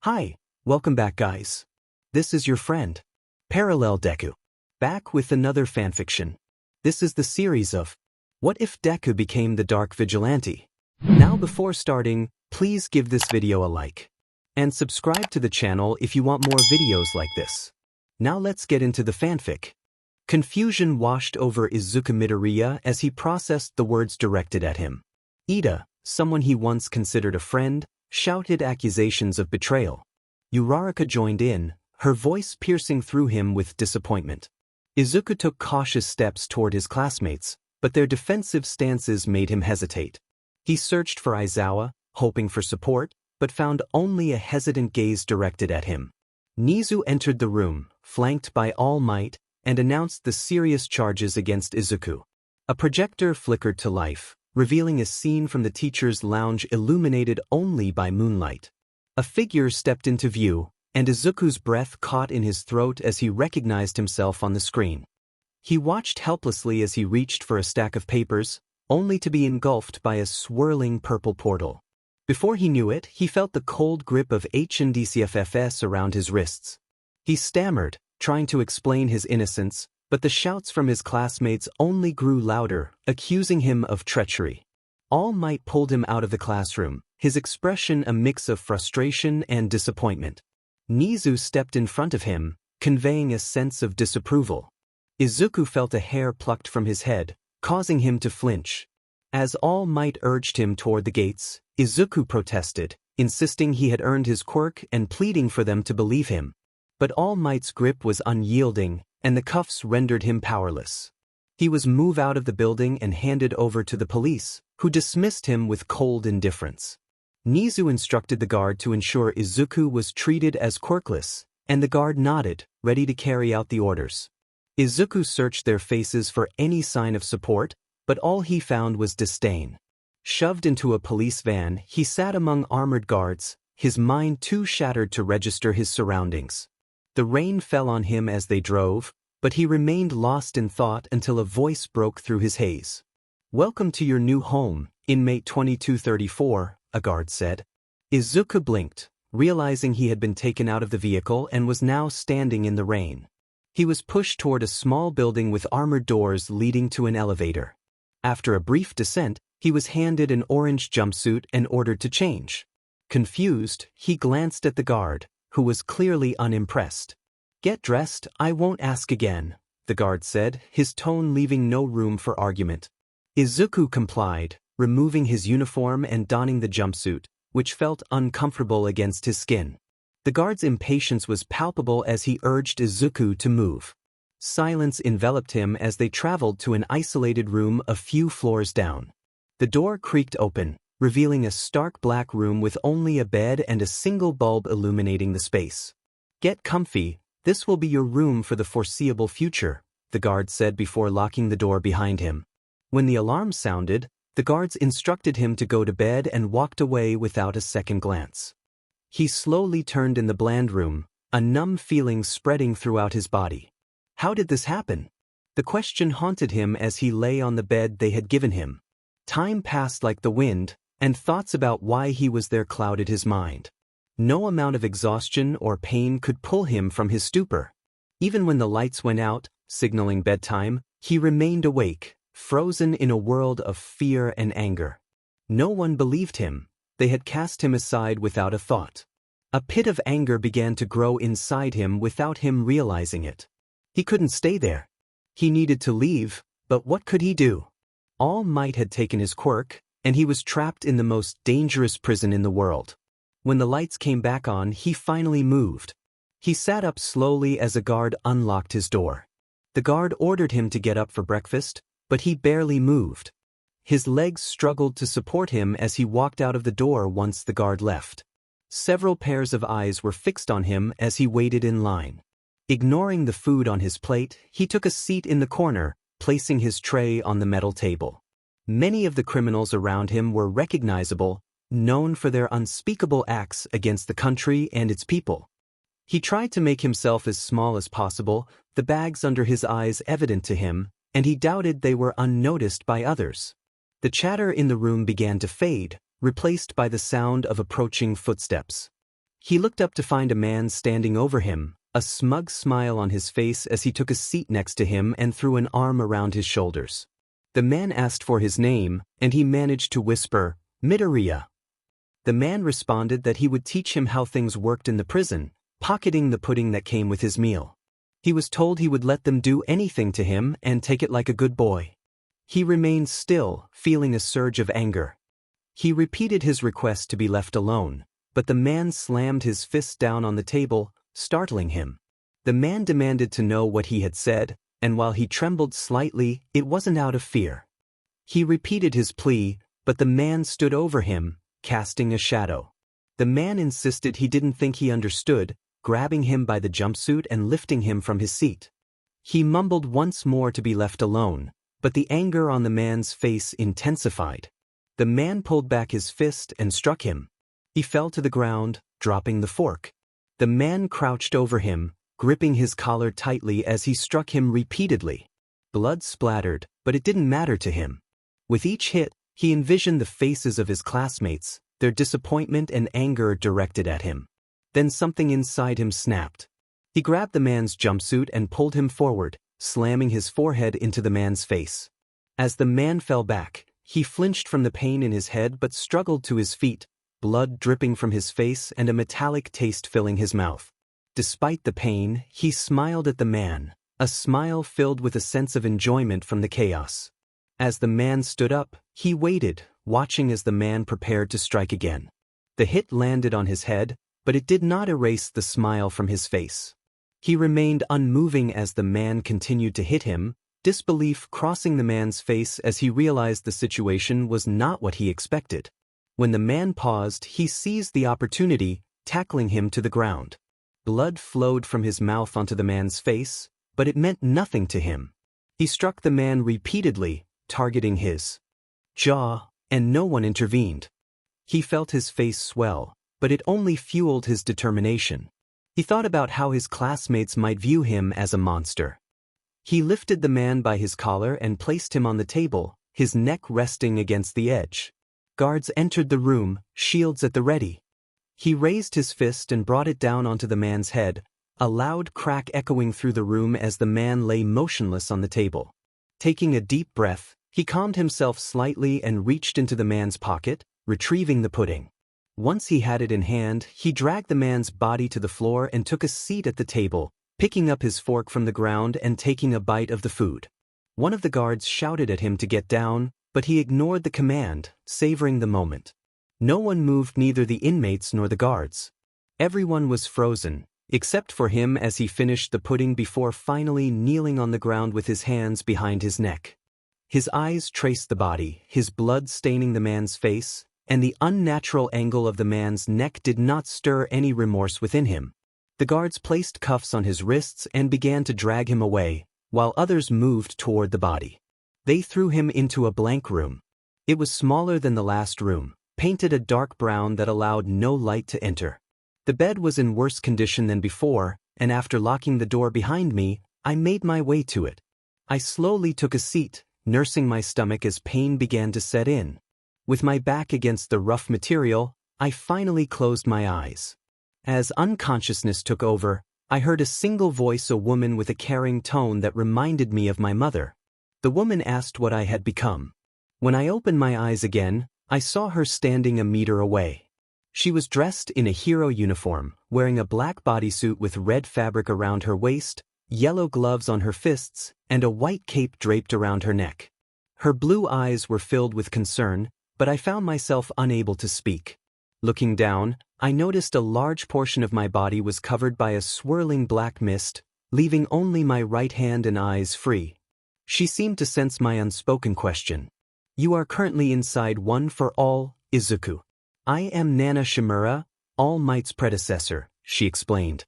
Hi, welcome back guys. This is your friend, Parallel Deku, back with another fanfiction. This is the series of What If Deku Became the Dark Vigilante? Now before starting, please give this video a like. And subscribe to the channel if you want more videos like this. Now let's get into the fanfic. Confusion washed over Izuku Midoriya as he processed the words directed at him. Ida, someone he once considered a friend, shouted accusations of betrayal. Uraraka joined in, her voice piercing through him with disappointment. Izuku took cautious steps toward his classmates, but their defensive stances made him hesitate. He searched for Aizawa, hoping for support, but found only a hesitant gaze directed at him. Nizu entered the room, flanked by All Might, and announced the serious charges against Izuku. A projector flickered to life, revealing a scene from the teacher's lounge illuminated only by moonlight. A figure stepped into view, and Izuku's breath caught in his throat as he recognized himself on the screen. He watched helplessly as he reached for a stack of papers, only to be engulfed by a swirling purple portal. Before he knew it, he felt the cold grip of HNDCFFS around his wrists. He stammered, trying to explain his innocence, but the shouts from his classmates only grew louder, accusing him of treachery. All Might pulled him out of the classroom, his expression a mix of frustration and disappointment. Nizu stepped in front of him, conveying a sense of disapproval. Izuku felt a hair plucked from his head, causing him to flinch. As All Might urged him toward the gates, Izuku protested, insisting he had earned his quirk and pleading for them to believe him. But All Might's grip was unyielding, and the cuffs rendered him powerless. He was moved out of the building and handed over to the police, who dismissed him with cold indifference. Nizu instructed the guard to ensure Izuku was treated as quirkless, and the guard nodded, ready to carry out the orders. Izuku searched their faces for any sign of support, but all he found was disdain. Shoved into a police van, he sat among armored guards, his mind too shattered to register his surroundings. The rain fell on him as they drove, but he remained lost in thought until a voice broke through his haze. "Welcome to your new home, inmate 2234, a guard said. Izuku blinked, realizing he had been taken out of the vehicle and was now standing in the rain. He was pushed toward a small building with armored doors leading to an elevator. After a brief descent, he was handed an orange jumpsuit and ordered to change. Confused, he glanced at the guard, who was clearly unimpressed. "Get dressed, I won't ask again," the guard said, his tone leaving no room for argument. Izuku complied, removing his uniform and donning the jumpsuit, which felt uncomfortable against his skin. The guard's impatience was palpable as he urged Izuku to move. Silence enveloped him as they traveled to an isolated room a few floors down. The door creaked open, revealing a stark black room with only a bed and a single bulb illuminating the space. "Get comfy, this will be your room for the foreseeable future," the guard said before locking the door behind him. When the alarm sounded, the guards instructed him to go to bed and walked away without a second glance. He slowly turned in the bland room, a numb feeling spreading throughout his body. How did this happen? The question haunted him as he lay on the bed they had given him. Time passed like the wind, and thoughts about why he was there clouded his mind. No amount of exhaustion or pain could pull him from his stupor. Even when the lights went out, signaling bedtime, he remained awake, frozen in a world of fear and anger. No one believed him. They had cast him aside without a thought. A pit of anger began to grow inside him without him realizing it. He couldn't stay there. He needed to leave, but what could he do? All Might had taken his quirk, and he was trapped in the most dangerous prison in the world. When the lights came back on, he finally moved. He sat up slowly as a guard unlocked his door. The guard ordered him to get up for breakfast, but he barely moved. His legs struggled to support him as he walked out of the door once the guard left. Several pairs of eyes were fixed on him as he waited in line. Ignoring the food on his plate, he took a seat in the corner, placing his tray on the metal table. Many of the criminals around him were recognizable, known for their unspeakable acts against the country and its people. He tried to make himself as small as possible, the bags under his eyes evident to him, and he doubted they were unnoticed by others. The chatter in the room began to fade, replaced by the sound of approaching footsteps. He looked up to find a man standing over him, a smug smile on his face as he took a seat next to him and threw an arm around his shoulders. The man asked for his name, and he managed to whisper, "Midoriya." The man responded that he would teach him how things worked in the prison, pocketing the pudding that came with his meal. He was told he would let them do anything to him and take it like a good boy. He remained still, feeling a surge of anger. He repeated his request to be left alone, but the man slammed his fist down on the table, startling him. The man demanded to know what he had said, and while he trembled slightly, it wasn't out of fear. He repeated his plea, but the man stood over him, casting a shadow. The man insisted he didn't think he understood, grabbing him by the jumpsuit and lifting him from his seat. He mumbled once more to be left alone, but the anger on the man's face intensified. The man pulled back his fist and struck him. He fell to the ground, dropping the fork. The man crouched over him, gripping his collar tightly as he struck him repeatedly. Blood splattered, but it didn't matter to him. With each hit, he envisioned the faces of his classmates, their disappointment and anger directed at him. Then something inside him snapped. He grabbed the man's jumpsuit and pulled him forward, slamming his forehead into the man's face. As the man fell back, he flinched from the pain in his head but struggled to his feet, blood dripping from his face and a metallic taste filling his mouth. Despite the pain, he smiled at the man, a smile filled with a sense of enjoyment from the chaos. As the man stood up, he waited, watching as the man prepared to strike again. The hit landed on his head, but it did not erase the smile from his face. He remained unmoving as the man continued to hit him, disbelief crossing the man's face as he realized the situation was not what he expected. When the man paused, he seized the opportunity, tackling him to the ground. Blood flowed from his mouth onto the man's face, but it meant nothing to him. He struck the man repeatedly, targeting his jaw, and no one intervened. He felt his face swell, but it only fueled his determination. He thought about how his classmates might view him as a monster. He lifted the man by his collar and placed him on the table, his neck resting against the edge. Guards entered the room, shields at the ready. He raised his fist and brought it down onto the man's head, a loud crack echoing through the room as the man lay motionless on the table. Taking a deep breath, he calmed himself slightly and reached into the man's pocket, retrieving the pudding. Once he had it in hand, he dragged the man's body to the floor and took a seat at the table, picking up his fork from the ground and taking a bite of the food. One of the guards shouted at him to get down, but he ignored the command, savoring the moment. No one moved, neither the inmates nor the guards. Everyone was frozen, except for him as he finished the pudding before finally kneeling on the ground with his hands behind his neck. His eyes traced the body, his blood staining the man's face, and the unnatural angle of the man's neck did not stir any remorse within him. The guards placed cuffs on his wrists and began to drag him away, while others moved toward the body. They threw him into a blank room. It was smaller than the last room, painted a dark brown that allowed no light to enter. The bed was in worse condition than before, and after locking the door behind me, I made my way to it. I slowly took a seat, nursing my stomach as pain began to set in. With my back against the rough material, I finally closed my eyes. As unconsciousness took over, I heard a single voice, a woman with a caring tone that reminded me of my mother. The woman asked what I had become. When I opened my eyes again, I saw her standing a meter away. She was dressed in a hero uniform, wearing a black bodysuit with red fabric around her waist, yellow gloves on her fists, and a white cape draped around her neck. Her blue eyes were filled with concern, but I found myself unable to speak. Looking down, I noticed a large portion of my body was covered by a swirling black mist, leaving only my right hand and eyes free. She seemed to sense my unspoken question. "You are currently inside One for All, Izuku. I am Nana Shimura, All Might's predecessor," she explained.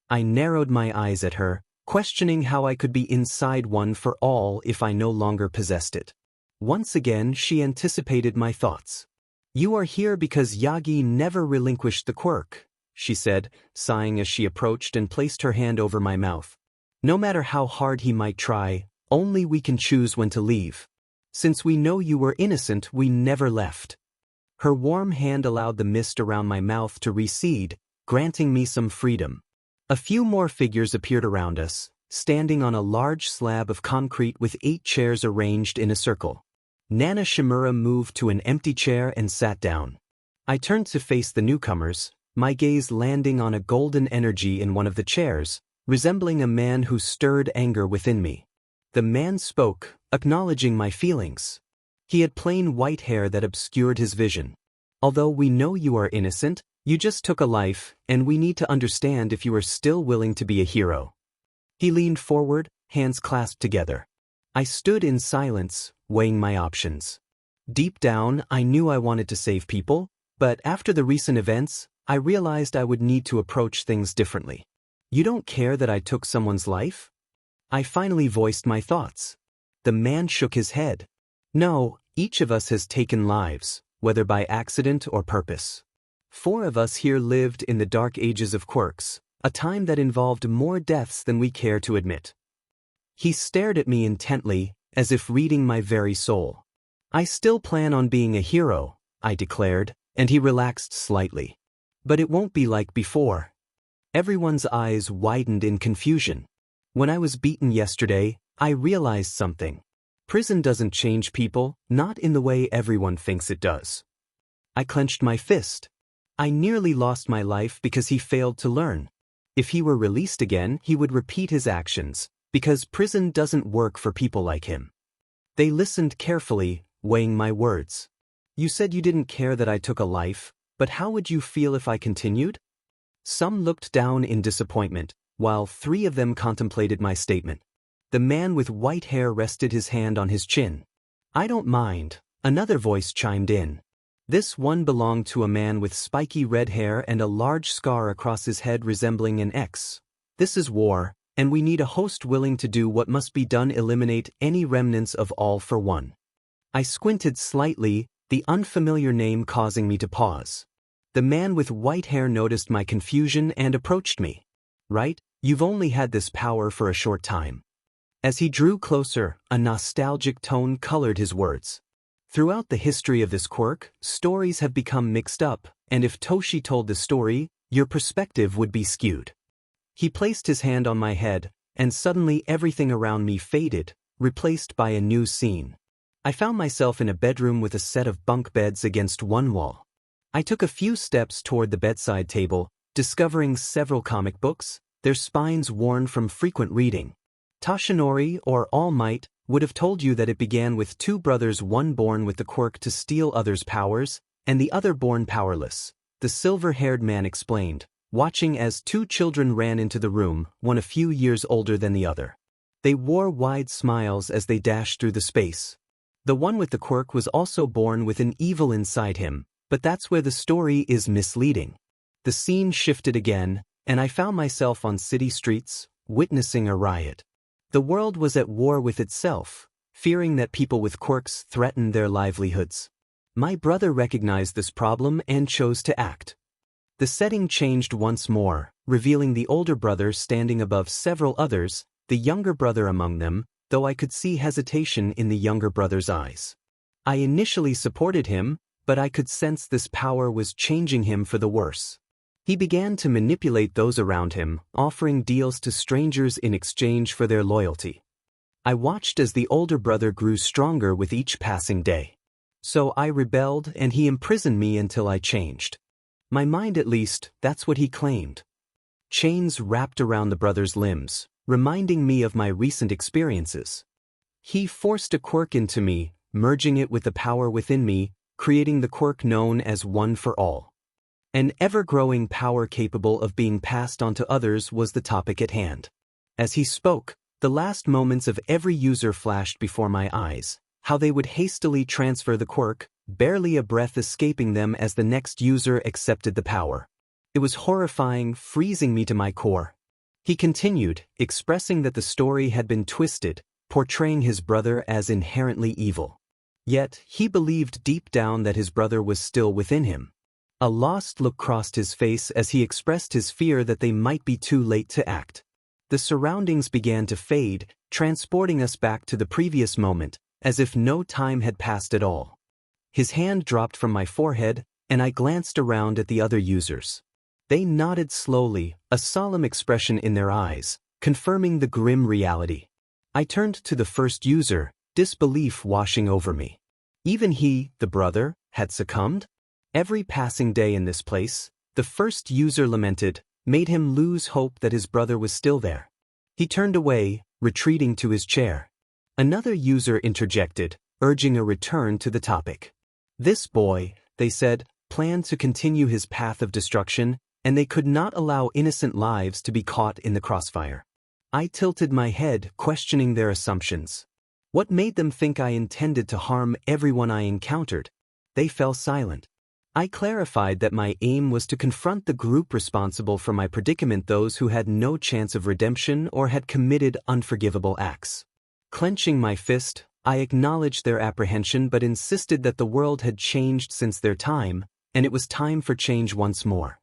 I narrowed my eyes at her, questioning how I could be inside One for All if I no longer possessed it. Once again, she anticipated my thoughts. "You are here because Yagi never relinquished the quirk," she said, sighing as she approached and placed her hand over my mouth. "No matter how hard he might try, only we can choose when to leave. Since we know you were innocent, we never left." Her warm hand allowed the mist around my mouth to recede, granting me some freedom. A few more figures appeared around us, standing on a large slab of concrete with 8 chairs arranged in a circle. Nana Shimura moved to an empty chair and sat down. I turned to face the newcomers, my gaze landing on a golden energy in one of the chairs, resembling a man who stirred anger within me. The man spoke, acknowledging my feelings. He had plain white hair that obscured his vision. Although we know you are innocent, you just took a life, and we need to understand if you are still willing to be a hero. He leaned forward, hands clasped together. I stood in silence, weighing my options. Deep down, I knew I wanted to save people, but after the recent events, I realized I would need to approach things differently. You don't care that I took someone's life? I finally voiced my thoughts. The man shook his head. No, each of us has taken lives, whether by accident or purpose. 4 of us here lived in the dark ages of quirks, a time that involved more deaths than we care to admit. He stared at me intently, as if reading my very soul. I still plan on being a hero, I declared, and he relaxed slightly. But it won't be like before. Everyone's eyes widened in confusion. When I was beaten yesterday, I realized something. Prison doesn't change people, not in the way everyone thinks it does. I clenched my fist. I nearly lost my life because he failed to learn. If he were released again, he would repeat his actions, because prison doesn't work for people like him. They listened carefully, weighing my words. You said you didn't care that I took a life, but how would you feel if I continued? Some looked down in disappointment, while 3 of them contemplated my statement. The man with white hair rested his hand on his chin. I don't mind, another voice chimed in. This one belonged to a man with spiky red hair and a large scar across his head resembling an X. This is war, and we need a host willing to do what must be done, eliminate any remnants of all for one. I squinted slightly, the unfamiliar name causing me to pause. The man with white hair noticed my confusion and approached me. Right, you've only had this power for a short time. As he drew closer, a nostalgic tone colored his words. Throughout the history of this quirk, stories have become mixed up, and if Toshi told the story, your perspective would be skewed. He placed his hand on my head, and suddenly everything around me faded, replaced by a new scene. I found myself in a bedroom with a set of bunk beds against one wall. I took a few steps toward the bedside table, discovering several comic books, their spines worn from frequent reading. Toshinori, or All Might, would have told you that it began with 2 brothers, one born with the quirk to steal others' powers, and the other born powerless, the silver-haired man explained, watching as 2 children ran into the room, one a few years older than the other. They wore wide smiles as they dashed through the space. The one with the quirk was also born with an evil inside him, but that's where the story is misleading. The scene shifted again, and I found myself on city streets, witnessing a riot. The world was at war with itself, fearing that people with quirks threatened their livelihoods. My brother recognized this problem and chose to act. The setting changed once more, revealing the older brother standing above several others, the younger brother among them, though I could see hesitation in the younger brother's eyes. I initially supported him, but I could sense this power was changing him for the worse. He began to manipulate those around him, offering deals to strangers in exchange for their loyalty. I watched as the older brother grew stronger with each passing day. So I rebelled and he imprisoned me until I changed. My mind, at least, that's what he claimed. Chains wrapped around the brother's limbs, reminding me of my recent experiences. He forced a quirk into me, merging it with the power within me, creating the quirk known as One for All. An ever-growing power capable of being passed on to others was the topic at hand. As he spoke, the last moments of every user flashed before my eyes, how they would hastily transfer the quirk, barely a breath escaping them as the next user accepted the power. It was horrifying, freezing me to my core. He continued, expressing that the story had been twisted, portraying his brother as inherently evil. Yet, he believed deep down that his brother was still within him. A lost look crossed his face as he expressed his fear that they might be too late to act. The surroundings began to fade, transporting us back to the previous moment, as if no time had passed at all. His hand dropped from my forehead, and I glanced around at the other users. They nodded slowly, a solemn expression in their eyes, confirming the grim reality. I turned to the first user, disbelief washing over me. Even he, the brother, had succumbed? Every passing day in this place, the first user lamented, made him lose hope that his brother was still there. He turned away, retreating to his chair. Another user interjected, urging a return to the topic. This boy, they said, planned to continue his path of destruction, and they could not allow innocent lives to be caught in the crossfire. I tilted my head, questioning their assumptions. What made them think I intended to harm everyone I encountered? They fell silent. I clarified that my aim was to confront the group responsible for my predicament, those who had no chance of redemption or had committed unforgivable acts. Clenching my fist, I acknowledged their apprehension but insisted that the world had changed since their time, and it was time for change once more.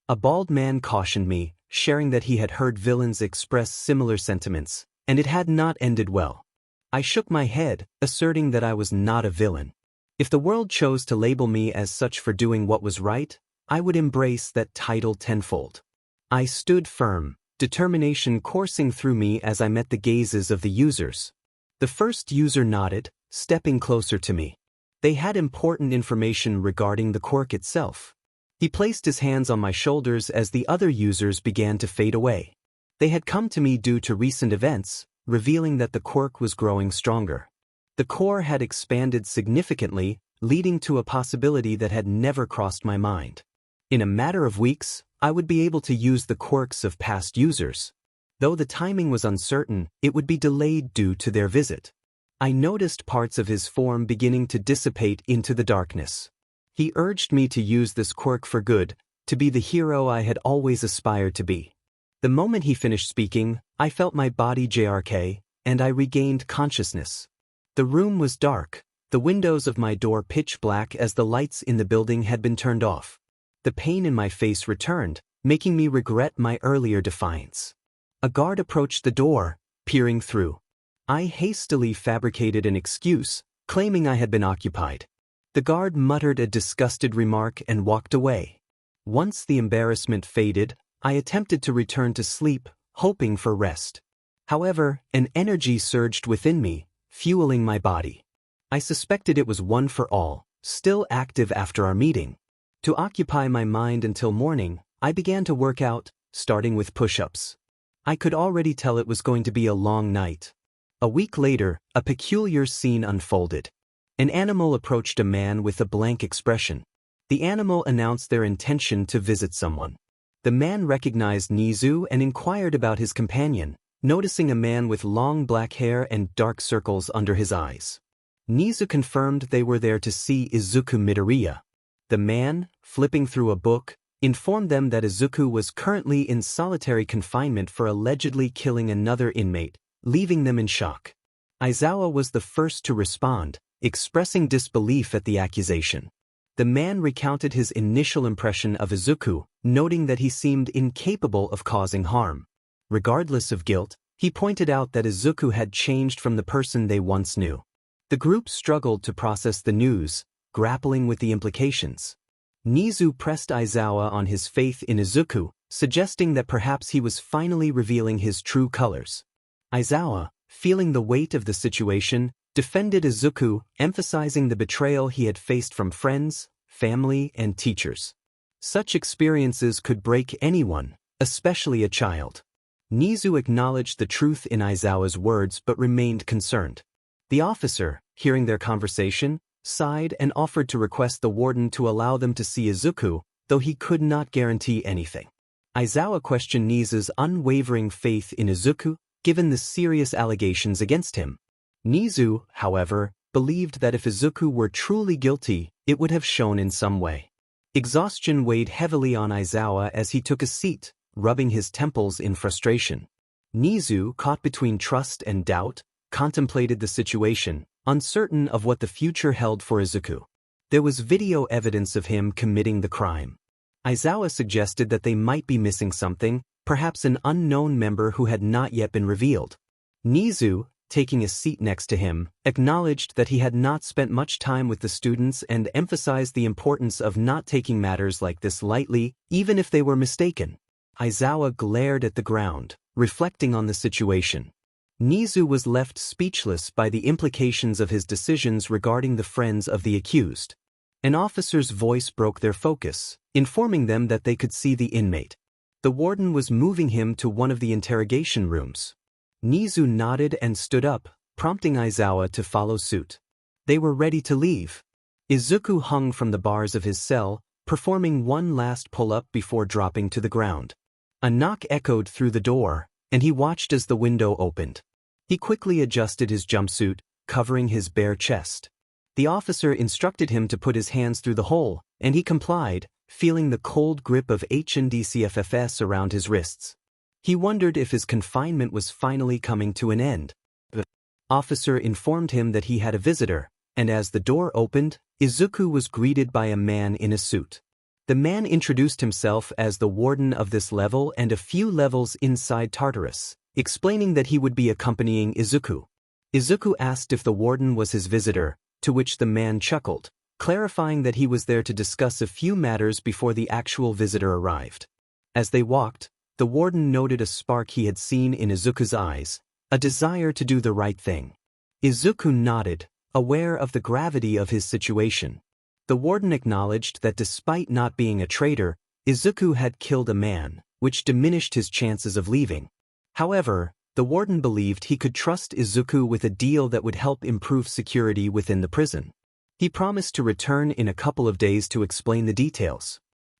A bald man cautioned me, sharing that he had heard villains express similar sentiments, and it had not ended well. I shook my head, asserting that I was not a villain. If the world chose to label me as such for doing what was right, I would embrace that title tenfold. I stood firm, determination coursing through me as I met the gazes of the users. The first user nodded, stepping closer to me. They had important information regarding the quirk itself. He placed his hands on my shoulders as the other users began to fade away. They had come to me due to recent events, revealing that the quirk was growing stronger. The core had expanded significantly, leading to a possibility that had never crossed my mind. In a matter of weeks, I would be able to use the quirks of past users. Though the timing was uncertain, it would be delayed due to their visit. I noticed parts of his form beginning to dissipate into the darkness. He urged me to use this quirk for good, to be the hero I had always aspired to be. The moment he finished speaking, I felt my body jerk, and I regained consciousness. The room was dark, the windows of my door pitch black as the lights in the building had been turned off. The pain in my face returned, making me regret my earlier defiance. A guard approached the door, peering through. I hastily fabricated an excuse, claiming I had been occupied. The guard muttered a disgusted remark and walked away. Once the embarrassment faded, I attempted to return to sleep, hoping for rest. However, an energy surged within me, fueling my body. I suspected it was one for all, still active after our meeting. To occupy my mind until morning, I began to work out, starting with push-ups. I could already tell it was going to be a long night. A week later, a peculiar scene unfolded. An animal approached a man with a blank expression. The animal announced their intention to visit someone. The man recognized Nizu and inquired about his companion, noticing a man with long black hair and dark circles under his eyes. Nizu confirmed they were there to see Izuku Midoriya. The man, flipping through a book, informed them that Izuku was currently in solitary confinement for allegedly killing another inmate, leaving them in shock. Aizawa was the first to respond, expressing disbelief at the accusation. The man recounted his initial impression of Izuku, noting that he seemed incapable of causing harm. Regardless of guilt, he pointed out that Izuku had changed from the person they once knew. The group struggled to process the news, grappling with the implications. Nizu pressed Aizawa on his faith in Izuku, suggesting that perhaps he was finally revealing his true colors. Aizawa, feeling the weight of the situation, defended Izuku, emphasizing the betrayal he had faced from friends, family, and teachers. Such experiences could break anyone, especially a child. Nizu acknowledged the truth in Aizawa's words but remained concerned. The officer, hearing their conversation, sighed and offered to request the warden to allow them to see Izuku, though he could not guarantee anything. Aizawa questioned Nizu's unwavering faith in Izuku, given the serious allegations against him. Nizu, however, believed that if Izuku were truly guilty, it would have shown in some way. Exhaustion weighed heavily on Aizawa as he took a seat, rubbing his temples in frustration. Nizu, caught between trust and doubt, contemplated the situation, uncertain of what the future held for Izuku. There was video evidence of him committing the crime. Aizawa suggested that they might be missing something, perhaps an unknown member who had not yet been revealed. Nizu, taking a seat next to him, acknowledged that he had not spent much time with the students and emphasized the importance of not taking matters like this lightly, even if they were mistaken. Aizawa glared at the ground, reflecting on the situation. Nizu was left speechless by the implications of his decisions regarding the friends of the accused. An officer's voice broke their focus, informing them that they could see the inmate. The warden was moving him to one of the interrogation rooms. Nizu nodded and stood up, prompting Aizawa to follow suit. They were ready to leave. Izuku hung from the bars of his cell, performing one last pull-up before dropping to the ground. A knock echoed through the door, and he watched as the window opened. He quickly adjusted his jumpsuit, covering his bare chest. The officer instructed him to put his hands through the hole, and he complied, feeling the cold grip of HNDCFFS around his wrists. He wondered if his confinement was finally coming to an end. The officer informed him that he had a visitor, and as the door opened, Izuku was greeted by a man in a suit. The man introduced himself as the warden of this level and a few levels inside Tartarus, explaining that he would be accompanying Izuku. Izuku asked if the warden was his visitor, to which the man chuckled, clarifying that he was there to discuss a few matters before the actual visitor arrived. As they walked, the warden noted a spark he had seen in Izuku's eyes, a desire to do the right thing. Izuku nodded, aware of the gravity of his situation. The warden acknowledged that despite not being a traitor, Izuku had killed a man, which diminished his chances of leaving. However, the warden believed he could trust Izuku with a deal that would help improve security within the prison. He promised to return in a couple of days to explain the details.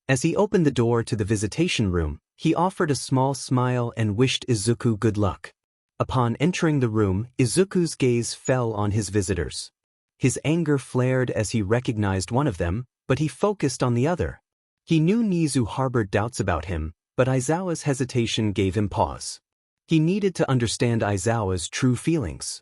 As he opened the door to the visitation room, he offered a small smile and wished Izuku good luck. Upon entering the room, Izuku's gaze fell on his visitors. His anger flared as he recognized one of them, but he focused on the other. He knew Nizu harbored doubts about him, but Aizawa's hesitation gave him pause. He needed to understand Aizawa's true feelings.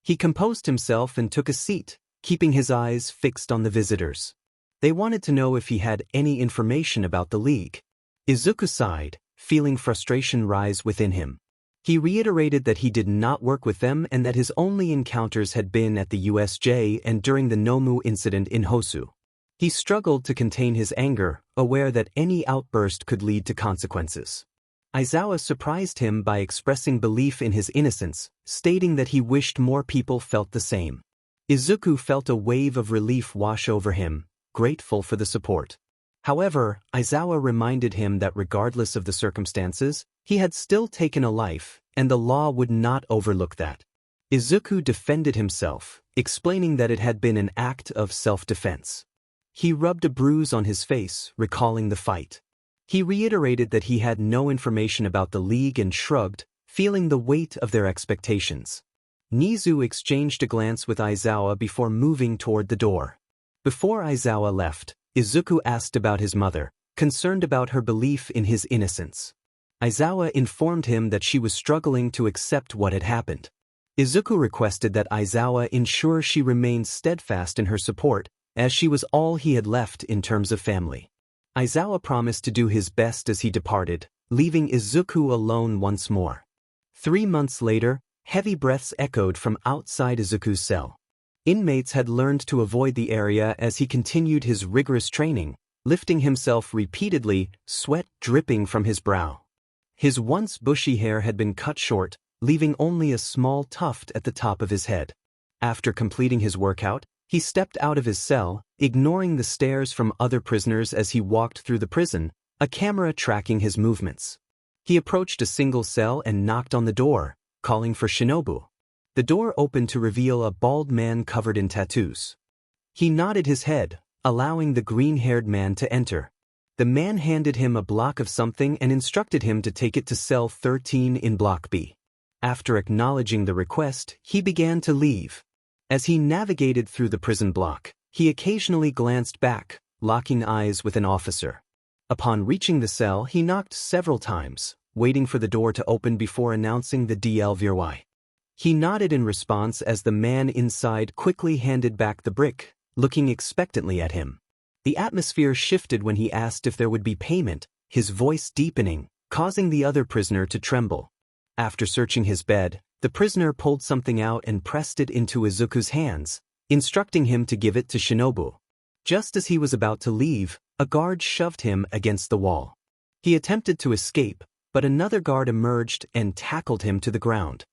He composed himself and took a seat, keeping his eyes fixed on the visitors. They wanted to know if he had any information about the League. Izuku sighed, feeling frustration rise within him. He reiterated that he did not work with them and that his only encounters had been at the USJ and during the Nomu incident in Hosu. He struggled to contain his anger, aware that any outburst could lead to consequences. Aizawa surprised him by expressing belief in his innocence, stating that he wished more people felt the same. Izuku felt a wave of relief wash over him, grateful for the support. However, Aizawa reminded him that regardless of the circumstances, he had still taken a life, and the law would not overlook that. Izuku defended himself, explaining that it had been an act of self-defense. He rubbed a bruise on his face, recalling the fight. He reiterated that he had no information about the League and shrugged, feeling the weight of their expectations. Nizu exchanged a glance with Aizawa before moving toward the door. Before Aizawa left, Izuku asked about his mother, concerned about her belief in his innocence. Aizawa informed him that she was struggling to accept what had happened. Izuku requested that Aizawa ensure she remained steadfast in her support, as she was all he had left in terms of family. Aizawa promised to do his best as he departed, leaving Izuku alone once more. 3 months later, heavy breaths echoed from outside Izuku's cell. Inmates had learned to avoid the area as he continued his rigorous training, lifting himself repeatedly, sweat dripping from his brow. His once bushy hair had been cut short, leaving only a small tuft at the top of his head. After completing his workout, he stepped out of his cell, ignoring the stares from other prisoners as he walked through the prison, a camera tracking his movements. He approached a single cell and knocked on the door, calling for Shinobu. The door opened to reveal a bald man covered in tattoos. He nodded his head, allowing the green-haired man to enter. The man handed him a block of something and instructed him to take it to cell 13 in Block B. After acknowledging the request, he began to leave. As he navigated through the prison block, he occasionally glanced back, locking eyes with an officer. Upon reaching the cell, he knocked several times, waiting for the door to open before announcing the DLVY. He nodded in response as the man inside quickly handed back the brick, looking expectantly at him. The atmosphere shifted when he asked if there would be payment, his voice deepening, causing the other prisoner to tremble. After searching his bed, The prisoner pulled something out and pressed it into Izuku's hands, instructing him to give it to Shinobu. Just as he was about to leave, a guard shoved him against the wall. He attempted to escape, but another guard emerged and tackled him to the ground.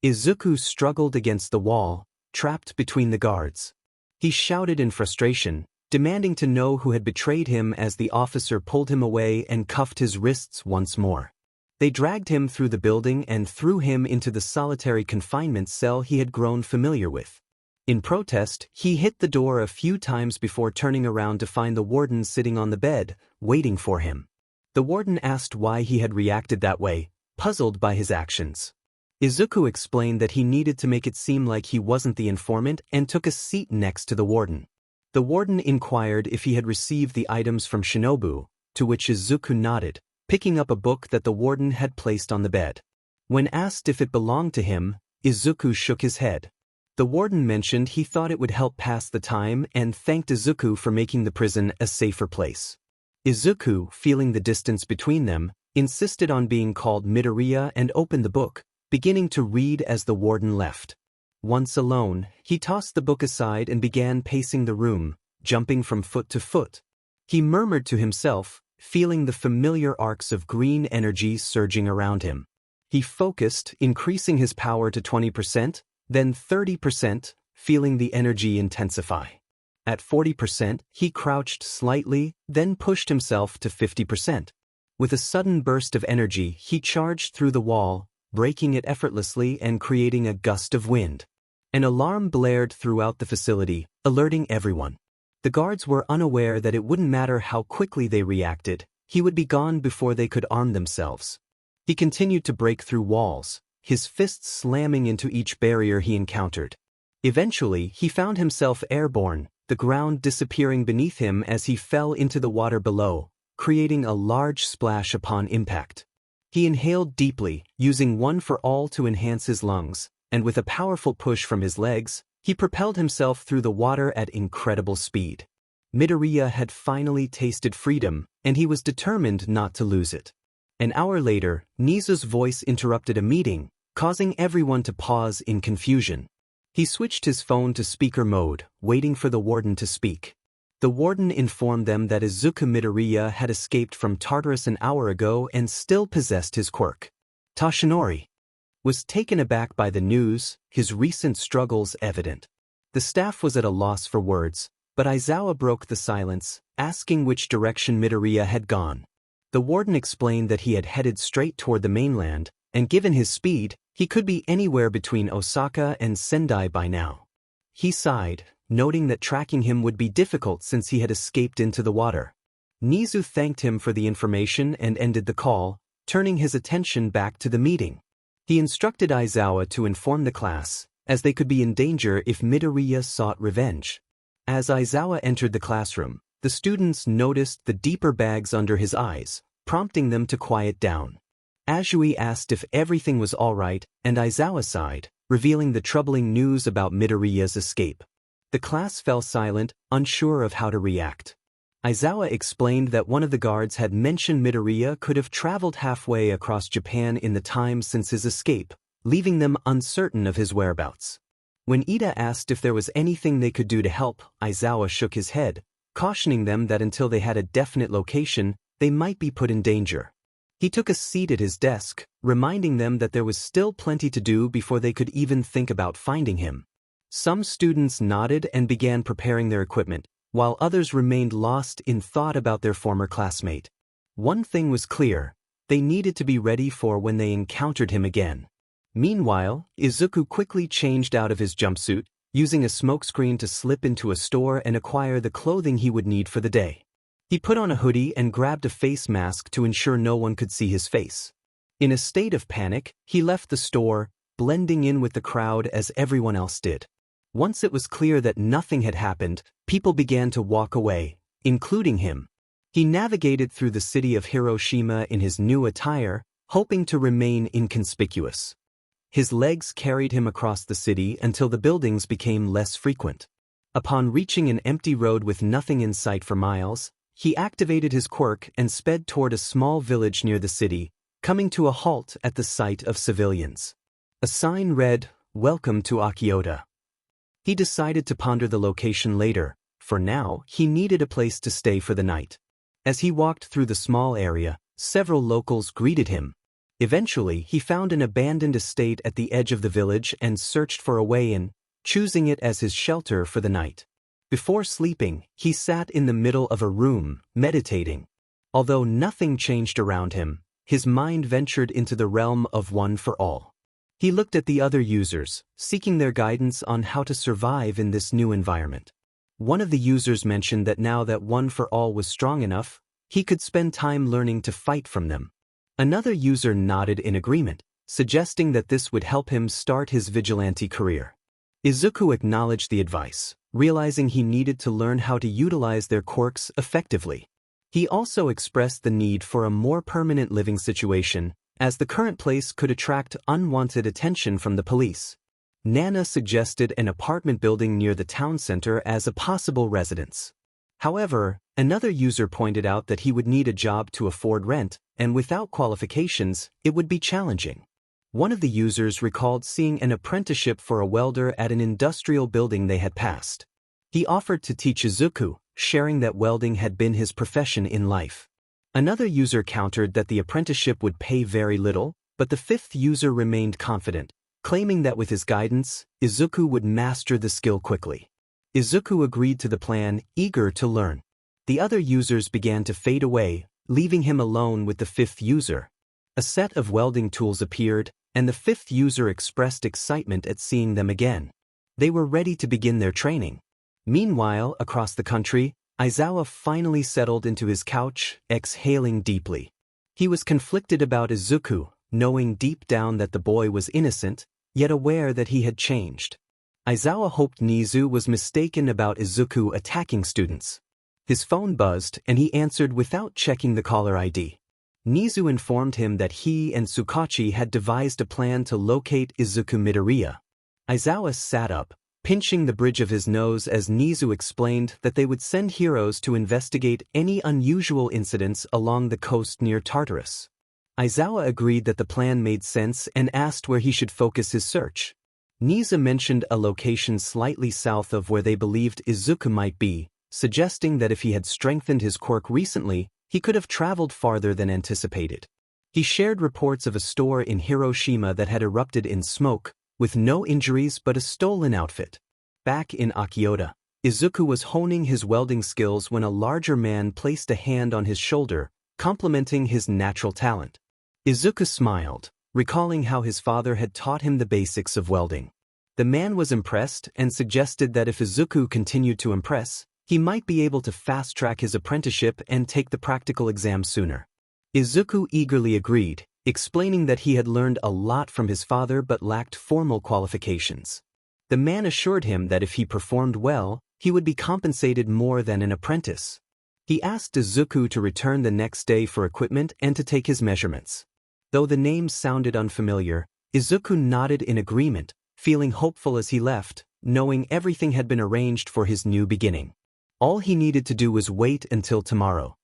Izuku struggled against the wall, trapped between the guards. He shouted in frustration, demanding to know who had betrayed him as the officer pulled him away and cuffed his wrists once more. They dragged him through the building and threw him into the solitary confinement cell he had grown familiar with. In protest, he hit the door a few times before turning around to find the warden sitting on the bed, waiting for him. The warden asked why he had reacted that way, puzzled by his actions. Izuku explained that he needed to make it seem like he wasn't the informant and took a seat next to the warden. The warden inquired if he had received the items from Shinobu, to which Izuku nodded, picking up a book that the warden had placed on the bed. When asked if it belonged to him, Izuku shook his head. The warden mentioned he thought it would help pass the time and thanked Izuku for making the prison a safer place. Izuku, feeling the distance between them, insisted on being called Midoriya and opened the book, beginning to read as the warden left. Once alone, he tossed the book aside and began pacing the room, jumping from foot to foot. He murmured to himself, feeling the familiar arcs of green energy surging around him. He focused, increasing his power to 20%, then 30%, feeling the energy intensify. At 40%, he crouched slightly, then pushed himself to 50%. With a sudden burst of energy, he charged through the wall, breaking it effortlessly and creating a gust of wind. An alarm blared throughout the facility, alerting everyone. The guards were unaware that it wouldn't matter how quickly they reacted, he would be gone before they could arm themselves. He continued to break through walls, his fists slamming into each barrier he encountered. Eventually, he found himself airborne, the ground disappearing beneath him as he fell into the water below, creating a large splash upon impact. He inhaled deeply, using one for all to enhance his lungs, and with a powerful push from his legs, he propelled himself through the water at incredible speed. Midoriya had finally tasted freedom, and he was determined not to lose it. An hour later, Nizu's voice interrupted a meeting, causing everyone to pause in confusion. He switched his phone to speaker mode, waiting for the warden to speak. The warden informed them that Izuku Midoriya had escaped from Tartarus an hour ago and still possessed his quirk. Tashinori was taken aback by the news, his recent struggles evident. The staff was at a loss for words, but Aizawa broke the silence, asking which direction Midoriya had gone. The warden explained that he had headed straight toward the mainland, and given his speed, he could be anywhere between Osaka and Sendai by now. He sighed, noting that tracking him would be difficult since he had escaped into the water. Nizu thanked him for the information and ended the call, turning his attention back to the meeting. He instructed Aizawa to inform the class, as they could be in danger if Midoriya sought revenge. As Aizawa entered the classroom, the students noticed the deeper bags under his eyes, prompting them to quiet down. Azui asked if everything was all right, and Aizawa sighed, revealing the troubling news about Midoriya's escape. The class fell silent, unsure of how to react. Aizawa explained that one of the guards had mentioned Midoriya could have traveled halfway across Japan in the time since his escape, leaving them uncertain of his whereabouts. When Ida asked if there was anything they could do to help, Aizawa shook his head, cautioning them that until they had a definite location, they might be put in danger. He took a seat at his desk, reminding them that there was still plenty to do before they could even think about finding him. Some students nodded and began preparing their equipment, while others remained lost in thought about their former classmate. One thing was clear: they needed to be ready for when they encountered him again. Meanwhile, Izuku quickly changed out of his jumpsuit, using a smokescreen to slip into a store and acquire the clothing he would need for the day. He put on a hoodie and grabbed a face mask to ensure no one could see his face. In a state of panic, he left the store, blending in with the crowd as everyone else did. Once it was clear that nothing had happened, people began to walk away, including him. He navigated through the city of Hiroshima in his new attire, hoping to remain inconspicuous. His legs carried him across the city until the buildings became less frequent. Upon reaching an empty road with nothing in sight for miles, he activated his quirk and sped toward a small village near the city, coming to a halt at the sight of civilians. A sign read, "Welcome to Akiyota." He decided to ponder the location later. For now, he needed a place to stay for the night. As he walked through the small area, several locals greeted him. Eventually, he found an abandoned estate at the edge of the village and searched for a way in, choosing it as his shelter for the night. Before sleeping, he sat in the middle of a room, meditating. Although nothing changed around him, his mind ventured into the realm of One for All. He looked at the other users, seeking their guidance on how to survive in this new environment. One of the users mentioned that now that One for All was strong enough, he could spend time learning to fight from them. Another user nodded in agreement, suggesting that this would help him start his vigilante career. Izuku acknowledged the advice, realizing he needed to learn how to utilize their quirks effectively. He also expressed the need for a more permanent living situation, as the current place could attract unwanted attention from the police. Nana suggested an apartment building near the town center as a possible residence. However, another user pointed out that he would need a job to afford rent, and without qualifications, it would be challenging. One of the users recalled seeing an apprenticeship for a welder at an industrial building they had passed. He offered to teach Izuku, sharing that welding had been his profession in life. Another user countered that the apprenticeship would pay very little, but the fifth user remained confident, claiming that with his guidance, Izuku would master the skill quickly. Izuku agreed to the plan, eager to learn. The other users began to fade away, leaving him alone with the fifth user. A set of welding tools appeared, and the fifth user expressed excitement at seeing them again. They were ready to begin their training. Meanwhile, across the country, Aizawa finally settled into his couch, exhaling deeply. He was conflicted about Izuku, knowing deep down that the boy was innocent, yet aware that he had changed. Aizawa hoped Nizu was mistaken about Izuku attacking students. His phone buzzed and he answered without checking the caller ID. Nizu informed him that he and Tsukachi had devised a plan to locate Izuku Midoriya. Aizawa sat up, pinching the bridge of his nose as Nizu explained that they would send heroes to investigate any unusual incidents along the coast near Tartarus. Aizawa agreed that the plan made sense and asked where he should focus his search. Nizu mentioned a location slightly south of where they believed Izuku might be, suggesting that if he had strengthened his quirk recently, he could have traveled farther than anticipated. He shared reports of a store in Hiroshima that had erupted in smoke, with no injuries but a stolen outfit. Back in Akiyota, Izuku was honing his welding skills when a larger man placed a hand on his shoulder, complimenting his natural talent. Izuku smiled, recalling how his father had taught him the basics of welding. The man was impressed and suggested that if Izuku continued to impress, he might be able to fast-track his apprenticeship and take the practical exam sooner. Izuku eagerly agreed, explaining that he had learned a lot from his father but lacked formal qualifications. The man assured him that if he performed well, he would be compensated more than an apprentice. He asked Izuku to return the next day for equipment and to take his measurements. Though the names sounded unfamiliar, Izuku nodded in agreement, feeling hopeful as he left, knowing everything had been arranged for his new beginning. All he needed to do was wait until tomorrow.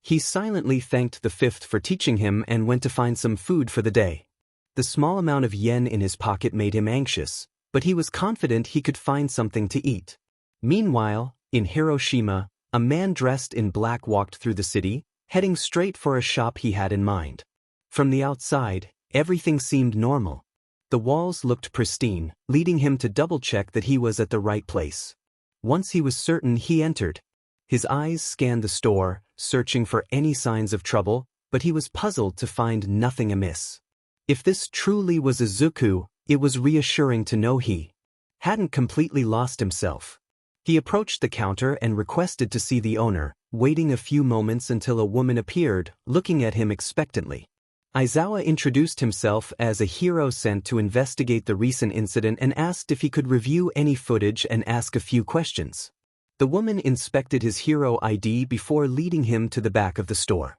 He silently thanked the fifth for teaching him and went to find some food for the day. The small amount of yen in his pocket made him anxious, but he was confident he could find something to eat. Meanwhile, in Hiroshima, a man dressed in black walked through the city, heading straight for a shop he had in mind. From the outside, everything seemed normal. The walls looked pristine, leading him to double-check that he was at the right place. Once he was certain, he entered. His eyes scanned the store, searching for any signs of trouble, but he was puzzled to find nothing amiss. If this truly was Izuku, it was reassuring to know he hadn't completely lost himself. He approached the counter and requested to see the owner, waiting a few moments until a woman appeared, looking at him expectantly. Aizawa introduced himself as a hero sent to investigate the recent incident and asked if he could review any footage and ask a few questions. The woman inspected his hero ID before leading him to the back of the store.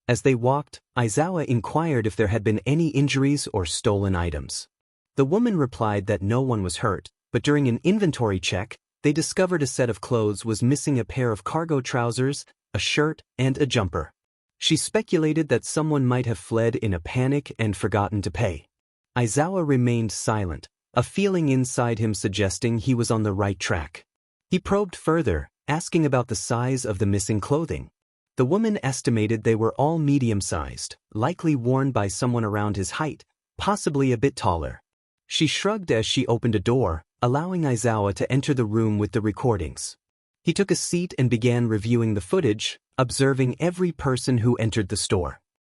As they walked, Aizawa inquired if there had been any injuries or stolen items. The woman replied that no one was hurt, but during an inventory check, they discovered a set of clothes was missing: a pair of cargo trousers, a shirt, and a jumper. She speculated that someone might have fled in a panic and forgotten to pay. Aizawa remained silent, a feeling inside him suggesting he was on the right track. He probed further, asking about the size of the missing clothing. The woman estimated they were all medium-sized, likely worn by someone around his height, possibly a bit taller. She shrugged as she opened a door, allowing Aizawa to enter the room with the recordings. He took a seat and began reviewing the footage, observing every person who entered the store.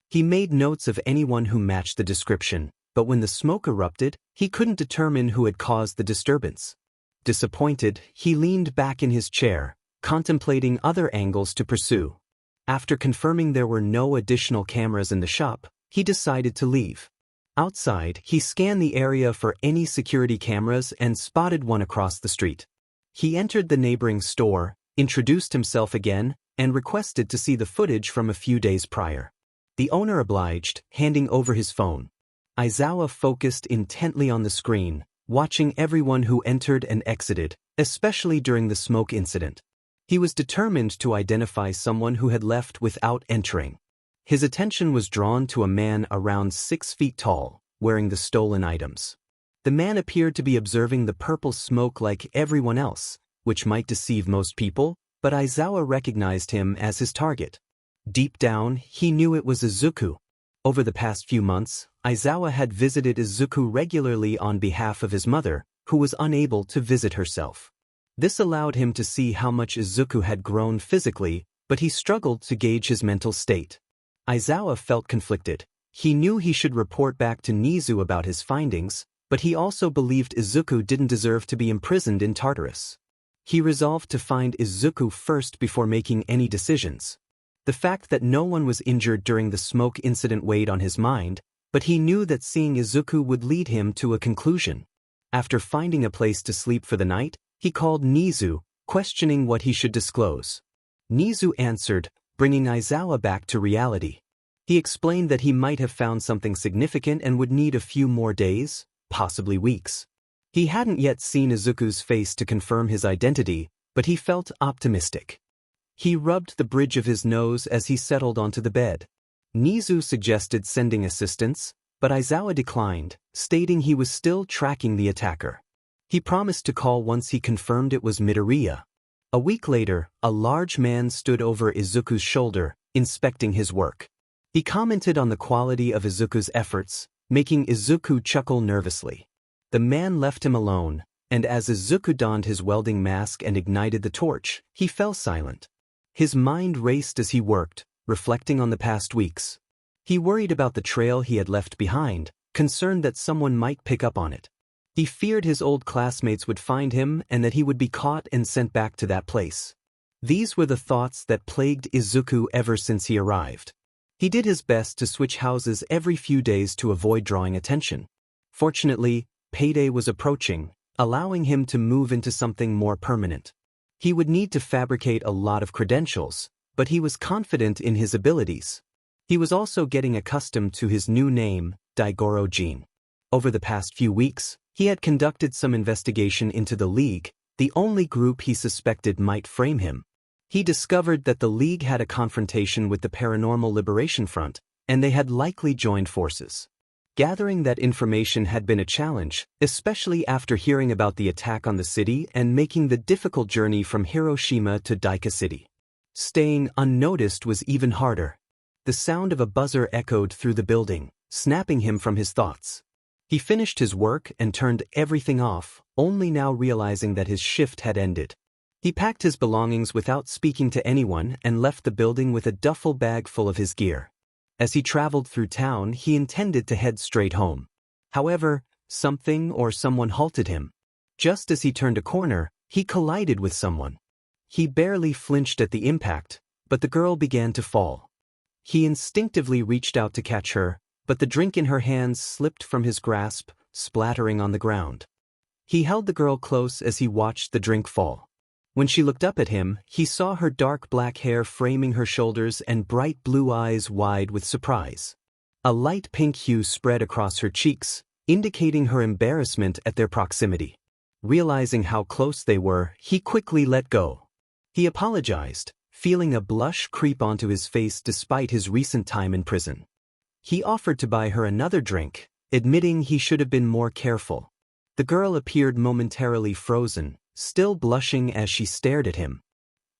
He made notes of anyone who matched the description, but when the smoke erupted, he couldn't determine who had caused the disturbance. Disappointed, he leaned back in his chair, contemplating other angles to pursue. After confirming there were no additional cameras in the shop, he decided to leave. Outside, he scanned the area for any security cameras and spotted one across the street. He entered the neighboring store, introduced himself again, and requested to see the footage from a few days prior. The owner obliged, handing over his phone. Aizawa focused intently on the screen, watching everyone who entered and exited, especially during the smoke incident. He was determined to identify someone who had left without entering. His attention was drawn to a man around 6 feet tall, wearing the stolen items. The man appeared to be observing the purple smoke like everyone else, which might deceive most people, but Aizawa recognized him as his target. Deep down, he knew it was Izuku. Over the past few months, Aizawa had visited Izuku regularly on behalf of his mother, who was unable to visit herself. This allowed him to see how much Izuku had grown physically, but he struggled to gauge his mental state. Aizawa felt conflicted. He knew he should report back to Nizu about his findings, but he also believed Izuku didn't deserve to be imprisoned in Tartarus. He resolved to find Izuku first before making any decisions. The fact that no one was injured during the smoke incident weighed on his mind, but he knew that seeing Izuku would lead him to a conclusion. After finding a place to sleep for the night, he called Nizu, questioning what he should disclose. Nizu answered, bringing Aizawa back to reality. He explained that he might have found something significant and would need a few more days, possibly weeks. He hadn't yet seen Izuku's face to confirm his identity, but he felt optimistic. He rubbed the bridge of his nose as he settled onto the bed. Nizu suggested sending assistance, but Aizawa declined, stating he was still tracking the attacker. He promised to call once he confirmed it was Midoriya. A week later, a large man stood over Izuku's shoulder, inspecting his work. He commented on the quality of Izuku's efforts, making Izuku chuckle nervously. The man left him alone, and as Izuku donned his welding mask and ignited the torch, he fell silent. His mind raced as he worked, reflecting on the past weeks. He worried about the trail he had left behind, concerned that someone might pick up on it. He feared his old classmates would find him and that he would be caught and sent back to that place. These were the thoughts that plagued Izuku ever since he arrived. He did his best to switch houses every few days to avoid drawing attention. Fortunately, payday was approaching, allowing him to move into something more permanent. He would need to fabricate a lot of credentials, but he was confident in his abilities. He was also getting accustomed to his new name, Daigoro Jin. Over the past few weeks, he had conducted some investigation into the League, the only group he suspected might frame him. He discovered that the League had a confrontation with the Paranormal Liberation Front, and they had likely joined forces. Gathering that information had been a challenge, especially after hearing about the attack on the city and making the difficult journey from Hiroshima to Daika City. Staying unnoticed was even harder. The sound of a buzzer echoed through the building, snapping him from his thoughts. He finished his work and turned everything off, only now realizing that his shift had ended. He packed his belongings without speaking to anyone and left the building with a duffel bag full of his gear. As he traveled through town, he intended to head straight home. However, something or someone halted him. Just as he turned a corner, he collided with someone. He barely flinched at the impact, but the girl began to fall. He instinctively reached out to catch her, but the drink in her hands slipped from his grasp, splattering on the ground. He held the girl close as he watched the drink fall. When she looked up at him, he saw her dark black hair framing her shoulders and bright blue eyes wide with surprise. A light pink hue spread across her cheeks, indicating her embarrassment at their proximity. Realizing how close they were, he quickly let go. He apologized, feeling a blush creep onto his face despite his recent time in prison. He offered to buy her another drink, admitting he should have been more careful. The girl appeared momentarily frozen, still blushing as she stared at him.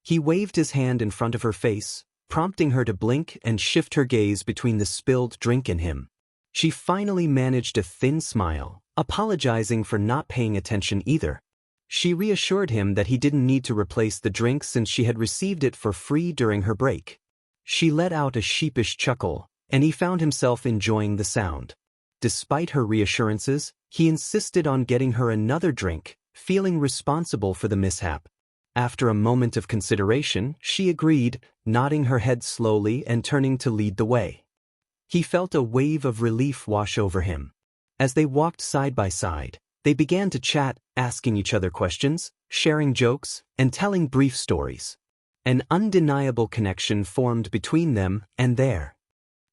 He waved his hand in front of her face, prompting her to blink and shift her gaze between the spilled drink and him. She finally managed a thin smile, apologizing for not paying attention either. She reassured him that he didn't need to replace the drink since she had received it for free during her break. She let out a sheepish chuckle, and he found himself enjoying the sound. Despite her reassurances, he insisted on getting her another drink, feeling responsible for the mishap. After a moment of consideration, she agreed, nodding her head slowly and turning to lead the way. He felt a wave of relief wash over him. As they walked side by side, they began to chat, asking each other questions, sharing jokes, and telling brief stories. An undeniable connection formed between them, and their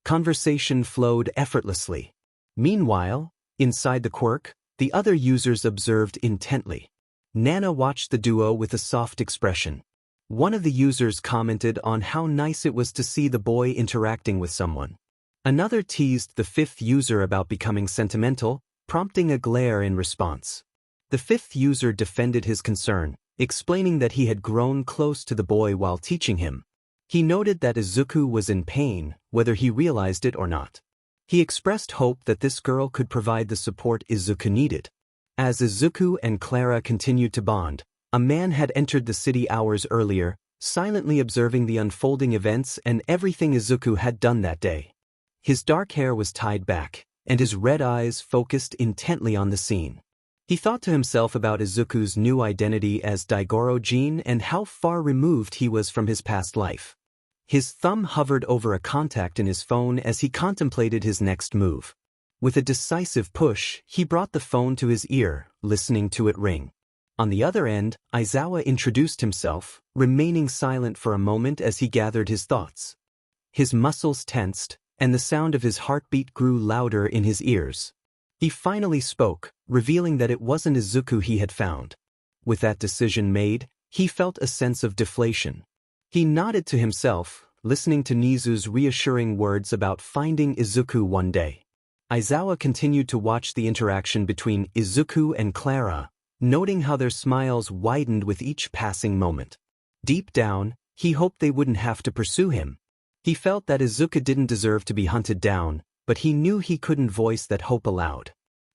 conversation flowed effortlessly. Meanwhile, inside the quirk, the other users observed intently. Nana watched the duo with a soft expression. One of the users commented on how nice it was to see the boy interacting with someone. Another teased the fifth user about becoming sentimental, prompting a glare in response. The fifth user defended his concern, explaining that he had grown close to the boy while teaching him. He noted that Izuku was in pain, whether he realized it or not. He expressed hope that this girl could provide the support Izuku needed. As Izuku and Clara continued to bond, a man had entered the city hours earlier, silently observing the unfolding events and everything Izuku had done that day. His dark hair was tied back, and his red eyes focused intently on the scene. He thought to himself about Izuku's new identity as Daigoro Jin and how far removed he was from his past life. His thumb hovered over a contact in his phone as he contemplated his next move. With a decisive push, he brought the phone to his ear, listening to it ring. On the other end, Aizawa introduced himself, remaining silent for a moment as he gathered his thoughts. His muscles tensed, and the sound of his heartbeat grew louder in his ears. He finally spoke, revealing that it wasn't Izuku he had found. With that decision made, he felt a sense of deflation. He nodded to himself, listening to Nizu's reassuring words about finding Izuku one day. Aizawa continued to watch the interaction between Izuku and Clara, noting how their smiles widened with each passing moment. Deep down, he hoped they wouldn't have to pursue him. He felt that Izuku didn't deserve to be hunted down, but he knew he couldn't voice that hope aloud.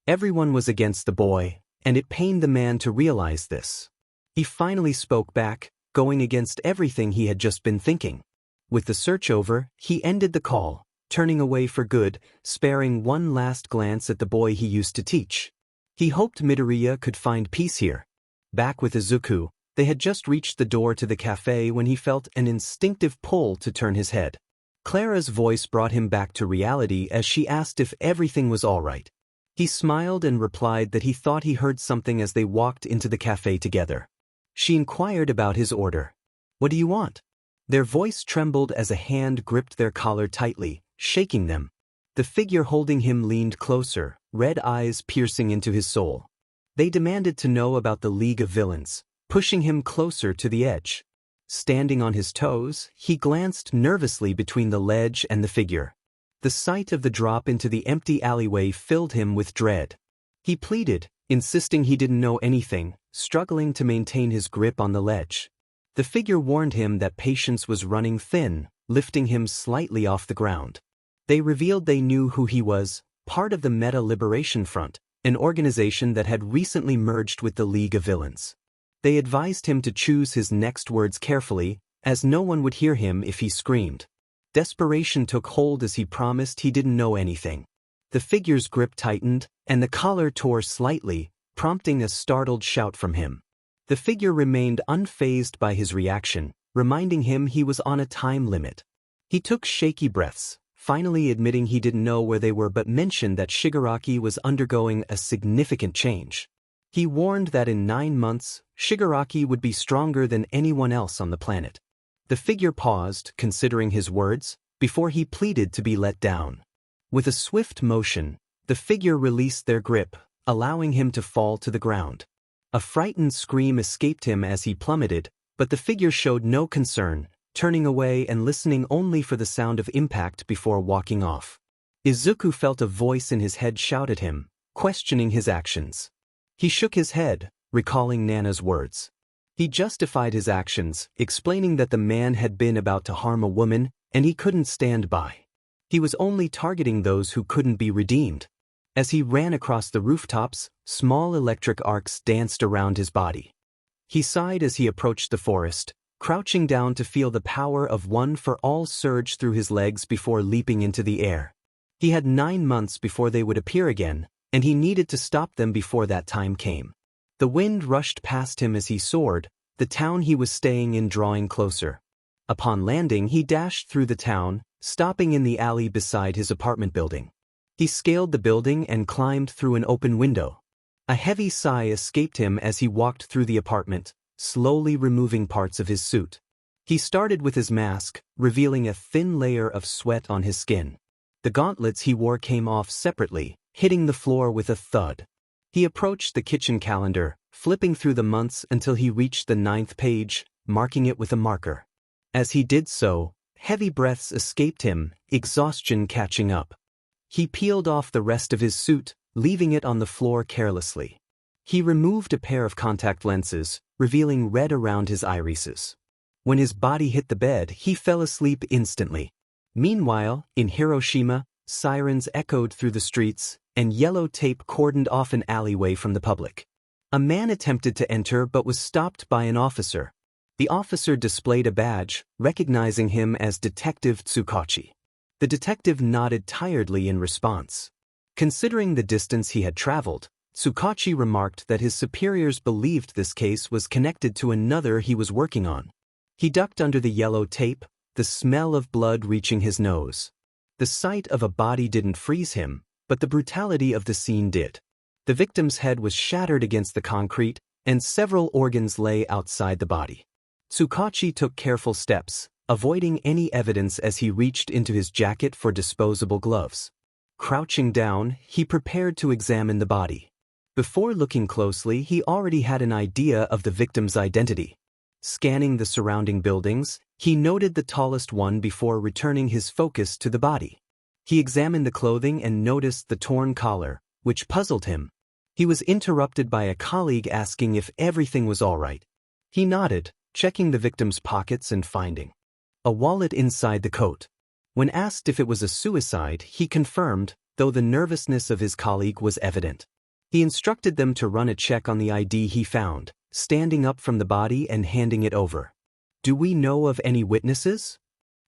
Everyone was against the boy, and it pained the man to realize this. He finally spoke back, going against everything he had just been thinking. With the search over, he ended the call, turning away for good, sparing one last glance at the boy he used to teach. He hoped Midoriya could find peace here. Back with Izuku, they had just reached the door to the cafe when he felt an instinctive pull to turn his head. Clara's voice brought him back to reality as she asked if everything was all right. He smiled and replied that he thought he heard something as they walked into the cafe together. She inquired about his order. "What do you want?" Their voice trembled as a hand gripped their collar tightly, shaking them. The figure holding him leaned closer, red eyes piercing into his soul. They demanded to know about the League of Villains, pushing him closer to the edge. Standing on his toes, he glanced nervously between the ledge and the figure. The sight of the drop into the empty alleyway filled him with dread. He pleaded, insisting he didn't know anything, struggling to maintain his grip on the ledge. The figure warned him that patience was running thin, lifting him slightly off the ground. They revealed they knew who he was, part of the Meta Liberation Front, an organization that had recently merged with the League of Villains. They advised him to choose his next words carefully, as no one would hear him if he screamed. Desperation took hold as he promised he didn't know anything. The figure's grip tightened, and the collar tore slightly, prompting a startled shout from him. The figure remained unfazed by his reaction, reminding him he was on a time limit. He took shaky breaths, finally admitting he didn't know where they were but mentioned that Shigaraki was undergoing a significant change. He warned that in 9 months, Shigaraki would be stronger than anyone else on the planet. The figure paused, considering his words, before he pleaded to be let down. With a swift motion, the figure released their grip, allowing him to fall to the ground. A frightened scream escaped him as he plummeted, but the figure showed no concern, turning away and listening only for the sound of impact before walking off. Izuku felt a voice in his head shout at him, questioning his actions. He shook his head, recalling Nana's words. He justified his actions, explaining that the man had been about to harm a woman, and he couldn't stand by. He was only targeting those who couldn't be redeemed. As he ran across the rooftops, small electric arcs danced around his body. He sighed as he approached the forest, crouching down to feel the power of one for all surge through his legs before leaping into the air. He had 9 months before they would appear again, and he needed to stop them before that time came. The wind rushed past him as he soared, the town he was staying in drawing closer. Upon landing, he dashed through the town, stopping in the alley beside his apartment building. He scaled the building and climbed through an open window. A heavy sigh escaped him as he walked through the apartment, slowly removing parts of his suit. He started with his mask, revealing a thin layer of sweat on his skin. The gauntlets he wore came off separately, hitting the floor with a thud. He approached the kitchen calendar, flipping through the months until he reached the 9th page, marking it with a marker. As he did so, heavy breaths escaped him, exhaustion catching up. He peeled off the rest of his suit, leaving it on the floor carelessly. He removed a pair of contact lenses, revealing red around his irises. When his body hit the bed, he fell asleep instantly. Meanwhile, in Hiroshima, sirens echoed through the streets, and yellow tape cordoned off an alleyway from the public. A man attempted to enter but was stopped by an officer. The officer displayed a badge, recognizing him as Detective Tsukachi. The detective nodded tiredly in response. Considering the distance he had traveled, Tsukachi remarked that his superiors believed this case was connected to another he was working on. He ducked under the yellow tape, the smell of blood reaching his nose. The sight of a body didn't freeze him, but the brutality of the scene did. The victim's head was shattered against the concrete, and several organs lay outside the body. Tsukachi took careful steps, avoiding any evidence as he reached into his jacket for disposable gloves. Crouching down, he prepared to examine the body. Before looking closely, he already had an idea of the victim's identity. Scanning the surrounding buildings, he noted the tallest one before returning his focus to the body. He examined the clothing and noticed the torn collar, which puzzled him. He was interrupted by a colleague asking if everything was all right. He nodded, checking the victim's pockets and finding a wallet inside the coat. When asked if it was a suicide, he confirmed, though the nervousness of his colleague was evident. He instructed them to run a check on the ID he found, standing up from the body and handing it over. "Do we know of any witnesses?"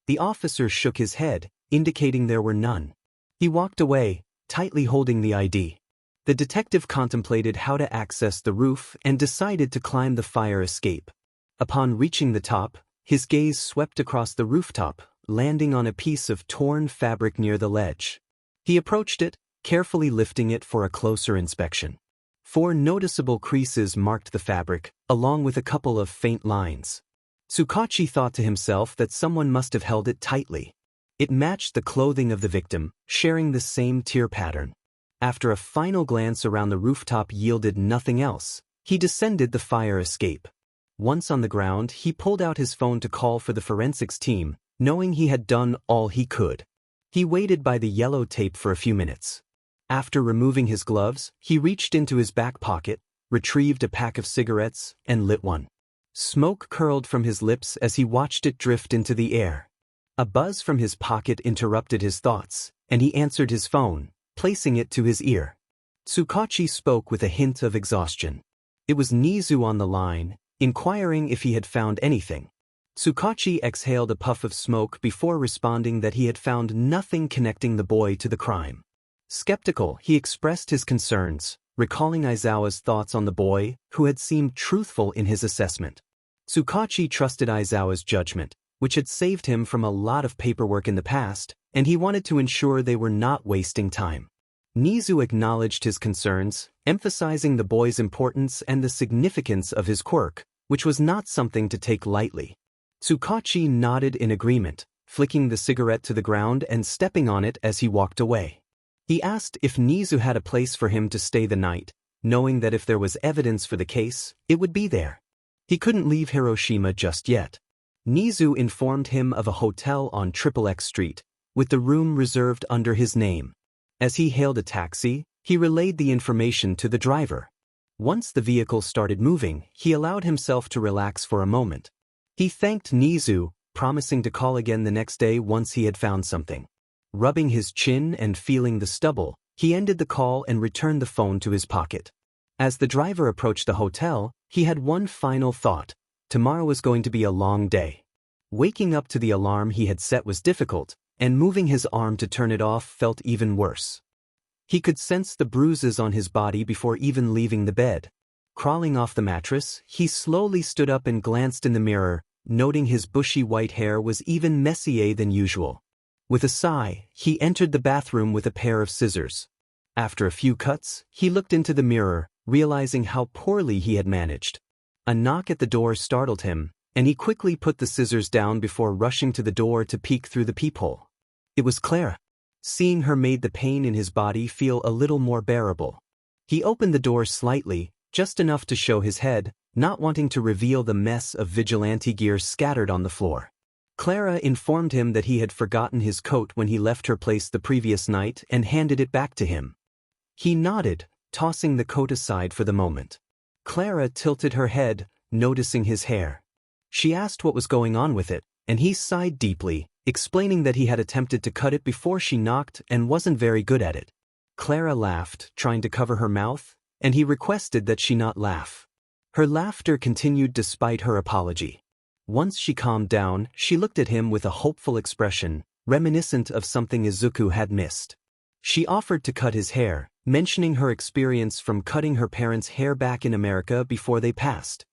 The officer shook his head, indicating there were none. He walked away, tightly holding the ID. The detective contemplated how to access the roof and decided to climb the fire escape. Upon reaching the top, his gaze swept across the rooftop, landing on a piece of torn fabric near the ledge. He approached it, carefully lifting it for a closer inspection. 4 noticeable creases marked the fabric, along with a couple of faint lines. Tsukachi thought to himself that someone must have held it tightly. It matched the clothing of the victim, sharing the same tear pattern. After a final glance around the rooftop yielded nothing else, he descended the fire escape. Once on the ground, he pulled out his phone to call for the forensics team, knowing he had done all he could. He waited by the yellow tape for a few minutes. After removing his gloves, he reached into his back pocket, retrieved a pack of cigarettes, and lit one. Smoke curled from his lips as he watched it drift into the air. A buzz from his pocket interrupted his thoughts, and he answered his phone, placing it to his ear. Tsukachi spoke with a hint of exhaustion. It was Nizu on the line, inquiring if he had found anything. Tsukachi exhaled a puff of smoke before responding that he had found nothing connecting the boy to the crime. Skeptical, he expressed his concerns, recalling Aizawa's thoughts on the boy, who had seemed truthful in his assessment. Tsukachi trusted Aizawa's judgment, which had saved him from a lot of paperwork in the past, and he wanted to ensure they were not wasting time. Nizu acknowledged his concerns, emphasizing the boy's importance and the significance of his quirk, which was not something to take lightly. Tsukachi nodded in agreement, flicking the cigarette to the ground and stepping on it as he walked away. He asked if Nizu had a place for him to stay the night, knowing that if there was evidence for the case, it would be there. He couldn't leave Hiroshima just yet. Nizu informed him of a hotel on XXX Street, with the room reserved under his name. As he hailed a taxi, he relayed the information to the driver. Once the vehicle started moving, he allowed himself to relax for a moment. He thanked Nizu, promising to call again the next day once he had found something. Rubbing his chin and feeling the stubble, he ended the call and returned the phone to his pocket. As the driver approached the hotel, he had one final thought. Tomorrow was going to be a long day. Waking up to the alarm he had set was difficult, and moving his arm to turn it off felt even worse. He could sense the bruises on his body before even leaving the bed. Crawling off the mattress, he slowly stood up and glanced in the mirror, noting his bushy white hair was even messier than usual. With a sigh, he entered the bathroom with a pair of scissors. After a few cuts, he looked into the mirror, realizing how poorly he had managed. A knock at the door startled him, and he quickly put the scissors down before rushing to the door to peek through the peephole. It was Clara. Seeing her made the pain in his body feel a little more bearable. He opened the door slightly, just enough to show his head, not wanting to reveal the mess of vigilante gear scattered on the floor. Clara informed him that he had forgotten his coat when he left her place the previous night and handed it back to him. He nodded, tossing the coat aside for the moment. Clara tilted her head, noticing his hair. She asked what was going on with it, and he sighed deeply, explaining that he had attempted to cut it before she knocked and wasn't very good at it. Clara laughed, trying to cover her mouth, and he requested that she not laugh. Her laughter continued despite her apology. Once she calmed down, she looked at him with a hopeful expression, reminiscent of something Izuku had missed. She offered to cut his hair, mentioning her experience from cutting her parents' hair back in America before they passed.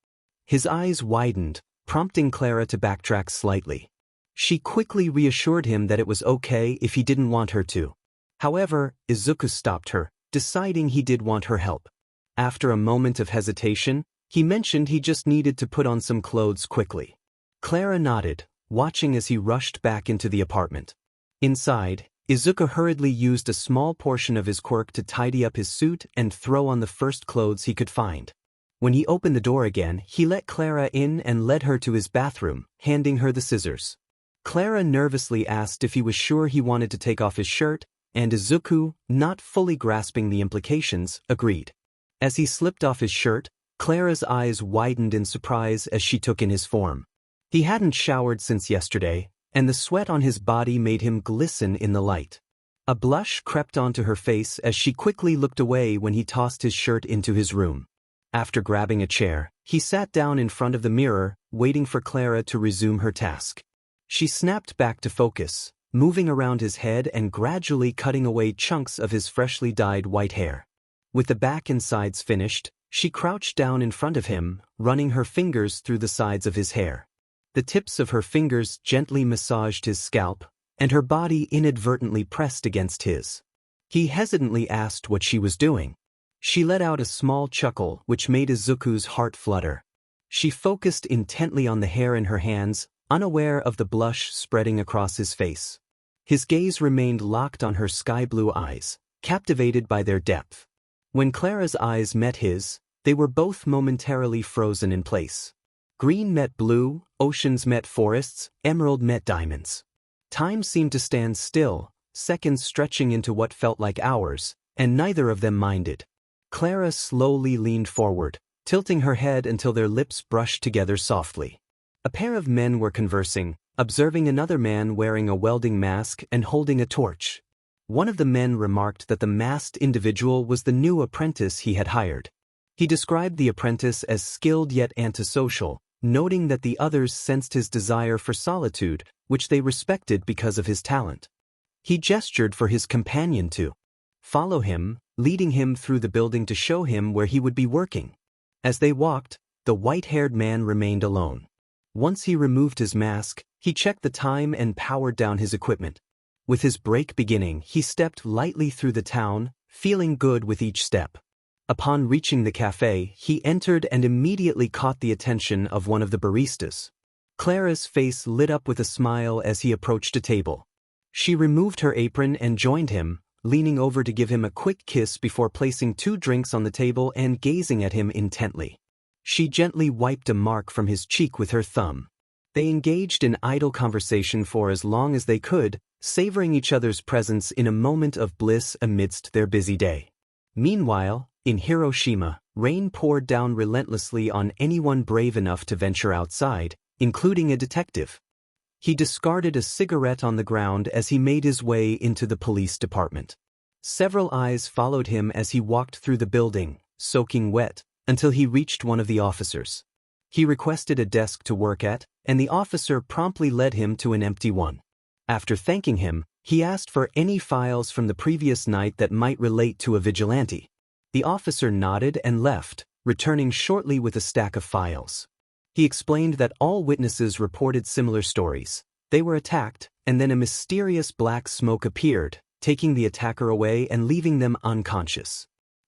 His eyes widened, prompting Clara to backtrack slightly. She quickly reassured him that it was okay if he didn't want her to. However, Izuku stopped her, deciding he did want her help. After a moment of hesitation, he mentioned he just needed to put on some clothes quickly. Clara nodded, watching as he rushed back into the apartment. Inside, Izuku hurriedly used a small portion of his quirk to tidy up his suit and throw on the first clothes he could find. When he opened the door again, he let Clara in and led her to his bathroom, handing her the scissors. Clara nervously asked if he was sure he wanted to take off his shirt, and Izuku, not fully grasping the implications, agreed. As he slipped off his shirt, Clara's eyes widened in surprise as she took in his form. He hadn't showered since yesterday, and the sweat on his body made him glisten in the light. A blush crept onto her face as she quickly looked away when he tossed his shirt into his room. After grabbing a chair, he sat down in front of the mirror, waiting for Clara to resume her task. She snapped back to focus, moving around his head and gradually cutting away chunks of his freshly dyed white hair. With the back and sides finished, she crouched down in front of him, running her fingers through the sides of his hair. The tips of her fingers gently massaged his scalp, and her body inadvertently pressed against his. He hesitantly asked what she was doing. She let out a small chuckle which made Izuku's heart flutter. She focused intently on the hair in her hands, unaware of the blush spreading across his face. His gaze remained locked on her sky-blue eyes, captivated by their depth. When Clara's eyes met his, they were both momentarily frozen in place. Green met blue, oceans met forests, emerald met diamonds. Time seemed to stand still, seconds stretching into what felt like hours, and neither of them minded. Clara slowly leaned forward, tilting her head until their lips brushed together softly. A pair of men were conversing, observing another man wearing a welding mask and holding a torch. One of the men remarked that the masked individual was the new apprentice he had hired. He described the apprentice as skilled yet antisocial, noting that the others sensed his desire for solitude, which they respected because of his talent. He gestured for his companion to follow him, leading him through the building to show him where he would be working. As they walked, the white-haired man remained alone. Once he removed his mask, he checked the time and powered down his equipment. With his break beginning, he stepped lightly through the town, feeling good with each step. Upon reaching the cafe, he entered and immediately caught the attention of one of the baristas. Clara's face lit up with a smile as he approached a table. She removed her apron and joined him, leaning over to give him a quick kiss before placing 2 drinks on the table and gazing at him intently. She gently wiped a mark from his cheek with her thumb. They engaged in idle conversation for as long as they could, savoring each other's presence in a moment of bliss amidst their busy day. Meanwhile, in Hiroshima, rain poured down relentlessly on anyone brave enough to venture outside, including a detective. He discarded a cigarette on the ground as he made his way into the police department. Several eyes followed him as he walked through the building, soaking wet, until he reached one of the officers. He requested a desk to work at, and the officer promptly led him to an empty one. After thanking him, he asked for any files from the previous night that might relate to a vigilante. The officer nodded and left, returning shortly with a stack of files. He explained that all witnesses reported similar stories. They were attacked, and then a mysterious black smoke appeared, taking the attacker away and leaving them unconscious.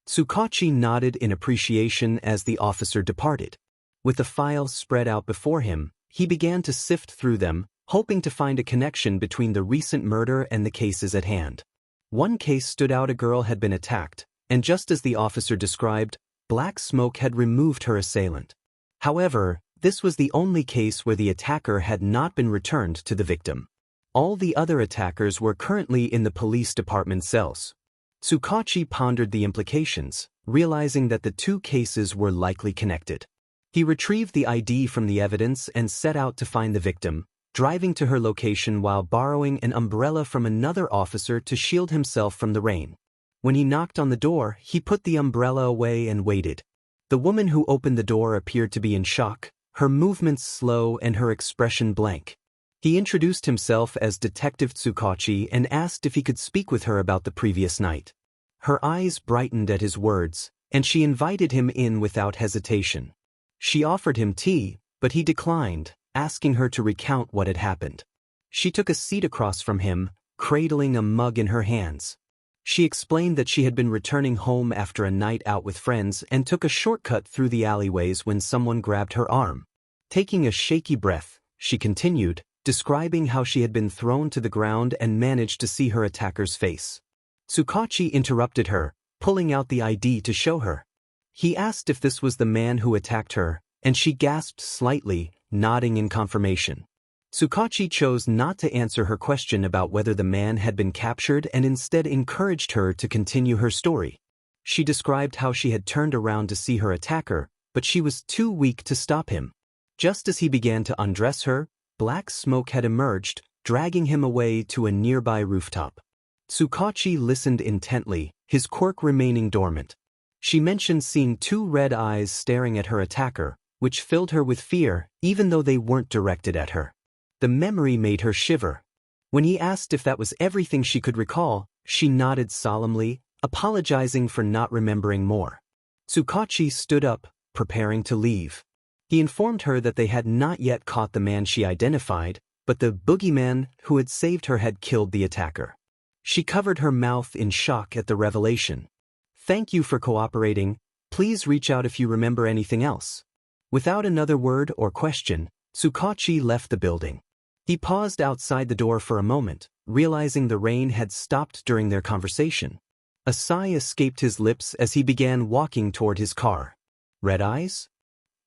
Tsukachi nodded in appreciation as the officer departed. With the files spread out before him, he began to sift through them, hoping to find a connection between the recent murder and the cases at hand. One case stood out: a girl had been attacked, and just as the officer described, black smoke had removed her assailant. However, this was the only case where the attacker had not been returned to the victim. All the other attackers were currently in the police department cells. Tsukachi pondered the implications, realizing that the two cases were likely connected. He retrieved the ID from the evidence and set out to find the victim, driving to her location while borrowing an umbrella from another officer to shield himself from the rain. When he knocked on the door, he put the umbrella away and waited. The woman who opened the door appeared to be in shock, her movements slow and her expression blank. He introduced himself as Detective Tsukachi and asked if he could speak with her about the previous night. Her eyes brightened at his words, and she invited him in without hesitation. She offered him tea, but he declined, asking her to recount what had happened. She took a seat across from him, cradling a mug in her hands. She explained that she had been returning home after a night out with friends and took a shortcut through the alleyways when someone grabbed her arm. Taking a shaky breath, she continued, describing how she had been thrown to the ground and managed to see her attacker's face. Tsukachi interrupted her, pulling out the ID to show her. He asked if this was the man who attacked her, and she gasped slightly, nodding in confirmation. Tsukachi chose not to answer her question about whether the man had been captured and instead encouraged her to continue her story. She described how she had turned around to see her attacker, but she was too weak to stop him. Just as he began to undress her, black smoke had emerged, dragging him away to a nearby rooftop. Tsukachi listened intently, his quirk remaining dormant. She mentioned seeing two red eyes staring at her attacker, which filled her with fear, even though they weren't directed at her. The memory made her shiver. When he asked if that was everything she could recall, she nodded solemnly, apologizing for not remembering more. Tsukachi stood up, preparing to leave. He informed her that they had not yet caught the man she identified, but the boogeyman who had saved her had killed the attacker. She covered her mouth in shock at the revelation. "Thank you for cooperating. Please reach out if you remember anything else." Without another word or question, Tsukachi left the building. He paused outside the door for a moment, realizing the rain had stopped during their conversation. A sigh escaped his lips as he began walking toward his car. Red eyes?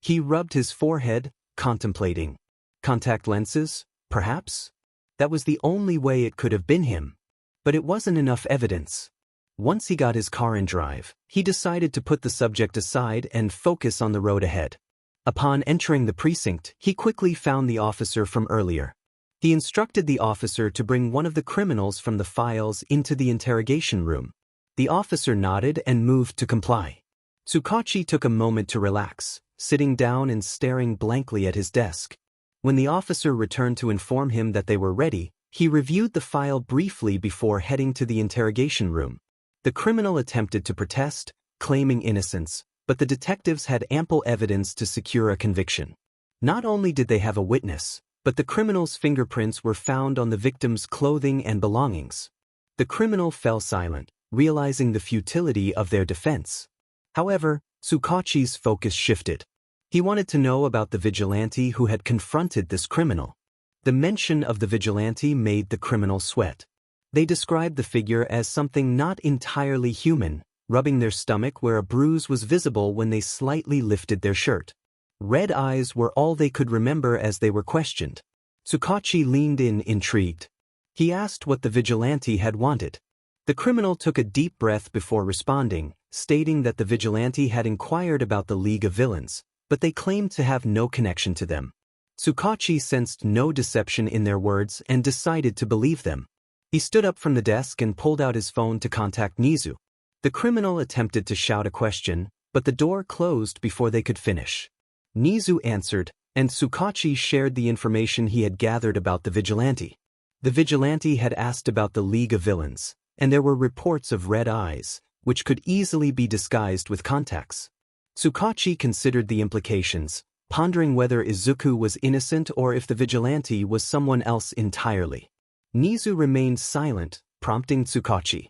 He rubbed his forehead, contemplating. Contact lenses, perhaps? That was the only way it could have been him. But it wasn't enough evidence. Once he got his car in drive, he decided to put the subject aside and focus on the road ahead. Upon entering the precinct, he quickly found the officer from earlier. He instructed the officer to bring one of the criminals from the files into the interrogation room. The officer nodded and moved to comply. Tsukachi took a moment to relax, sitting down and staring blankly at his desk. When the officer returned to inform him that they were ready, he reviewed the file briefly before heading to the interrogation room. The criminal attempted to protest, claiming innocence, but the detectives had ample evidence to secure a conviction. Not only did they have a witness, but the criminal's fingerprints were found on the victim's clothing and belongings. The criminal fell silent, realizing the futility of their defense. However, Tsukachi's focus shifted. He wanted to know about the vigilante who had confronted this criminal. The mention of the vigilante made the criminal sweat. They described the figure as something not entirely human, rubbing their stomach where a bruise was visible when they slightly lifted their shirt. Red eyes were all they could remember as they were questioned. Tsukachi leaned in, intrigued. He asked what the vigilante had wanted. The criminal took a deep breath before responding, stating that the vigilante had inquired about the League of Villains, but they claimed to have no connection to them. Tsukachi sensed no deception in their words and decided to believe them. He stood up from the desk and pulled out his phone to contact Nizu. The criminal attempted to shout a question, but the door closed before they could finish. Nizu answered, and Tsukachi shared the information he had gathered about the vigilante. The vigilante had asked about the League of Villains, and there were reports of red eyes, which could easily be disguised with contacts. Tsukachi considered the implications, pondering whether Izuku was innocent or if the vigilante was someone else entirely. Nizu remained silent, prompting Tsukachi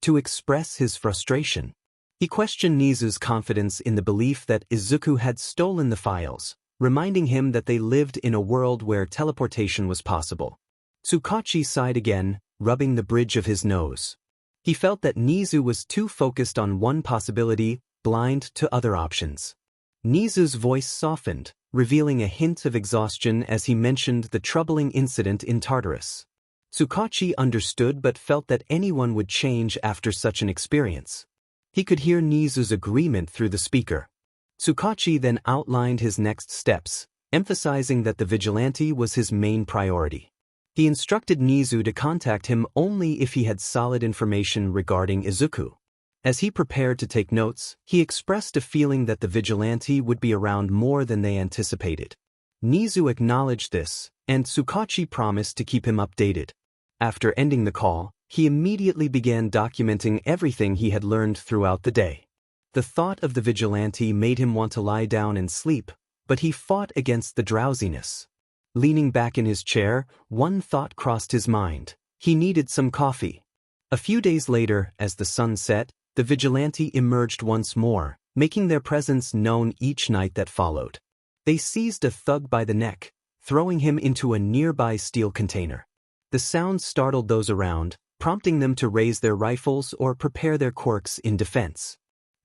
to express his frustration. He questioned Nizu's confidence in the belief that Izuku had stolen the files, reminding him that they lived in a world where teleportation was possible. Tsukachi sighed again, rubbing the bridge of his nose. He felt that Nizu was too focused on one possibility, blind to other options. Nizu's voice softened, revealing a hint of exhaustion as he mentioned the troubling incident in Tartarus. Tsukachi understood but felt that anyone would change after such an experience. He could hear Nizu's agreement through the speaker. Tsukachi then outlined his next steps, emphasizing that the vigilante was his main priority. He instructed Nizu to contact him only if he had solid information regarding Izuku. As he prepared to take notes, he expressed a feeling that the vigilante would be around more than they anticipated. Nizu acknowledged this, and Tsukachi promised to keep him updated. After ending the call, he immediately began documenting everything he had learned throughout the day. The thought of the vigilante made him want to lie down and sleep, but he fought against the drowsiness. Leaning back in his chair, one thought crossed his mind. He needed some coffee. A few days later, as the sun set, the vigilante emerged once more, making their presence known each night that followed. They seized a thug by the neck, throwing him into a nearby steel container. The sound startled those around, prompting them to raise their rifles or prepare their quirks in defense.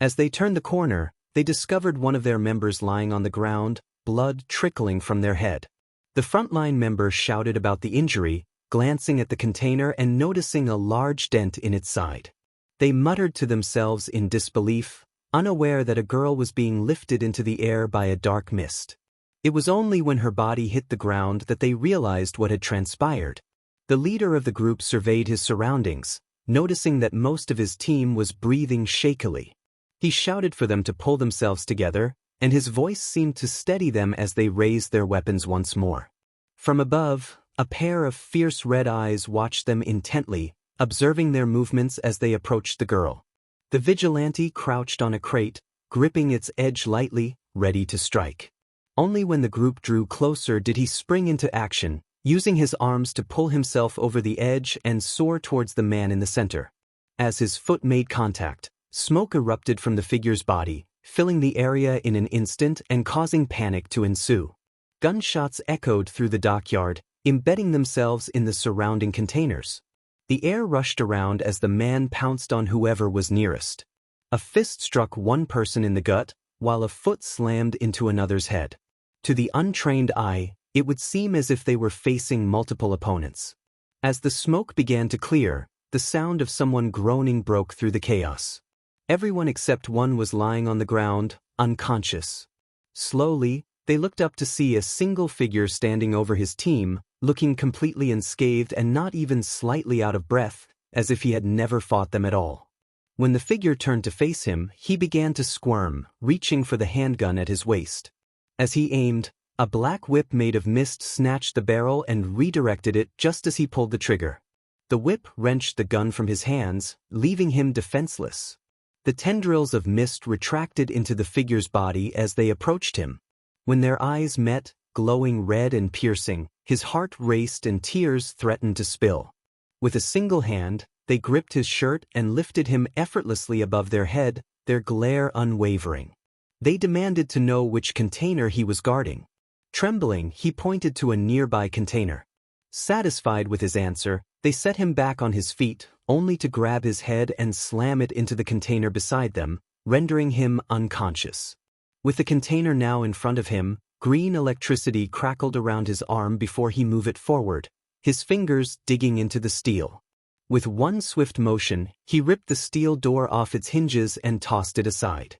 As they turned the corner, they discovered one of their members lying on the ground, blood trickling from their head. The frontline member shouted about the injury, glancing at the container and noticing a large dent in its side. They muttered to themselves in disbelief, unaware that a girl was being lifted into the air by a dark mist. It was only when her body hit the ground that they realized what had transpired. The leader of the group surveyed his surroundings, noticing that most of his team was breathing shakily. He shouted for them to pull themselves together, and his voice seemed to steady them as they raised their weapons once more. From above, a pair of fierce red eyes watched them intently, observing their movements as they approached the girl. The vigilante crouched on a crate, gripping its edge lightly, ready to strike. Only when the group drew closer did he spring into action, using his arms to pull himself over the edge and soar towards the man in the center. As his foot made contact, smoke erupted from the figure's body, filling the area in an instant and causing panic to ensue. Gunshots echoed through the dockyard, embedding themselves in the surrounding containers. The air rushed around as the man pounced on whoever was nearest. A fist struck one person in the gut, while a foot slammed into another's head. To the untrained eye, it would seem as if they were facing multiple opponents. As the smoke began to clear, the sound of someone groaning broke through the chaos. Everyone except one was lying on the ground, unconscious. Slowly, they looked up to see a single figure standing over his team, looking completely unscathed and not even slightly out of breath, as if he had never fought them at all. When the figure turned to face him, he began to squirm, reaching for the handgun at his waist. As he aimed, a black whip made of mist snatched the barrel and redirected it just as he pulled the trigger. The whip wrenched the gun from his hands, leaving him defenseless. The tendrils of mist retracted into the figure's body as they approached him. When their eyes met, glowing red and piercing, his heart raced and tears threatened to spill. With a single hand, they gripped his shirt and lifted him effortlessly above their head, their glare unwavering. They demanded to know which container he was guarding. Trembling, he pointed to a nearby container. Satisfied with his answer, they set him back on his feet, only to grab his head and slam it into the container beside them, rendering him unconscious. With the container now in front of him, green electricity crackled around his arm before he moved it forward. his fingers digging into the steel. With one swift motion, he ripped the steel door off its hinges and tossed it aside.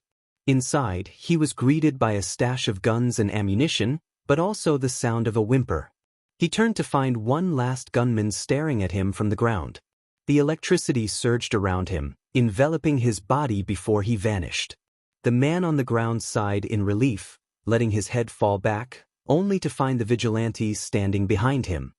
Inside, he was greeted by a stash of guns and ammunition, but also the sound of a whimper. He turned to find one last gunman staring at him from the ground. The electricity surged around him, enveloping his body before he vanished. The man on the ground sighed in relief, letting his head fall back, only to find the vigilante standing behind him.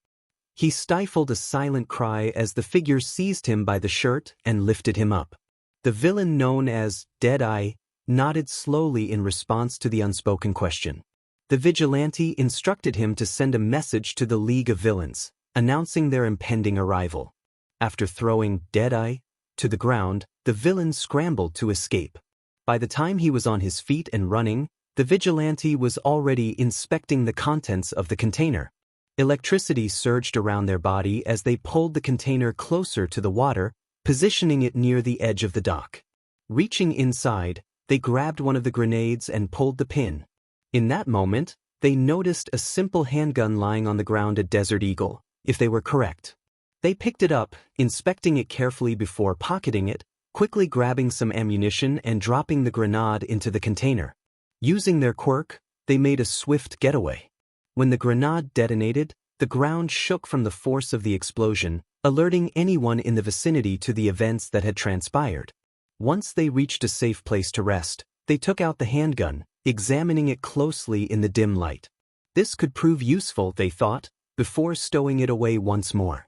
He stifled a silent cry as the figure seized him by the shirt and lifted him up. The villain known as Deadeye nodded slowly in response to the unspoken question. The vigilante instructed him to send a message to the League of Villains, announcing their impending arrival. After throwing Deadeye to the ground, the villain scrambled to escape. By the time he was on his feet and running, the vigilante was already inspecting the contents of the container. Electricity surged around their body as they pulled the container closer to the water, positioning it near the edge of the dock. Reaching inside, they grabbed one of the grenades and pulled the pin. In that moment, they noticed a simple handgun lying on the ground, a Desert Eagle, if they were correct. They picked it up, inspecting it carefully before pocketing it, quickly grabbing some ammunition and dropping the grenade into the container. Using their quirk, they made a swift getaway. When the grenade detonated, the ground shook from the force of the explosion, alerting anyone in the vicinity to the events that had transpired. Once they reached a safe place to rest, they took out the handgun, examining it closely in the dim light. This could prove useful, they thought, before stowing it away once more.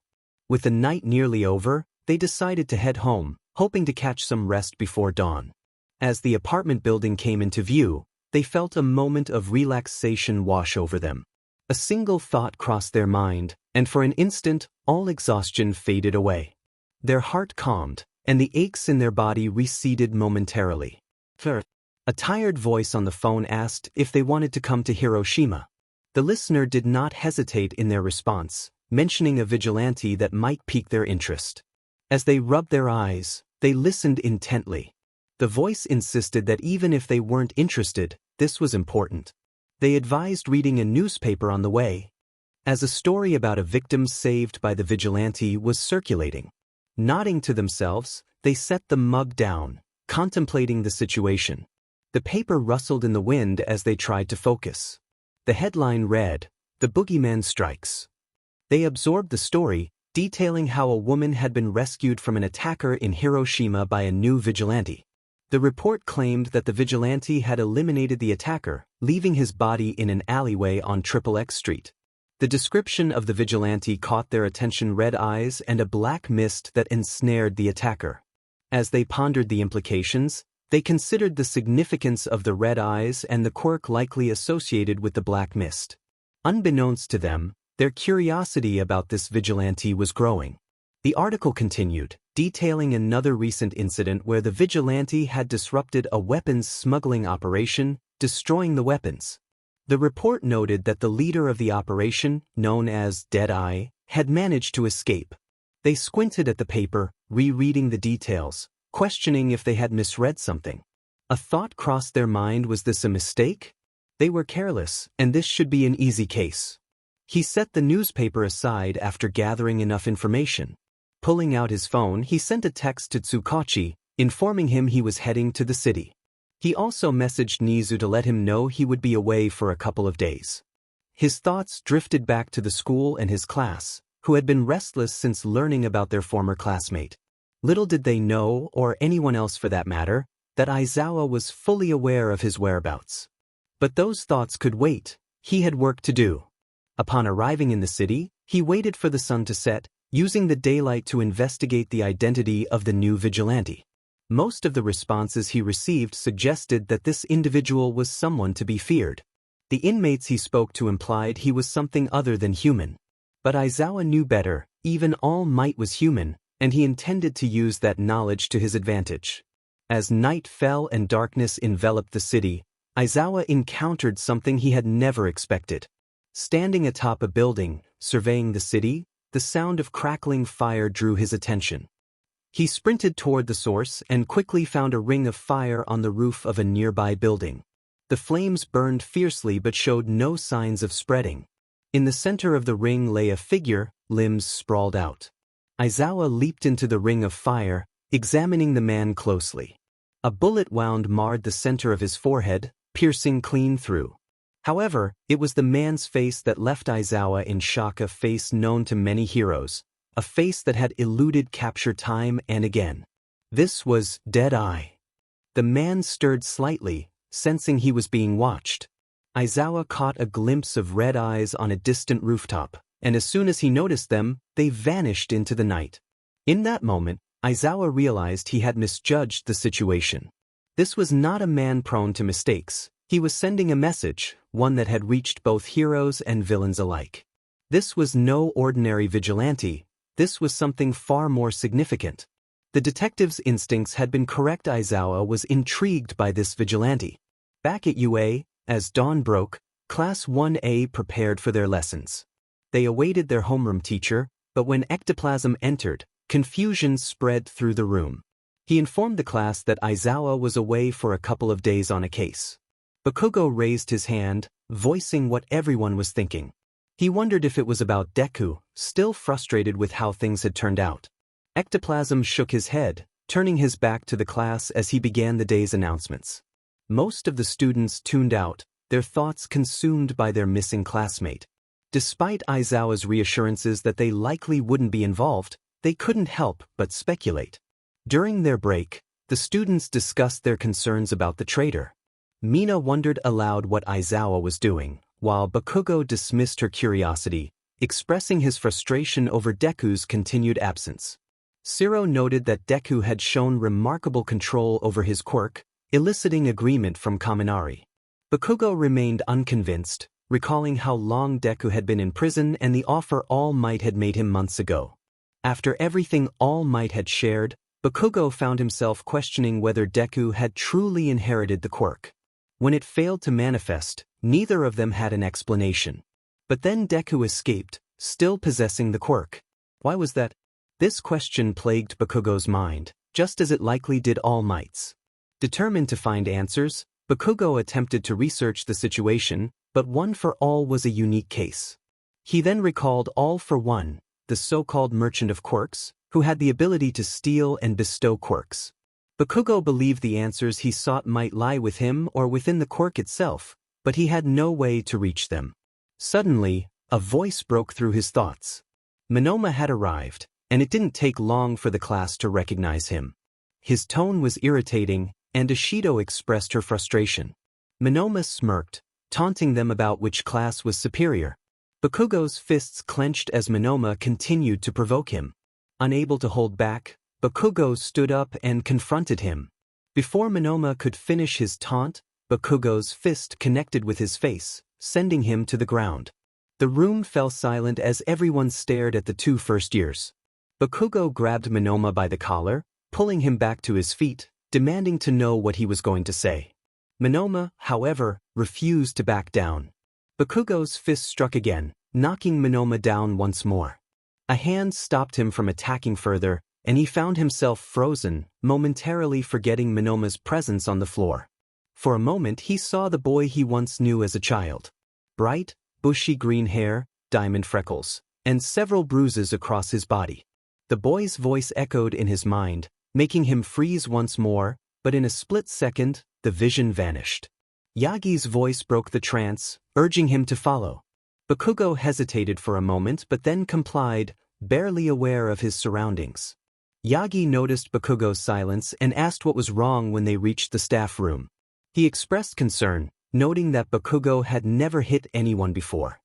With the night nearly over, they decided to head home, hoping to catch some rest before dawn. As the apartment building came into view, they felt a moment of relaxation wash over them. A single thought crossed their mind, and for an instant, all exhaustion faded away. Their heart calmed, and the aches in their body receded momentarily. A tired voice on the phone asked if they wanted to come to Hiroshima. The listener did not hesitate in their response, mentioning a vigilante that might pique their interest. As they rubbed their eyes, they listened intently. The voice insisted that even if they weren't interested, this was important. They advised reading a newspaper on the way, as a story about a victim saved by the vigilante was circulating. Nodding to themselves, they set the mug down, contemplating the situation. The paper rustled in the wind as they tried to focus. The headline read, "The Boogeyman Strikes." They absorbed the story, detailing how a woman had been rescued from an attacker in Hiroshima by a new vigilante. The report claimed that the vigilante had eliminated the attacker, leaving his body in an alleyway on XXX Street. The description of the vigilante caught their attention: red eyes and a black mist that ensnared the attacker. As they pondered the implications, they considered the significance of the red eyes and the quirk likely associated with the black mist. Unbeknownst to them, their curiosity about this vigilante was growing. The article continued, detailing another recent incident where the vigilante had disrupted a weapons smuggling operation, destroying the weapons. The report noted that the leader of the operation, known as Deadeye, had managed to escape. They squinted at the paper, rereading the details, questioning if they had misread something. A thought crossed their mind: was this a mistake? They were careless, and this should be an easy case. He set the newspaper aside after gathering enough information. Pulling out his phone, he sent a text to Tsukachi, informing him he was heading to the city. He also messaged Nizu to let him know he would be away for a couple of days. His thoughts drifted back to the school and his class, who had been restless since learning about their former classmate. Little did they know, or anyone else for that matter, that Aizawa was fully aware of his whereabouts. But those thoughts could wait. He had work to do. Upon arriving in the city, he waited for the sun to set, using the daylight to investigate the identity of the new vigilante. Most of the responses he received suggested that this individual was someone to be feared. The inmates he spoke to implied he was something other than human. But Aizawa knew better: even All Might was human, and he intended to use that knowledge to his advantage. As night fell and darkness enveloped the city, Aizawa encountered something he had never expected. Standing atop a building, surveying the city, the sound of crackling fire drew his attention. He sprinted toward the source and quickly found a ring of fire on the roof of a nearby building. The flames burned fiercely but showed no signs of spreading. In the center of the ring lay a figure, limbs sprawled out. Aizawa leaped into the ring of fire, examining the man closely. A bullet wound marred the center of his forehead, piercing clean through. However, it was the man's face that left Aizawa in shock, a face known to many heroes, a face that had eluded capture time and again. This was Deadeye. The man stirred slightly, sensing he was being watched. Aizawa caught a glimpse of red eyes on a distant rooftop, and as soon as he noticed them, they vanished into the night. In that moment, Aizawa realized he had misjudged the situation. This was not a man prone to mistakes. He was sending a message, one that had reached both heroes and villains alike. This was no ordinary vigilante. This was something far more significant. The detective's instincts had been correct. Aizawa was intrigued by this vigilante. Back at UA, as dawn broke, Class 1A prepared for their lessons. They awaited their homeroom teacher, but when ectoplasm entered, confusion spread through the room. He informed the class that Aizawa was away for a couple of days on a case. Bakugo raised his hand, voicing what everyone was thinking. He wondered if it was about Deku, still frustrated with how things had turned out. Ectoplasm shook his head, turning his back to the class as he began the day's announcements. Most of the students tuned out, their thoughts consumed by their missing classmate. Despite Aizawa's reassurances that they likely wouldn't be involved, they couldn't help but speculate. During their break, the students discussed their concerns about the traitor. Mina wondered aloud what Aizawa was doing, while Bakugo dismissed her curiosity, expressing his frustration over Deku's continued absence. Shiro noted that Deku had shown remarkable control over his quirk, eliciting agreement from Kaminari. Bakugo remained unconvinced, recalling how long Deku had been in prison and the offer All Might had made him months ago. After everything All Might had shared, Bakugo found himself questioning whether Deku had truly inherited the quirk. When it failed to manifest, neither of them had an explanation. But then Deku escaped, still possessing the quirk. Why was that? This question plagued Bakugo's mind, just as it likely did All Might's. Determined to find answers, Bakugo attempted to research the situation, but One for All was a unique case. He then recalled All for One, the so-called merchant of quirks, who had the ability to steal and bestow quirks. Bakugo believed the answers he sought might lie with him or within the quirk itself, but he had no way to reach them. Suddenly, a voice broke through his thoughts. Monoma had arrived, and it didn't take long for the class to recognize him. His tone was irritating, and Ishido expressed her frustration. Monoma smirked, taunting them about which class was superior. Bakugo's fists clenched as Monoma continued to provoke him. Unable to hold back, Bakugo stood up and confronted him. Before Monoma could finish his taunt, Bakugo's fist connected with his face, sending him to the ground. The room fell silent as everyone stared at the two first years. Bakugo grabbed Monoma by the collar, pulling him back to his feet, demanding to know what he was going to say. Monoma, however, refused to back down. Bakugo's fist struck again, knocking Monoma down once more. A hand stopped him from attacking further, and he found himself frozen, momentarily forgetting Monoma's presence on the floor. For a moment he saw the boy he once knew as a child. Bright, bushy green hair, diamond freckles, and several bruises across his body. The boy's voice echoed in his mind, making him freeze once more, but in a split second, the vision vanished. Yagi's voice broke the trance, urging him to follow. Bakugo hesitated for a moment but then complied, barely aware of his surroundings. Yagi noticed Bakugo's silence and asked what was wrong when they reached the staff room. He expressed concern, noting that Bakugo had never hit anyone before.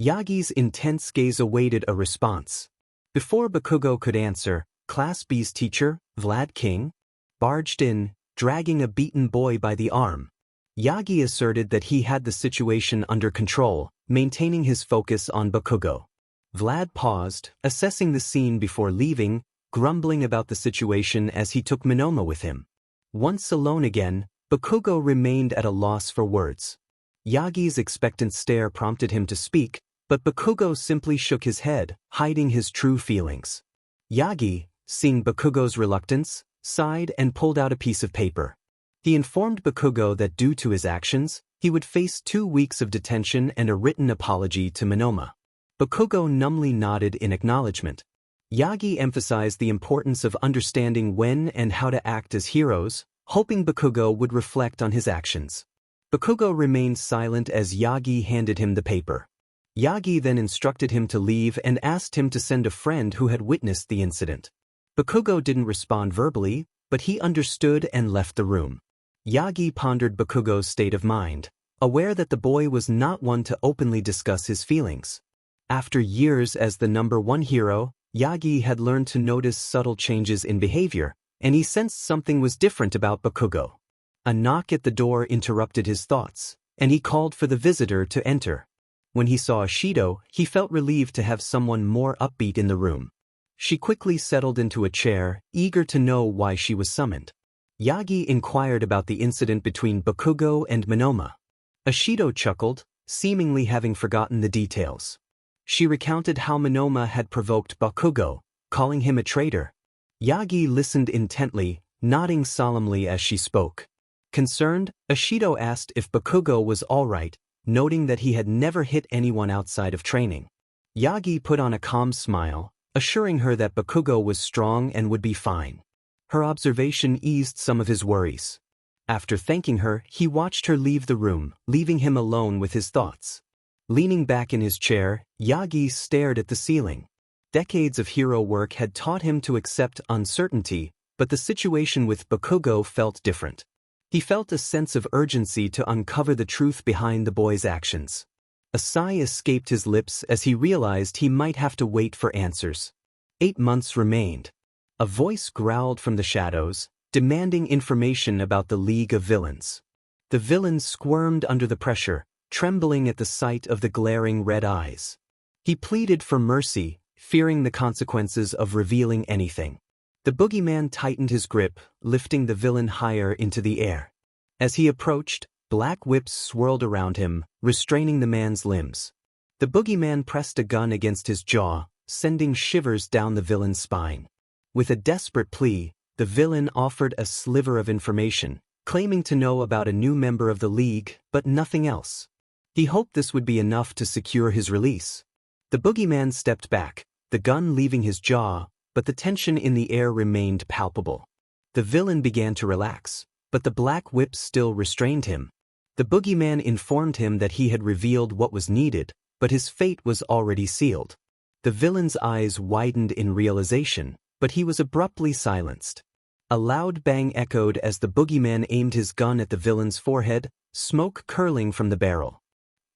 Yagi's intense gaze awaited a response. Before Bakugo could answer, Class B's teacher, Vlad King, barged in, dragging a beaten boy by the arm. Yagi asserted that he had the situation under control, maintaining his focus on Bakugo. Vlad paused, assessing the scene before leaving, grumbling about the situation as he took Monoma with him. Once alone again, Bakugo remained at a loss for words. Yagi's expectant stare prompted him to speak, but Bakugo simply shook his head, hiding his true feelings. Yagi, seeing Bakugo's reluctance, sighed and pulled out a piece of paper. He informed Bakugo that due to his actions, He would face 2 weeks of detention and a written apology to Monoma. Bakugo numbly nodded in acknowledgement. Yagi emphasized the importance of understanding when and how to act as heroes, hoping Bakugo would reflect on his actions. Bakugo remained silent as Yagi handed him the paper. Yagi then instructed him to leave and asked him to send a friend who had witnessed the incident. Bakugo didn't respond verbally, but he understood and left the room. Yagi pondered Bakugo's state of mind, aware that the boy was not one to openly discuss his feelings. After years as the number 1 hero, Yagi had learned to notice subtle changes in behavior, and he sensed something was different about Bakugo. A knock at the door interrupted his thoughts, and he called for the visitor to enter. When he saw Ashido, he felt relieved to have someone more upbeat in the room. She quickly settled into a chair, eager to know why she was summoned. Yagi inquired about the incident between Bakugo and Monoma. Ashido chuckled, seemingly having forgotten the details. She recounted how Monoma had provoked Bakugo, calling him a traitor. Yagi listened intently, nodding solemnly as she spoke. Concerned, Ashido asked if Bakugo was all right, noting that he had never hit anyone outside of training. Yagi put on a calm smile, assuring her that Bakugo was strong and would be fine. Her observation eased some of his worries. After thanking her, he watched her leave the room, leaving him alone with his thoughts. Leaning back in his chair, Yagi stared at the ceiling. Decades of hero work had taught him to accept uncertainty, but the situation with Bakugo felt different. He felt a sense of urgency to uncover the truth behind the boy's actions. A sigh escaped his lips as he realized he might have to wait for answers. 8 months remained. A voice growled from the shadows, demanding information about the League of Villains. The villain squirmed under the pressure, trembling at the sight of the glaring red eyes. He pleaded for mercy, fearing the consequences of revealing anything. The boogeyman tightened his grip, lifting the villain higher into the air. As he approached, black whips swirled around him, restraining the man's limbs. The boogeyman pressed a gun against his jaw, sending shivers down the villain's spine. With a desperate plea, the villain offered a sliver of information, claiming to know about a new member of the League, but nothing else. He hoped this would be enough to secure his release. The boogeyman stepped back, the gun leaving his jaw, but the tension in the air remained palpable. The villain began to relax, but the black whips still restrained him. The boogeyman informed him that he had revealed what was needed, but his fate was already sealed. The villain's eyes widened in realization, but he was abruptly silenced. A loud bang echoed as the boogeyman aimed his gun at the villain's forehead, smoke curling from the barrel.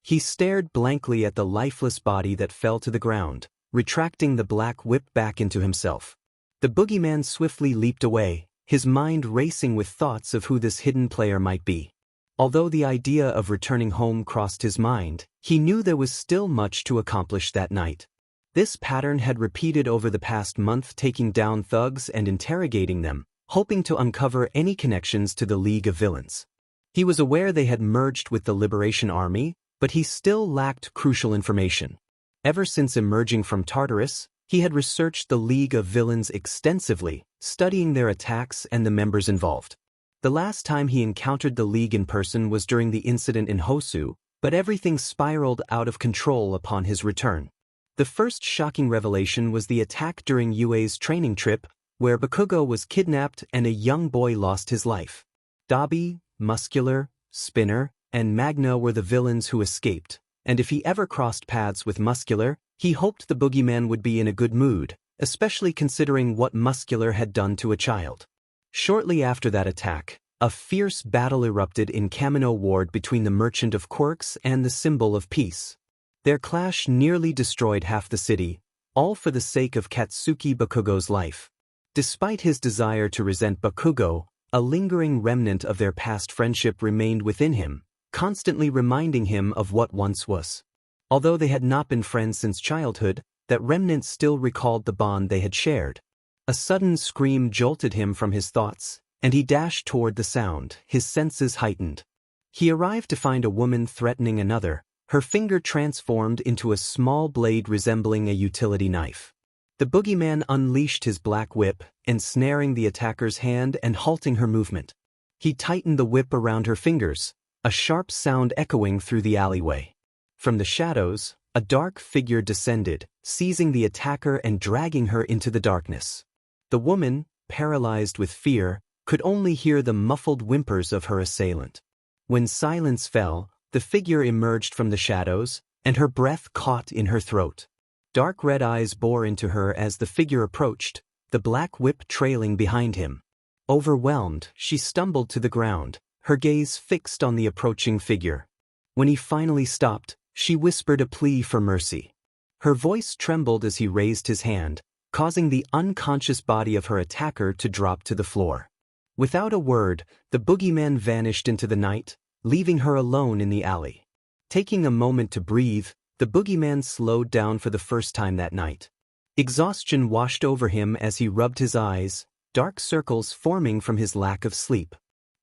He stared blankly at the lifeless body that fell to the ground, retracting the black whip back into himself. The boogeyman swiftly leaped away, his mind racing with thoughts of who this hidden player might be. Although the idea of returning home crossed his mind, he knew there was still much to accomplish that night. This pattern had repeated over the past month, taking down thugs and interrogating them, hoping to uncover any connections to the League of Villains. He was aware they had merged with the Liberation Army, but he still lacked crucial information. Ever since emerging from Tartarus, he had researched the League of Villains extensively, studying their attacks and the members involved. The last time he encountered the League in person was during the incident in Hosu, but everything spiraled out of control upon his return. The first shocking revelation was the attack during Yue's training trip, where Bakugo was kidnapped and a young boy lost his life. Dabi, Muscular, Spinner, and Magna were the villains who escaped, and if he ever crossed paths with Muscular, he hoped the boogeyman would be in a good mood, especially considering what Muscular had done to a child. Shortly after that attack, a fierce battle erupted in Kamino Ward between the Merchant of Quirks and the Symbol of Peace. Their clash nearly destroyed half the city, all for the sake of Katsuki Bakugo's life. Despite his desire to resent Bakugo, a lingering remnant of their past friendship remained within him, constantly reminding him of what once was. Although they had not been friends since childhood, that remnant still recalled the bond they had shared. A sudden scream jolted him from his thoughts, and he dashed toward the sound, his senses heightened. He arrived to find a woman threatening another, her finger transformed into a small blade resembling a utility knife. The boogeyman unleashed his black whip, ensnaring the attacker's hand and halting her movement. He tightened the whip around her fingers, a sharp sound echoing through the alleyway. From the shadows, a dark figure descended, seizing the attacker and dragging her into the darkness. The woman, paralyzed with fear, could only hear the muffled whimpers of her assailant. When silence fell, the figure emerged from the shadows, and her breath caught in her throat. Dark red eyes bore into her as the figure approached, the black whip trailing behind him. Overwhelmed, she stumbled to the ground, her gaze fixed on the approaching figure. When he finally stopped, she whispered a plea for mercy. Her voice trembled as he raised his hand, causing the unconscious body of her attacker to drop to the floor. Without a word, the boogeyman vanished into the night, leaving her alone in the alley. Taking a moment to breathe, the boogeyman slowed down for the first time that night. Exhaustion washed over him as he rubbed his eyes, dark circles forming from his lack of sleep.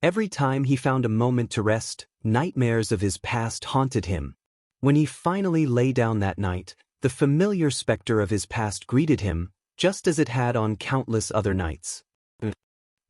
Every time he found a moment to rest, nightmares of his past haunted him. When he finally lay down that night, the familiar specter of his past greeted him, just as it had on countless other nights.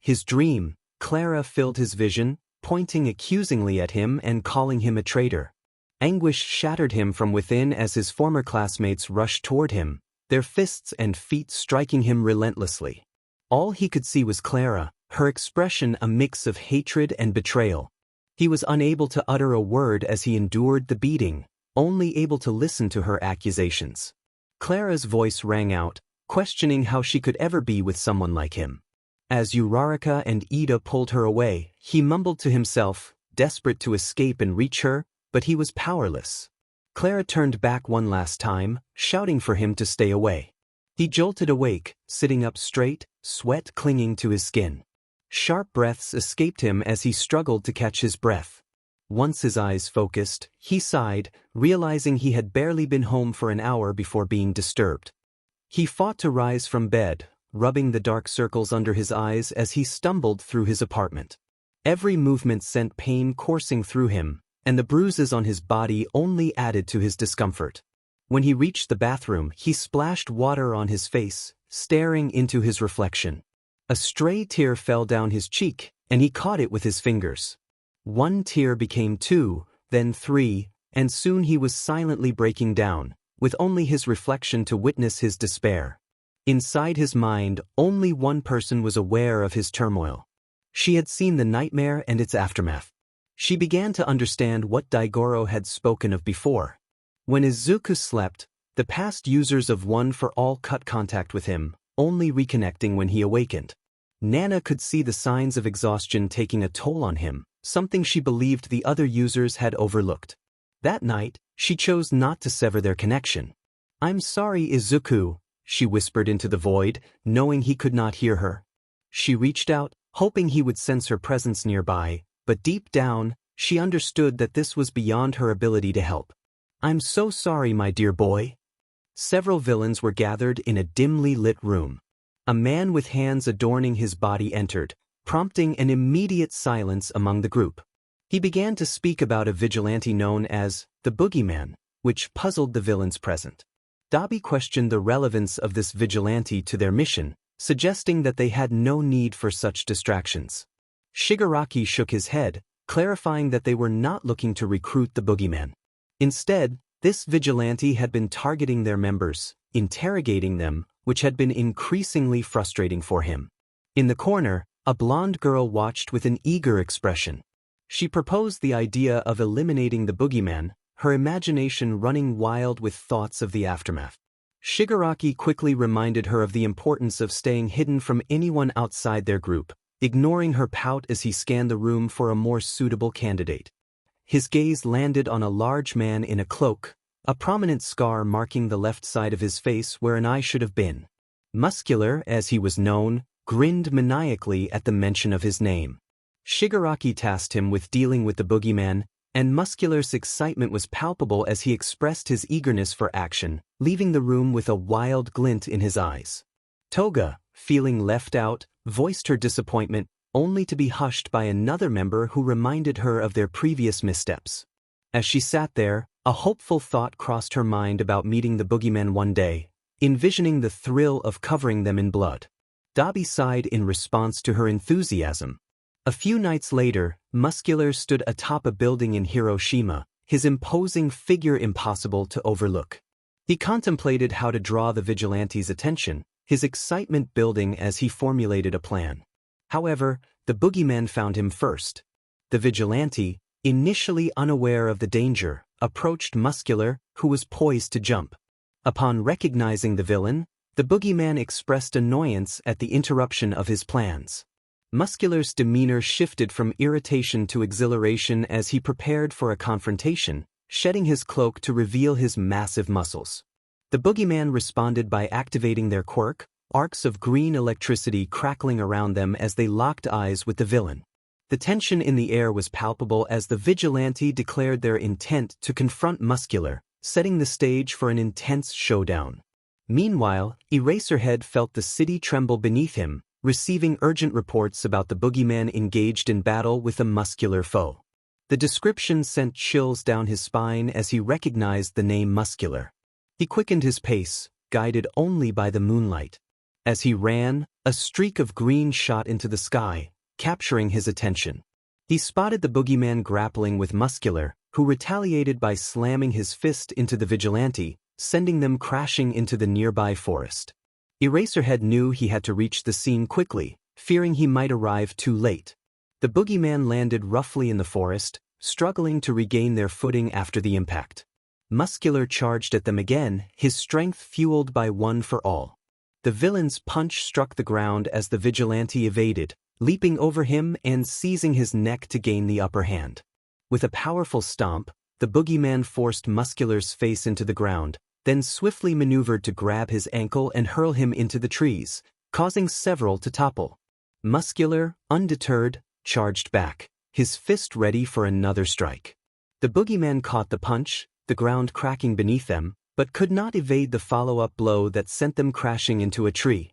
His dream, Clara, filled his vision, pointing accusingly at him and calling him a traitor. Anguish shattered him from within as his former classmates rushed toward him, their fists and feet striking him relentlessly. All he could see was Clara, her expression a mix of hatred and betrayal. He was unable to utter a word as he endured the beating, only able to listen to her accusations. Clara's voice rang out, questioning how she could ever be with someone like him. As Uraraka and Ida pulled her away, he mumbled to himself, desperate to escape and reach her, but he was powerless. Clara turned back one last time, shouting for him to stay away. He jolted awake, sitting up straight, sweat clinging to his skin. Sharp breaths escaped him as he struggled to catch his breath. Once his eyes focused, he sighed, realizing he had barely been home for an hour before being disturbed. He fought to rise from bed, rubbing the dark circles under his eyes as he stumbled through his apartment. Every movement sent pain coursing through him, and the bruises on his body only added to his discomfort. When he reached the bathroom, he splashed water on his face, staring into his reflection. A stray tear fell down his cheek, and he caught it with his fingers. One tear became two, then three, and soon he was silently breaking down, with only his reflection to witness his despair. Inside his mind, only one person was aware of his turmoil. She had seen the nightmare and its aftermath. She began to understand what Daigoro had spoken of before. When Izuku slept, the past users of One for All cut contact with him, only reconnecting when he awakened. Nana could see the signs of exhaustion taking a toll on him, something she believed the other users had overlooked. That night, she chose not to sever their connection. "I'm sorry, Izuku," she whispered into the void, knowing he could not hear her. She reached out, hoping he would sense her presence nearby, but deep down, she understood that this was beyond her ability to help. "I'm so sorry, my dear boy." Several villains were gathered in a dimly lit room. A man with hands adorning his body entered, prompting an immediate silence among the group. He began to speak about a vigilante known as the Boogeyman, which puzzled the villains present. Dabi questioned the relevance of this vigilante to their mission, suggesting that they had no need for such distractions. Shigaraki shook his head, clarifying that they were not looking to recruit the Boogeyman. Instead, this vigilante had been targeting their members, interrogating them, which had been increasingly frustrating for him. In the corner, a blonde girl watched with an eager expression. She proposed the idea of eliminating the Boogeyman, her imagination running wild with thoughts of the aftermath. Shigaraki quickly reminded her of the importance of staying hidden from anyone outside their group, ignoring her pout as he scanned the room for a more suitable candidate. His gaze landed on a large man in a cloak, a prominent scar marking the left side of his face where an eye should have been. Muscular, as he was known, grinned maniacally at the mention of his name. Shigaraki tasked him with dealing with the Boogeyman, and Muscular's excitement was palpable as he expressed his eagerness for action, leaving the room with a wild glint in his eyes. Toga, feeling left out, voiced her disappointment, only to be hushed by another member who reminded her of their previous missteps. As she sat there, a hopeful thought crossed her mind about meeting the Boogeyman one day, envisioning the thrill of covering them in blood. Dabi sighed in response to her enthusiasm. A few nights later, Muscular stood atop a building in Hiroshima, his imposing figure impossible to overlook. He contemplated how to draw the Vigilante's attention, his excitement building as he formulated a plan. However, the boogeyman found him first. The Vigilante, initially unaware of the danger, approached Muscular, who was poised to jump. Upon recognizing the villain, the boogeyman expressed annoyance at the interruption of his plans. Muscular's demeanor shifted from irritation to exhilaration as he prepared for a confrontation, shedding his cloak to reveal his massive muscles. The boogeyman responded by activating their quirk, arcs of green electricity crackling around them as they locked eyes with the villain. The tension in the air was palpable as the Vigilante declared their intent to confront Muscular, setting the stage for an intense showdown. Meanwhile, Eraserhead felt the city tremble beneath him, receiving urgent reports about the boogeyman engaged in battle with a muscular foe. The description sent chills down his spine as he recognized the name Muscular. He quickened his pace, guided only by the moonlight. As he ran, a streak of green shot into the sky, capturing his attention. He spotted the boogeyman grappling with Muscular, who retaliated by slamming his fist into the Vigilante, sending them crashing into the nearby forest. Eraserhead knew he had to reach the scene quickly, fearing he might arrive too late. The boogeyman landed roughly in the forest, struggling to regain their footing after the impact. Muscular charged at them again, his strength fueled by one for all. The villain's punch struck the ground as the Vigilante evaded, leaping over him and seizing his neck to gain the upper hand. With a powerful stomp, the boogeyman forced Muscular's face into the ground, then swiftly maneuvered to grab his ankle and hurl him into the trees, causing several to topple. Muscular, undeterred, charged back, his fist ready for another strike. The boogeyman caught the punch, the ground cracking beneath them, but could not evade the follow-up blow that sent them crashing into a tree.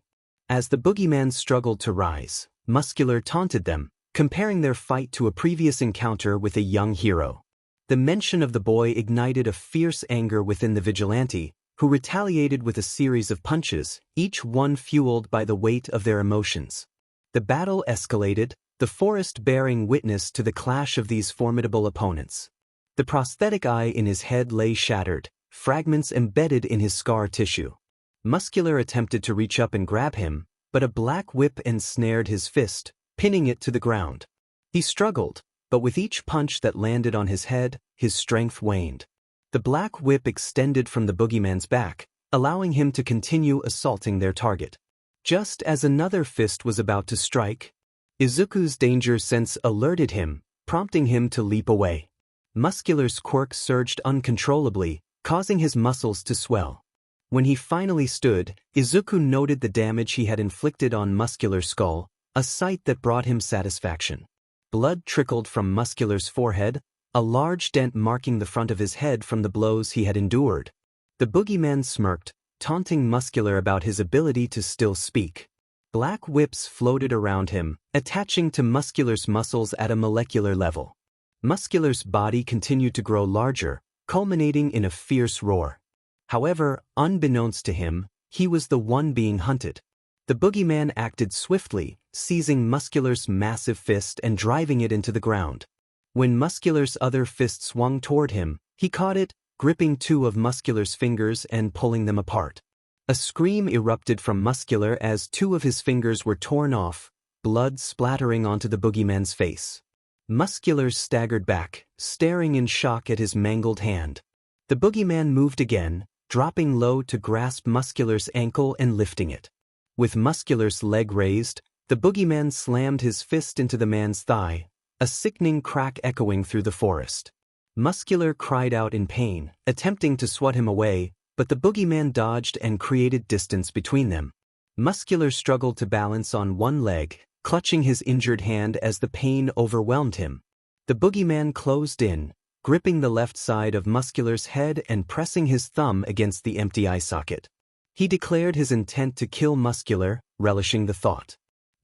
As the boogeyman struggled to rise, Muscular taunted them, comparing their fight to a previous encounter with a young hero. The mention of the boy ignited a fierce anger within the Vigilante, who retaliated with a series of punches, each one fueled by the weight of their emotions. The battle escalated, the forest bearing witness to the clash of these formidable opponents. The prosthetic eye in his head lay shattered, fragments embedded in his scar tissue. Muscular attempted to reach up and grab him, but a black whip ensnared his fist, pinning it to the ground. He struggled, but with each punch that landed on his head, his strength waned. The black whip extended from the boogeyman's back, allowing him to continue assaulting their target. Just as another fist was about to strike, Izuku's danger sense alerted him, prompting him to leap away. Muscular's quirk surged uncontrollably, causing his muscles to swell. When he finally stood, Izuku noted the damage he had inflicted on Muscular's skull, a sight that brought him satisfaction. Blood trickled from Muscular's forehead, a large dent marking the front of his head from the blows he had endured. The boogeyman smirked, taunting Muscular about his ability to still speak. Black whips floated around him, attaching to Muscular's muscles at a molecular level. Muscular's body continued to grow larger, culminating in a fierce roar. However, unbeknownst to him, he was the one being hunted. The boogeyman acted swiftly, seizing Muscular's massive fist and driving it into the ground. When Muscular's other fist swung toward him, he caught it, gripping two of Muscular's fingers and pulling them apart. A scream erupted from Muscular as two of his fingers were torn off, blood splattering onto the boogeyman's face. Muscular staggered back, staring in shock at his mangled hand. The boogeyman moved again, dropping low to grasp Muscular's ankle and lifting it. With Muscular's leg raised, the boogeyman slammed his fist into the man's thigh, a sickening crack echoing through the forest. Muscular cried out in pain, attempting to swat him away, but the boogeyman dodged and created distance between them. Muscular struggled to balance on one leg, clutching his injured hand as the pain overwhelmed him. The boogeyman closed in, gripping the left side of Muscular's head and pressing his thumb against the empty eye socket. He declared his intent to kill Muscular, relishing the thought.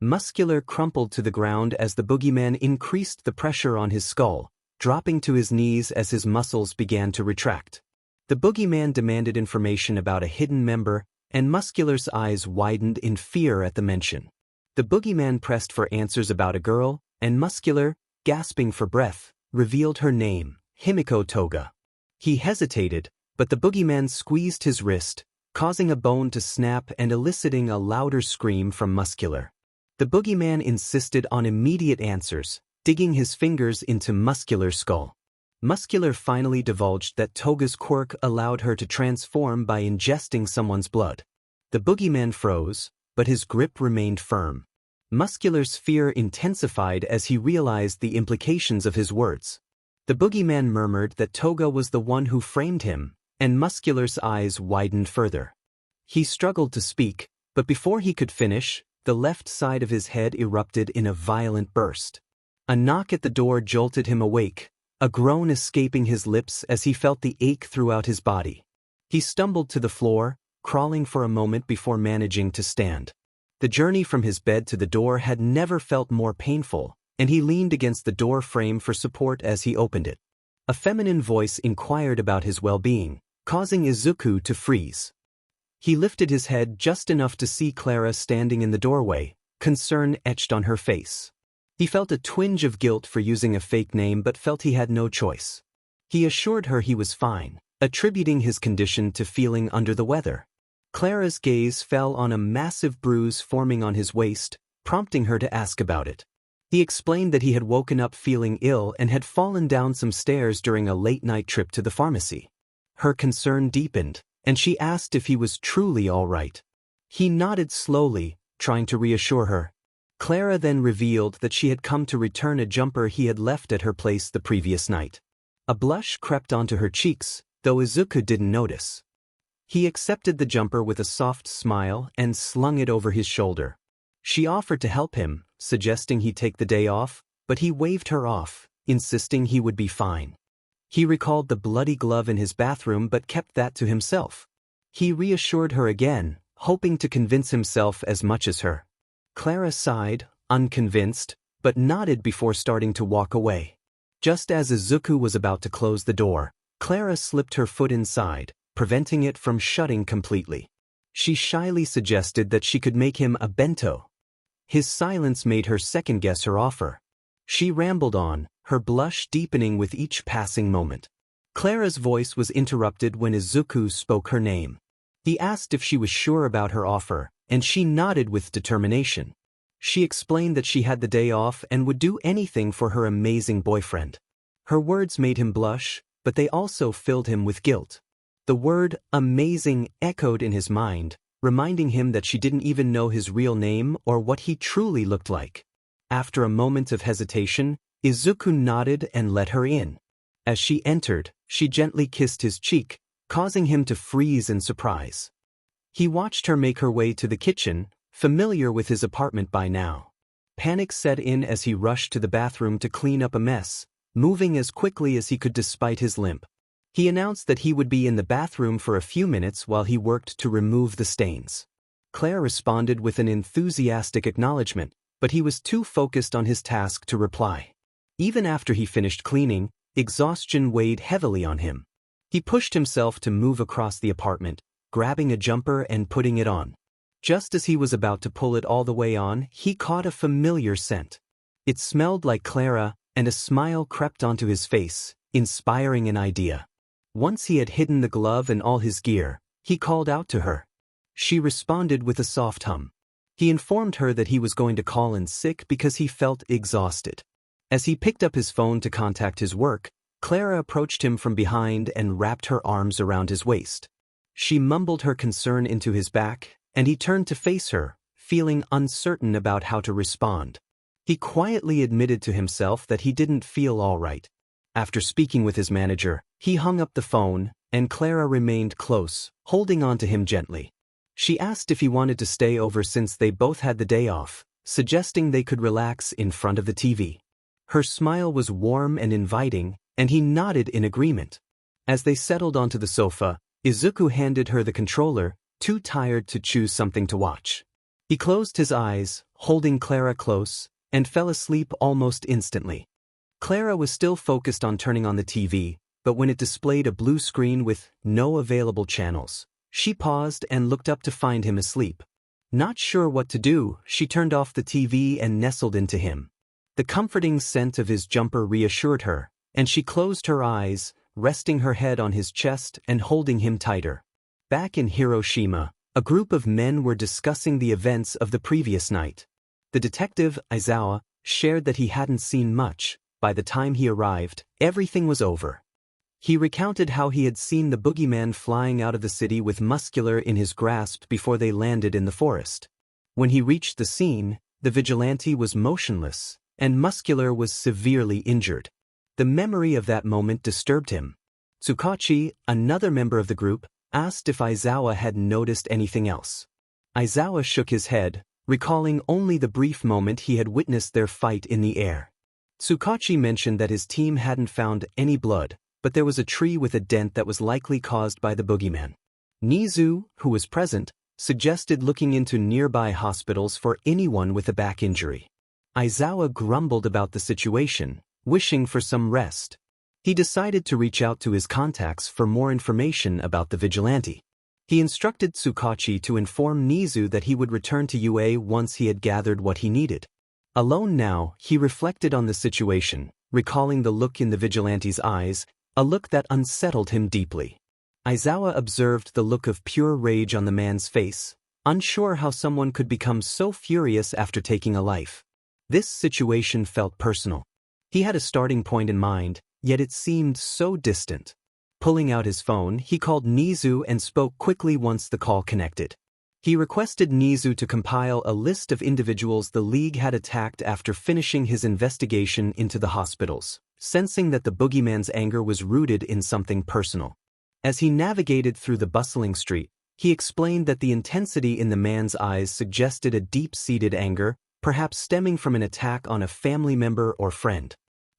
Muscular crumpled to the ground as the boogeyman increased the pressure on his skull, dropping to his knees as his muscles began to retract. The boogeyman demanded information about a hidden member, and Muscular's eyes widened in fear at the mention. The boogeyman pressed for answers about a girl, and Muscular, gasping for breath, revealed her name, Himiko Toga. He hesitated, but the boogeyman squeezed his wrist, causing a bone to snap and eliciting a louder scream from Muscular. The boogeyman insisted on immediate answers, digging his fingers into Muscular's skull. Muscular finally divulged that Toga's quirk allowed her to transform by ingesting someone's blood. The boogeyman froze, but his grip remained firm. Muscular's fear intensified as he realized the implications of his words. The boogeyman murmured that Toga was the one who framed him, and Muscular's eyes widened further. He struggled to speak, but before he could finish, the left side of his head erupted in a violent burst. A knock at the door jolted him awake, a groan escaping his lips as he felt the ache throughout his body. He stumbled to the floor, crawling for a moment before managing to stand. The journey from his bed to the door had never felt more painful, and he leaned against the door frame for support as he opened it. A feminine voice inquired about his well-being, causing Izuku to freeze. He lifted his head just enough to see Clara standing in the doorway, concern etched on her face. He felt a twinge of guilt for using a fake name but felt he had no choice. He assured her he was fine, attributing his condition to feeling under the weather. Clara's gaze fell on a massive bruise forming on his waist, prompting her to ask about it. He explained that he had woken up feeling ill and had fallen down some stairs during a late-night trip to the pharmacy. Her concern deepened, and she asked if he was truly all right. He nodded slowly, trying to reassure her. Clara then revealed that she had come to return a jumper he had left at her place the previous night. A blush crept onto her cheeks, though Izuku didn't notice. He accepted the jumper with a soft smile and slung it over his shoulder. She offered to help him, suggesting he take the day off, but he waved her off, insisting he would be fine. He recalled the bloody glove in his bathroom but kept that to himself. He reassured her again, hoping to convince himself as much as her. Clara sighed, unconvinced, but nodded before starting to walk away. Just as Izuku was about to close the door, Clara slipped her foot inside, preventing it from shutting completely. She shyly suggested that she could make him a bento. His silence made her second-guess her offer. She rambled on, her blush deepening with each passing moment. Clara's voice was interrupted when Izuku spoke her name. He asked if she was sure about her offer, and she nodded with determination. She explained that she had the day off and would do anything for her amazing boyfriend. Her words made him blush, but they also filled him with guilt. The word amazing echoed in his mind, reminding him that she didn't even know his real name or what he truly looked like. After a moment of hesitation, Izuku nodded and let her in. As she entered, she gently kissed his cheek, causing him to freeze in surprise. He watched her make her way to the kitchen, familiar with his apartment by now. Panic set in as he rushed to the bathroom to clean up a mess, moving as quickly as he could despite his limp. He announced that he would be in the bathroom for a few minutes while he worked to remove the stains. Claire responded with an enthusiastic acknowledgement, but he was too focused on his task to reply. Even after he finished cleaning, exhaustion weighed heavily on him. He pushed himself to move across the apartment, grabbing a jumper and putting it on. Just as he was about to pull it all the way on, he caught a familiar scent. It smelled like Clara, and a smile crept onto his face, inspiring an idea. Once he had hidden the glove and all his gear, he called out to her. She responded with a soft hum. He informed her that he was going to call in sick because he felt exhausted. As he picked up his phone to contact his work, Clara approached him from behind and wrapped her arms around his waist. She mumbled her concern into his back, and he turned to face her, feeling uncertain about how to respond. He quietly admitted to himself that he didn't feel all right. After speaking with his manager, he hung up the phone, and Clara remained close, holding on to him gently. She asked if he wanted to stay over since they both had the day off, suggesting they could relax in front of the TV. Her smile was warm and inviting, and he nodded in agreement. As they settled onto the sofa, Izuku handed her the controller, too tired to choose something to watch. He closed his eyes, holding Clara close, and fell asleep almost instantly. Clara was still focused on turning on the TV, but when it displayed a blue screen with no available channels, she paused and looked up to find him asleep. Not sure what to do, she turned off the TV and nestled into him. The comforting scent of his jumper reassured her, and she closed her eyes, resting her head on his chest and holding him tighter. Back in Hiroshima, a group of men were discussing the events of the previous night. The detective, Aizawa, shared that he hadn't seen much. By the time he arrived, everything was over. He recounted how he had seen the boogeyman flying out of the city with Muscular in his grasp before they landed in the forest. When he reached the scene, the vigilante was motionless, and Muscular was severely injured. The memory of that moment disturbed him. Tsukachi, another member of the group, asked if Aizawa had noticed anything else. Aizawa shook his head, recalling only the brief moment he had witnessed their fight in the air. Tsukachi mentioned that his team hadn't found any blood, but there was a tree with a dent that was likely caused by the boogeyman. Nizu, who was present, suggested looking into nearby hospitals for anyone with a back injury. Aizawa grumbled about the situation, wishing for some rest. He decided to reach out to his contacts for more information about the vigilante. He instructed Tsukachi to inform Nizu that he would return to UA once he had gathered what he needed. Alone now, he reflected on the situation, recalling the look in the vigilante's eyes, a look that unsettled him deeply. Aizawa observed the look of pure rage on the man's face, unsure how someone could become so furious after taking a life. This situation felt personal. He had a starting point in mind, yet it seemed so distant. Pulling out his phone, he called Nizu and spoke quickly once the call connected. He requested Nizu to compile a list of individuals the League had attacked after finishing his investigation into the hospitals, sensing that the boogeyman's anger was rooted in something personal. As he navigated through the bustling street, he explained that the intensity in the man's eyes suggested a deep-seated anger, perhaps stemming from an attack on a family member or friend.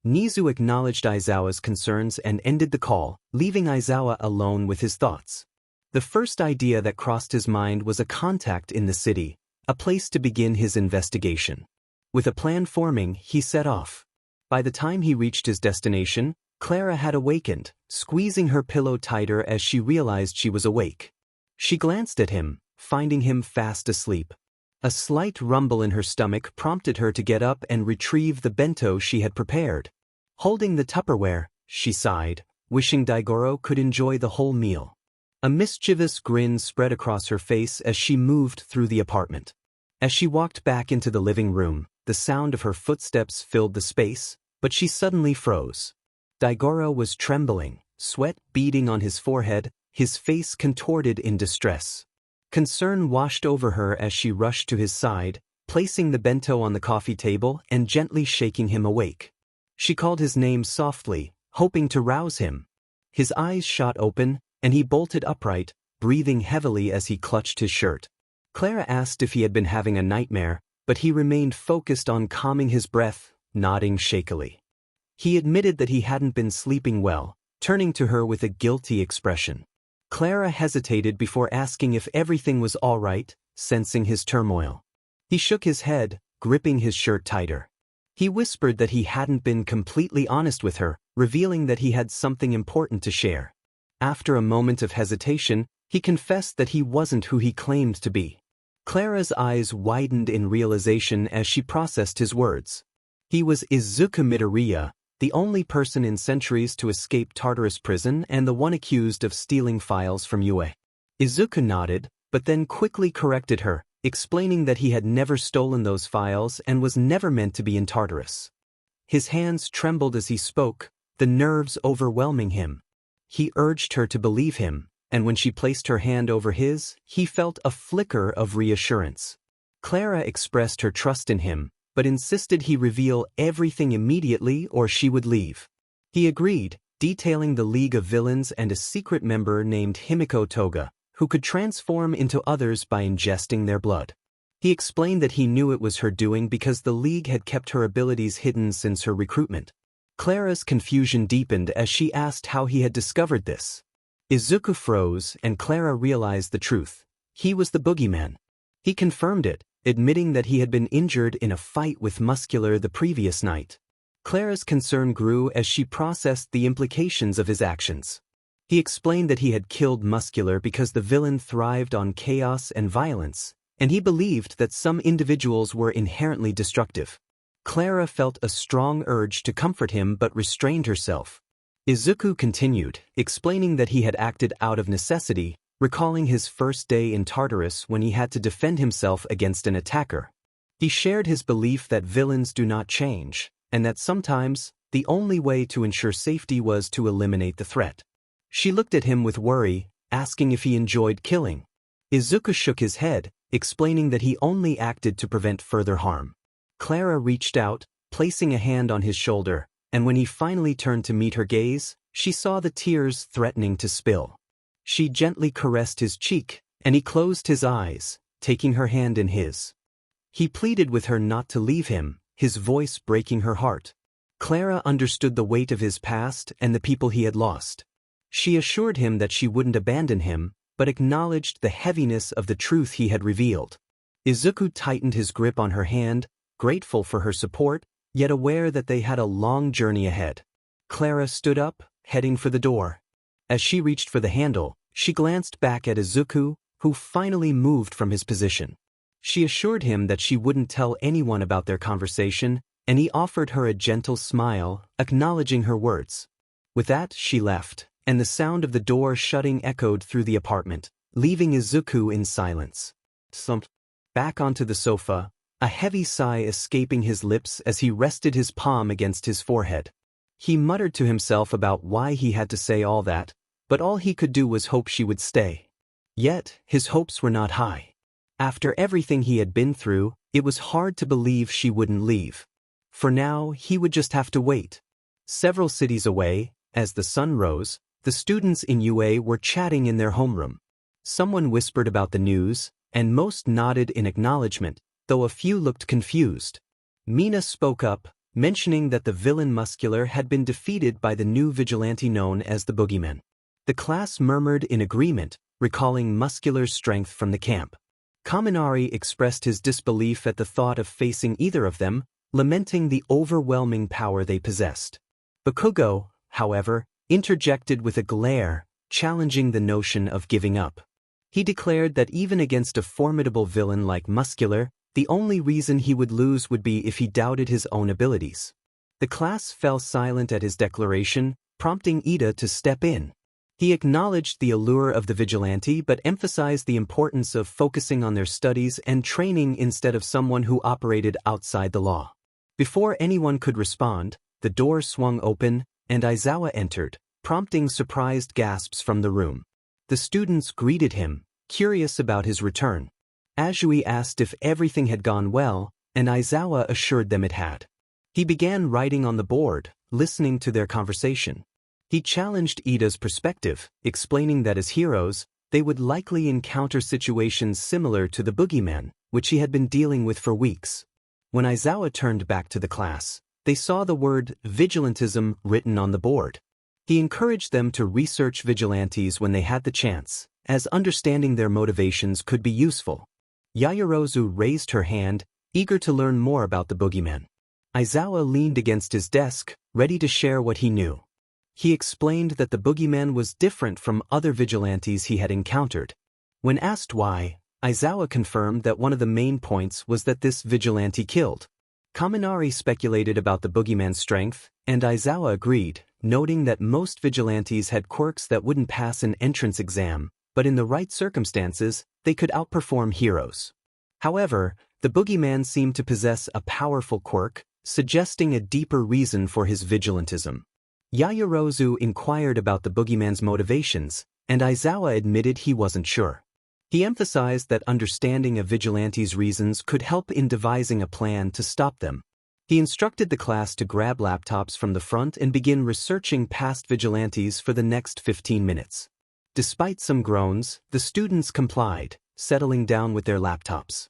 Nizu acknowledged Aizawa's concerns and ended the call, leaving Aizawa alone with his thoughts. The first idea that crossed his mind was a contact in the city, a place to begin his investigation. With a plan forming, he set off. By the time he reached his destination, Clara had awakened, squeezing her pillow tighter as she realized she was awake. She glanced at him, finding him fast asleep. A slight rumble in her stomach prompted her to get up and retrieve the bento she had prepared. Holding the Tupperware, she sighed, wishing Daigoro could enjoy the whole meal. A mischievous grin spread across her face as she moved through the apartment. As she walked back into the living room, the sound of her footsteps filled the space, but she suddenly froze. Daigoro was trembling, sweat beading on his forehead, his face contorted in distress. Concern washed over her as she rushed to his side, placing the bento on the coffee table and gently shaking him awake. She called his name softly, hoping to rouse him. His eyes shot open, and he bolted upright, breathing heavily as he clutched his shirt. Clara asked if he had been having a nightmare, but he remained focused on calming his breath, nodding shakily. He admitted that he hadn't been sleeping well, turning to her with a guilty expression. Clara hesitated before asking if everything was all right, sensing his turmoil. He shook his head, gripping his shirt tighter. He whispered that he hadn't been completely honest with her, revealing that he had something important to share. After a moment of hesitation, he confessed that he wasn't who he claimed to be. Clara's eyes widened in realization as she processed his words. He was Izuku Midoriya, the only person in centuries to escape Tartarus prison and the one accused of stealing files from UA. Izuku nodded, but then quickly corrected her, explaining that he had never stolen those files and was never meant to be in Tartarus. His hands trembled as he spoke, the nerves overwhelming him. He urged her to believe him, and when she placed her hand over his, he felt a flicker of reassurance. Clara expressed her trust in him, but insisted he reveal everything immediately or she would leave. He agreed, detailing the League of Villains and a secret member named Himiko Toga, who could transform into others by ingesting their blood. He explained that he knew it was her doing because the League had kept her abilities hidden since her recruitment. Clara's confusion deepened as she asked how he had discovered this. Izuku froze and Clara realized the truth. He was the boogeyman. He confirmed it, admitting that he had been injured in a fight with Muscular the previous night. Clara's concern grew as she processed the implications of his actions. He explained that he had killed Muscular because the villain thrived on chaos and violence, and he believed that some individuals were inherently destructive. Clara felt a strong urge to comfort him but restrained herself. Izuku continued, explaining that he had acted out of necessity, recalling his first day in Tartarus when he had to defend himself against an attacker. He shared his belief that villains do not change, and that sometimes, the only way to ensure safety was to eliminate the threat. She looked at him with worry, asking if he enjoyed killing. Izuku shook his head, explaining that he only acted to prevent further harm. Clara reached out, placing a hand on his shoulder, and when he finally turned to meet her gaze, she saw the tears threatening to spill. She gently caressed his cheek, and he closed his eyes, taking her hand in his. He pleaded with her not to leave him, his voice breaking her heart. Clara understood the weight of his past and the people he had lost. She assured him that she wouldn't abandon him, but acknowledged the heaviness of the truth he had revealed. Izuku tightened his grip on her hand, grateful for her support, yet aware that they had a long journey ahead. Clara stood up, heading for the door. As she reached for the handle, she glanced back at Izuku, who finally moved from his position. She assured him that she wouldn't tell anyone about their conversation, and he offered her a gentle smile, acknowledging her words. With that, she left, and the sound of the door shutting echoed through the apartment, leaving Izuku in silence. Slumped back onto the sofa, a heavy sigh escaping his lips as he rested his palm against his forehead. He muttered to himself about why he had to say all that, but all he could do was hope she would stay. Yet, his hopes were not high. After everything he had been through, it was hard to believe she wouldn't leave. For now, he would just have to wait. Several cities away, as the sun rose, the students in UA were chatting in their homeroom. Someone whispered about the news, and most nodded in acknowledgement, though a few looked confused. Mina spoke up, mentioning that the villain Muscular had been defeated by the new vigilante known as the Boogeyman. The class murmured in agreement, recalling Muscular's strength from the camp. Kaminari expressed his disbelief at the thought of facing either of them, lamenting the overwhelming power they possessed. Bakugo, however, interjected with a glare, challenging the notion of giving up. He declared that even against a formidable villain like Muscular, the only reason he would lose would be if he doubted his own abilities. The class fell silent at his declaration, prompting Ida to step in. He acknowledged the allure of the vigilante but emphasized the importance of focusing on their studies and training instead of someone who operated outside the law. Before anyone could respond, the door swung open, and Aizawa entered, prompting surprised gasps from the room. The students greeted him, curious about his return. Azui asked if everything had gone well, and Aizawa assured them it had. He began writing on the board, listening to their conversation. He challenged Ida's perspective, explaining that as heroes, they would likely encounter situations similar to the Boogeyman, which he had been dealing with for weeks. When Aizawa turned back to the class, they saw the word vigilantism written on the board. He encouraged them to research vigilantes when they had the chance, as understanding their motivations could be useful. Yaoyorozu raised her hand, eager to learn more about the Boogeyman. Aizawa leaned against his desk, ready to share what he knew. He explained that the Boogeyman was different from other vigilantes he had encountered. When asked why, Aizawa confirmed that one of the main points was that this vigilante killed. Kaminari speculated about the Boogeyman's strength, and Aizawa agreed, noting that most vigilantes had quirks that wouldn't pass an entrance exam, but in the right circumstances, they could outperform heroes. However, the Boogeyman seemed to possess a powerful quirk, suggesting a deeper reason for his vigilantism. Yaoyorozu inquired about the Boogeyman's motivations, and Aizawa admitted he wasn't sure. He emphasized that understanding a vigilante's reasons could help in devising a plan to stop them. He instructed the class to grab laptops from the front and begin researching past vigilantes for the next 15 minutes. Despite some groans, the students complied, settling down with their laptops.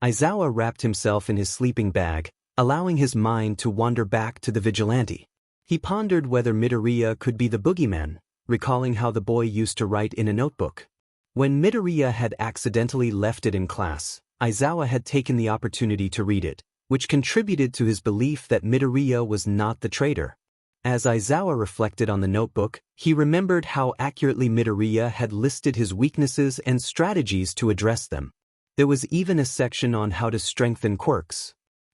Aizawa wrapped himself in his sleeping bag, allowing his mind to wander back to the vigilante. He pondered whether Midoriya could be the Boogeyman, recalling how the boy used to write in a notebook. When Midoriya had accidentally left it in class, Aizawa had taken the opportunity to read it, which contributed to his belief that Midoriya was not the traitor. As Aizawa reflected on the notebook, he remembered how accurately Midoriya had listed his weaknesses and strategies to address them. There was even a section on how to strengthen quirks.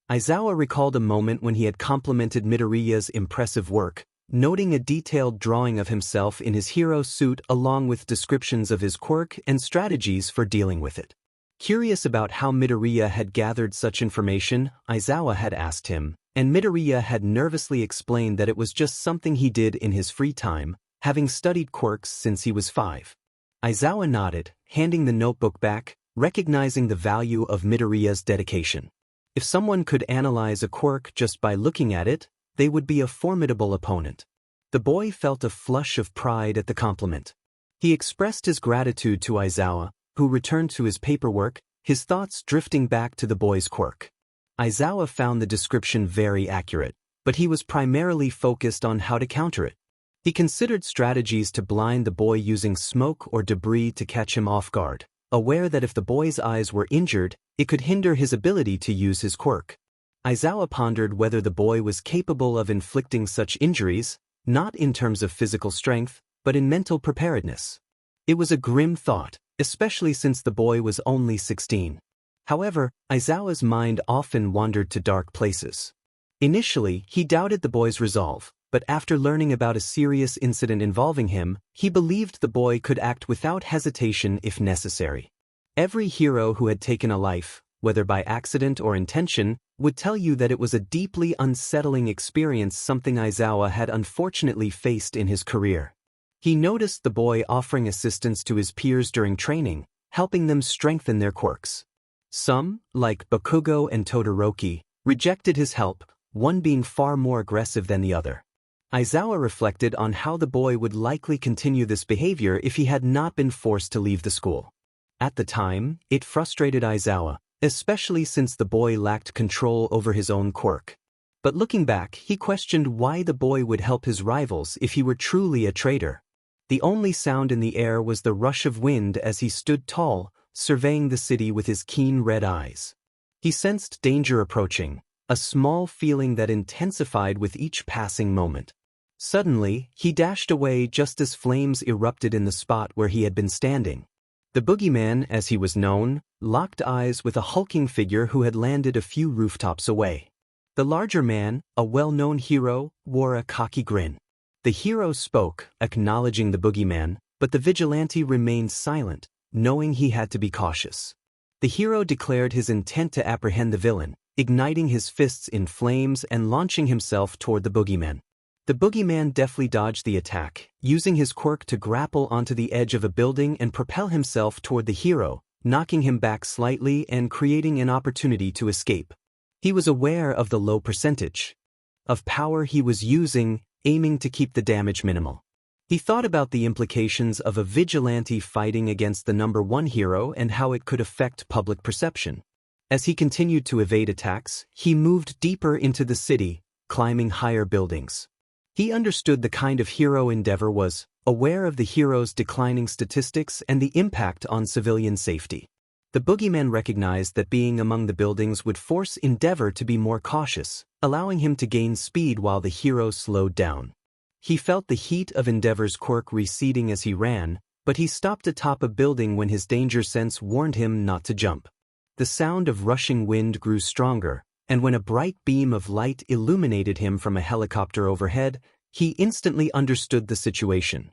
Aizawa recalled a moment when he had complimented Midoriya's impressive work, noting a detailed drawing of himself in his hero suit along with descriptions of his quirk and strategies for dealing with it. Curious about how Midoriya had gathered such information, Aizawa had asked him, and Midoriya had nervously explained that it was just something he did in his free time, having studied quirks since he was 5. Aizawa nodded, handing the notebook back, recognizing the value of Midoriya's dedication. If someone could analyze a quirk just by looking at it, they would be a formidable opponent. The boy felt a flush of pride at the compliment. He expressed his gratitude to Aizawa, who returned to his paperwork, his thoughts drifting back to the boy's quirk. Aizawa found the description very accurate, but he was primarily focused on how to counter it. He considered strategies to blind the boy using smoke or debris to catch him off guard, aware that if the boy's eyes were injured, it could hinder his ability to use his quirk. Aizawa pondered whether the boy was capable of inflicting such injuries, not in terms of physical strength, but in mental preparedness. It was a grim thought, especially since the boy was only 16. However, Aizawa's mind often wandered to dark places. Initially, he doubted the boy's resolve, but after learning about a serious incident involving him, he believed the boy could act without hesitation if necessary. Every hero who had taken a life, whether by accident or intention, would tell you that it was a deeply unsettling experience, something Aizawa had unfortunately faced in his career. He noticed the boy offering assistance to his peers during training, helping them strengthen their quirks. Some, like Bakugo and Todoroki, rejected his help, one being far more aggressive than the other. Aizawa reflected on how the boy would likely continue this behavior if he had not been forced to leave the school. At the time, it frustrated Aizawa, especially since the boy lacked control over his own quirk. But looking back, he questioned why the boy would help his rivals if he were truly a traitor. The only sound in the air was the rush of wind as he stood tall, surveying the city with his keen red eyes. He sensed danger approaching, a small feeling that intensified with each passing moment. Suddenly, he dashed away just as flames erupted in the spot where he had been standing. The boogeyman, as he was known, locked eyes with a hulking figure who had landed a few rooftops away. The larger man, a well-known hero, wore a cocky grin. The hero spoke, acknowledging the boogeyman, but the vigilante remained silent, knowing he had to be cautious. The hero declared his intent to apprehend the villain, igniting his fists in flames and launching himself toward the boogeyman. The boogeyman deftly dodged the attack, using his quirk to grapple onto the edge of a building and propel himself toward the hero, knocking him back slightly and creating an opportunity to escape. He was aware of the low percentage of power he was using, aiming to keep the damage minimal. He thought about the implications of a vigilante fighting against the number one hero and how it could affect public perception. As he continued to evade attacks, he moved deeper into the city, climbing higher buildings. He understood the kind of hero Endeavor was, aware of the hero's declining statistics and the impact on civilian safety. The boogeyman recognized that being among the buildings would force Endeavor to be more cautious, allowing him to gain speed while the hero slowed down. He felt the heat of Endeavor's quirk receding as he ran, but he stopped atop a building when his danger sense warned him not to jump. The sound of rushing wind grew stronger, and when a bright beam of light illuminated him from a helicopter overhead, he instantly understood the situation.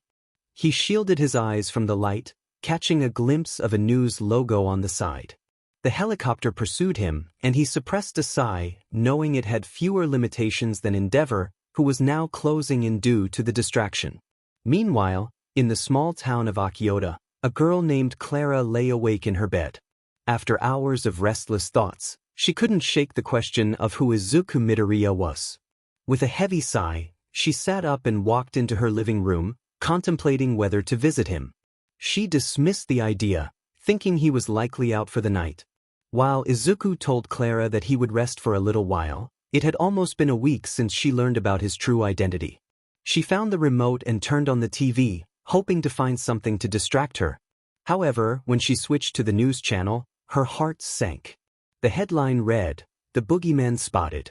He shielded his eyes from the light, catching a glimpse of a news logo on the side. The helicopter pursued him, and he suppressed a sigh, knowing it had fewer limitations than Endeavor, who was now closing in due to the distraction. Meanwhile, in the small town of Akiota, a girl named Clara lay awake in her bed. After hours of restless thoughts, she couldn't shake the question of who Izuku Midoriya was. With a heavy sigh, she sat up and walked into her living room, contemplating whether to visit him. She dismissed the idea, thinking he was likely out for the night. While Izuku told Clara that he would rest for a little while, it had almost been a week since she learned about his true identity. She found the remote and turned on the TV, hoping to find something to distract her. However, when she switched to the news channel, her heart sank. The headline read, "The Boogeyman Spotted."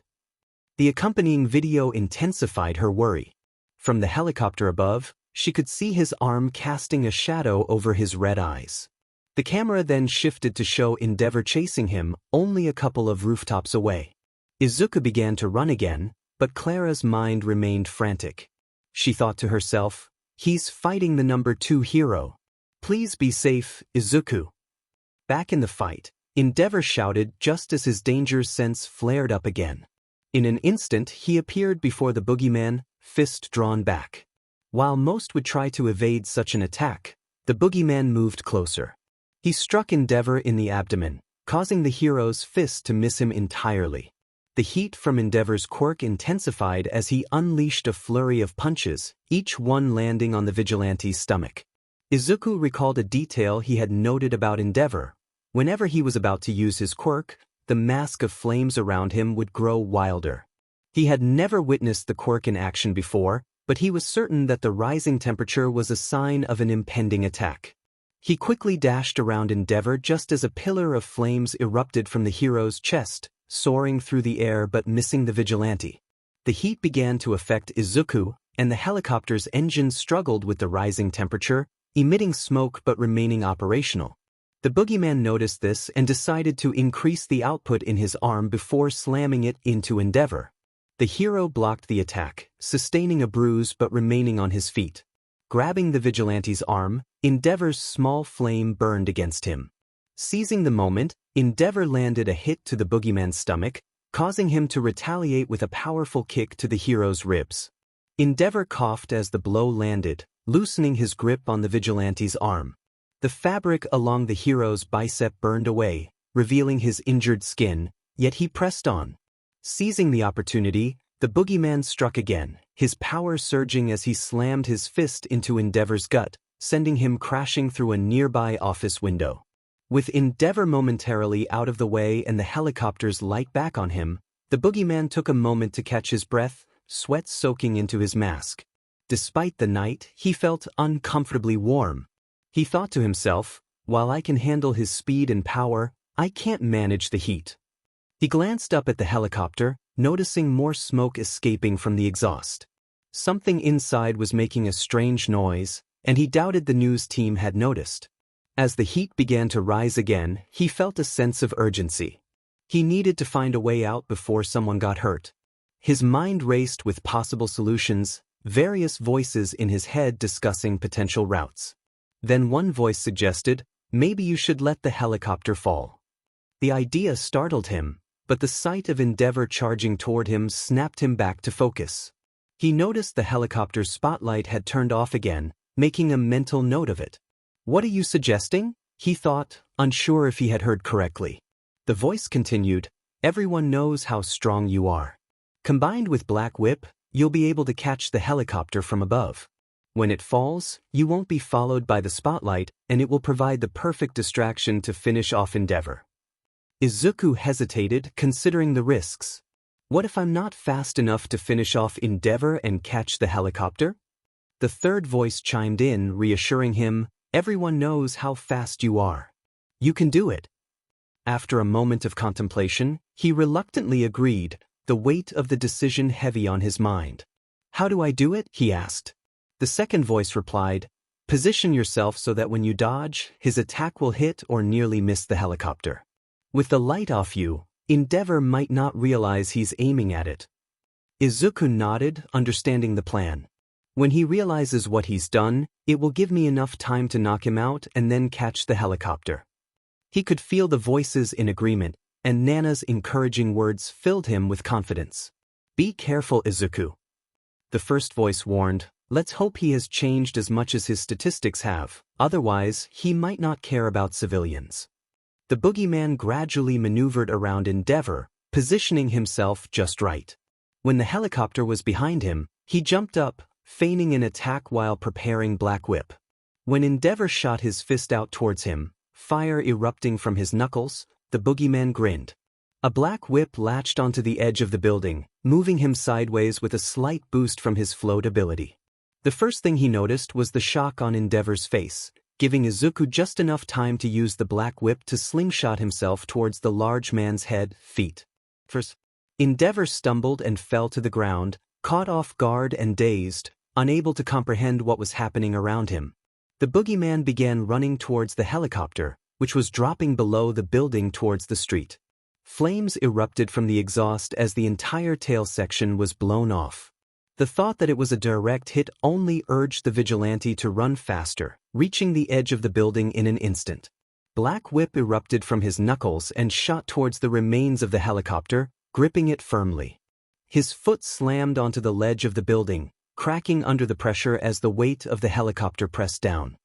The accompanying video intensified her worry. From the helicopter above, she could see his arm casting a shadow over his red eyes. The camera then shifted to show Endeavor chasing him, only a couple of rooftops away. Izuku began to run again, but Clara's mind remained frantic. She thought to herself, he's fighting the number 2 hero. Please be safe, Izuku. Back in the fight, Endeavor shouted just as his danger sense flared up again. In an instant he appeared before the boogeyman, fist drawn back. While most would try to evade such an attack, the boogeyman moved closer. He struck Endeavor in the abdomen, causing the hero's fist to miss him entirely. The heat from Endeavor's quirk intensified as he unleashed a flurry of punches, each one landing on the Vigilante's stomach. Izuku recalled a detail he had noted about Endeavor. Whenever he was about to use his quirk, the mask of flames around him would grow wilder. He had never witnessed the quirk in action before, but he was certain that the rising temperature was a sign of an impending attack. He quickly dashed around Endeavor just as a pillar of flames erupted from the hero's chest, soaring through the air but missing the Vigilante. The heat began to affect Izuku, and the helicopter's engine struggled with the rising temperature, emitting smoke but remaining operational. The boogeyman noticed this and decided to increase the output in his arm before slamming it into Endeavor. The hero blocked the attack, sustaining a bruise but remaining on his feet. Grabbing the Vigilante's arm, Endeavor's small flame burned against him. Seizing the moment, Endeavor landed a hit to the boogeyman's stomach, causing him to retaliate with a powerful kick to the hero's ribs. Endeavor coughed as the blow landed, loosening his grip on the Vigilante's arm. The fabric along the hero's bicep burned away, revealing his injured skin, yet he pressed on. Seizing the opportunity, the boogeyman struck again, his power surging as he slammed his fist into Endeavor's gut, sending him crashing through a nearby office window. With Endeavor momentarily out of the way and the helicopter's light back on him, the boogeyman took a moment to catch his breath, sweat soaking into his mask. Despite the night, he felt uncomfortably warm. He thought to himself, while I can handle his speed and power, I can't manage the heat. He glanced up at the helicopter, noticing more smoke escaping from the exhaust. Something inside was making a strange noise, and he doubted the news team had noticed. As the heat began to rise again, he felt a sense of urgency. He needed to find a way out before someone got hurt. His mind raced with possible solutions, various voices in his head discussing potential routes. Then one voice suggested, maybe you should let the helicopter fall. The idea startled him, but the sight of Endeavor charging toward him snapped him back to focus. He noticed the helicopter's spotlight had turned off again, making a mental note of it. What are you suggesting? He thought, unsure if he had heard correctly. The voice continued, everyone knows how strong you are. Combined with Black Whip, you'll be able to catch the helicopter from above. When it falls, you won't be followed by the spotlight, and it will provide the perfect distraction to finish off Endeavor. Izuku hesitated, considering the risks. What if I'm not fast enough to finish off Endeavor and catch the helicopter? The third voice chimed in, reassuring him, everyone knows how fast you are. You can do it. After a moment of contemplation, he reluctantly agreed, the weight of the decision heavy on his mind. How do I do it? He asked. The second voice replied, position yourself so that when you dodge, his attack will hit or nearly miss the helicopter. With the light off you, Endeavor might not realize he's aiming at it. Izuku nodded, understanding the plan. When he realizes what he's done, it will give me enough time to knock him out and then catch the helicopter. He could feel the voices in agreement, and Nana's encouraging words filled him with confidence. Be careful, Izuku. The first voice warned, let's hope he has changed as much as his statistics have, otherwise he might not care about civilians. The boogeyman gradually maneuvered around Endeavor, positioning himself just right. When the helicopter was behind him, he jumped up, feigning an attack while preparing Black Whip. When Endeavor shot his fist out towards him, fire erupting from his knuckles, the boogeyman grinned. A Black Whip latched onto the edge of the building, moving him sideways with a slight boost from his float ability. The first thing he noticed was the shock on Endeavor's face, giving Izuku just enough time to use the Black Whip to slingshot himself towards the large man's head, feet. First, Endeavor stumbled and fell to the ground, caught off guard and dazed, unable to comprehend what was happening around him. The boogeyman began running towards the helicopter, which was dropping below the building towards the street. Flames erupted from the exhaust as the entire tail section was blown off. The thought that it was a direct hit only urged the vigilante to run faster, reaching the edge of the building in an instant. Black whip erupted from his knuckles and shot towards the remains of the helicopter, gripping it firmly. His foot slammed onto the ledge of the building, cracking under the pressure as the weight of the helicopter pressed down.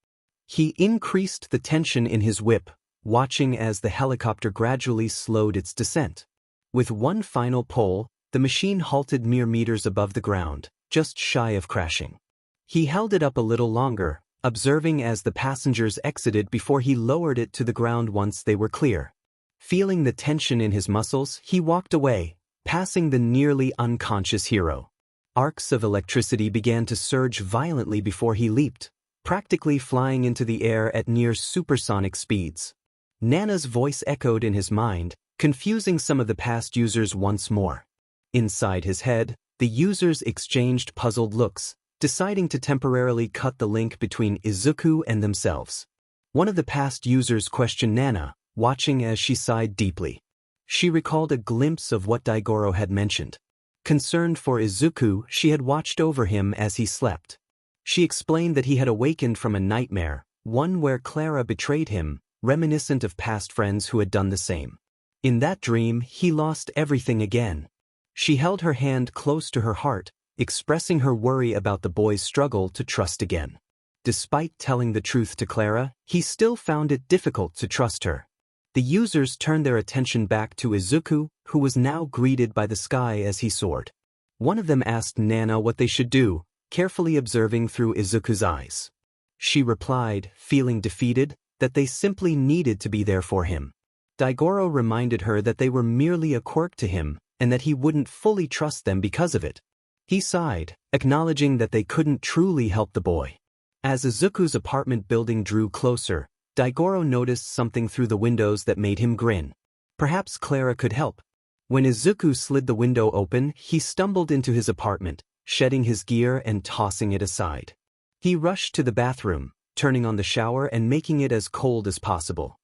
He increased the tension in his whip, watching as the helicopter gradually slowed its descent. With one final pull, the machine halted mere meters above the ground, just shy of crashing. He held it up a little longer, observing as the passengers exited before he lowered it to the ground once they were clear. Feeling the tension in his muscles, he walked away, passing the nearly unconscious hero. Arcs of electricity began to surge violently before he leaped, practically flying into the air at near supersonic speeds. Nana's voice echoed in his mind, confusing some of the past users once more. Inside his head, the users exchanged puzzled looks, deciding to temporarily cut the link between Izuku and themselves. One of the past users questioned Nana, watching as she sighed deeply. She recalled a glimpse of what Daigoro had mentioned. Concerned for Izuku, she had watched over him as he slept. She explained that he had awakened from a nightmare, one where Clara betrayed him, reminiscent of past friends who had done the same. In that dream, he lost everything again. She held her hand close to her heart, expressing her worry about the boy's struggle to trust again. Despite telling the truth to Clara, he still found it difficult to trust her. The users turned their attention back to Izuku, who was now greeted by the sky as he soared. One of them asked Nana what they should do, carefully observing through Izuku's eyes. She replied, feeling defeated, that they simply needed to be there for him. Daigoro reminded her that they were merely a quirk to him, and that he wouldn't fully trust them because of it. He sighed, acknowledging that they couldn't truly help the boy. As Izuku's apartment building drew closer, Daigoro noticed something through the windows that made him grin. Perhaps Clara could help. When Izuku slid the window open, he stumbled into his apartment, shedding his gear and tossing it aside. He rushed to the bathroom, turning on the shower and making it as cold as possible.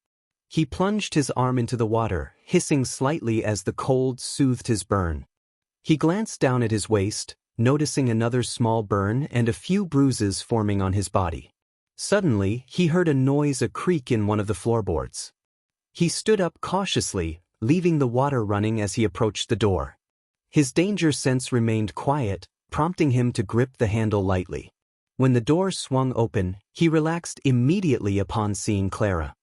He plunged his arm into the water, hissing slightly as the cold soothed his burn. He glanced down at his waist, noticing another small burn and a few bruises forming on his body. Suddenly, he heard a creak in one of the floorboards. He stood up cautiously, leaving the water running as he approached the door. His danger sense remained quiet, prompting him to grip the handle lightly. When the door swung open, he relaxed immediately upon seeing Clara.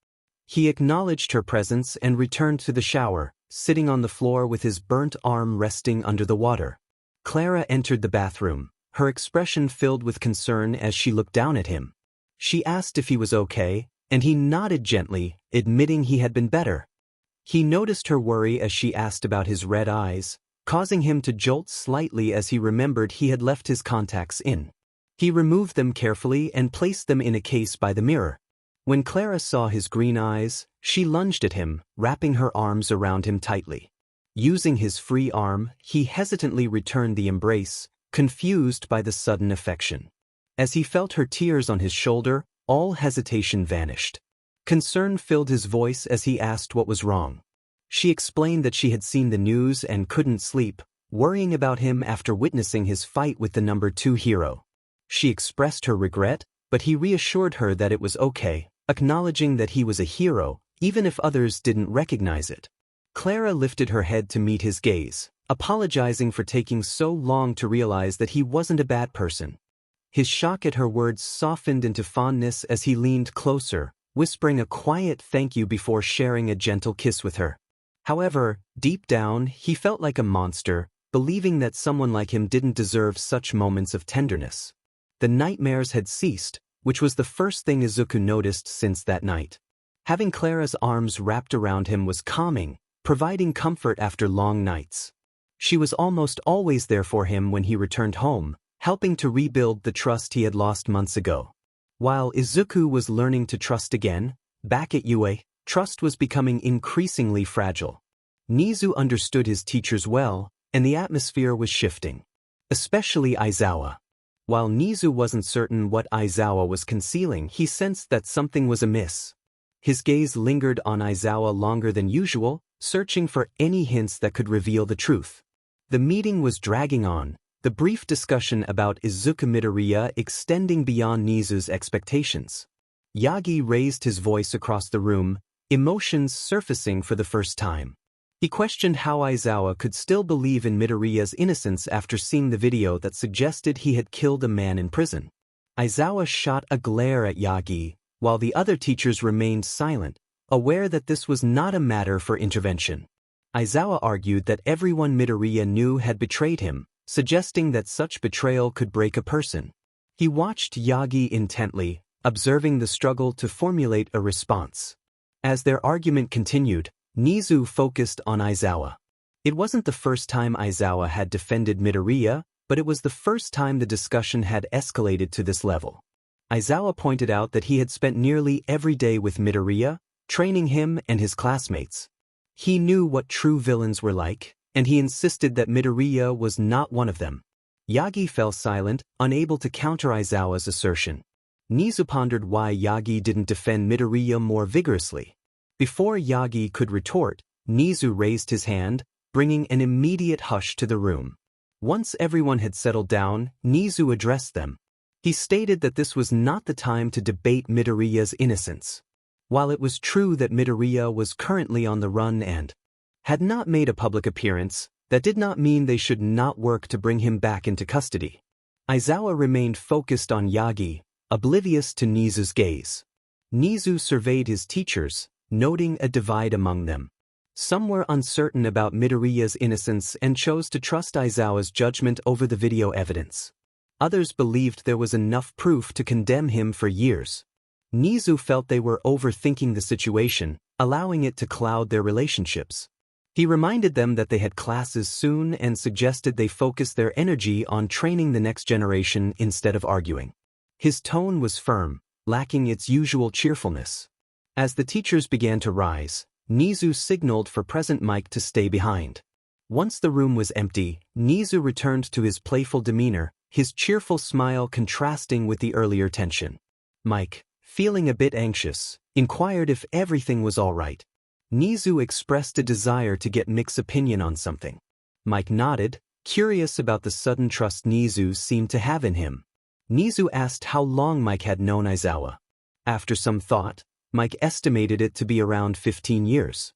He acknowledged her presence and returned to the shower, sitting on the floor with his burnt arm resting under the water. Clara entered the bathroom, her expression filled with concern as she looked down at him. She asked if he was okay, and he nodded gently, admitting he had been better. He noticed her worry as she asked about his red eyes, causing him to jolt slightly as he remembered he had left his contacts in. He removed them carefully and placed them in a case by the mirror. When Clara saw his green eyes, she lunged at him, wrapping her arms around him tightly. Using his free arm, he hesitantly returned the embrace, confused by the sudden affection. As he felt her tears on his shoulder, all hesitation vanished. Concern filled his voice as he asked what was wrong. She explained that she had seen the news and couldn't sleep, worrying about him after witnessing his fight with the number 2 hero. She expressed her regret, but he reassured her that it was okay, acknowledging that he was a hero, even if others didn't recognize it. Clara lifted her head to meet his gaze, apologizing for taking so long to realize that he wasn't a bad person. His shock at her words softened into fondness as he leaned closer, whispering a quiet thank you before sharing a gentle kiss with her. However, deep down, he felt like a monster, believing that someone like him didn't deserve such moments of tenderness. The nightmares had ceased, which was the first thing Izuku noticed since that night. Having Clara's arms wrapped around him was calming, providing comfort after long nights. She was almost always there for him when he returned home, helping to rebuild the trust he had lost months ago. While Izuku was learning to trust again, back at UA, trust was becoming increasingly fragile. Nizu understood his teachers well, and the atmosphere was shifting. Especially Aizawa. While Nizu wasn't certain what Aizawa was concealing, he sensed that something was amiss. His gaze lingered on Aizawa longer than usual, searching for any hints that could reveal the truth. The meeting was dragging on, the brief discussion about Izuku Midoriya extending beyond Nizu's expectations. Yagi raised his voice across the room, emotions surfacing for the first time. He questioned how Aizawa could still believe in Midoriya's innocence after seeing the video that suggested he had killed a man in prison. Aizawa shot a glare at Yagi, while the other teachers remained silent, aware that this was not a matter for intervention. Aizawa argued that everyone Midoriya knew had betrayed him, suggesting that such betrayal could break a person. He watched Yagi intently, observing the struggle to formulate a response. As their argument continued, Nizu focused on Aizawa. It wasn't the first time Aizawa had defended Midoriya, but it was the first time the discussion had escalated to this level. Aizawa pointed out that he had spent nearly every day with Midoriya, training him and his classmates. He knew what true villains were like, and he insisted that Midoriya was not one of them. Yagi fell silent, unable to counter Aizawa's assertion. Nizu pondered why Yagi didn't defend Midoriya more vigorously. Before Yagi could retort, Nizu raised his hand, bringing an immediate hush to the room. Once everyone had settled down, Nizu addressed them. He stated that this was not the time to debate Midoriya's innocence. While it was true that Midoriya was currently on the run and had not made a public appearance, that did not mean they should not work to bring him back into custody. Aizawa remained focused on Yagi, oblivious to Nizu's gaze. Nizu surveyed his teachers, noting a divide among them. Some were uncertain about Midoriya's innocence and chose to trust Aizawa's judgment over the video evidence. Others believed there was enough proof to condemn him for years. Nizu felt they were overthinking the situation, allowing it to cloud their relationships. He reminded them that they had classes soon and suggested they focus their energy on training the next generation instead of arguing. His tone was firm, lacking its usual cheerfulness. As the teachers began to rise, Nizu signaled for Present Mike to stay behind. Once the room was empty, Nizu returned to his playful demeanor, his cheerful smile contrasting with the earlier tension. Mike, feeling a bit anxious, inquired if everything was all right. Nizu expressed a desire to get Mike's opinion on something. Mike nodded, curious about the sudden trust Nizu seemed to have in him. Nizu asked how long Mike had known Aizawa. After some thought, Mike estimated it to be around 15 years.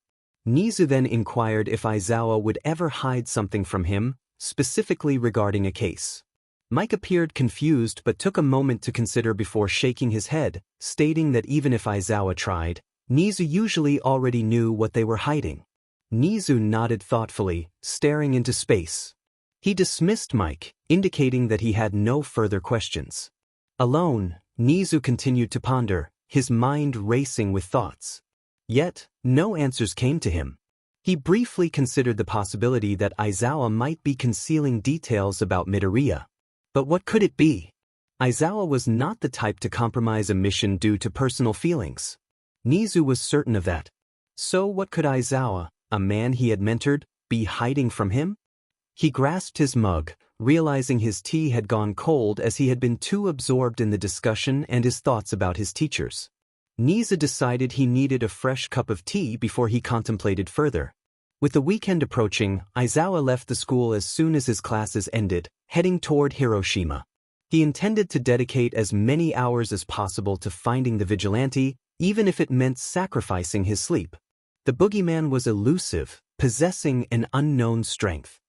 Nizu then inquired if Aizawa would ever hide something from him, specifically regarding a case. Mike appeared confused but took a moment to consider before shaking his head, stating that even if Aizawa tried, Nizu usually already knew what they were hiding. Nizu nodded thoughtfully, staring into space. He dismissed Mike, indicating that he had no further questions. Alone, Nizu continued to ponder, his mind racing with thoughts. Yet, no answers came to him. He briefly considered the possibility that Aizawa might be concealing details about Midoriya. But what could it be? Aizawa was not the type to compromise a mission due to personal feelings. Nizu was certain of that. So what could Aizawa, a man he had mentored, be hiding from him? He grasped his mug, realizing his tea had gone cold as he had been too absorbed in the discussion and his thoughts about his teachers. Nizu decided he needed a fresh cup of tea before he contemplated further. With the weekend approaching, Aizawa left the school as soon as his classes ended, heading toward Hiroshima. He intended to dedicate as many hours as possible to finding the Vigilante, even if it meant sacrificing his sleep. The boogeyman was elusive, possessing an unknown strength.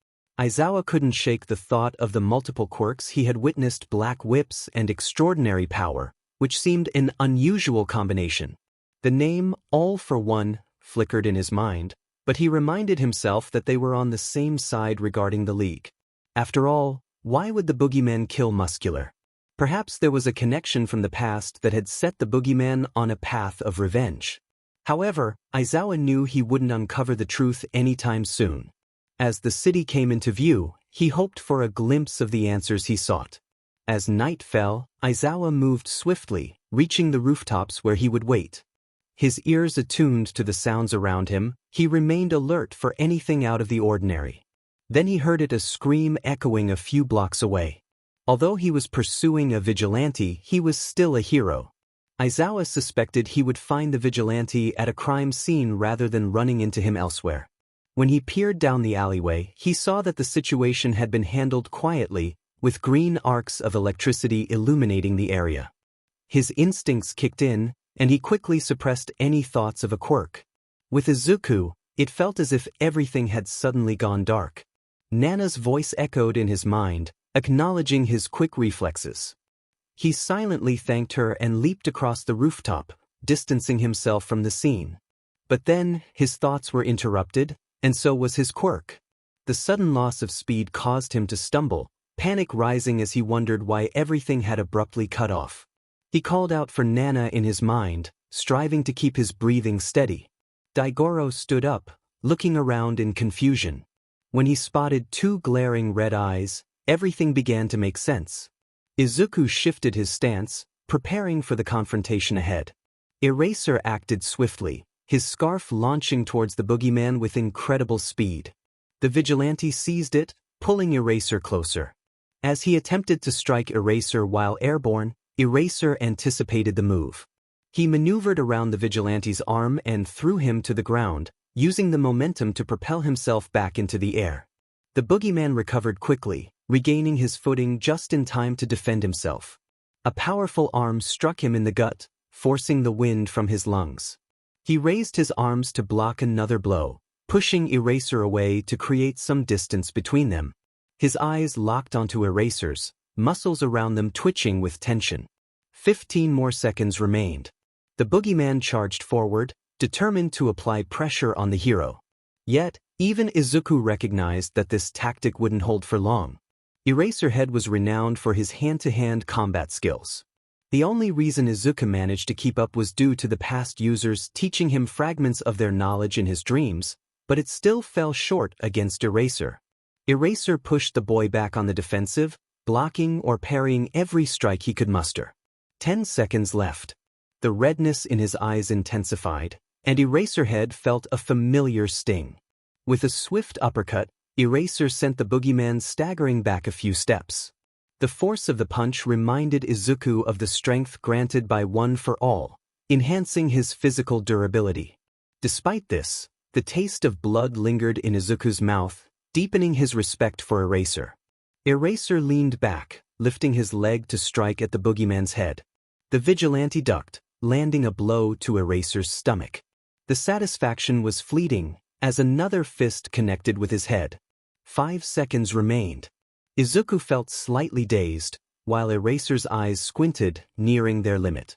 Aizawa couldn't shake the thought of the multiple quirks he had witnessed: black whips and extraordinary power, which seemed an unusual combination. The name, All for One, flickered in his mind, but he reminded himself that they were on the same side regarding the League. After all, why would the boogeyman kill Muscular? Perhaps there was a connection from the past that had set the boogeyman on a path of revenge. However, Aizawa knew he wouldn't uncover the truth anytime soon. As the city came into view, he hoped for a glimpse of the answers he sought. As night fell, Aizawa moved swiftly, reaching the rooftops where he would wait. His ears attuned to the sounds around him, he remained alert for anything out of the ordinary. Then he heard a scream echoing a few blocks away. Although he was pursuing a vigilante, he was still a hero. Aizawa suspected he would find the vigilante at a crime scene rather than running into him elsewhere. When he peered down the alleyway, he saw that the situation had been handled quietly, with green arcs of electricity illuminating the area. His instincts kicked in, and he quickly suppressed any thoughts of a quirk. With Izuku, it felt as if everything had suddenly gone dark. Nana's voice echoed in his mind, acknowledging his quick reflexes. He silently thanked her and leaped across the rooftop, distancing himself from the scene. But then, his thoughts were interrupted, and so was his quirk. The sudden loss of speed caused him to stumble, panic rising as he wondered why everything had abruptly cut off. He called out for Nana in his mind, striving to keep his breathing steady. Daigoro stood up, looking around in confusion. When he spotted two glaring red eyes, everything began to make sense. Izuku shifted his stance, preparing for the confrontation ahead. Eraser acted swiftly, his scarf launching towards the boogeyman with incredible speed. The vigilante seized it, pulling Eraser closer. As he attempted to strike Eraser while airborne, Eraser anticipated the move. He maneuvered around the vigilante's arm and threw him to the ground, using the momentum to propel himself back into the air. The boogeyman recovered quickly, regaining his footing just in time to defend himself. A powerful arm struck him in the gut, forcing the wind from his lungs. He raised his arms to block another blow, pushing Eraser away to create some distance between them. His eyes locked onto Eraser's, muscles around them twitching with tension. 15 more seconds remained. The boogeyman charged forward, determined to apply pressure on the hero. Yet, even Izuku recognized that this tactic wouldn't hold for long. Eraserhead was renowned for his hand-to-hand combat skills. The only reason Izuku managed to keep up was due to the past users teaching him fragments of their knowledge in his dreams, but it still fell short against Eraser. Eraser pushed the boy back on the defensive, blocking or parrying every strike he could muster. 10 seconds left. The redness in his eyes intensified, and Eraserhead felt a familiar sting. With a swift uppercut, Eraser sent the boogeyman staggering back a few steps. The force of the punch reminded Izuku of the strength granted by One for All, enhancing his physical durability. Despite this, the taste of blood lingered in Izuku's mouth, deepening his respect for Eraser. Eraser leaned back, lifting his leg to strike at the boogeyman's head. The vigilante ducked, landing a blow to Eraser's stomach. The satisfaction was fleeting, as another fist connected with his head. 5 seconds remained. Izuku felt slightly dazed, while Eraser's eyes squinted, nearing their limit.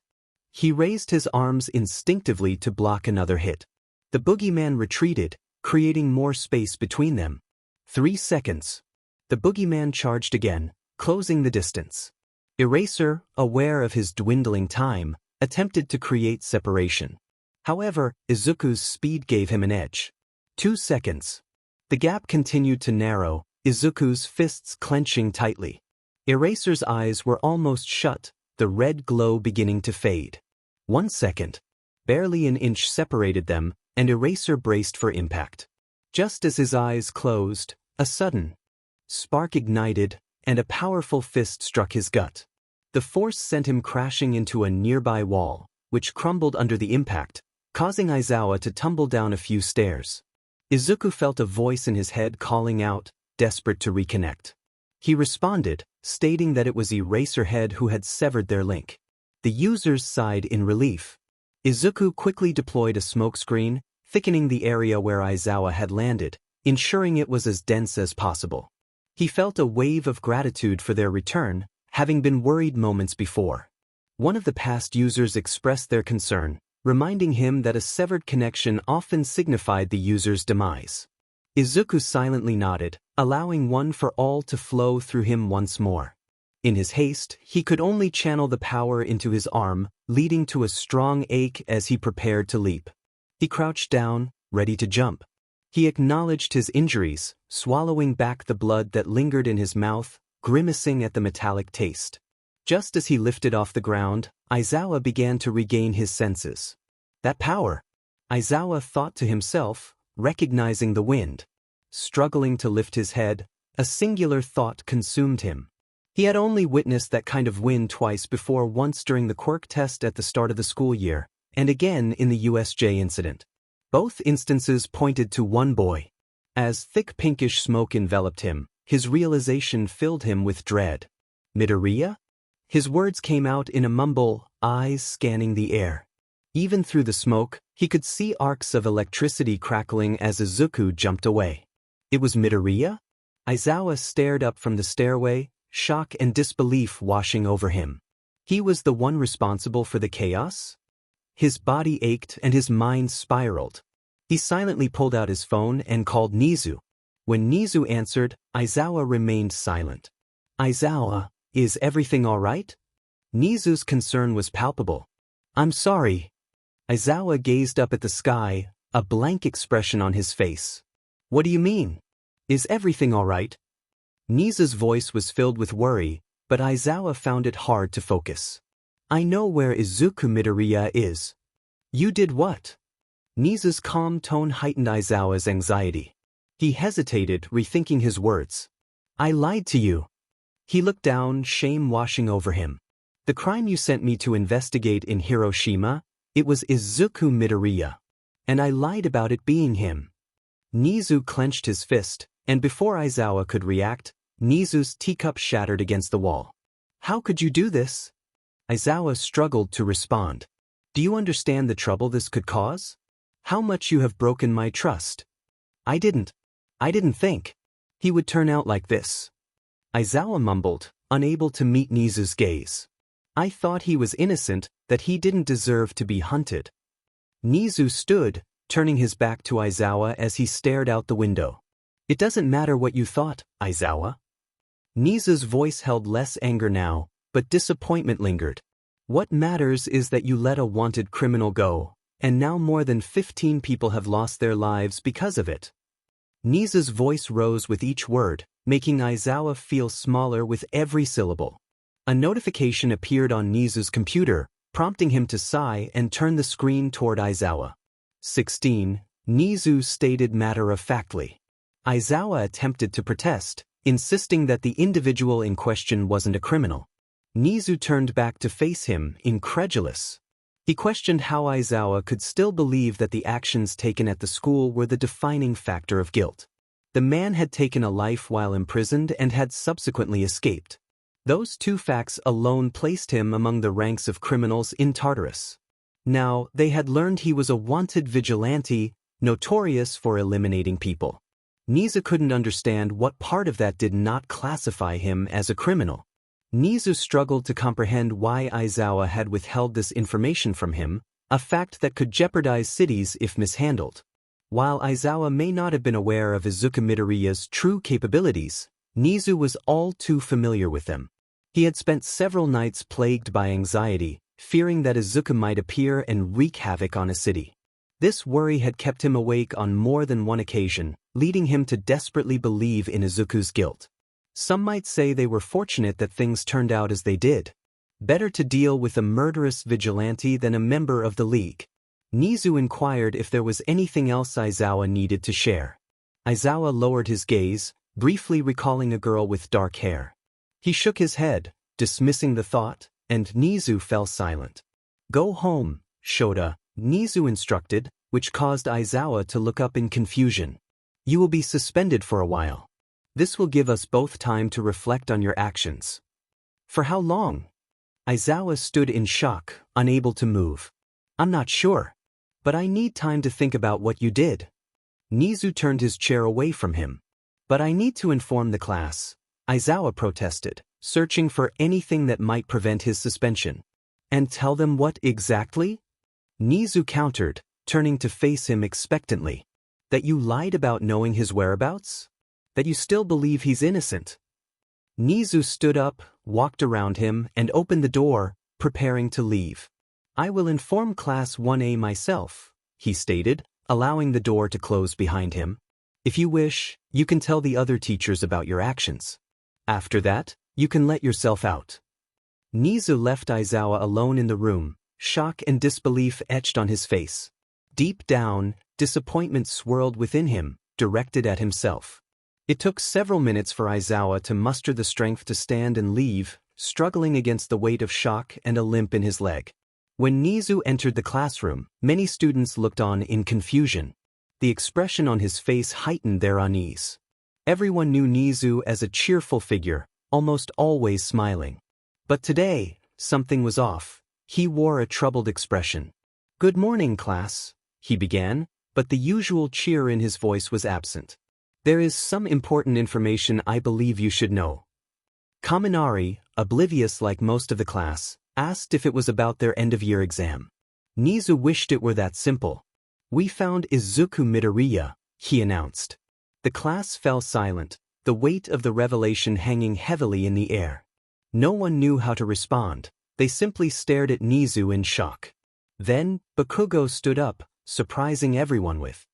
He raised his arms instinctively to block another hit. The boogeyman retreated, creating more space between them. 3 seconds. The boogeyman charged again, closing the distance. Eraser, aware of his dwindling time, attempted to create separation. However, Izuku's speed gave him an edge. 2 seconds. The gap continued to narrow, Izuku's fists clenching tightly. Eraser's eyes were almost shut, the red glow beginning to fade. 1 second. Barely an inch separated them, and Eraser braced for impact. Just as his eyes closed, a sudden spark ignited, and a powerful fist struck his gut. The force sent him crashing into a nearby wall, which crumbled under the impact, causing Aizawa to tumble down a few stairs. Izuku felt a voice in his head calling out, desperate to reconnect. He responded, stating that it was Eraserhead who had severed their link. The users sighed in relief. Izuku quickly deployed a smokescreen, thickening the area where Aizawa had landed, ensuring it was as dense as possible. He felt a wave of gratitude for their return, having been worried moments before. One of the past users expressed their concern, reminding him that a severed connection often signified the user's demise. Izuku silently nodded, allowing One for All to flow through him once more. In his haste, he could only channel the power into his arm, leading to a strong ache as he prepared to leap. He crouched down, ready to jump. He acknowledged his injuries, swallowing back the blood that lingered in his mouth, grimacing at the metallic taste. Just as he lifted off the ground, Aizawa began to regain his senses. That power! Aizawa thought to himself, recognizing the wind. Struggling to lift his head, a singular thought consumed him. He had only witnessed that kind of win twice before, once during the quirk test at the start of the school year, and again in the USJ incident. Both instances pointed to one boy. As thick pinkish smoke enveloped him, his realization filled him with dread. Midoriya? His words came out in a mumble, eyes scanning the air. Even through the smoke, he could see arcs of electricity crackling as Izuku jumped away. It was Midoriya? Aizawa stared up from the stairway, shock and disbelief washing over him. He was the one responsible for the chaos? His body ached and his mind spiraled. He silently pulled out his phone and called Nizu. When Nizu answered, Aizawa remained silent. Aizawa, is everything all right? Nizu's concern was palpable. I'm sorry. Aizawa gazed up at the sky, a blank expression on his face. What do you mean? Is everything all right? Nizu's voice was filled with worry, but Aizawa found it hard to focus. I know where Izuku Midoriya is. You did what? Nizu's calm tone heightened Aizawa's anxiety. He hesitated, rethinking his words. I lied to you. He looked down, shame washing over him. The crime you sent me to investigate in Hiroshima, it was Izuku Midoriya. And I lied about it being him. Nizu clenched his fist, and before Aizawa could react, Nizu's teacup shattered against the wall. How could you do this? Aizawa struggled to respond. Do you understand the trouble this could cause? How much you have broken my trust? I didn't think he would turn out like this. Aizawa mumbled, unable to meet Nizu's gaze. I thought he was innocent, that he didn't deserve to be hunted. Nizu stood, turning his back to Aizawa as he stared out the window. It doesn't matter what you thought, Aizawa. Nizu's voice held less anger now, but disappointment lingered. What matters is that you let a wanted criminal go, and now more than 15 people have lost their lives because of it. Nizu's voice rose with each word, making Aizawa feel smaller with every syllable. A notification appeared on Nizu's computer, prompting him to sigh and turn the screen toward Aizawa. 16, Nizu stated matter-of-factly. Aizawa attempted to protest, insisting that the individual in question wasn't a criminal. Nizu turned back to face him, incredulous. He questioned how Aizawa could still believe that the actions taken at the school were the defining factor of guilt. The man had taken a life while imprisoned and had subsequently escaped. Those two facts alone placed him among the ranks of criminals in Tartarus. Now, they had learned he was a wanted vigilante, notorious for eliminating people. Nizu couldn't understand what part of that did not classify him as a criminal. Nizu struggled to comprehend why Aizawa had withheld this information from him, a fact that could jeopardize cities if mishandled. While Aizawa may not have been aware of Izuku Midoriya's true capabilities, Nizu was all too familiar with them. He had spent several nights plagued by anxiety, fearing that Izuku might appear and wreak havoc on a city. This worry had kept him awake on more than one occasion, leading him to desperately believe in Izuku's guilt. Some might say they were fortunate that things turned out as they did. Better to deal with a murderous vigilante than a member of the League. Nizu inquired if there was anything else Aizawa needed to share. Aizawa lowered his gaze, briefly recalling a girl with dark hair. He shook his head, dismissing the thought, and Nizu fell silent. Go home, Shota, Nizu instructed, which caused Aizawa to look up in confusion. You will be suspended for a while. This will give us both time to reflect on your actions. For how long? Aizawa stood in shock, unable to move. I'm not sure. But I need time to think about what you did. Nizu turned his chair away from him. But I need to inform the class, Aizawa protested, searching for anything that might prevent his suspension. And tell them what exactly? Nizu countered, turning to face him expectantly. That you lied about knowing his whereabouts? That you still believe he's innocent? Nizu stood up, walked around him, and opened the door, preparing to leave. I will inform Class 1A myself, he stated, allowing the door to close behind him. If you wish, you can tell the other teachers about your actions. After that, you can let yourself out. Nizu left Aizawa alone in the room, shock and disbelief etched on his face. Deep down, disappointment swirled within him, directed at himself. It took several minutes for Aizawa to muster the strength to stand and leave, struggling against the weight of shock and a limp in his leg. When Nizu entered the classroom, many students looked on in confusion. The expression on his face heightened their unease. Everyone knew Nizu as a cheerful figure, almost always smiling. But today, something was off. He wore a troubled expression. "Good morning, class," he began, but the usual cheer in his voice was absent. "There is some important information I believe you should know." Kaminari, oblivious like most of the class, asked if it was about their end-of-year exam. Nizu wished it were that simple. "We found Izuku Midoriya," he announced. The class fell silent, the weight of the revelation hanging heavily in the air. No one knew how to respond. They simply stared at Nizu in shock. Then, Bakugo stood up, surprising everyone with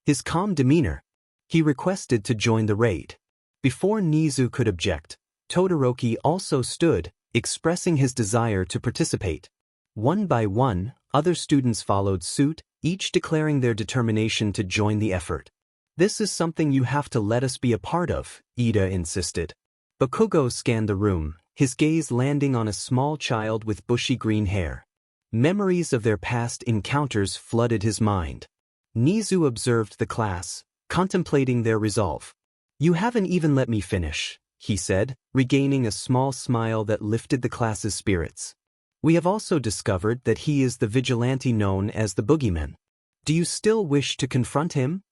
his calm demeanor. He requested to join the raid. Before Nizu could object, Todoroki also stood, expressing his desire to participate. One by one, other students followed suit, each declaring their determination to join the effort. "This is something you have to let us be a part of," Ida insisted. Bakugo scanned the room, his gaze landing on a small child with bushy green hair. Memories of their past encounters flooded his mind. Nizu observed the class, contemplating their resolve. "You haven't even let me finish," he said, regaining a small smile that lifted the class's spirits. "We have also discovered that he is the vigilante known as the Boogeyman. Do you still wish to confront him?"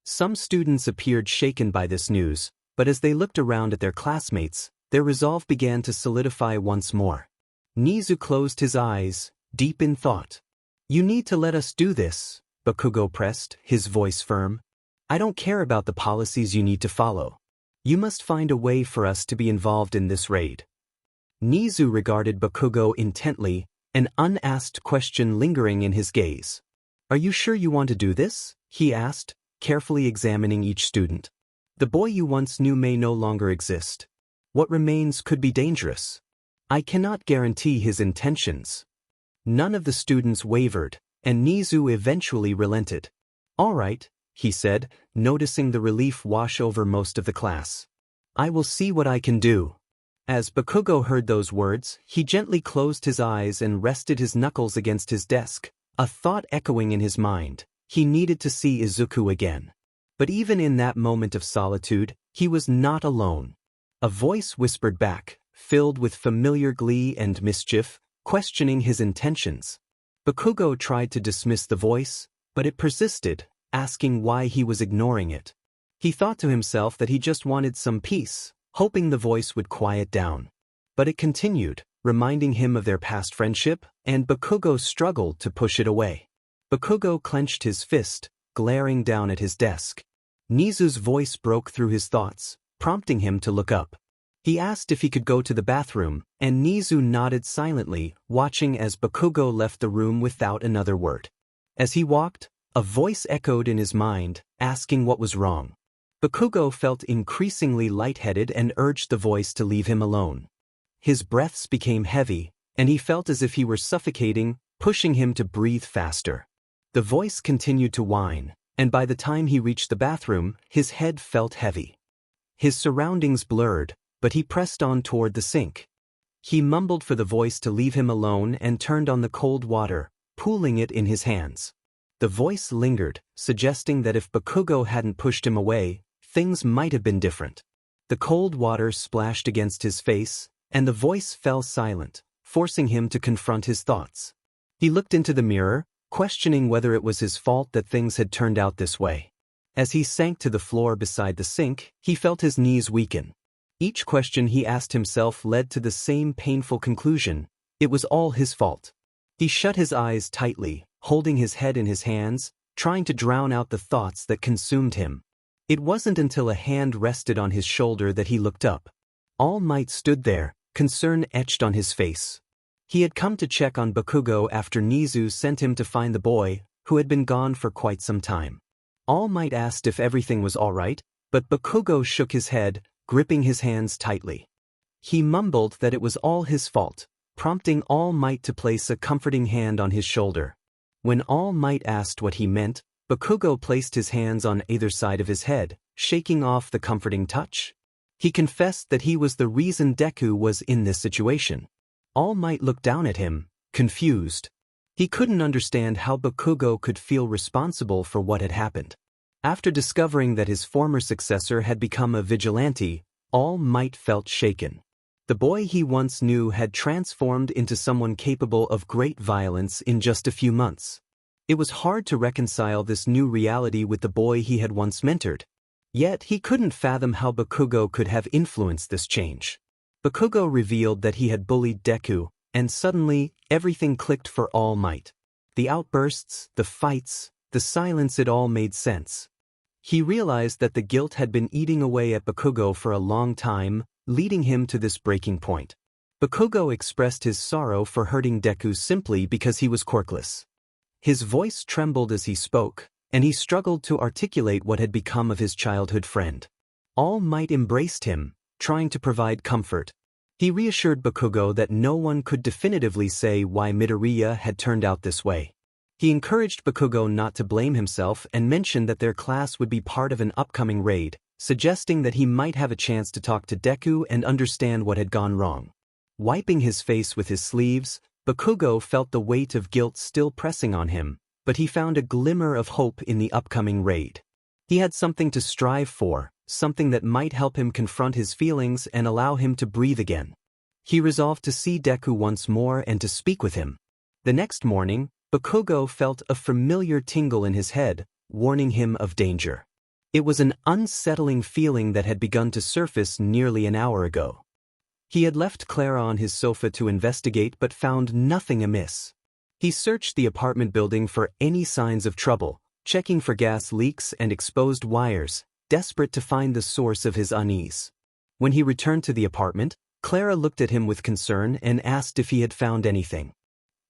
Some students appeared shaken by this news, but as they looked around at their classmates, their resolve began to solidify once more. Nizu closed his eyes, deep in thought. "You need to let us do this," Bakugo pressed, his voice firm. "I don't care about the policies you need to follow. You must find a way for us to be involved in this raid." Nizu regarded Bakugo intently, an unasked question lingering in his gaze. "Are you sure you want to do this?" he asked, carefully examining each student. "The boy you once knew may no longer exist. What remains could be dangerous. I cannot guarantee his intentions." None of the students wavered, and Nizu eventually relented. "All right," he said, noticing the relief wash over most of the class. "I will see what I can do." As Bakugo heard those words, he gently closed his eyes and rested his knuckles against his desk, a thought echoing in his mind. He needed to see Izuku again. But even in that moment of solitude, he was not alone. A voice whispered back, filled with familiar glee and mischief, questioning his intentions. Bakugo tried to dismiss the voice, but it persisted, asking why he was ignoring it. He thought to himself that he just wanted some peace, hoping the voice would quiet down. But it continued, reminding him of their past friendship, and Bakugo struggled to push it away. Bakugo clenched his fist, glaring down at his desk. Nizu's voice broke through his thoughts, prompting him to look up. He asked if he could go to the bathroom, and Nizu nodded silently, watching as Bakugo left the room without another word. As he walked, a voice echoed in his mind, asking what was wrong. Bakugo felt increasingly lightheaded and urged the voice to leave him alone. His breaths became heavy, and he felt as if he were suffocating, pushing him to breathe faster. The voice continued to whine, and by the time he reached the bathroom, his head felt heavy. His surroundings blurred, but he pressed on toward the sink. He mumbled for the voice to leave him alone and turned on the cold water, pooling it in his hands. The voice lingered, suggesting that if Bakugo hadn't pushed him away, things might have been different. The cold water splashed against his face, and the voice fell silent, forcing him to confront his thoughts. He looked into the mirror, questioning whether it was his fault that things had turned out this way. As he sank to the floor beside the sink, he felt his knees weaken. Each question he asked himself led to the same painful conclusion: it was all his fault. He shut his eyes tightly, holding his head in his hands, trying to drown out the thoughts that consumed him. It wasn't until a hand rested on his shoulder that he looked up. All Might stood there, concern etched on his face. He had come to check on Bakugo after Nizu sent him to find the boy, who had been gone for quite some time. All Might asked if everything was all right, but Bakugo shook his head, gripping his hands tightly. He mumbled that it was all his fault, prompting All Might to place a comforting hand on his shoulder. When All Might asked what he meant, Bakugo placed his hands on either side of his head, shaking off the comforting touch. He confessed that he was the reason Deku was in this situation. All Might looked down at him, confused. He couldn't understand how Bakugo could feel responsible for what had happened. After discovering that his former successor had become a vigilante, All Might felt shaken. The boy he once knew had transformed into someone capable of great violence in just a few months. It was hard to reconcile this new reality with the boy he had once mentored. Yet he couldn't fathom how Bakugo could have influenced this change. Bakugo revealed that he had bullied Deku, and suddenly, everything clicked for All Might. The outbursts, the fights, the silence, it all made sense. He realized that the guilt had been eating away at Bakugo for a long time, leading him to this breaking point. Bakugo expressed his sorrow for hurting Deku simply because he was quirkless. His voice trembled as he spoke, and he struggled to articulate what had become of his childhood friend. All Might embraced him, trying to provide comfort. He reassured Bakugo that no one could definitively say why Midoriya had turned out this way. He encouraged Bakugo not to blame himself and mentioned that their class would be part of an upcoming raid, suggesting that he might have a chance to talk to Deku and understand what had gone wrong. Wiping his face with his sleeves, Bakugo felt the weight of guilt still pressing on him, but he found a glimmer of hope in the upcoming raid. He had something to strive for, something that might help him confront his feelings and allow him to breathe again. He resolved to see Deku once more and to speak with him. The next morning, Bakugo felt a familiar tingle in his head, warning him of danger. It was an unsettling feeling that had begun to surface nearly an hour ago. He had left Clara on his sofa to investigate but found nothing amiss. He searched the apartment building for any signs of trouble, checking for gas leaks and exposed wires, desperate to find the source of his unease. When he returned to the apartment, Clara looked at him with concern and asked if he had found anything.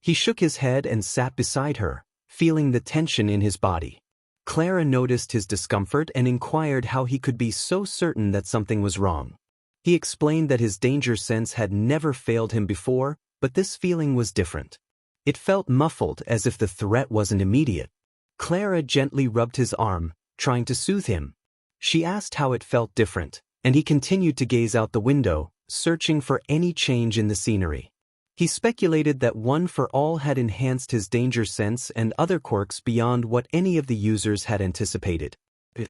He shook his head and sat beside her, feeling the tension in his body. Clara noticed his discomfort and inquired how he could be so certain that something was wrong. He explained that his danger sense had never failed him before, but this feeling was different. It felt muffled, as if the threat wasn't immediate. Clara gently rubbed his arm, trying to soothe him. She asked how it felt different, and he continued to gaze out the window, searching for any change in the scenery. He speculated that One for All had enhanced his danger sense and other quirks beyond what any of the users had anticipated. It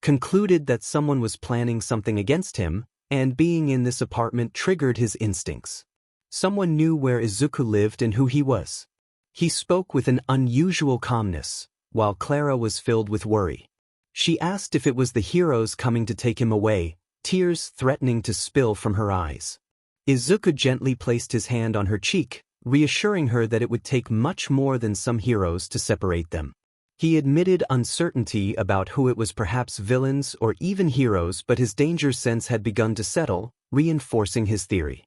concluded that someone was planning something against him, and being in this apartment triggered his instincts. Someone knew where Izuku lived and who he was. He spoke with an unusual calmness, while Clara was filled with worry. She asked if it was the heroes coming to take him away, tears threatening to spill from her eyes. Izuku gently placed his hand on her cheek, reassuring her that it would take much more than some heroes to separate them. He admitted uncertainty about who it was, perhaps villains or even heroes, but his danger sense had begun to settle, reinforcing his theory.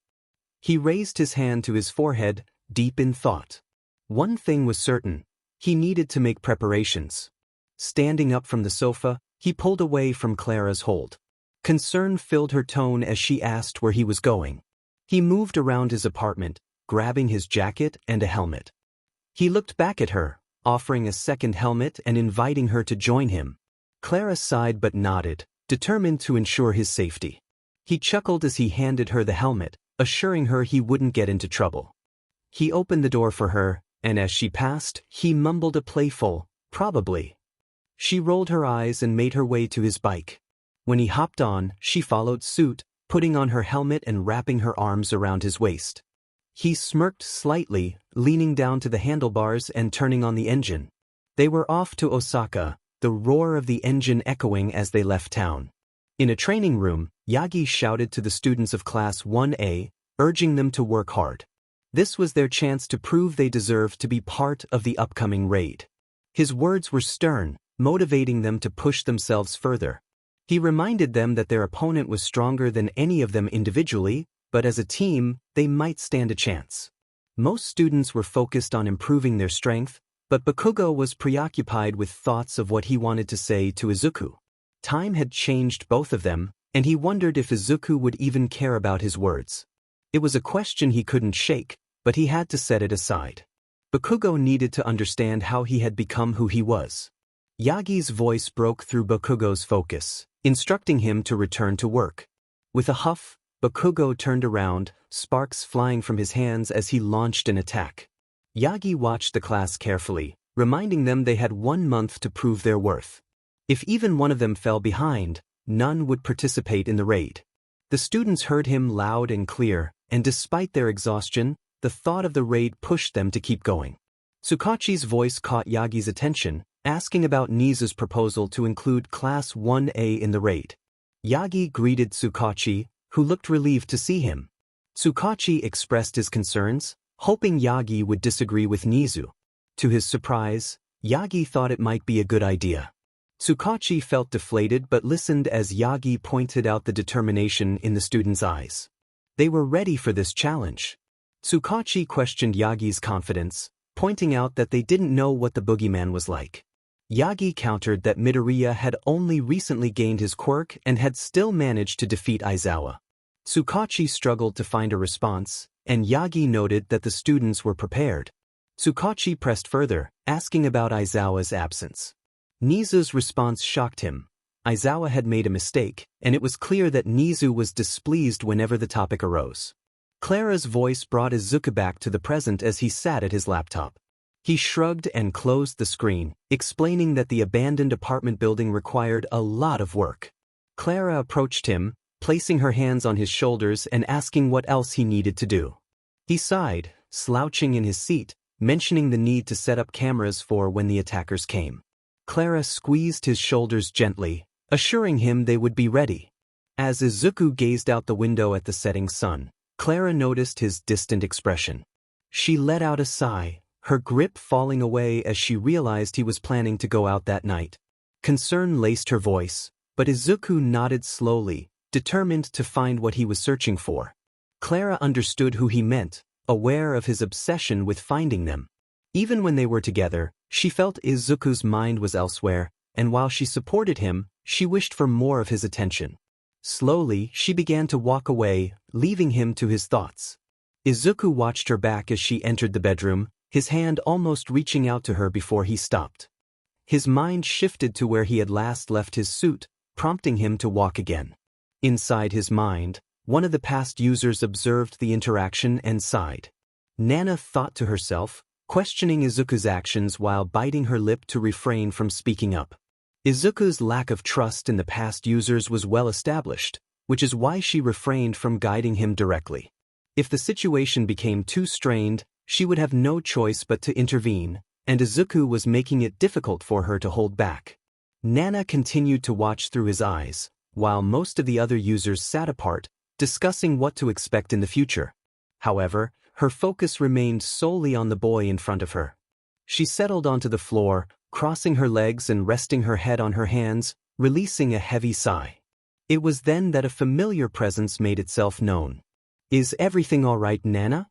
He raised his hand to his forehead, deep in thought. One thing was certain: he needed to make preparations. Standing up from the sofa, he pulled away from Clara's hold. Concern filled her tone as she asked where he was going. He moved around his apartment, grabbing his jacket and a helmet. He looked back at her, offering a second helmet and inviting her to join him. Clara sighed but nodded, determined to ensure his safety. He chuckled as he handed her the helmet, assuring her he wouldn't get into trouble. He opened the door for her, and as she passed, he mumbled a playful, "Probably." She rolled her eyes and made her way to his bike. When he hopped on, she followed suit, putting on her helmet and wrapping her arms around his waist. He smirked slightly, leaning down to the handlebars and turning on the engine. They were off to Osaka, the roar of the engine echoing as they left town. In a training room, Yagi shouted to the students of Class 1A, urging them to work hard. This was their chance to prove they deserved to be part of the upcoming raid. His words were stern, motivating them to push themselves further. He reminded them that their opponent was stronger than any of them individually, but as a team, they might stand a chance. Most students were focused on improving their strength, but Bakugo was preoccupied with thoughts of what he wanted to say to Izuku. Time had changed both of them, and he wondered if Izuku would even care about his words. It was a question he couldn't shake, but he had to set it aside. Bakugo needed to understand how he had become who he was. Yagi's voice broke through Bakugo's focus, instructing him to return to work. With a huff, Bakugo turned around, sparks flying from his hands as he launched an attack. Yagi watched the class carefully, reminding them they had 1 month to prove their worth. If even one of them fell behind, none would participate in the raid. The students heard him loud and clear, and despite their exhaustion, the thought of the raid pushed them to keep going. Tsukachi's voice caught Yagi's attention, asking about Nizu's proposal to include Class 1A in the raid. Yagi greeted Tsukachi, who looked relieved to see him. Tsukachi expressed his concerns, hoping Yagi would disagree with Nizu. To his surprise, Yagi thought it might be a good idea. Tsukachi felt deflated but listened as Yagi pointed out the determination in the students' eyes. They were ready for this challenge. Tsukachi questioned Yagi's confidence, pointing out that they didn't know what the boogeyman was like. Yagi countered that Midoriya had only recently gained his quirk and had still managed to defeat Aizawa. Tsukachi struggled to find a response, and Yagi noted that the students were prepared. Tsukachi pressed further, asking about Aizawa's absence. Nizu's response shocked him. Aizawa had made a mistake, and it was clear that Nizu was displeased whenever the topic arose. Clara's voice brought Izuku back to the present as he sat at his laptop. He shrugged and closed the screen, explaining that the abandoned apartment building required a lot of work. Clara approached him, placing her hands on his shoulders and asking what else he needed to do. He sighed, slouching in his seat, mentioning the need to set up cameras for when the attackers came. Clara squeezed his shoulders gently, assuring him they would be ready. As Izuku gazed out the window at the setting sun, Clara noticed his distant expression. She let out a sigh, her grip falling away as she realized he was planning to go out that night. Concern laced her voice, but Izuku nodded slowly, determined to find what he was searching for. Clara understood who he meant, aware of his obsession with finding them. Even when they were together, she felt Izuku's mind was elsewhere, and while she supported him, she wished for more of his attention. Slowly, she began to walk away, leaving him to his thoughts. Izuku watched her back as she entered the bedroom, his hand almost reaching out to her before he stopped. His mind shifted to where he had last left his suit, prompting him to walk again. Inside his mind, one of the past users observed the interaction and sighed. Nana thought to herself, questioning Izuku's actions while biting her lip to refrain from speaking up. Izuku's lack of trust in the past users was well established, which is why she refrained from guiding him directly. If the situation became too strained, she would have no choice but to intervene, and Izuku was making it difficult for her to hold back. Nana continued to watch through his eyes, while most of the other users sat apart, discussing what to expect in the future. However, her focus remained solely on the boy in front of her. She settled onto the floor, crossing her legs and resting her head on her hands, releasing a heavy sigh. It was then that a familiar presence made itself known. "Is everything all right, Nana?"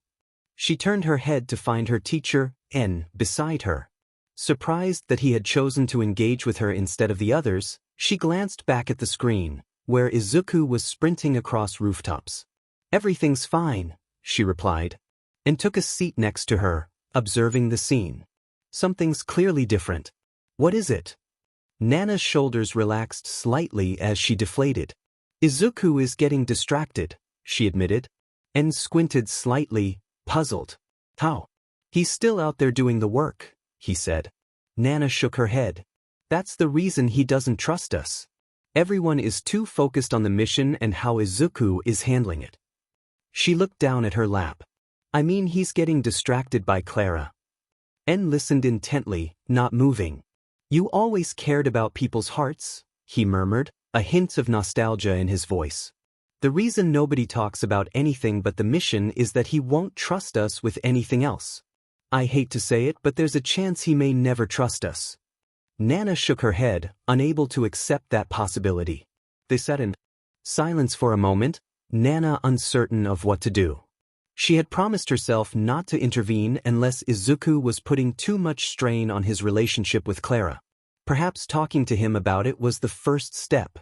She turned her head to find her teacher, N, beside her. Surprised that he had chosen to engage with her instead of the others, she glanced back at the screen, where Izuku was sprinting across rooftops. "Everything's fine," she replied, and took a seat next to her, observing the scene. "Something's clearly different. What is it?" Nana's shoulders relaxed slightly as she deflated. "Izuku is getting distracted," she admitted, and squinted slightly, puzzled. "How?" "He's still out there doing the work," he said. Nana shook her head. "That's the reason he doesn't trust us. Everyone is too focused on the mission and how Izuku is handling it." She looked down at her lap. "I mean, he's getting distracted by Clara." En listened intently, not moving. "You always cared about people's hearts," he murmured, a hint of nostalgia in his voice. "The reason nobody talks about anything but the mission is that he won't trust us with anything else. I hate to say it, but there's a chance he may never trust us." Nana shook her head, unable to accept that possibility. They sat in silence for a moment, Nana uncertain of what to do. She had promised herself not to intervene unless Izuku was putting too much strain on his relationship with Clara. Perhaps talking to him about it was the first step.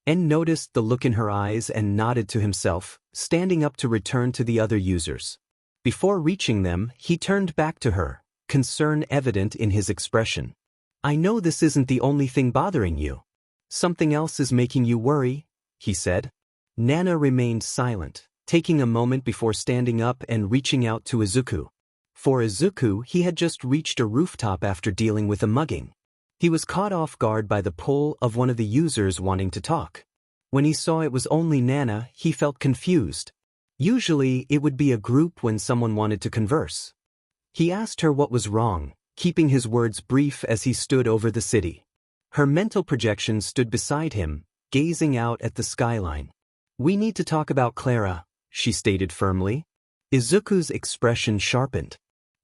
En noticed the look in her eyes and nodded to himself, standing up to return to the other users. Before reaching them, he turned back to her, concern evident in his expression. I know this isn't the only thing bothering you. Something else is making you worry, he said. Nana remained silent, taking a moment before standing up and reaching out to Izuku. For Izuku, he had just reached a rooftop after dealing with a mugging. He was caught off guard by the pull of one of the users wanting to talk. When he saw it was only Nana, he felt confused. Usually, it would be a group when someone wanted to converse. He asked her what was wrong, keeping his words brief as he stood over the city. Her mental projection stood beside him, gazing out at the skyline. We need to talk about Clara, she stated firmly. Izuku's expression sharpened.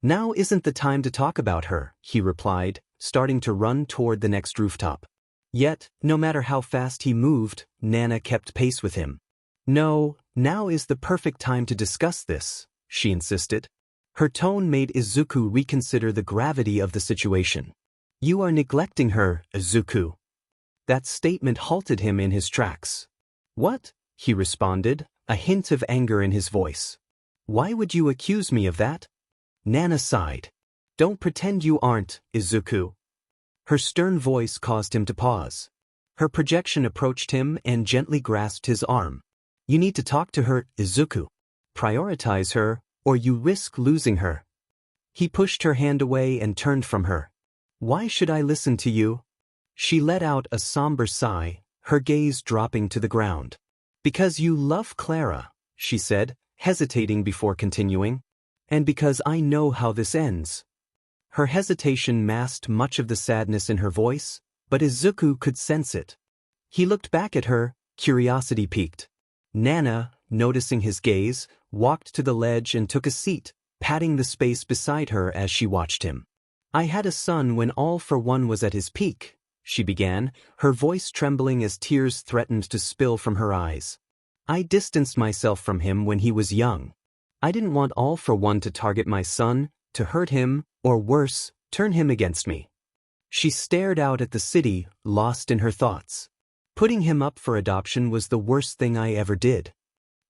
Now isn't the time to talk about her, he replied, starting to run toward the next rooftop. Yet, no matter how fast he moved, Nana kept pace with him. No, now is the perfect time to discuss this, she insisted. Her tone made Izuku reconsider the gravity of the situation. You are neglecting her, Izuku. That statement halted him in his tracks. What? He responded, a hint of anger in his voice. Why would you accuse me of that? Nana sighed. Don't pretend you aren't, Izuku. Her stern voice caused him to pause. Her projection approached him and gently grasped his arm. You need to talk to her, Izuku. Prioritize her, or you risk losing her. He pushed her hand away and turned from her. Why should I listen to you? She let out a somber sigh, her gaze dropping to the ground. Because you love Clara, she said, hesitating before continuing. And because I know how this ends. Her hesitation masked much of the sadness in her voice, but Izuku could sense it. He looked back at her, curiosity piqued. Nana, noticing his gaze, walked to the ledge and took a seat, patting the space beside her as she watched him. I had a son when All for One was at his peak, she began, her voice trembling as tears threatened to spill from her eyes. I distanced myself from him when he was young. I didn't want All for One to target my son, to hurt him, or worse, turn him against me. She stared out at the city, lost in her thoughts. Putting him up for adoption was the worst thing I ever did.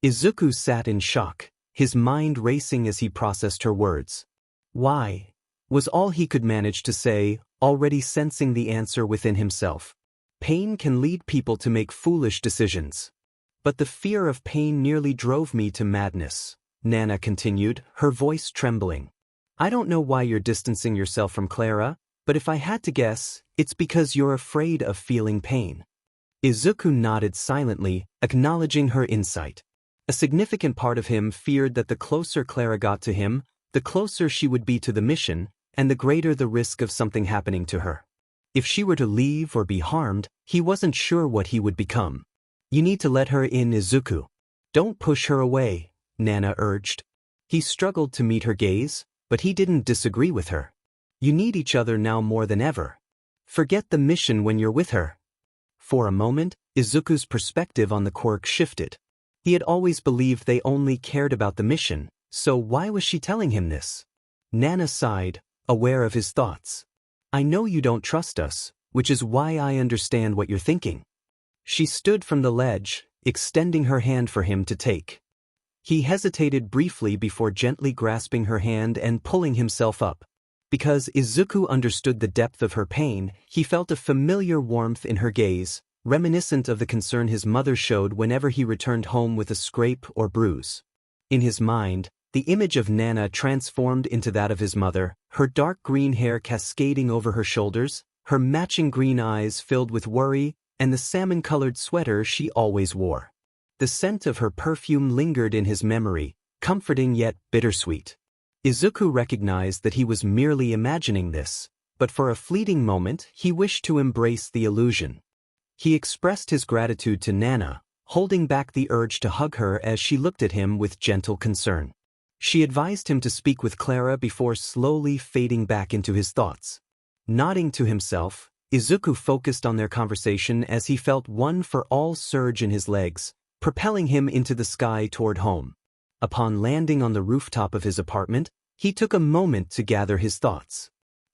Izuku sat in shock, his mind racing as he processed her words. Why? Was all he could manage to say, already sensing the answer within himself. Pain can lead people to make foolish decisions. But the fear of pain nearly drove me to madness, Nana continued, her voice trembling. I don't know why you're distancing yourself from Clara, but if I had to guess, it's because you're afraid of feeling pain. Izuku nodded silently, acknowledging her insight. A significant part of him feared that the closer Clara got to him, the closer she would be to the mission, and the greater the risk of something happening to her. If she were to leave or be harmed, he wasn't sure what he would become. You need to let her in, Izuku. Don't push her away, Nana urged. He struggled to meet her gaze, but he didn't disagree with her. You need each other now more than ever. Forget the mission when you're with her. For a moment, Izuku's perspective on the quirk shifted. He had always believed they only cared about the mission, so why was she telling him this? Nana sighed, aware of his thoughts. I know you don't trust us, which is why I understand what you're thinking. She stood from the ledge, extending her hand for him to take. He hesitated briefly before gently grasping her hand and pulling himself up. Because Izuku understood the depth of her pain, he felt a familiar warmth in her gaze, reminiscent of the concern his mother showed whenever he returned home with a scrape or bruise. In his mind, the image of Nana transformed into that of his mother, her dark green hair cascading over her shoulders, her matching green eyes filled with worry, and the salmon-colored sweater she always wore. The scent of her perfume lingered in his memory, comforting yet bittersweet. Izuku recognized that he was merely imagining this, but for a fleeting moment he wished to embrace the illusion. He expressed his gratitude to Nana, holding back the urge to hug her as she looked at him with gentle concern. She advised him to speak with Clara before slowly fading back into his thoughts. Nodding to himself, Izuku focused on their conversation as he felt one for all surge in his legs, propelling him into the sky toward home. Upon landing on the rooftop of his apartment, he took a moment to gather his thoughts.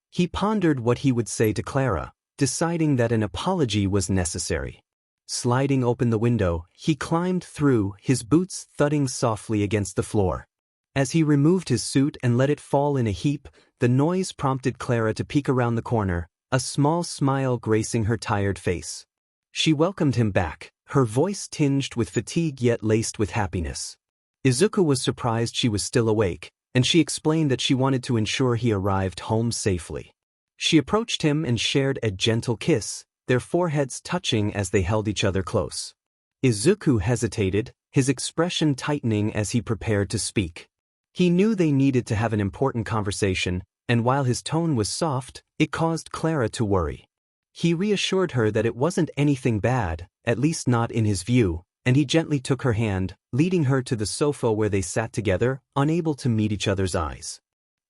He pondered what he would say to Clara, deciding that an apology was necessary. Sliding open the window, he climbed through, his boots thudding softly against the floor. As he removed his suit and let it fall in a heap, the noise prompted Clara to peek around the corner, a small smile gracing her tired face. She welcomed him back, her voice tinged with fatigue yet laced with happiness. Izuku was surprised she was still awake, and she explained that she wanted to ensure he arrived home safely. She approached him and shared a gentle kiss, their foreheads touching as they held each other close. Izuku hesitated, his expression tightening as he prepared to speak. He knew they needed to have an important conversation, and while his tone was soft, it caused Clara to worry. He reassured her that it wasn't anything bad, at least not in his view, and he gently took her hand, leading her to the sofa where they sat together, unable to meet each other's eyes.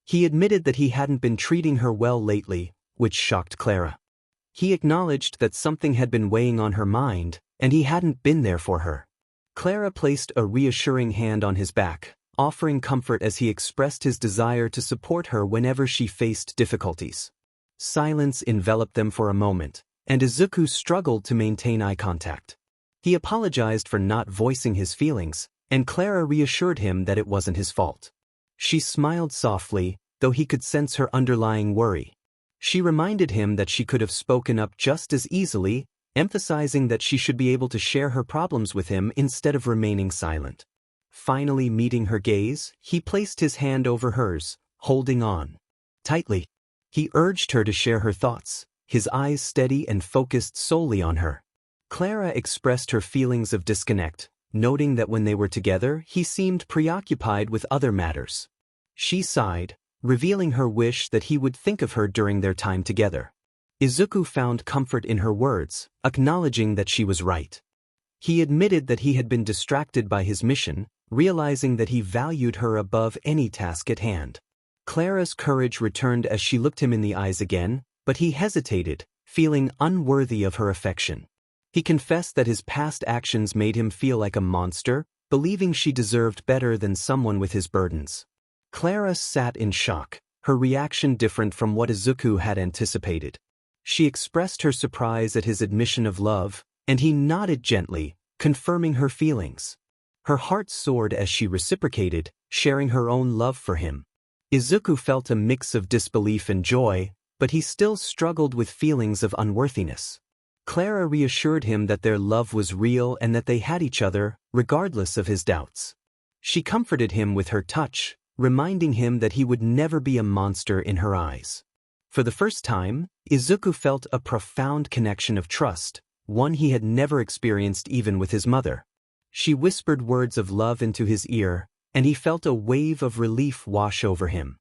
He admitted that he hadn't been treating her well lately, which shocked Clara. He acknowledged that something had been weighing on her mind, and he hadn't been there for her. Clara placed a reassuring hand on his back, offering comfort as he expressed his desire to support her whenever she faced difficulties. Silence enveloped them for a moment, and Izuku struggled to maintain eye contact. He apologized for not voicing his feelings, and Clara reassured him that it wasn't his fault. She smiled softly, though he could sense her underlying worry. She reminded him that she could have spoken up just as easily, emphasizing that she should be able to share her problems with him instead of remaining silent. Finally meeting her gaze, he placed his hand over hers, holding on tightly. He urged her to share her thoughts, his eyes steady and focused solely on her. Clara expressed her feelings of disconnect, noting that when they were together, he seemed preoccupied with other matters. She sighed, revealing her wish that he would think of her during their time together. Izuku found comfort in her words, acknowledging that she was right. He admitted that he had been distracted by his mission, realizing that he valued her above any task at hand. Clara's courage returned as she looked him in the eyes again, but he hesitated, feeling unworthy of her affection. He confessed that his past actions made him feel like a monster, believing she deserved better than someone with his burdens. Clara sat in shock, her reaction different from what Izuku had anticipated. She expressed her surprise at his admission of love, and he nodded gently, confirming her feelings. Her heart soared as she reciprocated, sharing her own love for him. Izuku felt a mix of disbelief and joy, but he still struggled with feelings of unworthiness. Clara reassured him that their love was real and that they had each other, regardless of his doubts. She comforted him with her touch, reminding him that he would never be a monster in her eyes. For the first time, Izuku felt a profound connection of trust, one he had never experienced even with his mother. She whispered words of love into his ear, and he felt a wave of relief wash over him.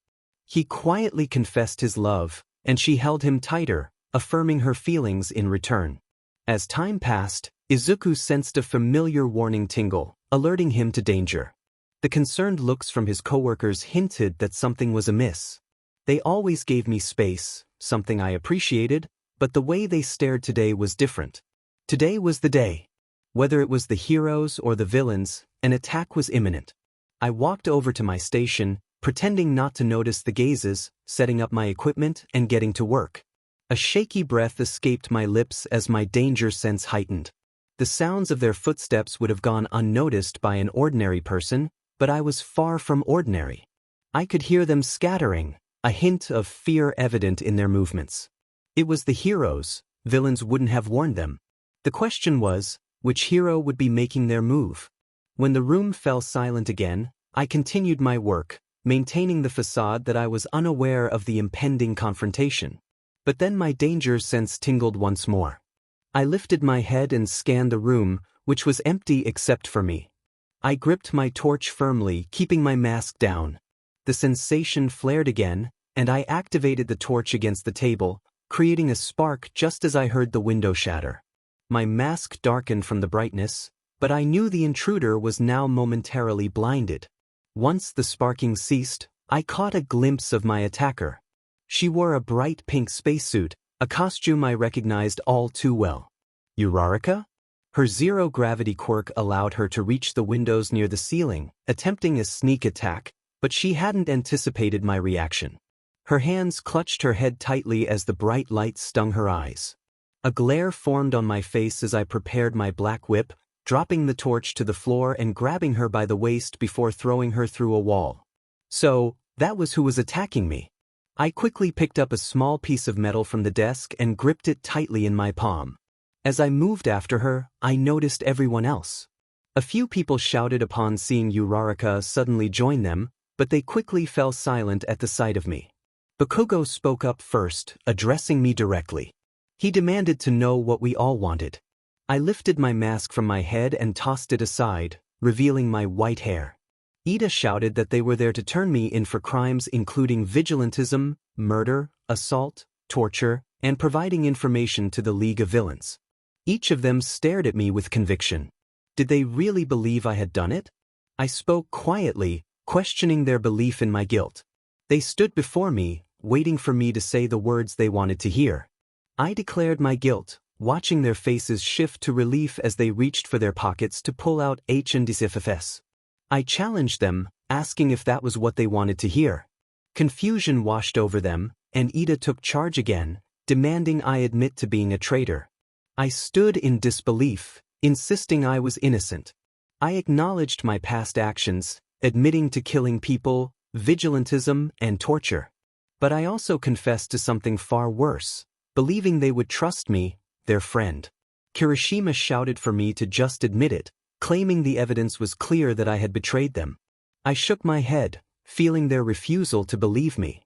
He quietly confessed his love, and she held him tighter, affirming her feelings in return. As time passed, Izuku sensed a familiar warning tingle, alerting him to danger. The concerned looks from his coworkers hinted that something was amiss. They always gave me space, something I appreciated, but the way they stared today was different. Today was the day. Whether it was the heroes or the villains, an attack was imminent. I walked over to my station, pretending not to notice the gazes, setting up my equipment and getting to work. A shaky breath escaped my lips as my danger sense heightened. The sounds of their footsteps would have gone unnoticed by an ordinary person, but I was far from ordinary. I could hear them scattering, a hint of fear evident in their movements. It was the heroes, villains wouldn't have warned them. The question was, which hero would be making their move? When the room fell silent again, I continued my work, maintaining the facade that I was unaware of the impending confrontation. But then my danger sense tingled once more. I lifted my head and scanned the room, which was empty except for me. I gripped my torch firmly, keeping my mask down. The sensation flared again, and I activated the torch against the table, creating a spark just as I heard the window shatter. My mask darkened from the brightness, but I knew the intruder was now momentarily blinded. Once the sparking ceased, I caught a glimpse of my attacker. She wore a bright pink spacesuit, a costume I recognized all too well. Uraraka? Her zero-gravity quirk allowed her to reach the windows near the ceiling, attempting a sneak attack, but she hadn't anticipated my reaction. Her hands clutched her head tightly as the bright light stung her eyes. A glare formed on my face as I prepared my black whip, dropping the torch to the floor and grabbing her by the waist before throwing her through a wall. So, that was who was attacking me. I quickly picked up a small piece of metal from the desk and gripped it tightly in my palm. As I moved after her, I noticed everyone else. A few people shouted upon seeing Uraraka suddenly join them, but they quickly fell silent at the sight of me. Bakugo spoke up first, addressing me directly. He demanded to know what we all wanted. I lifted my mask from my head and tossed it aside, revealing my white hair. Ida shouted that they were there to turn me in for crimes including vigilantism, murder, assault, torture, and providing information to the League of Villains. Each of them stared at me with conviction. Did they really believe I had done it? I spoke quietly, questioning their belief in my guilt. They stood before me, waiting for me to say the words they wanted to hear. I declared my guilt, watching their faces shift to relief as they reached for their pockets to pull out HNDCFFS. I challenged them, asking if that was what they wanted to hear. Confusion washed over them, and Ida took charge again, demanding I admit to being a traitor. I stood in disbelief, insisting I was innocent. I acknowledged my past actions, admitting to killing people, vigilantism, and torture. But I also confessed to something far worse, believing they would trust me, their friend. Kirishima shouted for me to just admit it, claiming the evidence was clear that I had betrayed them. I shook my head, feeling their refusal to believe me.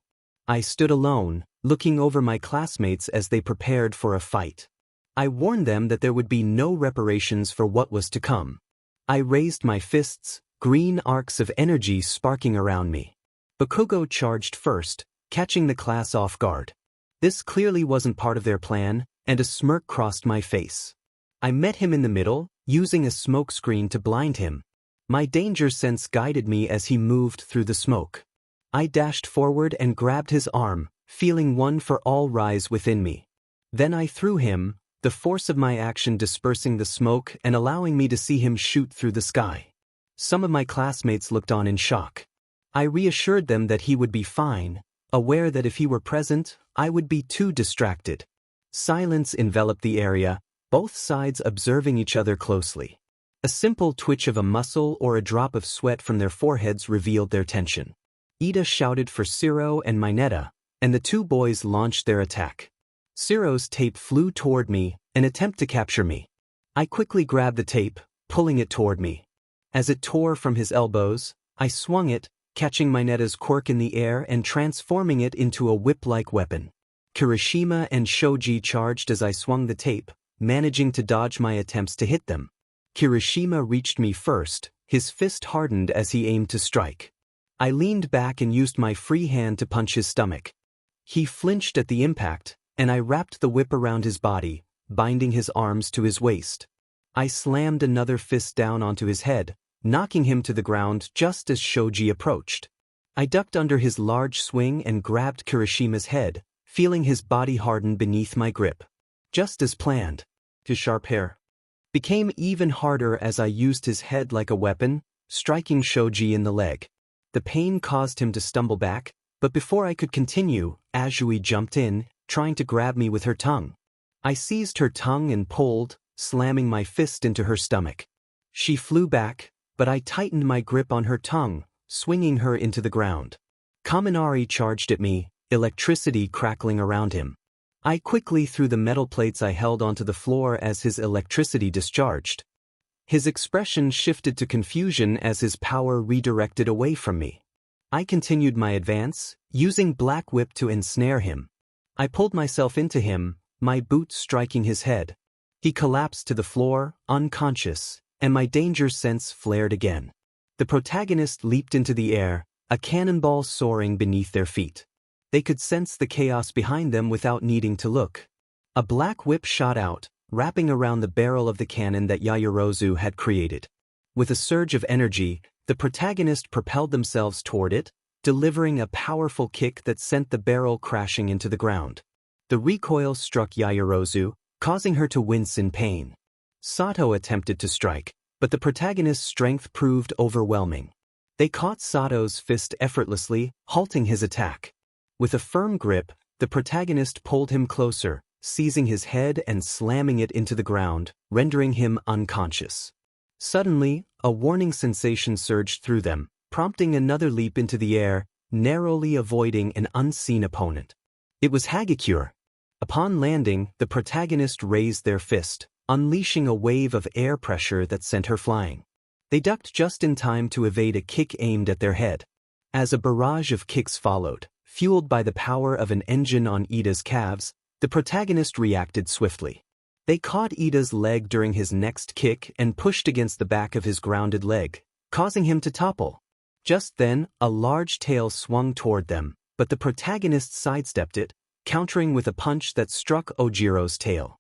I stood alone, looking over my classmates as they prepared for a fight. I warned them that there would be no reparations for what was to come. I raised my fists, green arcs of energy sparking around me. Bakugo charged first, catching the class off guard. This clearly wasn't part of their plan, and a smirk crossed my face. I met him in the middle, using a smoke screen to blind him. My danger sense guided me as he moved through the smoke. I dashed forward and grabbed his arm, feeling one for all rise within me. Then I threw him, the force of my action dispersing the smoke and allowing me to see him shoot through the sky. Some of my classmates looked on in shock. I reassured them that he would be fine, aware that if he were present, I would be too distracted. Silence enveloped the area, both sides observing each other closely. A simple twitch of a muscle or a drop of sweat from their foreheads revealed their tension. Ida shouted for Ciro and Mineta, and the two boys launched their attack. Ciro's tape flew toward me, an attempt to capture me. I quickly grabbed the tape, pulling it toward me. As it tore from his elbows, I swung it, catching Mineta's quirk in the air and transforming it into a whip-like weapon. Kirishima and Shoji charged as I swung the tape, managing to dodge my attempts to hit them. Kirishima reached me first, his fist hardened as he aimed to strike. I leaned back and used my free hand to punch his stomach. He flinched at the impact, and I wrapped the whip around his body, binding his arms to his waist. I slammed another fist down onto his head, knocking him to the ground just as Shoji approached. I ducked under his large swing and grabbed Kirishima's head, feeling his body harden beneath my grip. Just as planned. His sharp hair became even harder as I used his head like a weapon, striking Shoji in the leg. The pain caused him to stumble back, but before I could continue, Azui jumped in, trying to grab me with her tongue. I seized her tongue and pulled, slamming my fist into her stomach. She flew back, but I tightened my grip on her tongue, swinging her into the ground. Kaminari charged at me, electricity crackling around him. I quickly threw the metal plates I held onto the floor as his electricity discharged. His expression shifted to confusion as his power redirected away from me. I continued my advance, using Black Whip to ensnare him. I pulled myself into him, my boot striking his head. He collapsed to the floor, unconscious, and my danger sense flared again. The protagonist leaped into the air, a cannonball soaring beneath their feet. They could sense the chaos behind them without needing to look. A black whip shot out, wrapping around the barrel of the cannon that Yaoyorozu had created. With a surge of energy, the protagonist propelled themselves toward it, delivering a powerful kick that sent the barrel crashing into the ground. The recoil struck Yaoyorozu, causing her to wince in pain. Sato attempted to strike, but the protagonist's strength proved overwhelming. They caught Sato's fist effortlessly, halting his attack. With a firm grip, the protagonist pulled him closer, seizing his head and slamming it into the ground, rendering him unconscious. Suddenly, a warning sensation surged through them, prompting another leap into the air, narrowly avoiding an unseen opponent. It was Hagakure. Upon landing, the protagonist raised their fist, unleashing a wave of air pressure that sent her flying. They ducked just in time to evade a kick aimed at their head. As a barrage of kicks followed, fueled by the power of an engine on Ida's calves, the protagonist reacted swiftly. They caught Ida's leg during his next kick and pushed against the back of his grounded leg, causing him to topple. Just then, a large tail swung toward them, but the protagonist sidestepped it, countering with a punch that struck Ojiro's tail.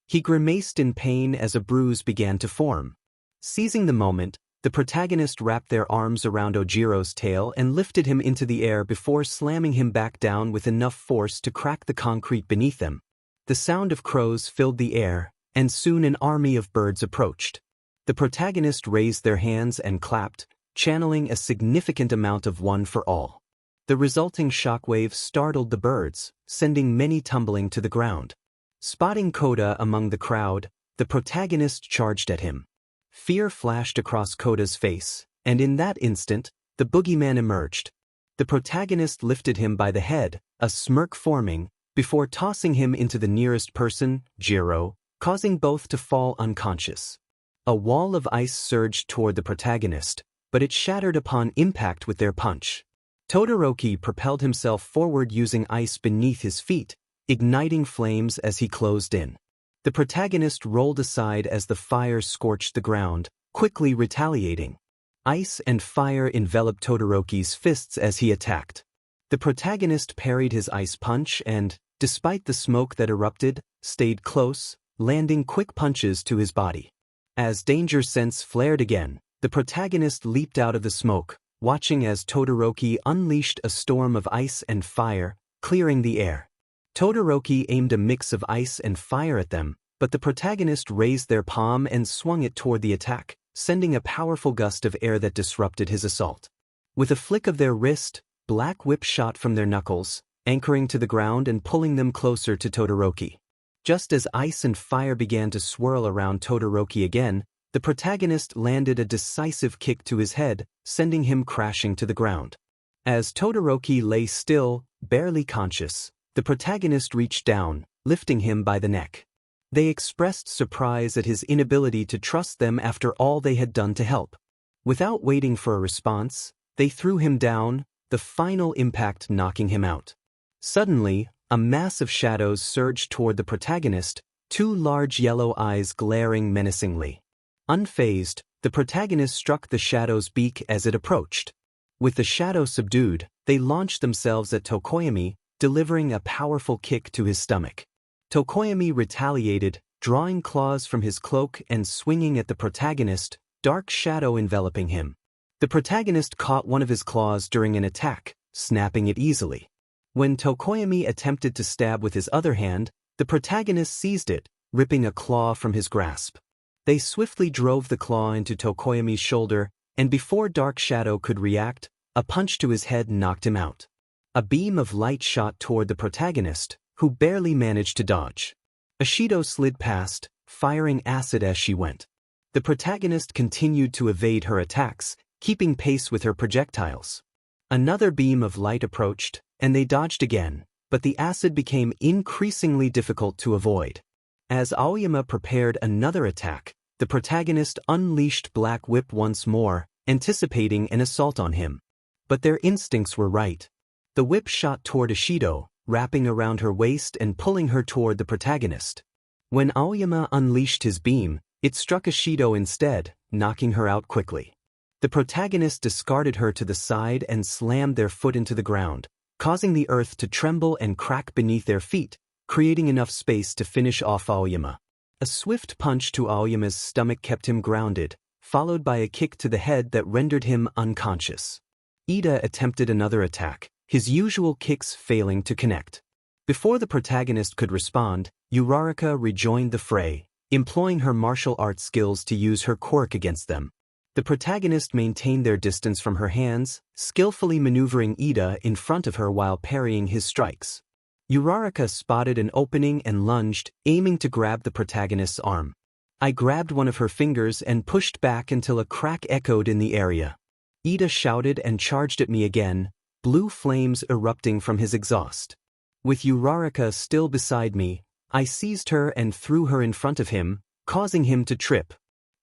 He grimaced in pain as a bruise began to form. Seizing the moment, the protagonist wrapped their arms around Ojiro's tail and lifted him into the air before slamming him back down with enough force to crack the concrete beneath them. The sound of crows filled the air, and soon an army of birds approached. The protagonist raised their hands and clapped, channeling a significant amount of one for all. The resulting shockwave startled the birds, sending many tumbling to the ground. Spotting Koda among the crowd, the protagonist charged at him. Fear flashed across Koda's face, and in that instant, the boogeyman emerged. The protagonist lifted him by the head, a smirk forming, before tossing him into the nearest person, Jiro, causing both to fall unconscious. A wall of ice surged toward the protagonist, but it shattered upon impact with their punch. Todoroki propelled himself forward using ice beneath his feet, igniting flames as he closed in. The protagonist rolled aside as the fire scorched the ground, quickly retaliating. Ice and fire enveloped Todoroki's fists as he attacked. The protagonist parried his ice punch and, despite the smoke that erupted, stayed close, landing quick punches to his body. As danger sense flared again, the protagonist leaped out of the smoke, watching as Todoroki unleashed a storm of ice and fire, clearing the air. Todoroki aimed a mix of ice and fire at them, but the protagonist raised their palm and swung it toward the attack, sending a powerful gust of air that disrupted his assault. With a flick of their wrist, black whip shot from their knuckles, anchoring to the ground and pulling them closer to Todoroki. Just as ice and fire began to swirl around Todoroki again, the protagonist landed a decisive kick to his head, sending him crashing to the ground. As Todoroki lay still, barely conscious, the protagonist reached down, lifting him by the neck. They expressed surprise at his inability to trust them after all they had done to help. Without waiting for a response, they threw him down, the final impact knocking him out. Suddenly, a mass of shadows surged toward the protagonist, two large yellow eyes glaring menacingly. Unfazed, the protagonist struck the shadow's beak as it approached. With the shadow subdued, they launched themselves at Tokoyami, delivering a powerful kick to his stomach. Tokoyami retaliated, drawing claws from his cloak and swinging at the protagonist, dark shadow enveloping him. The protagonist caught one of his claws during an attack, snapping it easily. When Tokoyami attempted to stab with his other hand, the protagonist seized it, ripping a claw from his grasp. They swiftly drove the claw into Tokoyami's shoulder, and before Dark Shadow could react, a punch to his head knocked him out. A beam of light shot toward the protagonist, who barely managed to dodge. Ashido slid past, firing acid as she went. The protagonist continued to evade her attacks, keeping pace with her projectiles. Another beam of light approached, and they dodged again, but the acid became increasingly difficult to avoid. As Aoyama prepared another attack, the protagonist unleashed Black Whip once more, anticipating an assault on him. But their instincts were right. The whip shot toward Ashido, wrapping around her waist and pulling her toward the protagonist. When Aoyama unleashed his beam, it struck Ashido instead, knocking her out quickly. The protagonist discarded her to the side and slammed their foot into the ground, causing the earth to tremble and crack beneath their feet, creating enough space to finish off Aoyama. A swift punch to Aoyama's stomach kept him grounded, followed by a kick to the head that rendered him unconscious. Ida attempted another attack, his usual kicks failing to connect. Before the protagonist could respond, Uraraka rejoined the fray, employing her martial arts skills to use her quirk against them. The protagonist maintained their distance from her hands, skillfully maneuvering Ida in front of her while parrying his strikes. Uraraka spotted an opening and lunged, aiming to grab the protagonist's arm. I grabbed one of her fingers and pushed back until a crack echoed in the area. Ida shouted and charged at me again, blue flames erupting from his exhaust. With Uraraka still beside me, I seized her and threw her in front of him, causing him to trip.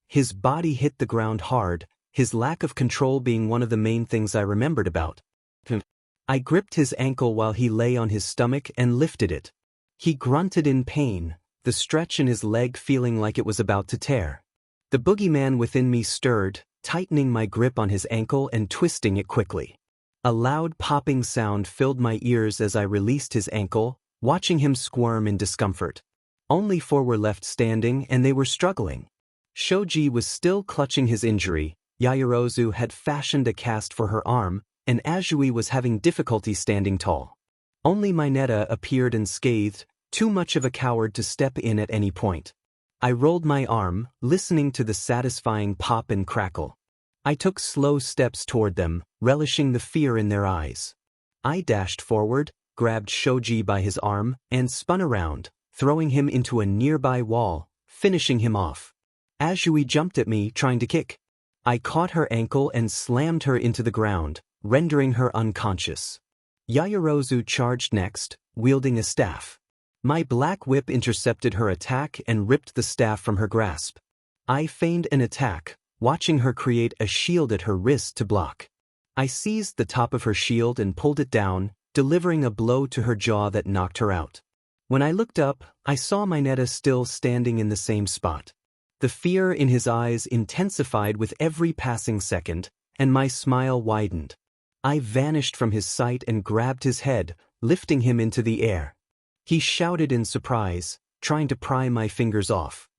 His body hit the ground hard, his lack of control being one of the main things I remembered about him. I gripped his ankle while he lay on his stomach and lifted it. He grunted in pain, the stretch in his leg feeling like it was about to tear. The boogeyman within me stirred, tightening my grip on his ankle and twisting it quickly. A loud popping sound filled my ears as I released his ankle, watching him squirm in discomfort. Only 4 were left standing and they were struggling. Shoji was still clutching his injury, Yaoyorozu had fashioned a cast for her arm, and Azui was having difficulty standing tall. Only Mineta appeared unscathed, too much of a coward to step in at any point. I rolled my arm, listening to the satisfying pop and crackle. I took slow steps toward them, relishing the fear in their eyes. I dashed forward, grabbed Shoji by his arm, and spun around, throwing him into a nearby wall, finishing him off. Azui jumped at me, trying to kick. I caught her ankle and slammed her into the ground, rendering her unconscious. Yaoyorozu charged next, wielding a staff. My black whip intercepted her attack and ripped the staff from her grasp. I feigned an attack, watching her create a shield at her wrist to block. I seized the top of her shield and pulled it down, delivering a blow to her jaw that knocked her out. When I looked up, I saw Mineta still standing in the same spot. The fear in his eyes intensified with every passing second, and my smile widened. I vanished from his sight and grabbed his head, lifting him into the air. He shouted in surprise, trying to pry my fingers off.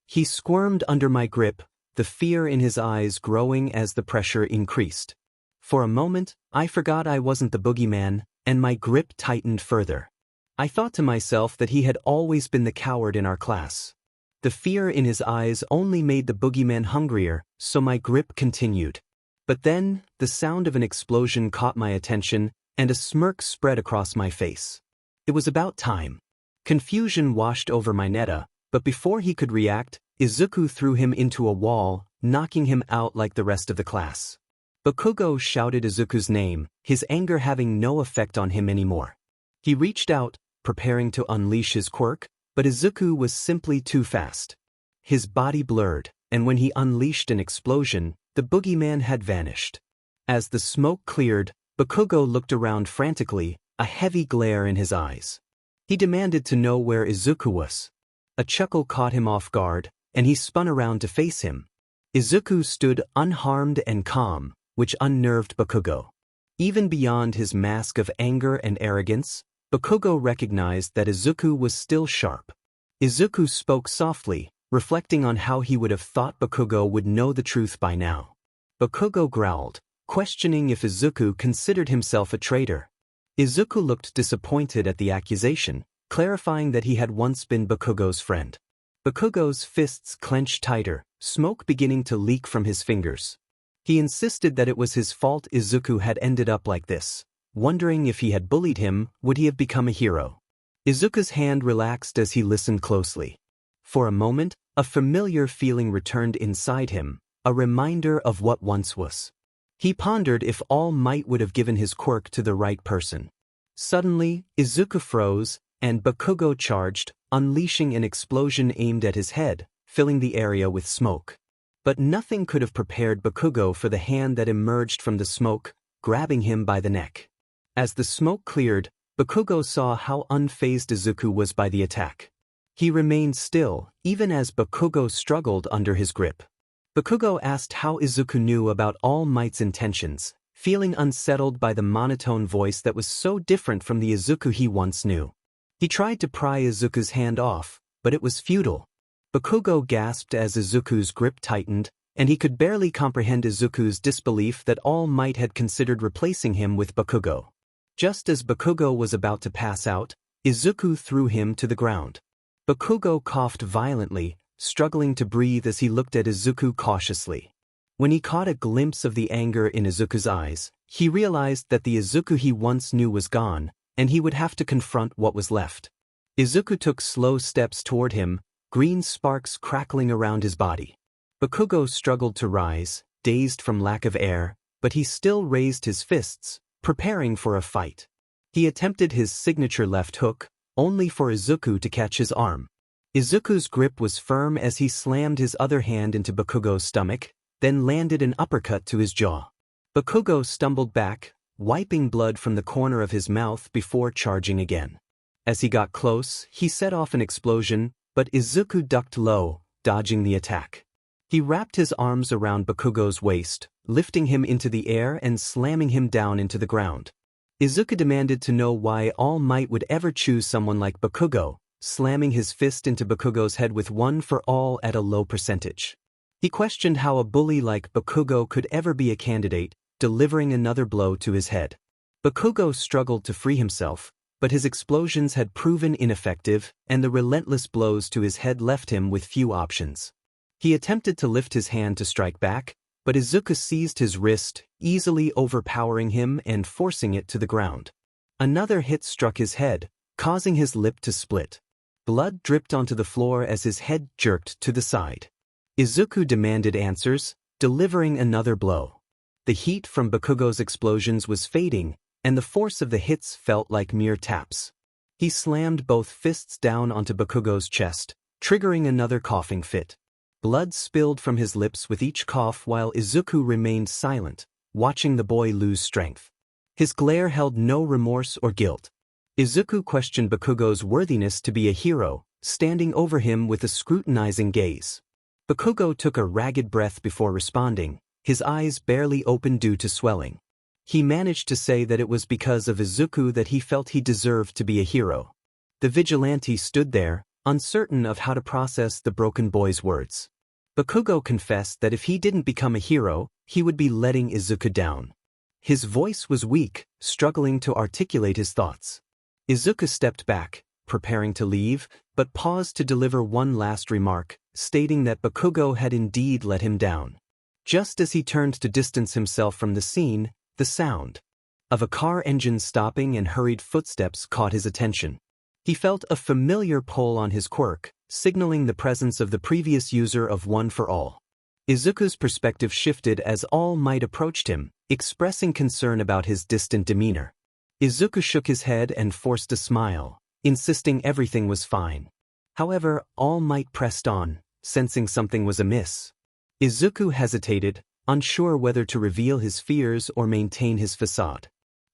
He squirmed under my grip, the fear in his eyes growing as the pressure increased. For a moment, I forgot I wasn't the boogeyman, and my grip tightened further. I thought to myself that he had always been the coward in our class. The fear in his eyes only made the boogeyman hungrier, so my grip continued. But then, the sound of an explosion caught my attention, and a smirk spread across my face. It was about time. Confusion washed over Mineta, but before he could react, Izuku threw him into a wall, knocking him out like the rest of the class. Bakugo shouted Izuku's name, his anger having no effect on him anymore. He reached out, preparing to unleash his quirk, but Izuku was simply too fast. His body blurred, and when he unleashed an explosion, the boogeyman had vanished. As the smoke cleared, Bakugo looked around frantically, a heavy glare in his eyes. He demanded to know where Izuku was. A chuckle caught him off guard, and he spun around to face him. Izuku stood unharmed and calm, which unnerved Bakugo. Even beyond his mask of anger and arrogance, Bakugo recognized that Izuku was still sharp. Izuku spoke softly, reflecting on how he would have thought Bakugo would know the truth by now. Bakugo growled, questioning if Izuku considered himself a traitor. Izuku looked disappointed at the accusation, clarifying that he had once been Bakugo's friend. Bakugo's fists clenched tighter, smoke beginning to leak from his fingers. He insisted that it was his fault Izuku had ended up like this. Wondering if he had bullied him, would he have become a hero? Izuku's hand relaxed as he listened closely. For a moment, a familiar feeling returned inside him, a reminder of what once was. He pondered if All Might would have given his quirk to the right person. Suddenly, Izuku froze, and Bakugo charged, unleashing an explosion aimed at his head, filling the area with smoke. But nothing could have prepared Bakugo for the hand that emerged from the smoke, grabbing him by the neck. As the smoke cleared, Bakugo saw how unfazed Izuku was by the attack. He remained still, even as Bakugo struggled under his grip. Bakugo asked how Izuku knew about All Might's intentions, feeling unsettled by the monotone voice that was so different from the Izuku he once knew. He tried to pry Izuku's hand off, but it was futile. Bakugo gasped as Izuku's grip tightened, and he could barely comprehend Izuku's disbelief that All Might had considered replacing him with Bakugo. Just as Bakugo was about to pass out, Izuku threw him to the ground. Bakugo coughed violently, struggling to breathe as he looked at Izuku cautiously. When he caught a glimpse of the anger in Izuku's eyes, he realized that the Izuku he once knew was gone, and he would have to confront what was left. Izuku took slow steps toward him, green sparks crackling around his body. Bakugo struggled to rise, dazed from lack of air, but he still raised his fists, preparing for a fight. He attempted his signature left hook, only for Izuku to catch his arm. Izuku's grip was firm as he slammed his other hand into Bakugo's stomach, then landed an uppercut to his jaw. Bakugo stumbled back, wiping blood from the corner of his mouth before charging again. As he got close, he set off an explosion, but Izuku ducked low, dodging the attack. He wrapped his arms around Bakugo's waist, lifting him into the air and slamming him down into the ground. Izuku demanded to know why All Might would ever choose someone like Bakugo, slamming his fist into Bakugo's head with one for all at a low percentage. He questioned how a bully like Bakugo could ever be a candidate, delivering another blow to his head. Bakugo struggled to free himself, but his explosions had proven ineffective, and the relentless blows to his head left him with few options. He attempted to lift his hand to strike back, but Izuku seized his wrist, easily overpowering him and forcing it to the ground. Another hit struck his head, causing his lip to split. Blood dripped onto the floor as his head jerked to the side. Izuku demanded answers, delivering another blow. The heat from Bakugo's explosions was fading, and the force of the hits felt like mere taps. He slammed both fists down onto Bakugo's chest, triggering another coughing fit. Blood spilled from his lips with each cough while Izuku remained silent, watching the boy lose strength. His glare held no remorse or guilt. Izuku questioned Bakugo's worthiness to be a hero, standing over him with a scrutinizing gaze. Bakugo took a ragged breath before responding, his eyes barely open due to swelling. He managed to say that it was because of Izuku that he felt he deserved to be a hero. The vigilante stood there, uncertain of how to process the broken boy's words. Bakugo confessed that if he didn't become a hero, he would be letting Izuku down. His voice was weak, struggling to articulate his thoughts. Izuku stepped back, preparing to leave, but paused to deliver one last remark, stating that Bakugo had indeed let him down. Just as he turned to distance himself from the scene, the sound of a car engine stopping and hurried footsteps caught his attention. He felt a familiar pull on his quirk, signaling the presence of the previous user of One for All. Izuku's perspective shifted as All Might approached him, expressing concern about his distant demeanor. Izuku shook his head and forced a smile, insisting everything was fine. However, All Might pressed on, sensing something was amiss. Izuku hesitated, unsure whether to reveal his fears or maintain his facade.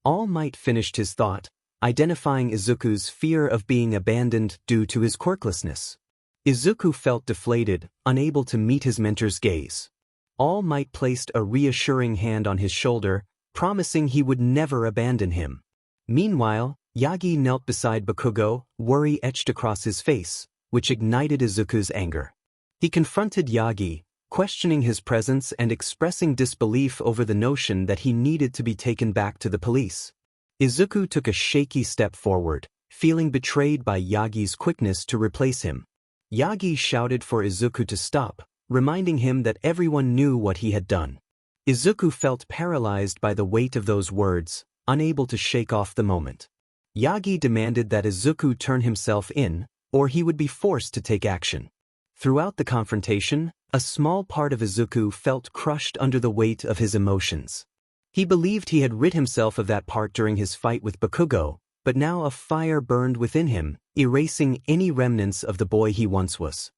All Might finished his thought, identifying Izuku's fear of being abandoned due to his quirklessness. Izuku felt deflated, unable to meet his mentor's gaze. All Might placed a reassuring hand on his shoulder, promising he would never abandon him. Meanwhile, Yagi knelt beside Bakugo, worry etched across his face, which ignited Izuku's anger. He confronted Yagi, questioning his presence and expressing disbelief over the notion that he needed to be taken back to the police. Izuku took a shaky step forward, feeling betrayed by Yagi's quickness to replace him. Yagi shouted for Izuku to stop, reminding him that everyone knew what he had done. Izuku felt paralyzed by the weight of those words, unable to shake off the moment. Yagi demanded that Izuku turn himself in, or he would be forced to take action. Throughout the confrontation, a small part of Izuku felt crushed under the weight of his emotions. He believed he had rid himself of that part during his fight with Bakugo, but now a fire burned within him, erasing any remnants of the boy he once was.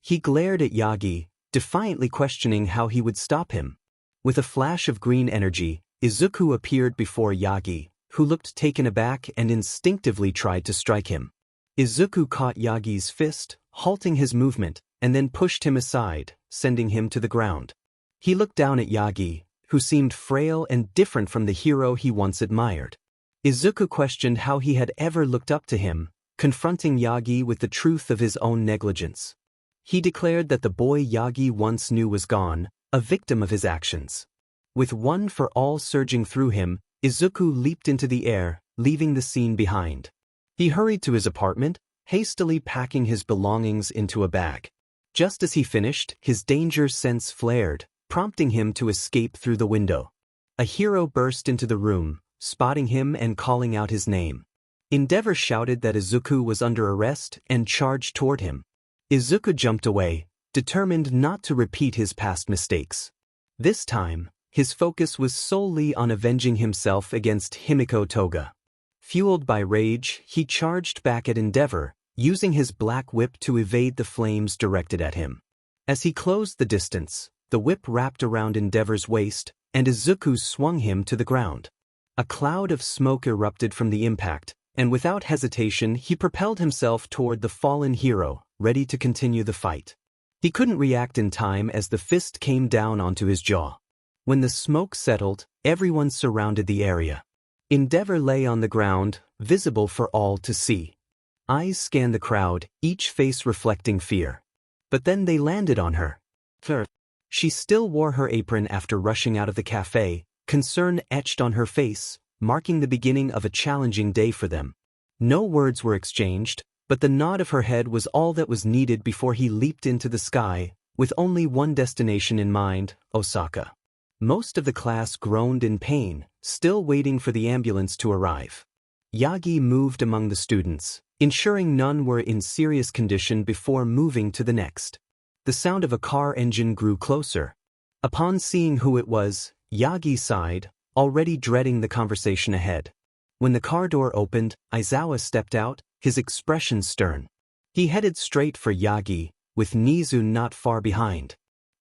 He glared at Yagi, defiantly questioning how he would stop him. With a flash of green energy, Izuku appeared before Yagi, who looked taken aback and instinctively tried to strike him. Izuku caught Yagi's fist, halting his movement, and then pushed him aside, sending him to the ground. He looked down at Yagi, who seemed frail and different from the hero he once admired. Izuku questioned how he had ever looked up to him, confronting Yagi with the truth of his own negligence. He declared that the boy Yagi once knew was gone, a victim of his actions. With One for All surging through him, Izuku leaped into the air, leaving the scene behind. He hurried to his apartment, hastily packing his belongings into a bag. Just as he finished, his danger sense flared, prompting him to escape through the window. A hero burst into the room, spotting him and calling out his name. Endeavor shouted that Izuku was under arrest and charged toward him. Izuku jumped away, determined not to repeat his past mistakes. This time, His focus was solely on avenging himself against Himiko Toga. Fueled by rage, he charged back at Endeavor, using his black whip to evade the flames directed at him. As he closed the distance, the whip wrapped around Endeavor's waist, and Izuku swung him to the ground. A cloud of smoke erupted from the impact, and without hesitation he propelled himself toward the fallen hero, ready to continue the fight. He couldn't react in time as the fist came down onto his jaw. When the smoke settled, everyone surrounded the area. Endeavor lay on the ground, visible for all to see. Eyes scanned the crowd, each face reflecting fear. But then they landed on her. She still wore her apron after rushing out of the cafe, concern etched on her face, marking the beginning of a challenging day for them. No words were exchanged, but the nod of her head was all that was needed before he leaped into the sky, with only one destination in mind, Osaka. Most of the class groaned in pain, still waiting for the ambulance to arrive. Yagi moved among the students, ensuring none were in serious condition before moving to the next. The sound of a car engine grew closer. Upon seeing who it was, Yagi sighed, already dreading the conversation ahead. When the car door opened, Aizawa stepped out, his expression stern. He headed straight for Yagi, with Nizu not far behind.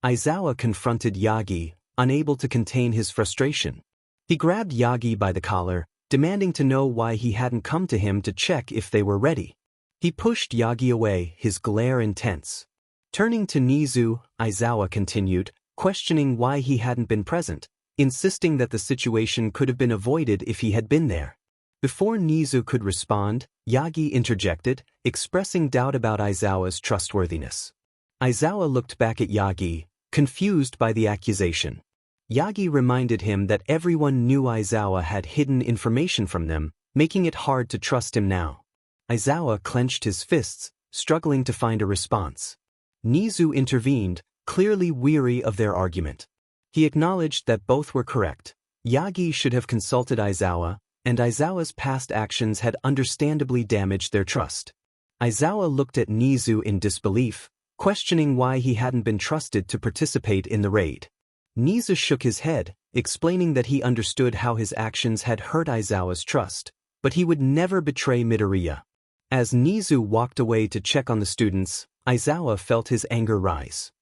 Aizawa confronted Yagi, unable to contain his frustration. He grabbed Yagi by the collar, demanding to know why he hadn't come to him to check if they were ready. He pushed Yagi away, his glare intense. Turning to Nizu, Aizawa continued, questioning why he hadn't been present, insisting that the situation could have been avoided if he had been there. Before Nizu could respond, Yagi interjected, expressing doubt about Aizawa's trustworthiness. Aizawa looked back at Yagi, confused by the accusation. Yagi reminded him that everyone knew Aizawa had hidden information from them, making it hard to trust him now. Aizawa clenched his fists, struggling to find a response. Nizu intervened, clearly weary of their argument. He acknowledged that both were correct. Yagi should have consulted Aizawa, and Aizawa's past actions had understandably damaged their trust. Aizawa looked at Nizu in disbelief, questioning why he hadn't been trusted to participate in the raid. Nizu shook his head, explaining that he understood how his actions had hurt Aizawa's trust, but he would never betray Midoriya. As Nizu walked away to check on the students, Aizawa felt his anger rise.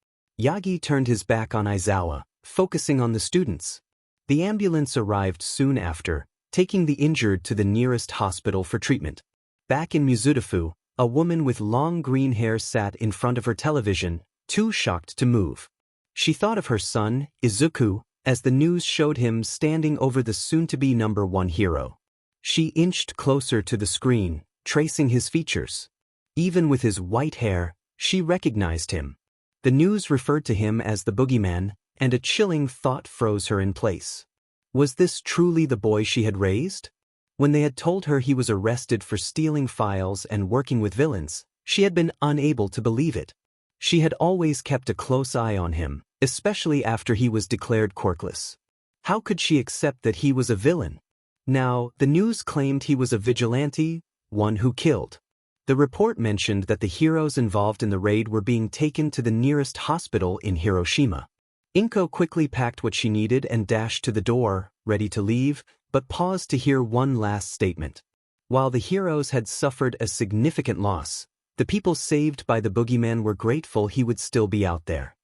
Yagi turned his back on Aizawa, focusing on the students. The ambulance arrived soon after, taking the injured to the nearest hospital for treatment. Back in Mizudafu, a woman with long green hair sat in front of her television, too shocked to move. She thought of her son, Izuku, as the news showed him standing over the soon-to-be #1 hero. She inched closer to the screen, tracing his features. Even with his white hair, she recognized him. The news referred to him as the boogeyman, and a chilling thought froze her in place. Was this truly the boy she had raised? When they had told her he was arrested for stealing files and working with villains, she had been unable to believe it. She had always kept a close eye on him, especially after he was declared quirkless. How could she accept that he was a villain? Now, the news claimed he was a vigilante, one who killed. The report mentioned that the heroes involved in the raid were being taken to the nearest hospital in Hiroshima. Inko quickly packed what she needed and dashed to the door, ready to leave, but paused to hear one last statement. While the heroes had suffered a significant loss, the people saved by the boogeyman were grateful he would still be out there.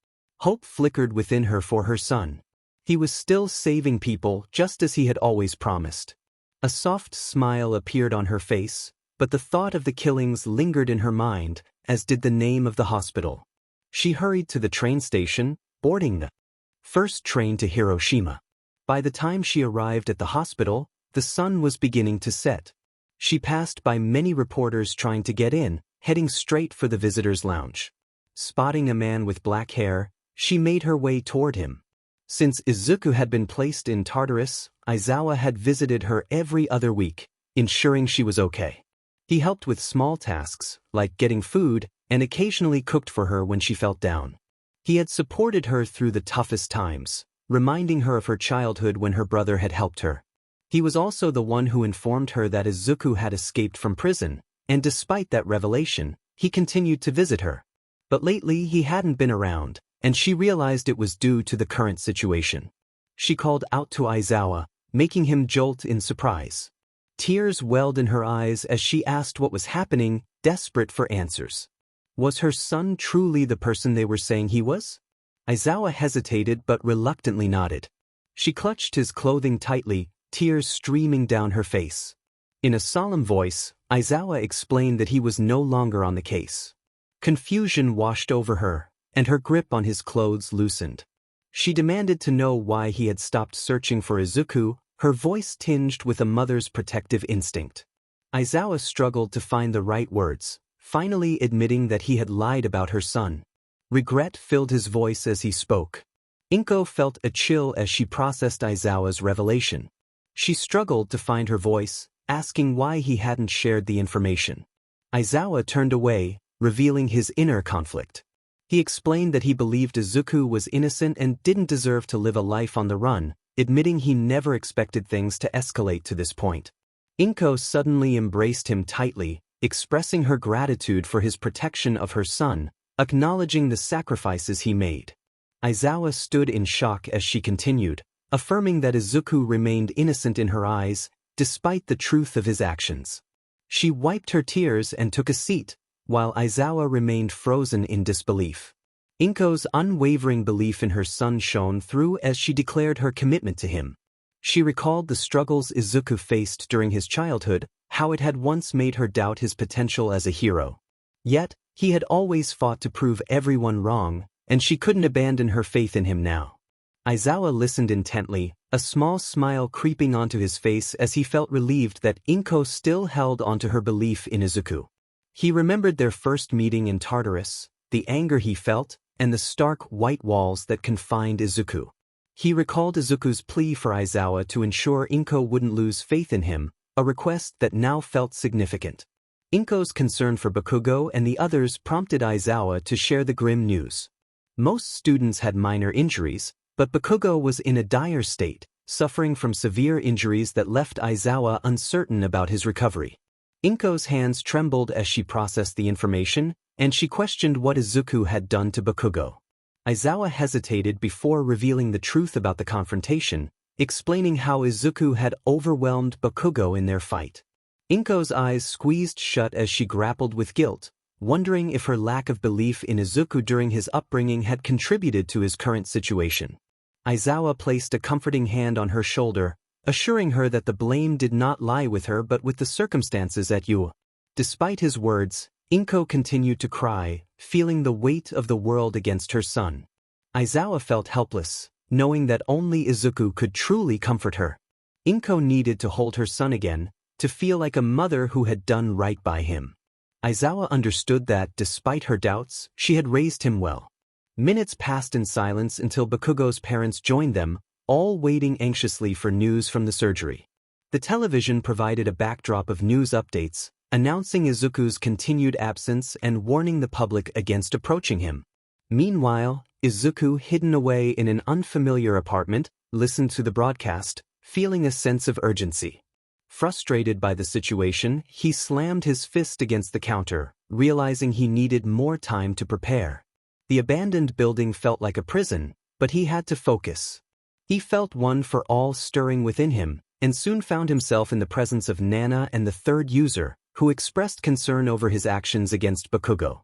Hope flickered within her for her son. He was still saving people just as he had always promised. A soft smile appeared on her face, but the thought of the killings lingered in her mind, as did the name of the hospital. She hurried to the train station, boarding the first train to Hiroshima. By the time she arrived at the hospital, the sun was beginning to set. She passed by many reporters trying to get in, heading straight for the visitors' lounge. Spotting a man with black hair, she made her way toward him. Since Izuku had been placed in Tartarus, Aizawa had visited her every other week, ensuring she was okay. He helped with small tasks, like getting food, and occasionally cooked for her when she felt down. He had supported her through the toughest times, reminding her of her childhood when her brother had helped her. He was also the one who informed her that Izuku had escaped from prison, and despite that revelation, he continued to visit her. But lately he hadn't been around, and she realized it was due to the current situation. She called out to Aizawa, making him jolt in surprise. Tears welled in her eyes as she asked what was happening, desperate for answers. Was her son truly the person they were saying he was? Aizawa hesitated but reluctantly nodded. She clutched his clothing tightly, tears streaming down her face. In a solemn voice, Aizawa explained that he was no longer on the case. Confusion washed over her, and her grip on his clothes loosened. She demanded to know why he had stopped searching for Izuku, her voice tinged with a mother's protective instinct. Aizawa struggled to find the right words, finally admitting that he had lied about her son. Regret filled his voice as he spoke. Inko felt a chill as she processed Aizawa's revelation. She struggled to find her voice, asking why he hadn't shared the information. Aizawa turned away, revealing his inner conflict. He explained that he believed Izuku was innocent and didn't deserve to live a life on the run, admitting he never expected things to escalate to this point. Inko suddenly embraced him tightly, expressing her gratitude for his protection of her son, acknowledging the sacrifices he made. Aizawa stood in shock as she continued, affirming that Izuku remained innocent in her eyes, despite the truth of his actions. She wiped her tears and took a seat, while Aizawa remained frozen in disbelief. Inko's unwavering belief in her son shone through as she declared her commitment to him. She recalled the struggles Izuku faced during his childhood, how it had once made her doubt his potential as a hero. Yet, he had always fought to prove everyone wrong, and she couldn't abandon her faith in him now. Aizawa listened intently, a small smile creeping onto his face as he felt relieved that Inko still held onto her belief in Izuku. He remembered their first meeting in Tartarus, the anger he felt, and the stark white walls that confined Izuku. He recalled Izuku's plea for Aizawa to ensure Inko wouldn't lose faith in him, a request that now felt significant. Inko's concern for Bakugo and the others prompted Aizawa to share the grim news. Most students had minor injuries, but Bakugo was in a dire state, suffering from severe injuries that left Aizawa uncertain about his recovery. Inko's hands trembled as she processed the information, and she questioned what Izuku had done to Bakugo. Aizawa hesitated before revealing the truth about the confrontation, explaining how Izuku had overwhelmed Bakugo in their fight. Inko's eyes squeezed shut as she grappled with guilt, wondering if her lack of belief in Izuku during his upbringing had contributed to his current situation. Aizawa placed a comforting hand on her shoulder, assuring her that the blame did not lie with her but with the circumstances at Yu. Despite his words, Inko continued to cry, feeling the weight of the world against her son. Aizawa felt helpless, knowing that only Izuku could truly comfort her. Inko needed to hold her son again, to feel like a mother who had done right by him. Aizawa understood that, despite her doubts, she had raised him well. Minutes passed in silence until Bakugo's parents joined them, all waiting anxiously for news from the surgery. The television provided a backdrop of news updates, announcing Izuku's continued absence and warning the public against approaching him. Meanwhile, Izuku, hidden away in an unfamiliar apartment, listened to the broadcast, feeling a sense of urgency. Frustrated by the situation, he slammed his fist against the counter, realizing he needed more time to prepare. The abandoned building felt like a prison, but he had to focus. He felt one for all stirring within him, and soon found himself in the presence of Nana and the third user, who expressed concern over his actions against Bakugo.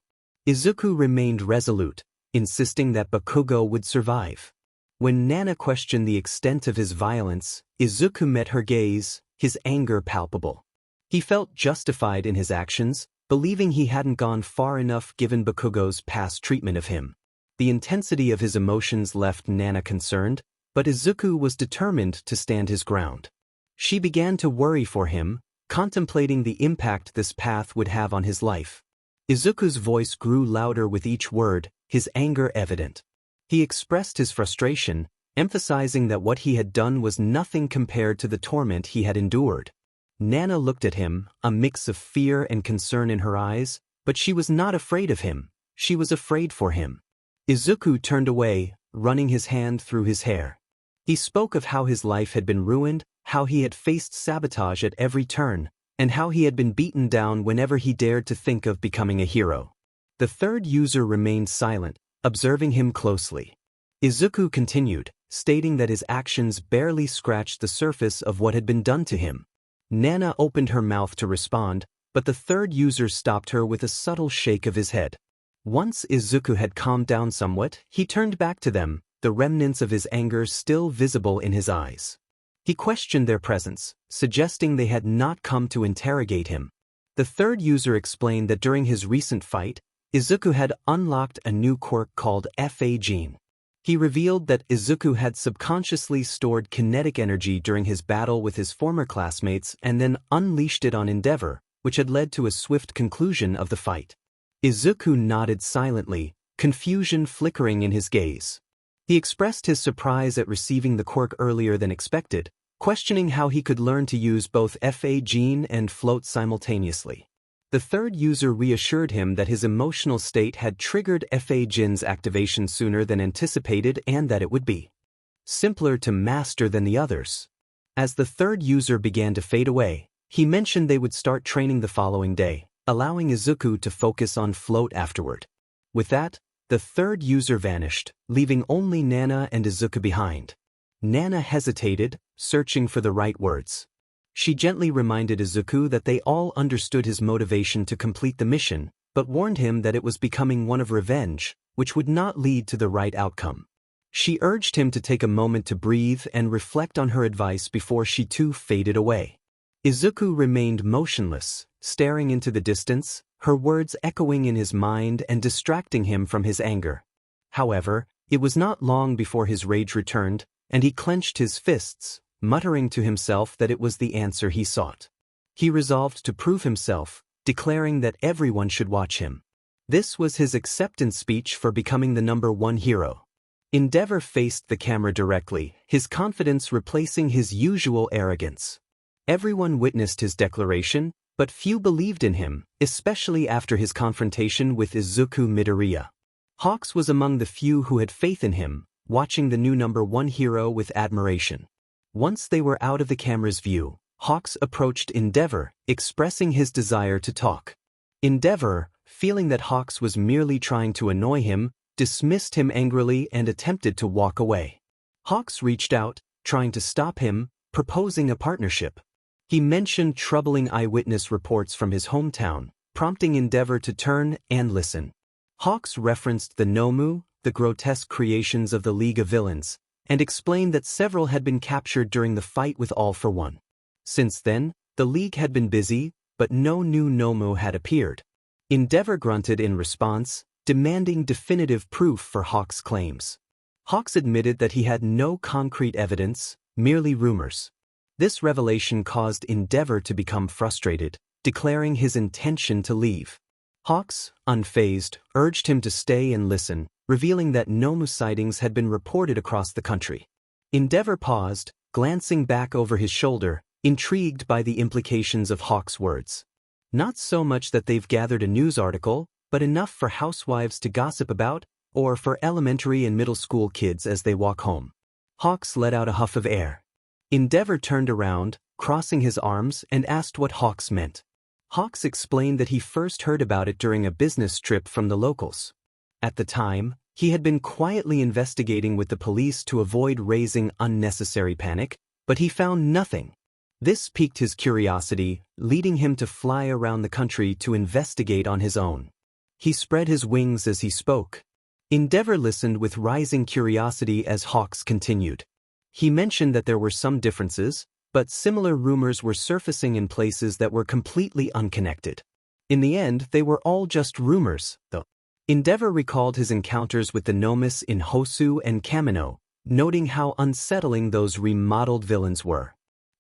Izuku remained resolute, insisting that Bakugo would survive. When Nana questioned the extent of his violence, Izuku met her gaze, his anger palpable. He felt justified in his actions, believing he hadn't gone far enough given Bakugo's past treatment of him. The intensity of his emotions left Nana concerned, but Izuku was determined to stand his ground. She began to worry for him, contemplating the impact this path would have on his life. Izuku's voice grew louder with each word, his anger evident. He expressed his frustration, emphasizing that what he had done was nothing compared to the torment he had endured. Nana looked at him, a mix of fear and concern in her eyes, but she was not afraid of him, she was afraid for him. Izuku turned away, running his hand through his hair. He spoke of how his life had been ruined, how he had faced sabotage at every turn, and how he had been beaten down whenever he dared to think of becoming a hero. The third user remained silent, observing him closely. Izuku continued, stating that his actions barely scratched the surface of what had been done to him. Nana opened her mouth to respond, but the third user stopped her with a subtle shake of his head. Once Izuku had calmed down somewhat, he turned back to them, the remnants of his anger still visible in his eyes. He questioned their presence, suggesting they had not come to interrogate him. The third user explained that during his recent fight, Izuku had unlocked a new quirk called accusation. He revealed that Izuku had subconsciously stored kinetic energy during his battle with his former classmates and then unleashed it on Endeavor, which had led to a swift conclusion of the fight. Izuku nodded silently, confusion flickering in his gaze. He expressed his surprise at receiving the quirk earlier than expected, questioning how he could learn to use both accusation and float simultaneously. The third user reassured him that his emotional state had triggered accusation's activation sooner than anticipated and that it would be simpler to master than the others. As the third user began to fade away, he mentioned they would start training the following day, allowing Izuku to focus on float afterward. With that, the third user vanished, leaving only Nana and Izuku behind. Nana hesitated, searching for the right words. She gently reminded Izuku that they all understood his motivation to complete the mission, but warned him that it was becoming one of revenge, which would not lead to the right outcome. She urged him to take a moment to breathe and reflect on her advice before she too faded away. Izuku remained motionless, staring into the distance, her words echoing in his mind and distracting him from his anger. However, it was not long before his rage returned, and he clenched his fists, muttering to himself that it was the answer he sought. He resolved to prove himself, declaring that everyone should watch him. This was his acceptance speech for becoming the #1 hero. Endeavor faced the camera directly, his confidence replacing his usual arrogance. Everyone witnessed his declaration, but few believed in him, especially after his confrontation with Izuku Midoriya. Hawks was among the few who had faith in him, watching the new #1 hero with admiration. Once they were out of the camera's view, Hawks approached Endeavor, expressing his desire to talk. Endeavor, feeling that Hawks was merely trying to annoy him, dismissed him angrily and attempted to walk away. Hawks reached out, trying to stop him, proposing a partnership. He mentioned troubling eyewitness reports from his hometown, prompting Endeavor to turn and listen. Hawks referenced the Nomu, the grotesque creations of the League of Villains, and explained that several had been captured during the fight with All for One. Since then, the League had been busy, but no new Nomu had appeared. Endeavor grunted in response, demanding definitive proof for Hawks' claims. Hawks admitted that he had no concrete evidence, merely rumors. This revelation caused Endeavor to become frustrated, declaring his intention to leave. Hawks, unfazed, urged him to stay and listen, revealing that Nomu sightings had been reported across the country. Endeavor paused, glancing back over his shoulder, intrigued by the implications of Hawks' words. Not so much that they've gathered a news article, but enough for housewives to gossip about, or for elementary and middle school kids as they walk home. Hawks let out a huff of air. Endeavor turned around, crossing his arms, and asked what Hawks meant. Hawks explained that he first heard about it during a business trip from the locals. At the time, he had been quietly investigating with the police to avoid raising unnecessary panic, but he found nothing. This piqued his curiosity, leading him to fly around the country to investigate on his own. He spread his wings as he spoke. Endeavor listened with rising curiosity as Hawks continued. He mentioned that there were some differences, but similar rumors were surfacing in places that were completely unconnected. In the end, they were all just rumors, though. Endeavor recalled his encounters with the Nomus in Hosu and Kamino, noting how unsettling those remodeled villains were.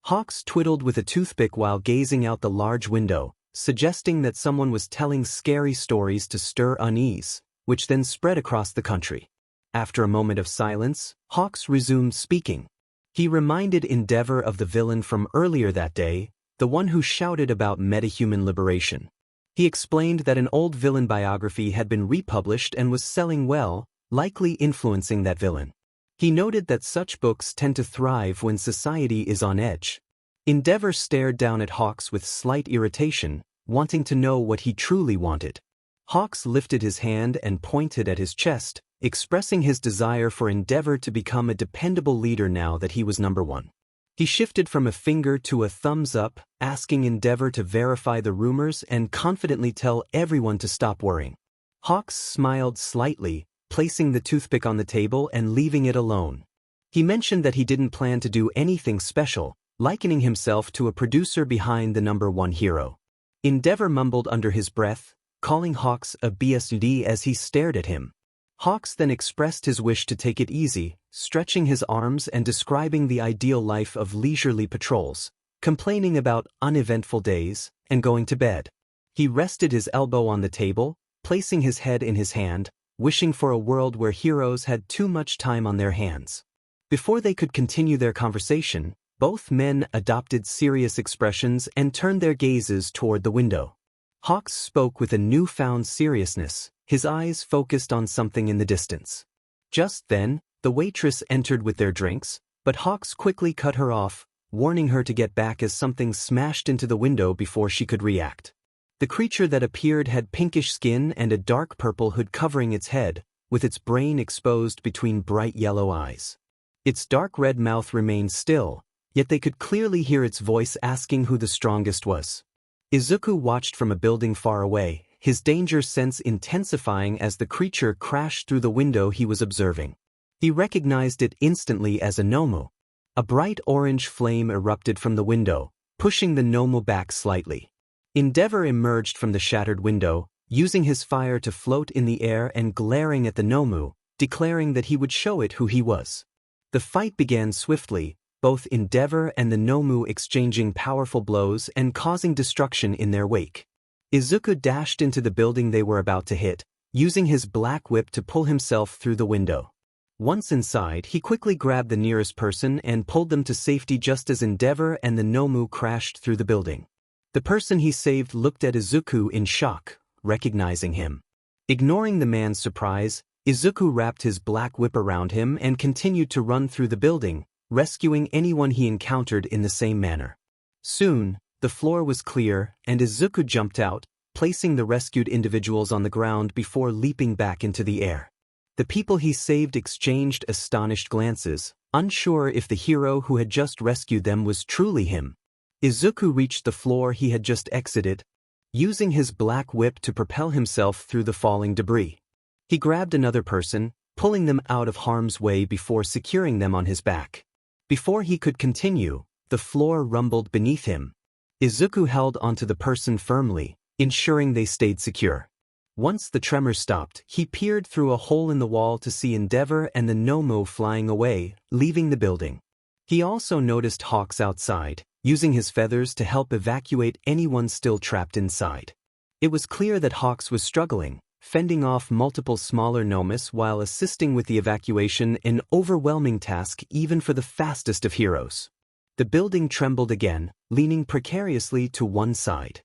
Hawks twiddled with a toothpick while gazing out the large window, suggesting that someone was telling scary stories to stir unease, which then spread across the country. After a moment of silence, Hawks resumed speaking. He reminded Endeavor of the villain from earlier that day, the one who shouted about metahuman liberation. He explained that an old villain biography had been republished and was selling well, likely influencing that villain. He noted that such books tend to thrive when society is on edge. Endeavor stared down at Hawks with slight irritation, wanting to know what he truly wanted. Hawks lifted his hand and pointed at his chest, expressing his desire for Endeavor to become a dependable leader now that he was number one. He shifted from a finger to a thumbs up, asking Endeavor to verify the rumors and confidently tell everyone to stop worrying. Hawks smiled slightly, placing the toothpick on the table and leaving it alone. He mentioned that he didn't plan to do anything special, likening himself to a producer behind the number one hero. Endeavor mumbled under his breath, calling Hawks a BSD as he stared at him. Hawks then expressed his wish to take it easy, stretching his arms and describing the ideal life of leisurely patrols, complaining about uneventful days, and going to bed. He rested his elbow on the table, placing his head in his hand, wishing for a world where heroes had too much time on their hands. Before they could continue their conversation, both men adopted serious expressions and turned their gazes toward the window. Hawks spoke with a newfound seriousness, his eyes focused on something in the distance. Just then, the waitress entered with their drinks, but Hawks quickly cut her off, warning her to get back as something smashed into the window before she could react. The creature that appeared had pinkish skin and a dark purple hood covering its head, with its brain exposed between bright yellow eyes. Its dark red mouth remained still, yet they could clearly hear its voice asking who the strongest was. Izuku watched from a building far away, his danger sense intensifying as the creature crashed through the window he was observing. He recognized it instantly as a Nomu. A bright orange flame erupted from the window, pushing the Nomu back slightly. Endeavor emerged from the shattered window, using his fire to float in the air and glaring at the Nomu, declaring that he would show it who he was. The fight began swiftly, both Endeavor and the Nomu exchanging powerful blows and causing destruction in their wake. Izuku dashed into the building they were about to hit, using his black whip to pull himself through the window. Once inside, he quickly grabbed the nearest person and pulled them to safety just as Endeavor and the Nomu crashed through the building. The person he saved looked at Izuku in shock, recognizing him. Ignoring the man's surprise, Izuku wrapped his black whip around him and continued to run through the building, rescuing anyone he encountered in the same manner. Soon, the floor was clear, and Izuku jumped out, placing the rescued individuals on the ground before leaping back into the air. The people he saved exchanged astonished glances, unsure if the hero who had just rescued them was truly him. Izuku reached the floor he had just exited, using his black whip to propel himself through the falling debris. He grabbed another person, pulling them out of harm's way before securing them on his back. Before he could continue, the floor rumbled beneath him. Izuku held onto the person firmly, ensuring they stayed secure. Once the tremor stopped, he peered through a hole in the wall to see Endeavor and the Nomu flying away, leaving the building. He also noticed Hawks outside, using his feathers to help evacuate anyone still trapped inside. It was clear that Hawks was struggling, fending off multiple smaller Nomus while assisting with the evacuation, an overwhelming task even for the fastest of heroes. The building trembled again, leaning precariously to one side.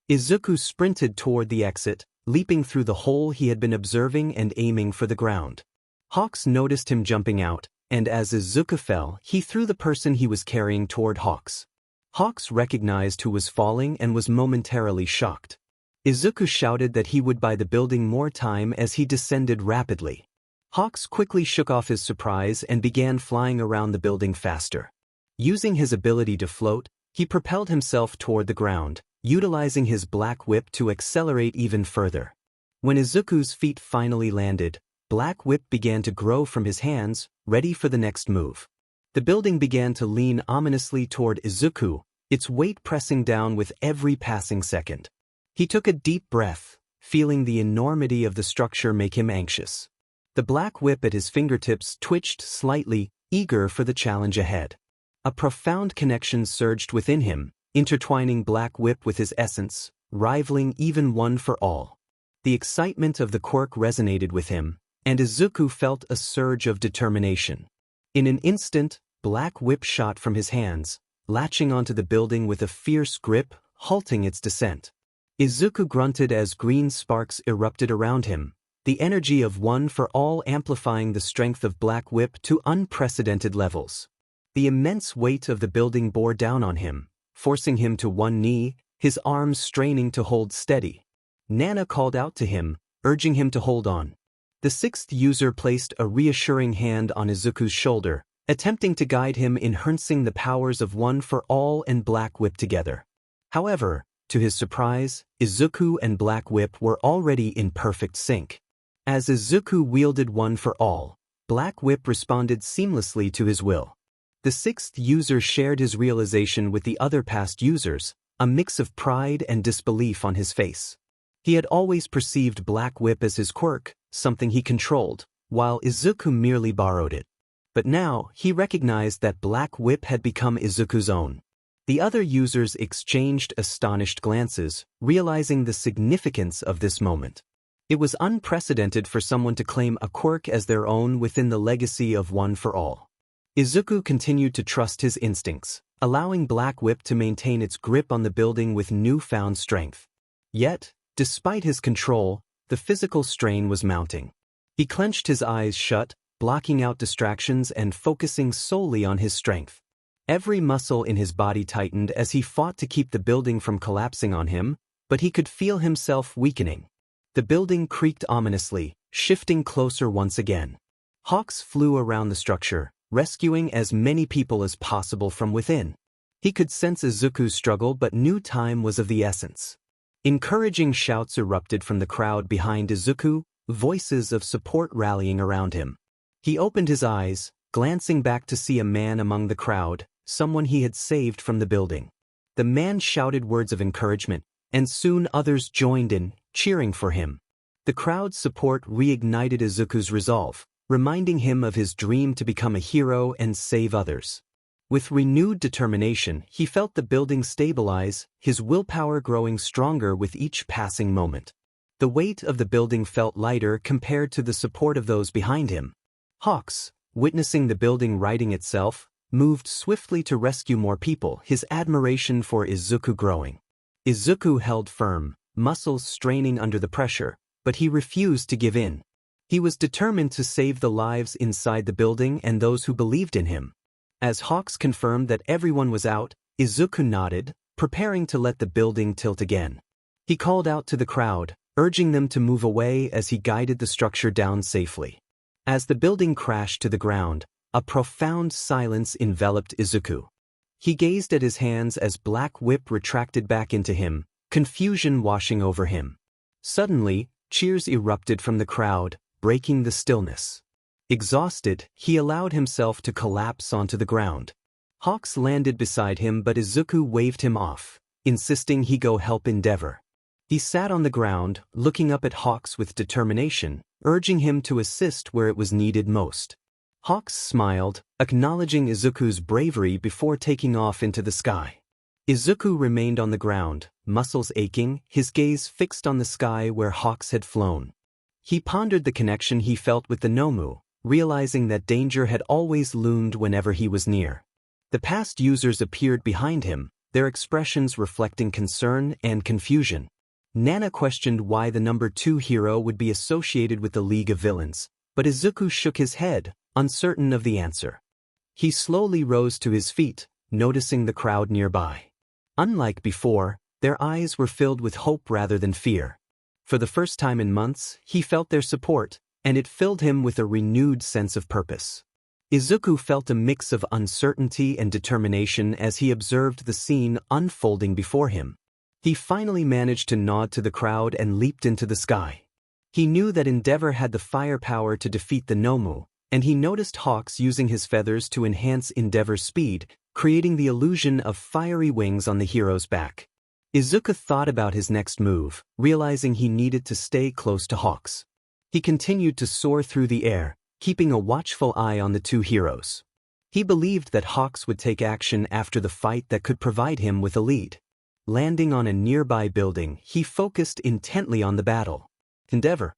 Izuku sprinted toward the exit, leaping through the hole he had been observing and aiming for the ground. Hawks noticed him jumping out, and as Izuku fell, he threw the person he was carrying toward Hawks. Hawks recognized who was falling and was momentarily shocked. Izuku shouted that he would buy the building more time as he descended rapidly. Hawks quickly shook off his surprise and began flying around the building faster. Using his ability to float, he propelled himself toward the ground, utilizing his black whip to accelerate even further. When Izuku's feet finally landed, Black Whip began to grow from his hands, ready for the next move. The building began to lean ominously toward Izuku, its weight pressing down with every passing second. He took a deep breath, feeling the enormity of the structure make him anxious. The Black Whip at his fingertips twitched slightly, eager for the challenge ahead. A profound connection surged within him, intertwining Black Whip with his essence, rivaling even one for all. The excitement of the quirk resonated with him, and Izuku felt a surge of determination. In an instant, Black Whip shot from his hands, latching onto the building with a fierce grip, halting its descent. Izuku grunted as green sparks erupted around him, the energy of one for all amplifying the strength of Black Whip to unprecedented levels. The immense weight of the building bore down on him, forcing him to one knee, his arms straining to hold steady. Nana called out to him, urging him to hold on. The sixth user placed a reassuring hand on Izuku's shoulder, attempting to guide him in harnessing the powers of One for All and Black Whip together. However, to his surprise, Izuku and Black Whip were already in perfect sync. As Izuku wielded One for All, Black Whip responded seamlessly to his will. The sixth user shared his realization with the other past users, a mix of pride and disbelief on his face. He had always perceived Black Whip as his quirk, something he controlled, while Izuku merely borrowed it. But now, he recognized that Black Whip had become Izuku's own. The other users exchanged astonished glances, realizing the significance of this moment. It was unprecedented for someone to claim a quirk as their own within the legacy of One for All. Izuku continued to trust his instincts, allowing Black Whip to maintain its grip on the building with newfound strength. Yet, despite his control, the physical strain was mounting. He clenched his eyes shut, blocking out distractions and focusing solely on his strength. Every muscle in his body tightened as he fought to keep the building from collapsing on him, but he could feel himself weakening. The building creaked ominously, shifting closer once again. Hawks flew around the structure, rescuing as many people as possible from within. He could sense Izuku's struggle but knew time was of the essence. Encouraging shouts erupted from the crowd behind Izuku, voices of support rallying around him. He opened his eyes, glancing back to see a man among the crowd, someone he had saved from the building. The man shouted words of encouragement, and soon others joined in, cheering for him. The crowd's support reignited Izuku's resolve, reminding him of his dream to become a hero and save others. With renewed determination, he felt the building stabilize, his willpower growing stronger with each passing moment. The weight of the building felt lighter compared to the support of those behind him. Hawks, witnessing the building righting itself, moved swiftly to rescue more people, his admiration for Izuku growing. Izuku held firm, muscles straining under the pressure, but he refused to give in. He was determined to save the lives inside the building and those who believed in him. As Hawks confirmed that everyone was out, Izuku nodded, preparing to let the building tilt again. He called out to the crowd, urging them to move away as he guided the structure down safely. As the building crashed to the ground, a profound silence enveloped Izuku. He gazed at his hands as Black Whip retracted back into him, confusion washing over him. Suddenly, cheers erupted from the crowd, breaking the stillness. Exhausted, he allowed himself to collapse onto the ground. Hawks landed beside him but Izuku waved him off, insisting he go help Endeavor. He sat on the ground, looking up at Hawks with determination, urging him to assist where it was needed most. Hawks smiled, acknowledging Izuku's bravery before taking off into the sky. Izuku remained on the ground, muscles aching, his gaze fixed on the sky where Hawks had flown. He pondered the connection he felt with the Nomu, realizing that danger had always loomed whenever he was near. The past users appeared behind him, their expressions reflecting concern and confusion. Nana questioned why the number 2 hero would be associated with the League of Villains, but Izuku shook his head, uncertain of the answer. He slowly rose to his feet, noticing the crowd nearby. Unlike before, their eyes were filled with hope rather than fear. For the first time in months, he felt their support, and it filled him with a renewed sense of purpose. Izuku felt a mix of uncertainty and determination as he observed the scene unfolding before him. He finally managed to nod to the crowd and leaped into the sky. He knew that Endeavor had the firepower to defeat the Nomu, and he noticed Hawks using his feathers to enhance Endeavor's speed, creating the illusion of fiery wings on the hero's back. Izuku thought about his next move, realizing he needed to stay close to Hawks. He continued to soar through the air, keeping a watchful eye on the 2 heroes. He believed that Hawks would take action after the fight that could provide him with a lead. Landing on a nearby building, he focused intently on the battle. Endeavor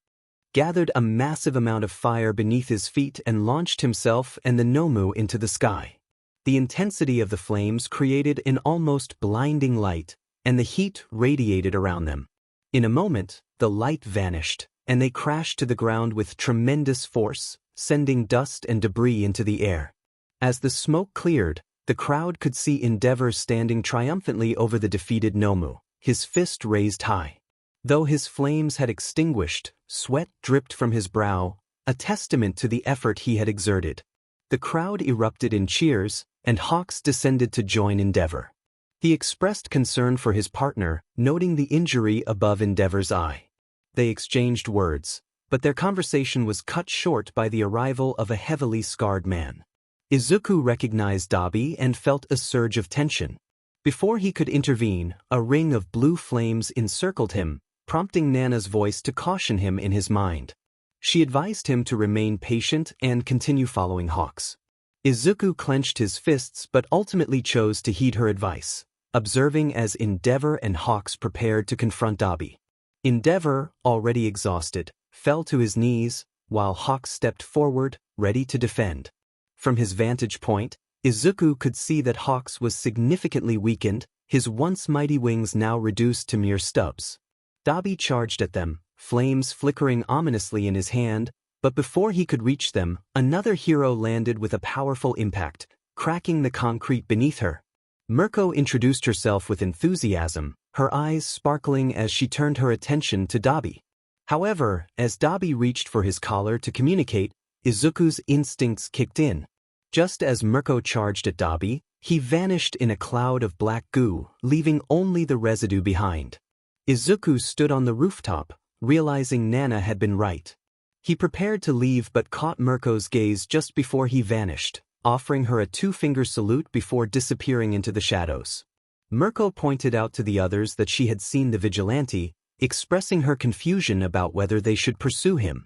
gathered a massive amount of fire beneath his feet and launched himself and the Nomu into the sky. The intensity of the flames created an almost blinding light, and the heat radiated around them. In a moment, the light vanished, and they crashed to the ground with tremendous force, sending dust and debris into the air. As the smoke cleared, the crowd could see Endeavor standing triumphantly over the defeated Nomu, his fist raised high. Though his flames had extinguished, sweat dripped from his brow, a testament to the effort he had exerted. The crowd erupted in cheers, and Hawks descended to join Endeavor. He expressed concern for his partner, noting the injury above Endeavor's eye. They exchanged words, but their conversation was cut short by the arrival of a heavily scarred man. Izuku recognized Dabi and felt a surge of tension. Before he could intervene, a ring of blue flames encircled him, prompting Nana's voice to caution him in his mind. She advised him to remain patient and continue following Hawks. Izuku clenched his fists but ultimately chose to heed her advice, observing as Endeavor and Hawks prepared to confront Dabi. Endeavor, already exhausted, fell to his knees, while Hawks stepped forward, ready to defend. From his vantage point, Izuku could see that Hawks was significantly weakened, his once mighty wings now reduced to mere stubs. Dabi charged at them, flames flickering ominously in his hand, but before he could reach them, another hero landed with a powerful impact, cracking the concrete beneath her. Mirko introduced herself with enthusiasm, her eyes sparkling as she turned her attention to Dabi. However, as Dabi reached for his collar to communicate, Izuku's instincts kicked in. Just as Mirko charged at Dabi, he vanished in a cloud of black goo, leaving only the residue behind. Izuku stood on the rooftop, realizing Nana had been right. He prepared to leave but caught Mirko's gaze just before he vanished, offering her a two-finger salute before disappearing into the shadows. Mirko pointed out to the others that she had seen the Vigilante, expressing her confusion about whether they should pursue him.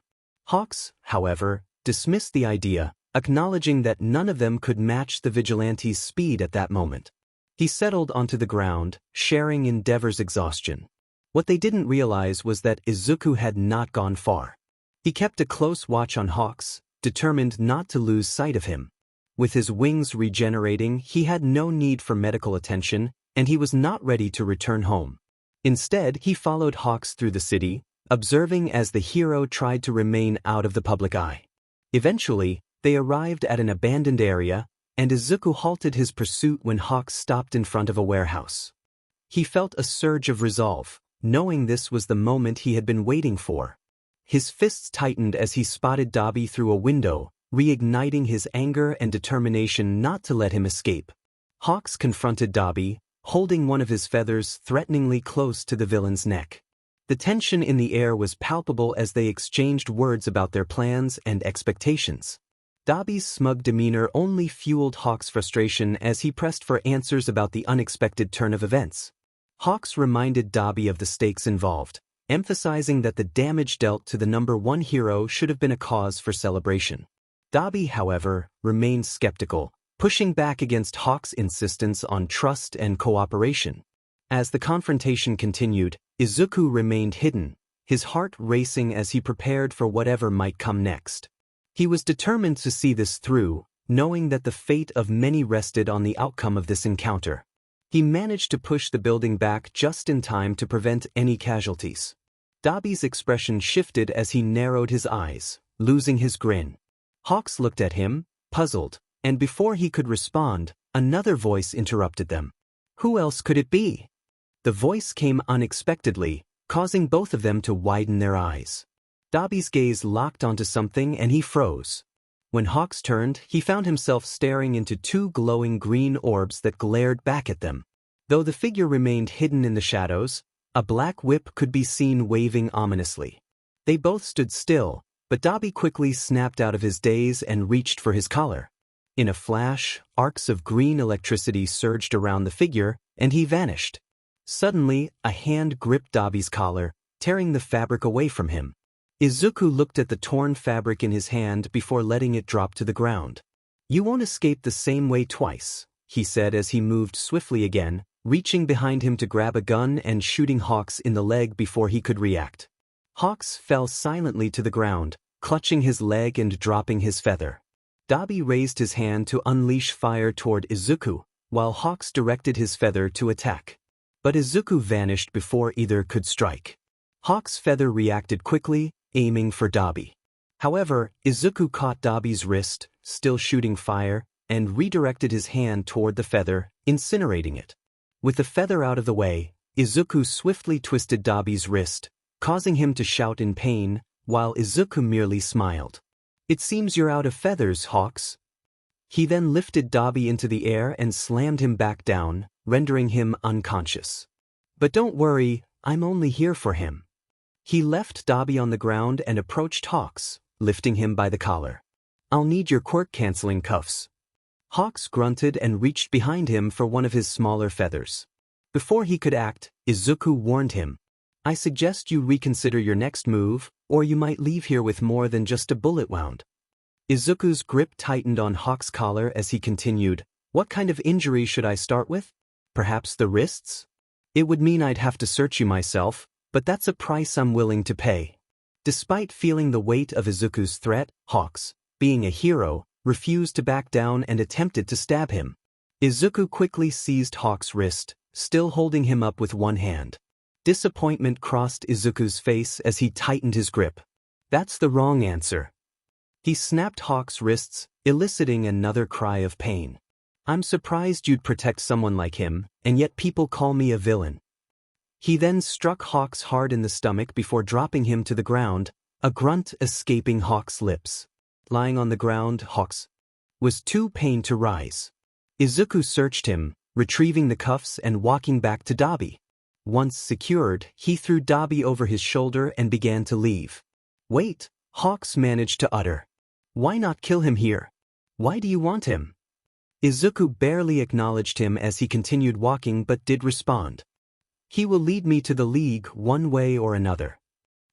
Hawks, however, dismissed the idea, acknowledging that none of them could match the Vigilante's speed at that moment. He settled onto the ground, sharing Endeavor's exhaustion. What they didn't realize was that Izuku had not gone far. He kept a close watch on Hawks, determined not to lose sight of him. With his wings regenerating, he had no need for medical attention, and he was not ready to return home. Instead, he followed Hawks through the city, observing as the hero tried to remain out of the public eye. Eventually, they arrived at an abandoned area, and Izuku halted his pursuit when Hawks stopped in front of a warehouse. He felt a surge of resolve, knowing this was the moment he had been waiting for. His fists tightened as he spotted Dabi through a window, reigniting his anger and determination not to let him escape. Hawks confronted Dabi, holding one of his feathers threateningly close to the villain's neck. The tension in the air was palpable as they exchanged words about their plans and expectations. Dabi's smug demeanor only fueled Hawks' frustration as he pressed for answers about the unexpected turn of events. Hawks reminded Dabi of the stakes involved, emphasizing that the damage dealt to the #1 hero should have been a cause for celebration. Dabi, however, remained skeptical, pushing back against Hawks' insistence on trust and cooperation. As the confrontation continued, Izuku remained hidden, his heart racing as he prepared for whatever might come next. He was determined to see this through, knowing that the fate of many rested on the outcome of this encounter. He managed to push the building back just in time to prevent any casualties. Dabi's expression shifted as he narrowed his eyes, losing his grin. Hawks looked at him, puzzled, and before he could respond, another voice interrupted them. Who else could it be? The voice came unexpectedly, causing both of them to widen their eyes. Dabi's gaze locked onto something and he froze. When Hawks turned, he found himself staring into two glowing green orbs that glared back at them. Though the figure remained hidden in the shadows, a black whip could be seen waving ominously. They both stood still, but Dabi quickly snapped out of his daze and reached for his collar. In a flash, arcs of green electricity surged around the figure, and he vanished. Suddenly, a hand gripped Dabi's collar, tearing the fabric away from him. Izuku looked at the torn fabric in his hand before letting it drop to the ground. "You won't escape the same way twice," he said as he moved swiftly again, reaching behind him to grab a gun and shooting Hawks in the leg before he could react. Hawks fell silently to the ground, clutching his leg and dropping his feather. Dabi raised his hand to unleash fire toward Izuku, while Hawks directed his feather to attack. But Izuku vanished before either could strike. Hawks' feather reacted quickly, aiming for Dabi. However, Izuku caught Dabi's wrist, still shooting fire, and redirected his hand toward the feather, incinerating it. With the feather out of the way, Izuku swiftly twisted Dabi's wrist, causing him to shout in pain, while Izuku merely smiled. "It seems you're out of feathers, Hawks." He then lifted Dabi into the air and slammed him back down, rendering him unconscious. "But don't worry, I'm only here for him." He left Dabi on the ground and approached Hawks, lifting him by the collar. "I'll need your quirk-canceling cuffs." Hawks grunted and reached behind him for one of his smaller feathers. Before he could act, Izuku warned him. "I suggest you reconsider your next move, or you might leave here with more than just a bullet wound." Izuku's grip tightened on Hawks' collar as he continued, "What kind of injury should I start with? Perhaps the wrists? It would mean I'd have to search you myself, but that's a price I'm willing to pay." Despite feeling the weight of Izuku's threat, Hawks, being a hero, refused to back down and attempted to stab him. Izuku quickly seized Hawks' wrist, still holding him up with one hand. Disappointment crossed Izuku's face as he tightened his grip. "That's the wrong answer." He snapped Hawks' wrists, eliciting another cry of pain. "I'm surprised you'd protect someone like him, and yet people call me a villain." He then struck Hawks hard in the stomach before dropping him to the ground, a grunt escaping Hawks' lips. Lying on the ground, Hawks was too pained to rise. Izuku searched him, retrieving the cuffs and walking back to Dabi. Once secured, he threw Dabi over his shoulder and began to leave. "Wait," Hawks managed to utter. "Why not kill him here? Why do you want him?" Izuku barely acknowledged him as he continued walking but did respond. "He will lead me to the League one way or another."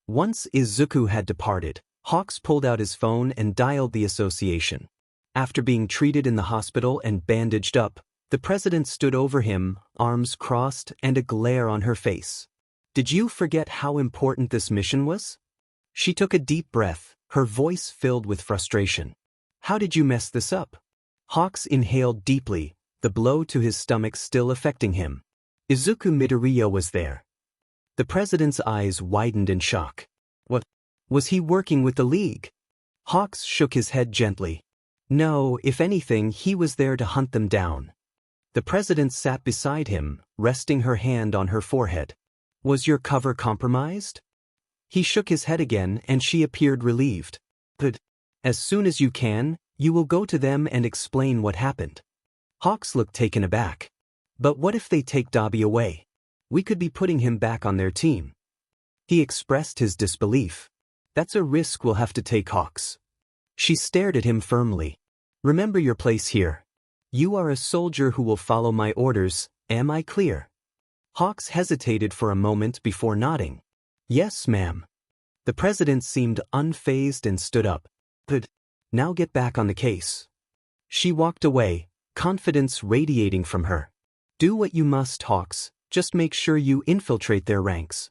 Once Izuku had departed, Hawks pulled out his phone and dialed the association. After being treated in the hospital and bandaged up, the president stood over him, arms crossed and a glare on her face. "Did you forget how important this mission was?" She took a deep breath, her voice filled with frustration. "How did you mess this up?" Hawks inhaled deeply, the blow to his stomach still affecting him. Izuku Midoriya was there. The president's eyes widened in shock. "What? Was he working with the League?" Hawks shook his head gently. "No, if anything, he was there to hunt them down." The president sat beside him, resting her hand on her forehead. "Was your cover compromised?" He shook his head again and she appeared relieved. "But as soon as you can, you will go to them and explain what happened." Hawks looked taken aback. "But what if they take Dabi away? We could be putting him back on their team." He expressed his disbelief. "That's a risk we'll have to take, Hawks." She stared at him firmly. "Remember your place here. You are a soldier who will follow my orders, am I clear?" Hawks hesitated for a moment before nodding. "Yes, ma'am." The president seemed unfazed and stood up. "Good. Now get back on the case." She walked away, confidence radiating from her. "Do what you must, Hawks, just make sure you infiltrate their ranks."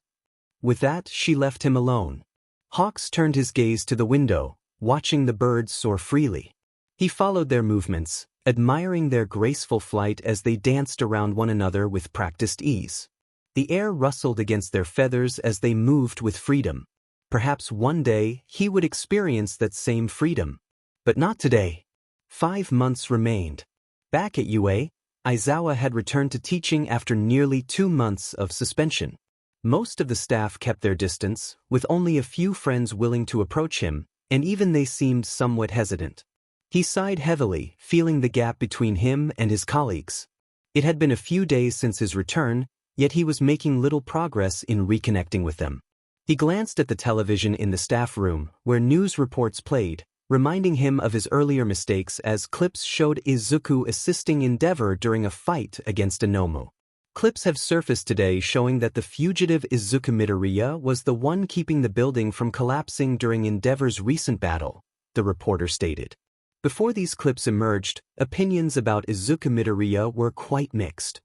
With that, she left him alone. Hawks turned his gaze to the window, watching the birds soar freely. He followed their movements, admiring their graceful flight as they danced around one another with practiced ease. The air rustled against their feathers as they moved with freedom. Perhaps one day he would experience that same freedom. But not today. 5 months remained. Back at UA, Aizawa had returned to teaching after nearly 2 months of suspension. Most of the staff kept their distance, with only a few friends willing to approach him, and even they seemed somewhat hesitant. He sighed heavily, feeling the gap between him and his colleagues. It had been a few days since his return, yet he was making little progress in reconnecting with them. He glanced at the television in the staff room, where news reports played, reminding him of his earlier mistakes as clips showed Izuku assisting Endeavor during a fight against Inomu. Clips have surfaced today showing that the fugitive Izuku Midoriya was the one keeping the building from collapsing during Endeavor's recent battle, the reporter stated. Before these clips emerged, opinions about Izuku Midoriya were quite mixed.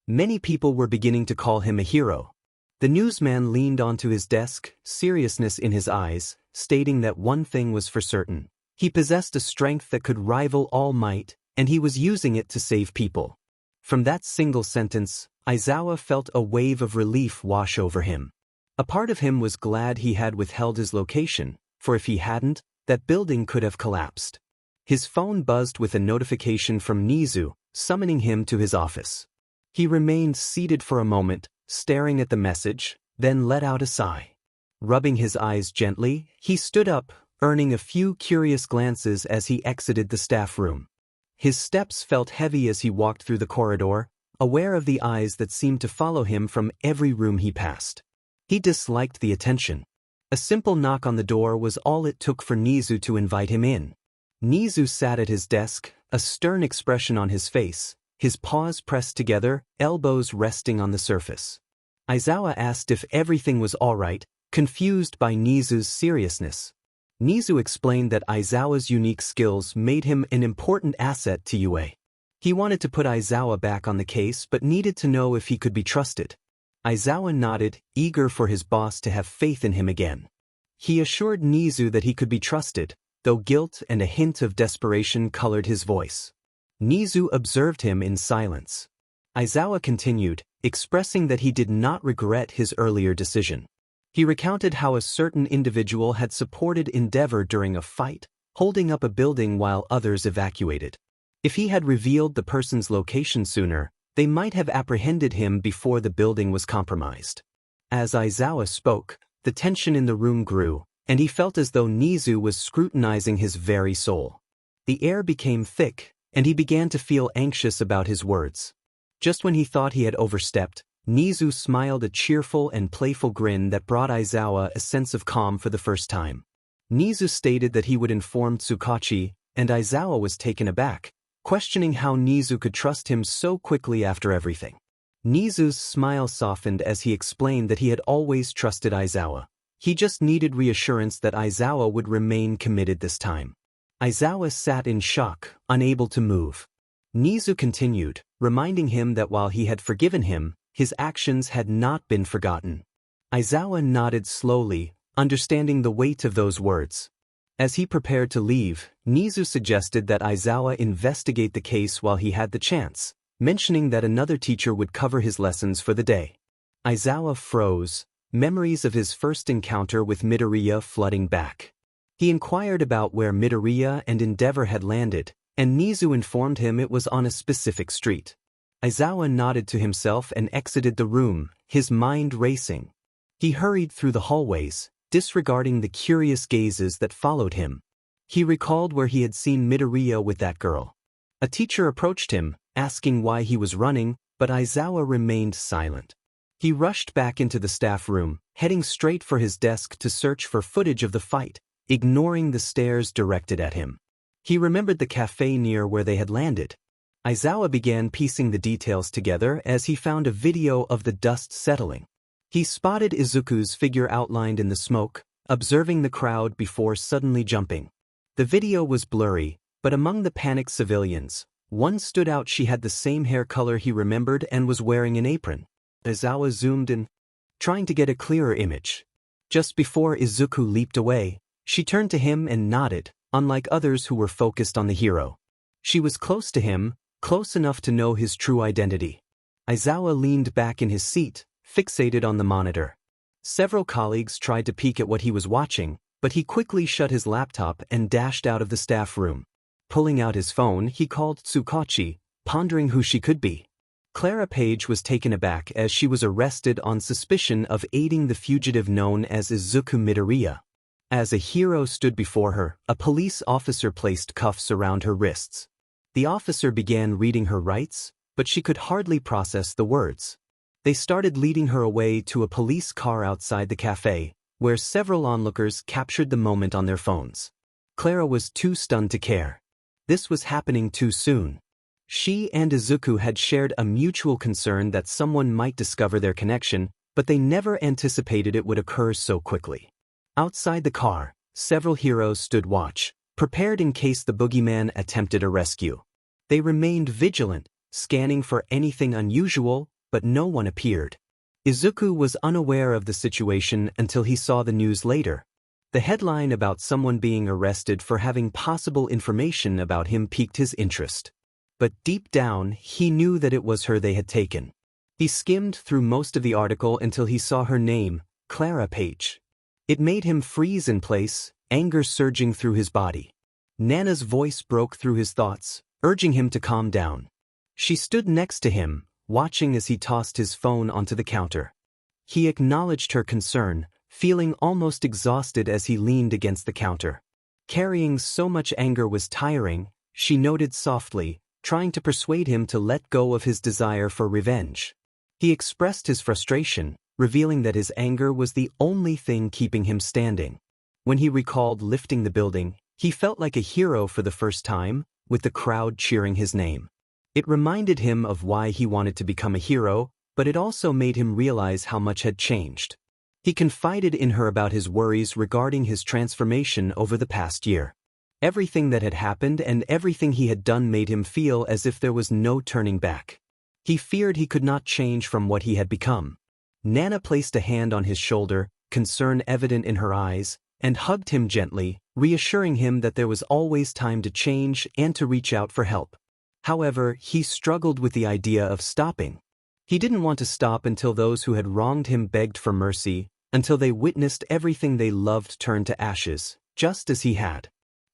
Many people were beginning to call him a hero. The newsman leaned onto his desk, seriousness in his eyes, stating that one thing was for certain. He possessed a strength that could rival All Might, and he was using it to save people. From that single sentence, Aizawa felt a wave of relief wash over him. A part of him was glad he had withheld his location, for if he hadn't, that building could have collapsed. His phone buzzed with a notification from Nizu, summoning him to his office. He remained seated for a moment, staring at the message, then let out a sigh. Rubbing his eyes gently, he stood up, earning a few curious glances as he exited the staff room. His steps felt heavy as he walked through the corridor, aware of the eyes that seemed to follow him from every room he passed. He disliked the attention. A simple knock on the door was all it took for Nizu to invite him in. Nizu sat at his desk, a stern expression on his face, his paws pressed together, elbows resting on the surface. Aizawa asked if everything was all right, confused by Nizu's seriousness. Nizu explained that Aizawa's unique skills made him an important asset to UA. He wanted to put Aizawa back on the case but needed to know if he could be trusted. Aizawa nodded, eager for his boss to have faith in him again. He assured Nizu that he could be trusted, though guilt and a hint of desperation colored his voice. Nizu observed him in silence. Aizawa continued, expressing that he did not regret his earlier decision. He recounted how a certain individual had supported Endeavor during a fight, holding up a building while others evacuated. If he had revealed the person's location sooner, they might have apprehended him before the building was compromised. As Aizawa spoke, the tension in the room grew, and he felt as though Nizu was scrutinizing his very soul. The air became thick, and he began to feel anxious about his words. Just when he thought he had overstepped, Nizu smiled a cheerful and playful grin that brought Aizawa a sense of calm for the first time. Nizu stated that he would inform Tsukachi, and Aizawa was taken aback, questioning how Nizu could trust him so quickly after everything. Nizu's smile softened as he explained that he had always trusted Aizawa. He just needed reassurance that Aizawa would remain committed this time. Aizawa sat in shock, unable to move. Nizu continued, reminding him that while he had forgiven him, his actions had not been forgotten. Aizawa nodded slowly, understanding the weight of those words. As he prepared to leave, Nizu suggested that Aizawa investigate the case while he had the chance, mentioning that another teacher would cover his lessons for the day. Aizawa froze, memories of his first encounter with Midoriya flooding back. He inquired about where Midoriya and Endeavor had landed, and Nizu informed him it was on a specific street. Aizawa nodded to himself and exited the room, his mind racing. He hurried through the hallways, disregarding the curious gazes that followed him. He recalled where he had seen Midoriya with that girl. A teacher approached him, asking why he was running, but Aizawa remained silent. He rushed back into the staff room, heading straight for his desk to search for footage of the fight, ignoring the stares directed at him. He remembered the cafe near where they had landed. Aizawa began piecing the details together as he found a video of the dust settling. He spotted Izuku's figure outlined in the smoke, observing the crowd before suddenly jumping. The video was blurry, but among the panicked civilians, one stood out. She had the same hair color he remembered and was wearing an apron. Aizawa zoomed in, trying to get a clearer image. Just before Izuku leaped away, she turned to him and nodded, unlike others who were focused on the hero. She was close to him, close enough to know his true identity. Aizawa leaned back in his seat, fixated on the monitor. Several colleagues tried to peek at what he was watching, but he quickly shut his laptop and dashed out of the staff room. Pulling out his phone, he called Tsukachi, pondering who she could be. Clara Page was taken aback as she was arrested on suspicion of aiding the fugitive known as Izuku Midoriya. As a hero stood before her, a police officer placed cuffs around her wrists. The officer began reading her rights, but she could hardly process the words. They started leading her away to a police car outside the cafe, where several onlookers captured the moment on their phones. Clara was too stunned to care. This was happening too soon. She and Izuku had shared a mutual concern that someone might discover their connection, but they never anticipated it would occur so quickly. Outside the car, several heroes stood watch, prepared in case the boogeyman attempted a rescue. They remained vigilant, scanning for anything unusual, but no one appeared. Izuku was unaware of the situation until he saw the news later. The headline about someone being arrested for having possible information about him piqued his interest. But deep down, he knew that it was her they had taken. He skimmed through most of the article until he saw her name, Clara Page. It made him freeze in place, anger surging through his body. Nana's voice broke through his thoughts, urging him to calm down. She stood next to him, watching as he tossed his phone onto the counter. He acknowledged her concern, feeling almost exhausted as he leaned against the counter. Carrying so much anger was tiring, she noted softly, trying to persuade him to let go of his desire for revenge. He expressed his frustration, revealing that his anger was the only thing keeping him standing. When he recalled lifting the building, he felt like a hero for the first time, with the crowd cheering his name. It reminded him of why he wanted to become a hero, but it also made him realize how much had changed. He confided in her about his worries regarding his transformation over the past year. Everything that had happened and everything he had done made him feel as if there was no turning back. He feared he could not change from what he had become. Nana placed a hand on his shoulder, concern evident in her eyes, and hugged him gently, reassuring him that there was always time to change and to reach out for help. However, he struggled with the idea of stopping. He didn't want to stop until those who had wronged him begged for mercy, until they witnessed everything they loved turn to ashes, just as he had.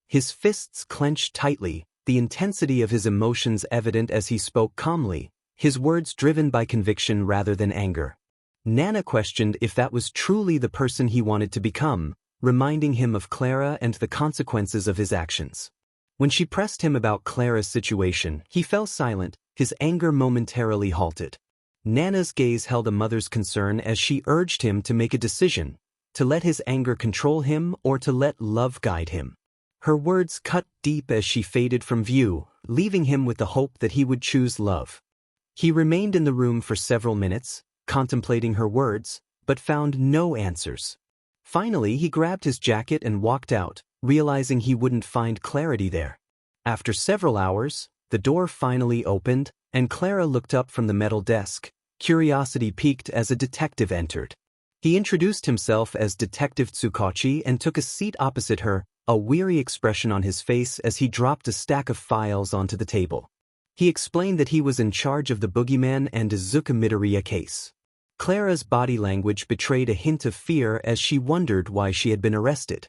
His fists clenched tightly, the intensity of his emotions evident as he spoke calmly, his words driven by conviction rather than anger. Nana questioned if that was truly the person he wanted to become, reminding him of Clara and the consequences of his actions. When she pressed him about Clara's situation, he fell silent, his anger momentarily halted. Nana's gaze held a mother's concern as she urged him to make a decision, to let his anger control him or to let love guide him. Her words cut deep as she faded from view, leaving him with the hope that he would choose love. He remained in the room for several minutes, contemplating her words, but found no answers. Finally, he grabbed his jacket and walked out, realizing he wouldn't find clarity there. After several hours, the door finally opened, and Clara looked up from the metal desk, curiosity piqued as a detective entered. He introduced himself as Detective Tsukachi and took a seat opposite her, a weary expression on his face as he dropped a stack of files onto the table. He explained that he was in charge of the Boogeyman and Izuku Midoriya case. Clara's body language betrayed a hint of fear as she wondered why she had been arrested.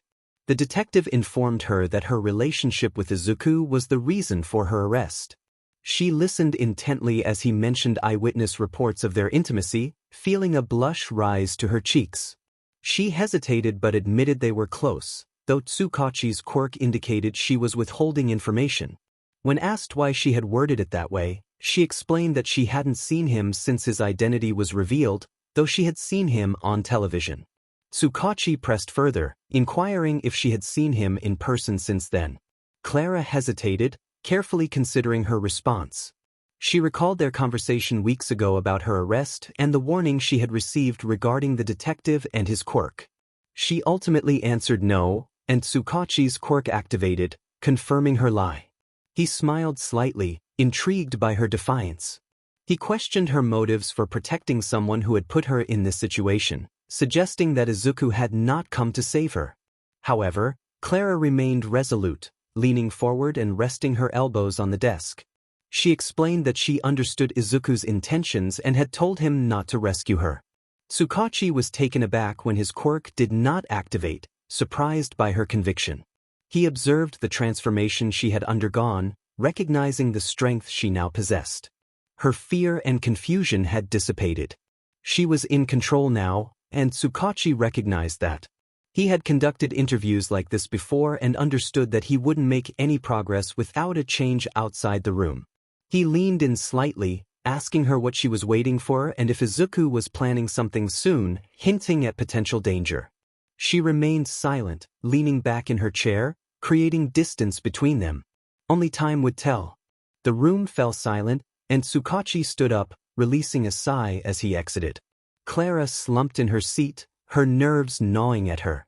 The detective informed her that her relationship with Izuku was the reason for her arrest. She listened intently as he mentioned eyewitness reports of their intimacy, feeling a blush rise to her cheeks. She hesitated but admitted they were close, though Tsukachi's quirk indicated she was withholding information. When asked why she had worded it that way, she explained that she hadn't seen him since his identity was revealed, though she had seen him on television. Tsukachi pressed further, inquiring if she had seen him in person since then. Clara hesitated, carefully considering her response. She recalled their conversation weeks ago about her arrest and the warning she had received regarding the detective and his quirk. She ultimately answered no, and Tsukachi's quirk activated, confirming her lie. He smiled slightly, intrigued by her defiance. He questioned her motives for protecting someone who had put her in this situation, suggesting that Izuku had not come to save her. However, Clara remained resolute, leaning forward and resting her elbows on the desk. She explained that she understood Izuku's intentions and had told him not to rescue her. Tsukachi was taken aback when his quirk did not activate, surprised by her conviction. He observed the transformation she had undergone, recognizing the strength she now possessed. Her fear and confusion had dissipated. She was in control now, and Tsukachi recognized that. He had conducted interviews like this before and understood that he wouldn't make any progress without a change outside the room. He leaned in slightly, asking her what she was waiting for and if Izuku was planning something soon, hinting at potential danger. She remained silent, leaning back in her chair, creating distance between them. Only time would tell. The room fell silent, and Tsukachi stood up, releasing a sigh as he exited. Clara slumped in her seat, her nerves gnawing at her.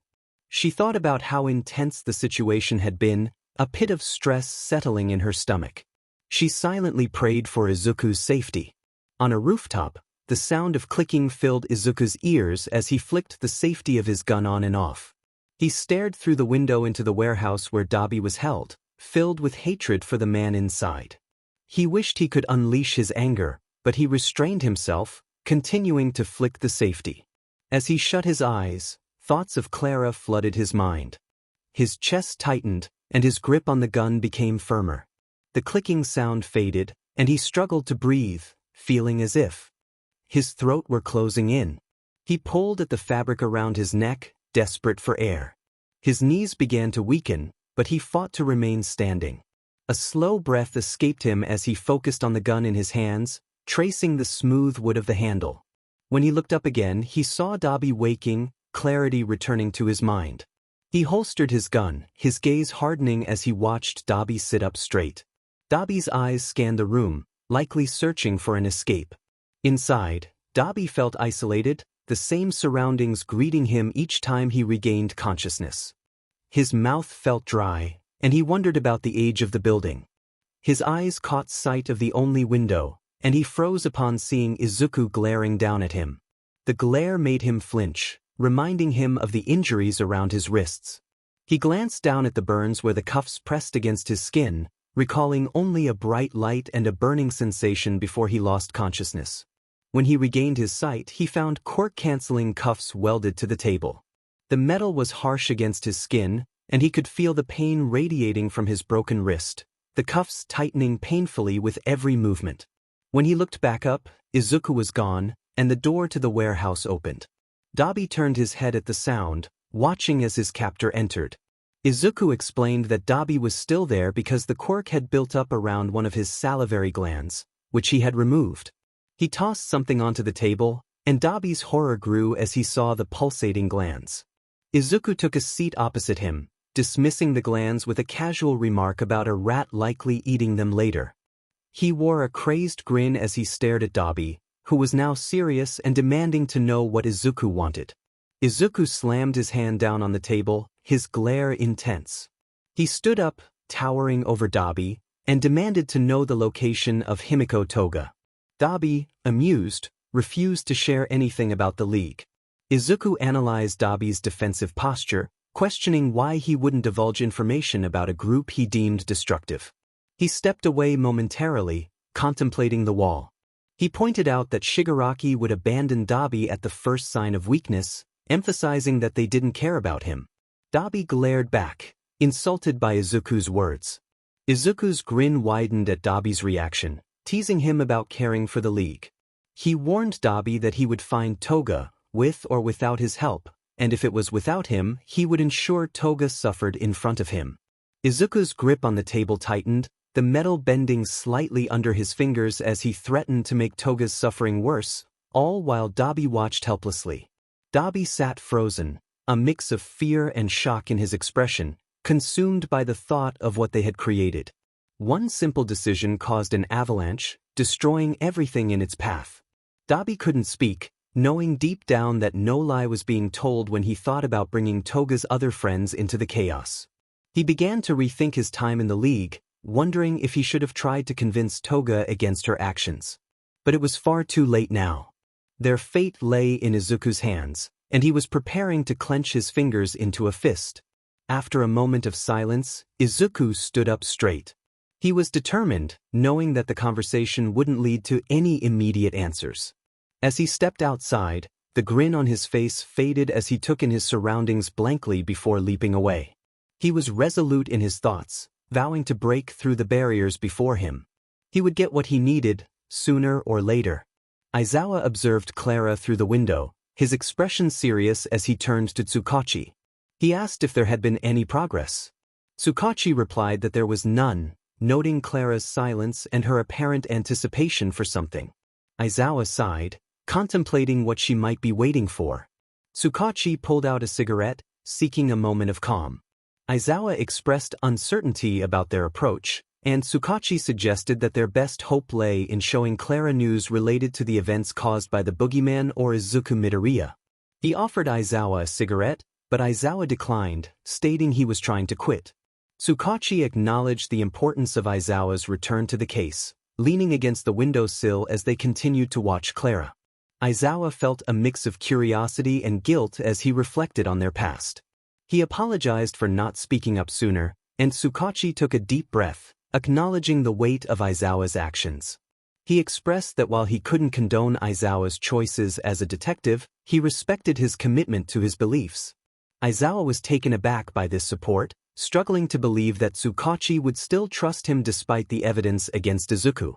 She thought about how intense the situation had been, a pit of stress settling in her stomach. She silently prayed for Izuku's safety. On a rooftop, the sound of clicking filled Izuku's ears as he flicked the safety of his gun on and off. He stared through the window into the warehouse where Dabi was held, filled with hatred for the man inside. He wished he could unleash his anger, but he restrained himself, continuing to flick the safety. As he shut his eyes, thoughts of Clara flooded his mind. His chest tightened, and his grip on the gun became firmer. The clicking sound faded, and he struggled to breathe, feeling as if his throat were closing in. He pulled at the fabric around his neck, desperate for air. His knees began to weaken, but he fought to remain standing. A slow breath escaped him as he focused on the gun in his hands, tracing the smooth wood of the handle. When he looked up again, he saw Dabi waking, clarity returning to his mind. He holstered his gun, his gaze hardening as he watched Dabi sit up straight. Dabi's eyes scanned the room, likely searching for an escape. Inside, Dabi felt isolated, the same surroundings greeting him each time he regained consciousness. His mouth felt dry, and he wondered about the age of the building. His eyes caught sight of the only window, and he froze upon seeing Izuku glaring down at him. The glare made him flinch, reminding him of the injuries around his wrists. He glanced down at the burns where the cuffs pressed against his skin, recalling only a bright light and a burning sensation before he lost consciousness. When he regained his sight, he found quirk-canceling cuffs welded to the table. The metal was harsh against his skin, and he could feel the pain radiating from his broken wrist, the cuffs tightening painfully with every movement. When he looked back up, Izuku was gone, and the door to the warehouse opened. Dabi turned his head at the sound, watching as his captor entered. Izuku explained that Dabi was still there because the quirk had built up around one of his salivary glands, which he had removed. He tossed something onto the table, and Dabi's horror grew as he saw the pulsating glands. Izuku took a seat opposite him, dismissing the glands with a casual remark about a rat likely eating them later. He wore a crazed grin as he stared at Dabi, who was now serious and demanding to know what Izuku wanted. Izuku slammed his hand down on the table, his glare intense. He stood up, towering over Dabi, and demanded to know the location of Himiko Toga. Dabi, amused, refused to share anything about the League. Izuku analyzed Dabi's defensive posture, questioning why he wouldn't divulge information about a group he deemed destructive. He stepped away momentarily, contemplating the wall. He pointed out that Shigaraki would abandon Dabi at the first sign of weakness, emphasizing that they didn't care about him. Dabi glared back, insulted by Izuku's words. Izuku's grin widened at Dabi's reaction, teasing him about caring for the League. He warned Dabi that he would find Toga, with or without his help, and if it was without him, he would ensure Toga suffered in front of him. Izuku's grip on the table tightened, the metal bending slightly under his fingers as he threatened to make Toga's suffering worse, all while Dabi watched helplessly. Dabi sat frozen, a mix of fear and shock in his expression, consumed by the thought of what they had created. One simple decision caused an avalanche, destroying everything in its path. Dabi couldn't speak, knowing deep down that no lie was being told when he thought about bringing Toga's other friends into the chaos. He began to rethink his time in the League, wondering if he should have tried to convince Toga against her actions. But it was far too late now. Their fate lay in Izuku's hands, and he was preparing to clench his fingers into a fist. After a moment of silence, Izuku stood up straight. He was determined, knowing that the conversation wouldn't lead to any immediate answers. As he stepped outside, the grin on his face faded as he took in his surroundings blankly before leaping away. He was resolute in his thoughts, vowing to break through the barriers before him. He would get what he needed, sooner or later. Aizawa observed Clara through the window, his expression serious as he turned to Tsukachi. He asked if there had been any progress. Tsukachi replied that there was none, noting Clara's silence and her apparent anticipation for something. Aizawa sighed, contemplating what she might be waiting for. Tsukachi pulled out a cigarette, seeking a moment of calm. Aizawa expressed uncertainty about their approach, and Tsukachi suggested that their best hope lay in showing Clara news related to the events caused by the boogeyman or Izuku Midoriya. He offered Aizawa a cigarette, but Aizawa declined, stating he was trying to quit. Tsukachi acknowledged the importance of Aizawa's return to the case, leaning against the windowsill as they continued to watch Clara. Aizawa felt a mix of curiosity and guilt as he reflected on their past. He apologized for not speaking up sooner, and Tsukachi took a deep breath, acknowledging the weight of Aizawa's actions. He expressed that while he couldn't condone Aizawa's choices as a detective, he respected his commitment to his beliefs. Aizawa was taken aback by this support, struggling to believe that Tsukachi would still trust him despite the evidence against Izuku.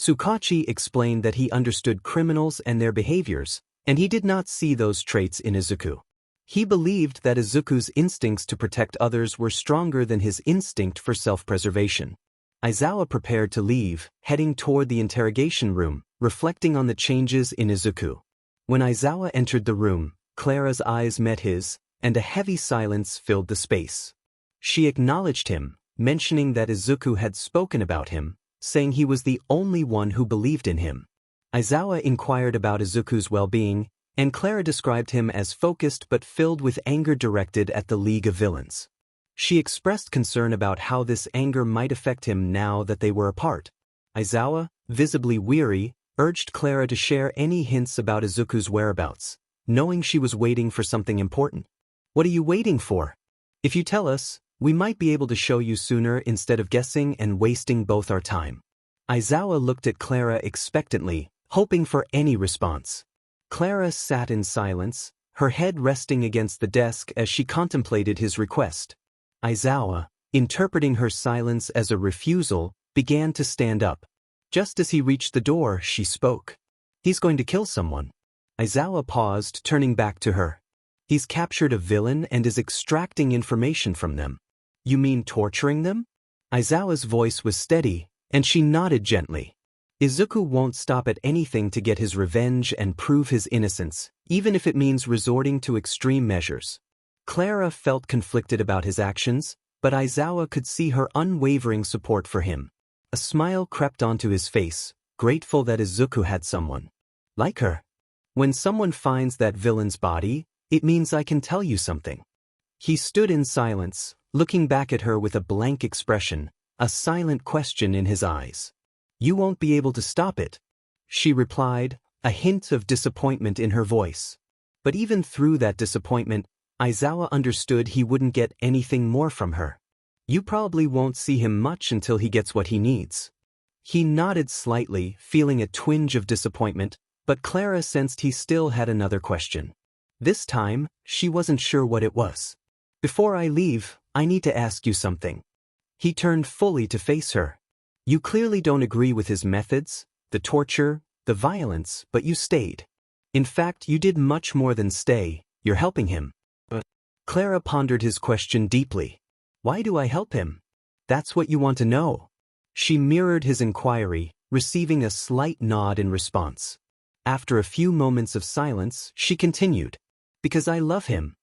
Tsukachi explained that he understood criminals and their behaviors, and he did not see those traits in Izuku. He believed that Izuku's instincts to protect others were stronger than his instinct for self-preservation. Aizawa prepared to leave, heading toward the interrogation room, reflecting on the changes in Izuku. When Aizawa entered the room, Clara's eyes met his, and a heavy silence filled the space. She acknowledged him, mentioning that Izuku had spoken about him, saying he was the only one who believed in him. Aizawa inquired about Izuku's well-being, and Clara described him as focused but filled with anger directed at the League of Villains. She expressed concern about how this anger might affect him now that they were apart. Aizawa, visibly weary, urged Clara to share any hints about Izuku's whereabouts, knowing she was waiting for something important. "What are you waiting for? If you tell us, we might be able to show you sooner instead of guessing and wasting both our time." Aizawa looked at Clara expectantly, hoping for any response. Clara sat in silence, her head resting against the desk as she contemplated his request. Aizawa, interpreting her silence as a refusal, began to stand up. Just as he reached the door, she spoke. "He's going to kill someone." Aizawa paused, turning back to her. "He's captured a villain and is extracting information from them." "You mean torturing them?" Aizawa's voice was steady, and she nodded gently. "Izuku won't stop at anything to get his revenge and prove his innocence, even if it means resorting to extreme measures." Clara felt conflicted about his actions, but Aizawa could see her unwavering support for him. A smile crept onto his face, grateful that Izuku had someone like her. "When someone finds that villain's body, it means I can tell you something." He stood in silence, looking back at her with a blank expression, a silent question in his eyes. "You won't be able to stop it," she replied, a hint of disappointment in her voice. But even through that disappointment, Aizawa understood he wouldn't get anything more from her. "You probably won't see him much until he gets what he needs." He nodded slightly, feeling a twinge of disappointment, but Clara sensed he still had another question. This time, she wasn't sure what it was. "Before I leave, I need to ask you something." He turned fully to face her. "You clearly don't agree with his methods, the torture, the violence, but you stayed. In fact, you did much more than stay, you're helping him." Clara pondered his question deeply. "Why do I help him? That's what you want to know." She mirrored his inquiry, receiving a slight nod in response. After a few moments of silence, she continued, "Because I love him."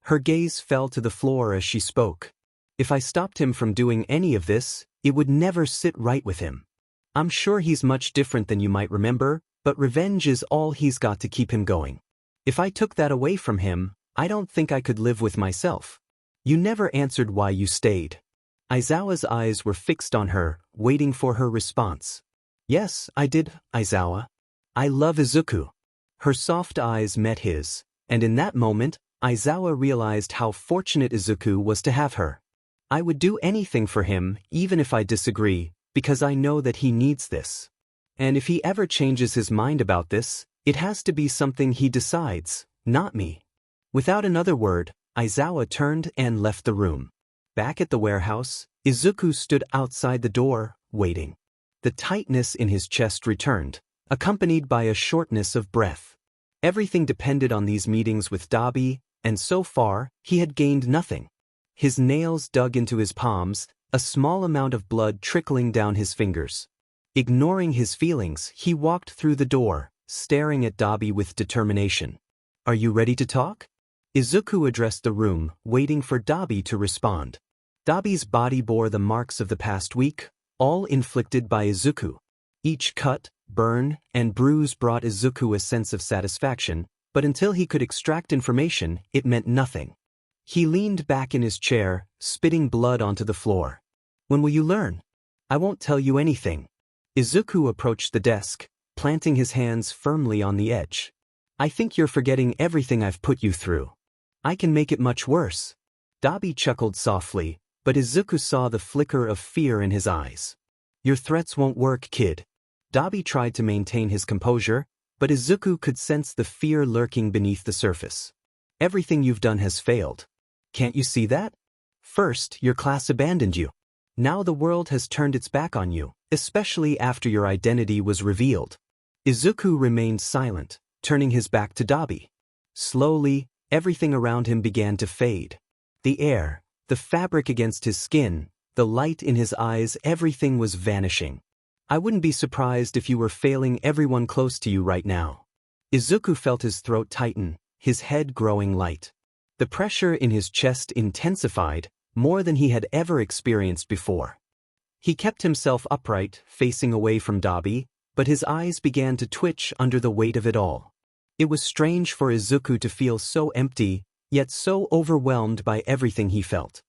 Her gaze fell to the floor as she spoke. "If I stopped him from doing any of this, it would never sit right with him. I'm sure he's much different than you might remember, but revenge is all he's got to keep him going. If I took that away from him, I don't think I could live with myself." "You never answered why you stayed." Aizawa's eyes were fixed on her, waiting for her response. "Yes, I did, Aizawa. I love Izuku." Her soft eyes met his, and in that moment, Aizawa realized how fortunate Izuku was to have her. "I would do anything for him, even if I disagree, because I know that he needs this. And if he ever changes his mind about this, it has to be something he decides, not me." Without another word, Aizawa turned and left the room. Back at the warehouse, Izuku stood outside the door, waiting. The tightness in his chest returned, accompanied by a shortness of breath. Everything depended on these meetings with Dabi, and so far, he had gained nothing. His nails dug into his palms, a small amount of blood trickling down his fingers. Ignoring his feelings, he walked through the door, staring at Dabi with determination. "Are you ready to talk?" Izuku addressed the room, waiting for Dabi to respond. Dabi's body bore the marks of the past week, all inflicted by Izuku. Each cut, burn, and bruise brought Izuku a sense of satisfaction, but until he could extract information, it meant nothing. He leaned back in his chair, spitting blood onto the floor. "When will you learn?" "I won't tell you anything." Izuku approached the desk, planting his hands firmly on the edge. "I think you're forgetting everything I've put you through. I can make it much worse." Dabi chuckled softly, but Izuku saw the flicker of fear in his eyes. "Your threats won't work, kid." Dabi tried to maintain his composure, but Izuku could sense the fear lurking beneath the surface. "Everything you've done has failed. Can't you see that? First, your class abandoned you. Now the world has turned its back on you, especially after your identity was revealed. Izuku remained silent, turning his back to Dabi. Slowly, everything around him began to fade. The air, the fabric against his skin, the light in his eyes, everything was vanishing. I wouldn't be surprised if you were failing everyone close to you right now. Izuku felt his throat tighten, his head growing light. The pressure in his chest intensified, more than he had ever experienced before. He kept himself upright, facing away from Dabi, but his eyes began to twitch under the weight of it all. It was strange for Izuku to feel so empty, yet so overwhelmed by everything he felt.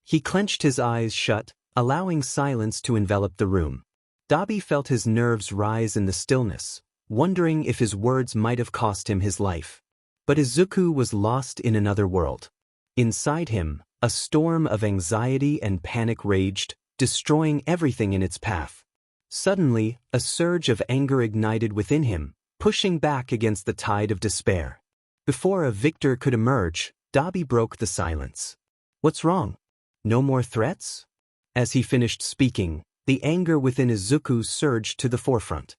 He clenched his eyes shut, allowing silence to envelop the room. Dabi felt his nerves rise in the stillness, wondering if his words might have cost him his life. But Izuku was lost in another world. Inside him, a storm of anxiety and panic raged, destroying everything in its path. Suddenly, a surge of anger ignited within him, pushing back against the tide of despair. Before a victor could emerge, Dabi broke the silence. "What's wrong? No more threats?" As he finished speaking, the anger within Izuku surged to the forefront.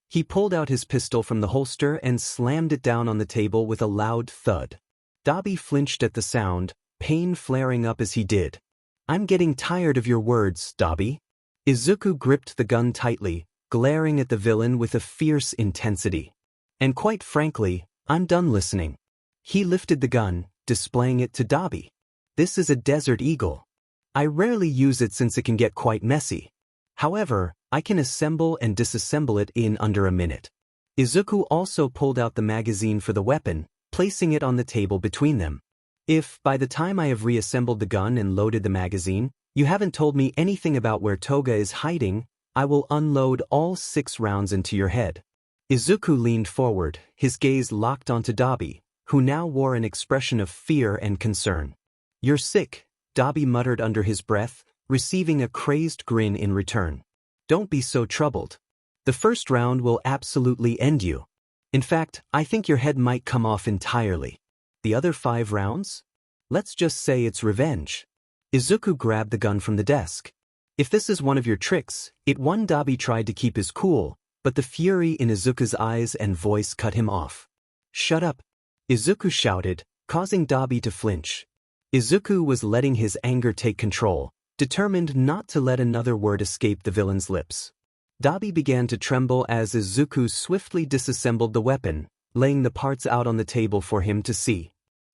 He pulled out his pistol from the holster and slammed it down on the table with a loud thud. Dabi flinched at the sound, pain flaring up as he did. "I'm getting tired of your words, Dabi." Izuku gripped the gun tightly, glaring at the villain with a fierce intensity. "And quite frankly, I'm done listening." He lifted the gun, displaying it to Dabi. "This is a Desert Eagle. I rarely use it since it can get quite messy. However, I can assemble and disassemble it in under a minute." Izuku also pulled out the magazine for the weapon, placing it on the table between them. "If, by the time I have reassembled the gun and loaded the magazine, you haven't told me anything about where Toga is hiding, I will unload all 6 rounds into your head." Izuku leaned forward, his gaze locked onto Dabi, who now wore an expression of fear and concern. "You're sick," Dabi muttered under his breath, receiving a crazed grin in return. "Don't be so troubled. The first round will absolutely end you. In fact, I think your head might come off entirely. The other 5 rounds? Let's just say it's revenge." Izuku grabbed the gun from the desk. "If this is one of your tricks, Dabi tried to keep his cool, but the fury in Izuku's eyes and voice cut him off. "Shut up," Izuku shouted, causing Dabi to flinch. Izuku was letting his anger take control, determined not to let another word escape the villain's lips. Dabi began to tremble as Izuku swiftly disassembled the weapon, laying the parts out on the table for him to see.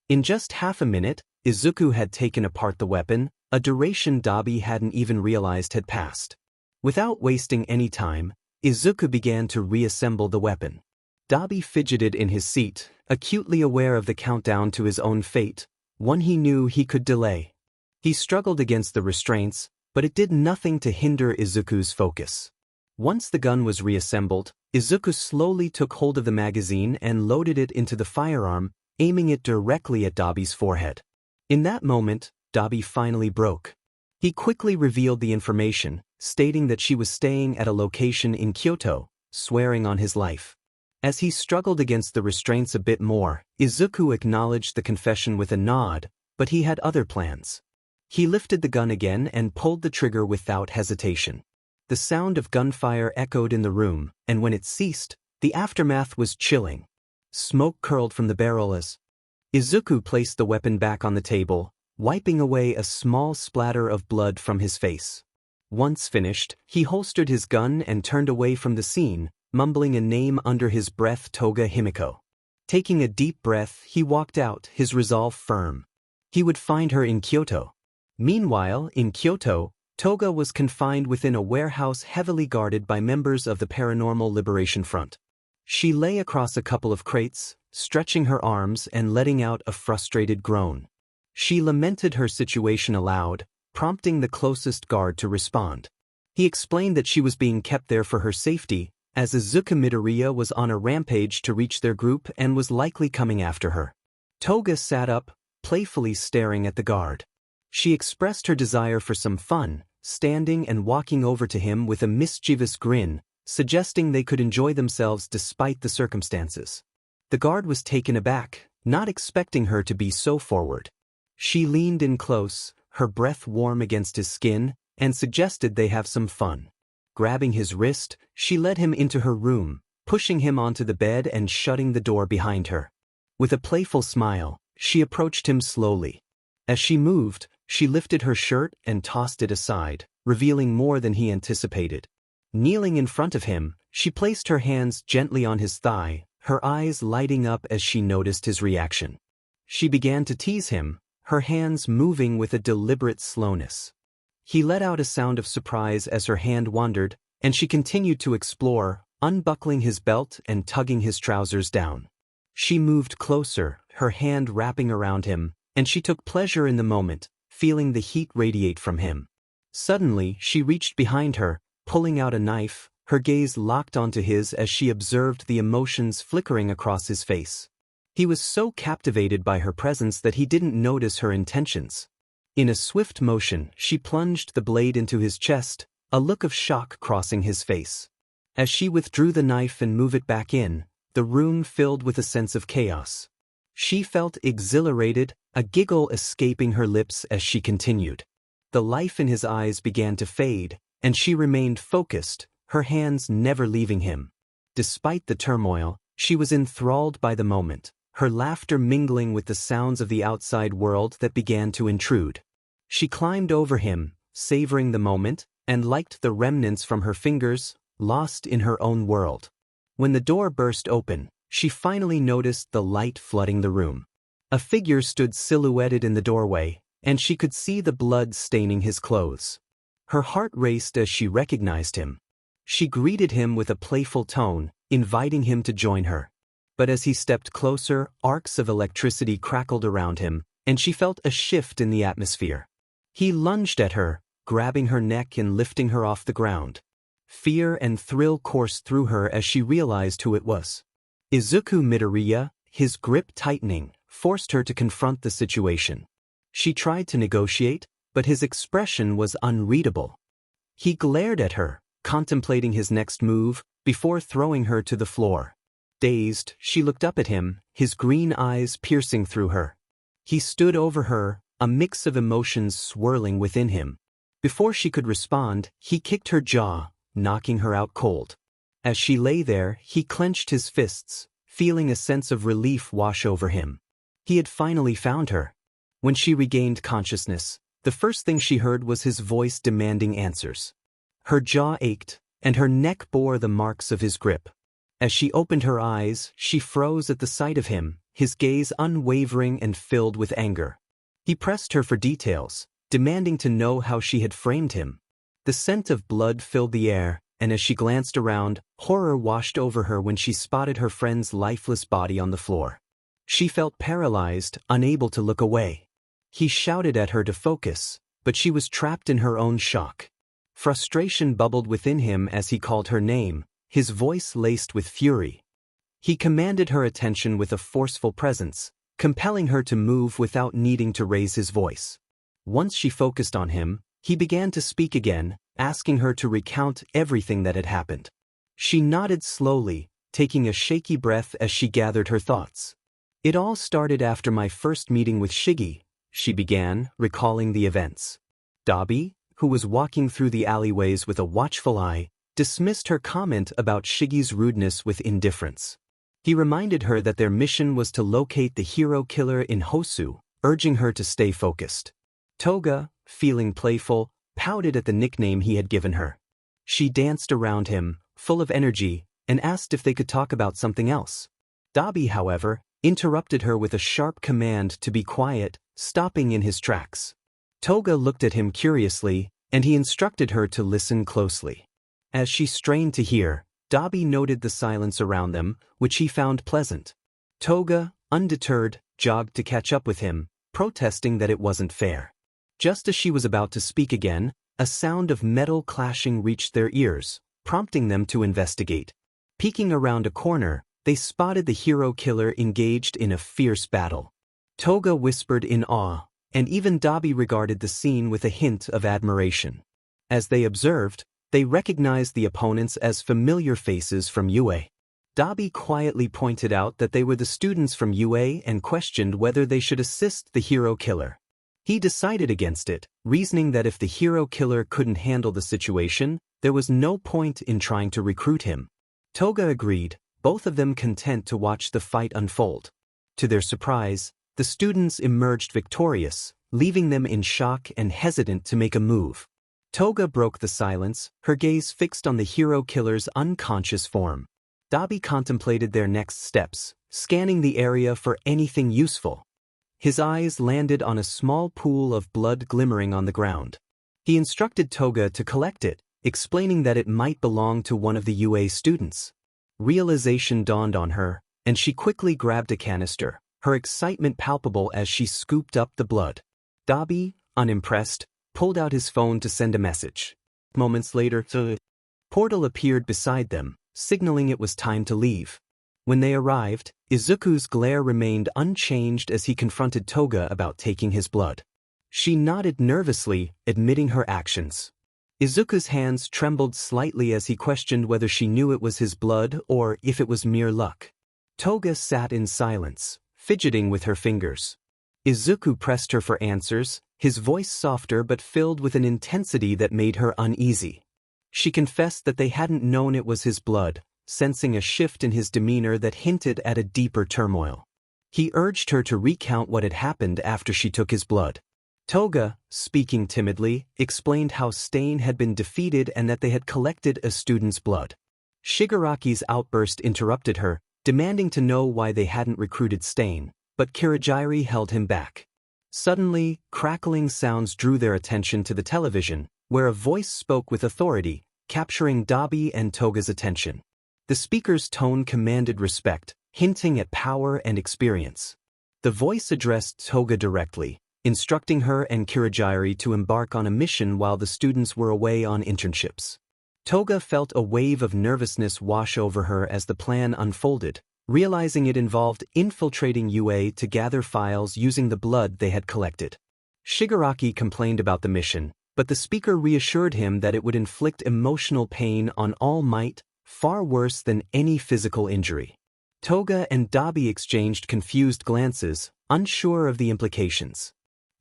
In just half a minute, Izuku had taken apart the weapon, a duration Dabi hadn't even realized had passed. Without wasting any time, Izuku began to reassemble the weapon. Dabi fidgeted in his seat, acutely aware of the countdown to his own fate, one he knew he could delay. He struggled against the restraints, but it did nothing to hinder Izuku's focus. Once the gun was reassembled, Izuku slowly took hold of the magazine and loaded it into the firearm, aiming it directly at Dabi's forehead. In that moment, Dabi finally broke. He quickly revealed the information, stating that she was staying at a location in Kyoto, swearing on his life. As he struggled against the restraints a bit more, Izuku acknowledged the confession with a nod, but he had other plans. He lifted the gun again and pulled the trigger without hesitation. The sound of gunfire echoed in the room, and when it ceased, the aftermath was chilling. Smoke curled from the barrel as Izuku placed the weapon back on the table, wiping away a small splatter of blood from his face. Once finished, he holstered his gun and turned away from the scene, mumbling a name under his breath: Toga Himiko. Taking a deep breath, he walked out, his resolve firm. He would find her in Kyoto. Meanwhile, in Kyoto, Toga was confined within a warehouse heavily guarded by members of the Paranormal Liberation Front. She lay across a couple of crates, stretching her arms and letting out a frustrated groan. She lamented her situation aloud, prompting the closest guard to respond. He explained that she was being kept there for her safety, as Izuku Midoriya was on a rampage to reach their group and was likely coming after her. Toga sat up, playfully staring at the guard. She expressed her desire for some fun, standing and walking over to him with a mischievous grin, suggesting they could enjoy themselves despite the circumstances. The guard was taken aback, not expecting her to be so forward. She leaned in close, her breath warm against his skin, and suggested they have some fun. Grabbing his wrist, she led him into her room, pushing him onto the bed and shutting the door behind her. With a playful smile, she approached him slowly. As she moved, she lifted her shirt and tossed it aside, revealing more than he anticipated. Kneeling in front of him, she placed her hands gently on his thigh, her eyes lighting up as she noticed his reaction. She began to tease him, her hands moving with a deliberate slowness. He let out a sound of surprise as her hand wandered, and she continued to explore, unbuckling his belt and tugging his trousers down. She moved closer, her hand wrapping around him, and she took pleasure in the moment, feeling the heat radiate from him. Suddenly, she reached behind her, pulling out a knife, her gaze locked onto his as she observed the emotions flickering across his face. He was so captivated by her presence that he didn't notice her intentions. In a swift motion, she plunged the blade into his chest, a look of shock crossing his face. As she withdrew the knife and moved it back in, the room filled with a sense of chaos. She felt exhilarated, a giggle escaping her lips as she continued. The life in his eyes began to fade, and she remained focused, her hands never leaving him. Despite the turmoil, she was enthralled by the moment, her laughter mingling with the sounds of the outside world that began to intrude. She climbed over him, savoring the moment, and liked the remnants from her fingers, lost in her own world. When the door burst open, she finally noticed the light flooding the room. A figure stood silhouetted in the doorway, and she could see the blood staining his clothes. Her heart raced as she recognized him. She greeted him with a playful tone, inviting him to join her. But as he stepped closer, arcs of electricity crackled around him, and she felt a shift in the atmosphere. He lunged at her, grabbing her neck and lifting her off the ground. Fear and thrill coursed through her as she realized who it was. Izuku Midoriya, his grip tightening, forced her to confront the situation. She tried to negotiate, but his expression was unreadable. He glared at her, contemplating his next move, before throwing her to the floor. Dazed, she looked up at him, his green eyes piercing through her. He stood over her, a mix of emotions swirling within him. Before she could respond, he kicked her jaw, knocking her out cold. As she lay there, he clenched his fists, feeling a sense of relief wash over him. He had finally found her. When she regained consciousness, the first thing she heard was his voice demanding answers. Her jaw ached, and her neck bore the marks of his grip. As she opened her eyes, she froze at the sight of him, his gaze unwavering and filled with anger. He pressed her for details, demanding to know how she had framed him. The scent of blood filled the air, and as she glanced around, horror washed over her when she spotted her friend's lifeless body on the floor. She felt paralyzed, unable to look away. He shouted at her to focus, but she was trapped in her own shock. Frustration bubbled within him as he called her name, his voice laced with fury. He commanded her attention with a forceful presence, compelling her to move without needing to raise his voice. Once she focused on him, he began to speak again, asking her to recount everything that had happened. She nodded slowly, taking a shaky breath as she gathered her thoughts. It all started after my first meeting with Shiggy, she began, recalling the events. Dabi, who was walking through the alleyways with a watchful eye, dismissed her comment about Shiggy's rudeness with indifference. He reminded her that their mission was to locate the hero killer in Hosu, urging her to stay focused. Toga, feeling playful, pouted at the nickname he had given her. She danced around him, full of energy, and asked if they could talk about something else. Dabi, however, interrupted her with a sharp command to be quiet, stopping in his tracks. Toga looked at him curiously, and he instructed her to listen closely. As she strained to hear, Dabi noted the silence around them, which he found pleasant. Toga, undeterred, jogged to catch up with him, protesting that it wasn't fair. Just as she was about to speak again, a sound of metal clashing reached their ears, prompting them to investigate. Peeking around a corner, they spotted the hero killer engaged in a fierce battle. Toga whispered in awe, and even Dabi regarded the scene with a hint of admiration. As they observed, they recognized the opponents as familiar faces from UA. Dabi quietly pointed out that they were the students from UA and questioned whether they should assist the hero killer. He decided against it, reasoning that if the hero killer couldn't handle the situation, There was no point in trying to recruit him. Toga agreed, both of them content to watch the fight unfold. To their surprise, the students emerged victorious, leaving them in shock and hesitant to make a move. Toga broke the silence, her gaze fixed on the hero killer's unconscious form. Dabi contemplated their next steps, scanning the area for anything useful. His eyes landed on a small pool of blood glimmering on the ground. He instructed Toga to collect it, explaining that it might belong to one of the UA students. Realization dawned on her, and she quickly grabbed a canister, her excitement palpable as she scooped up the blood. Dabi, unimpressed, pulled out his phone to send a message. Moments later, the portal appeared beside them, signaling it was time to leave. When they arrived, Izuku's glare remained unchanged as he confronted Toga about taking his blood. She nodded nervously, admitting her actions. Izuku's hands trembled slightly as he questioned whether she knew it was his blood or if it was mere luck. Toga sat in silence, fidgeting with her fingers. Izuku pressed her for answers, his voice softer but filled with an intensity that made her uneasy. She confessed that they hadn't known it was his blood, sensing a shift in his demeanor that hinted at a deeper turmoil. He urged her to recount what had happened after she took his blood. Toga, speaking timidly, explained how Stain had been defeated and that they had collected a student's blood. Shigaraki's outburst interrupted her, demanding to know why they hadn't recruited Stain, but Kirigiri held him back. Suddenly, crackling sounds drew their attention to the television, where a voice spoke with authority, capturing Dabi and Toga's attention. The speaker's tone commanded respect, hinting at power and experience. The voice addressed Toga directly, instructing her and Kirigiri to embark on a mission while the students were away on internships. Toga felt a wave of nervousness wash over her as the plan unfolded, realizing it involved infiltrating UA to gather files using the blood they had collected. Shigaraki complained about the mission, but the speaker reassured him that it would inflict emotional pain on All Might, far worse than any physical injury. Toga and Dabi exchanged confused glances, unsure of the implications.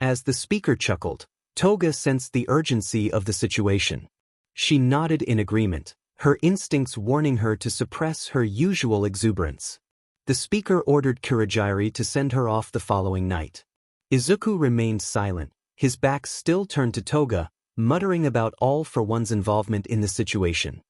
As the speaker chuckled, Toga sensed the urgency of the situation. She nodded in agreement, her instincts warning her to suppress her usual exuberance. The speaker ordered Kirigiri to send her off the following night. Izuku remained silent, his back still turned to Toga, muttering about All for One's involvement in the situation.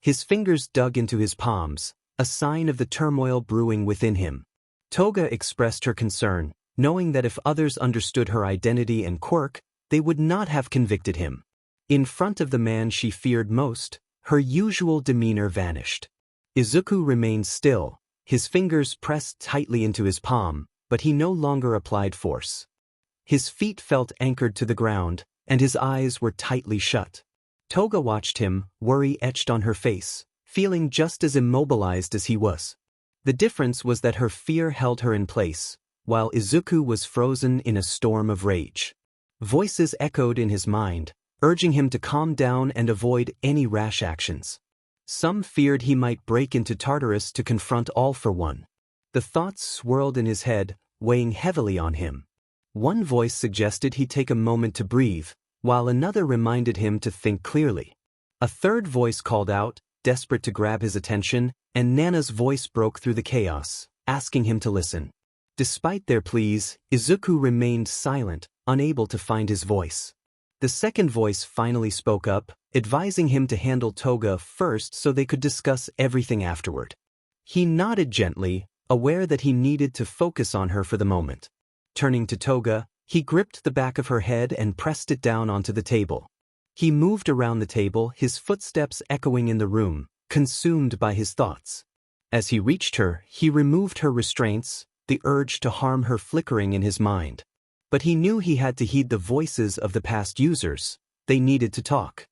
His fingers dug into his palms, a sign of the turmoil brewing within him. Toga expressed her concern, knowing that if others understood her identity and quirk, they would not have convicted him. In front of the man she feared most, her usual demeanor vanished. Izuku remained still, his fingers pressed tightly into his palm, but he no longer applied force. His feet felt anchored to the ground, and his eyes were tightly shut. Toga watched him, worry etched on her face, feeling just as immobilized as he was. The difference was that her fear held her in place, while Izuku was frozen in a storm of rage. Voices echoed in his mind, urging him to calm down and avoid any rash actions. Some feared he might break into Tartarus to confront All for One. The thoughts swirled in his head, weighing heavily on him. One voice suggested he take a moment to breathe, while another reminded him to think clearly. A third voice called out, desperate to grab his attention, and Nana's voice broke through the chaos, asking him to listen. Despite their pleas, Izuku remained silent, unable to find his voice. The second voice finally spoke up, advising him to handle Toga first so they could discuss everything afterward. He nodded gently, aware that he needed to focus on her for the moment. Turning to Toga, he gripped the back of her head and pressed it down onto the table. He moved around the table, his footsteps echoing in the room, consumed by his thoughts. As he reached her, he removed her restraints, the urge to harm her flickering in his mind. But he knew he had to heed the voices of the past users. They needed to talk.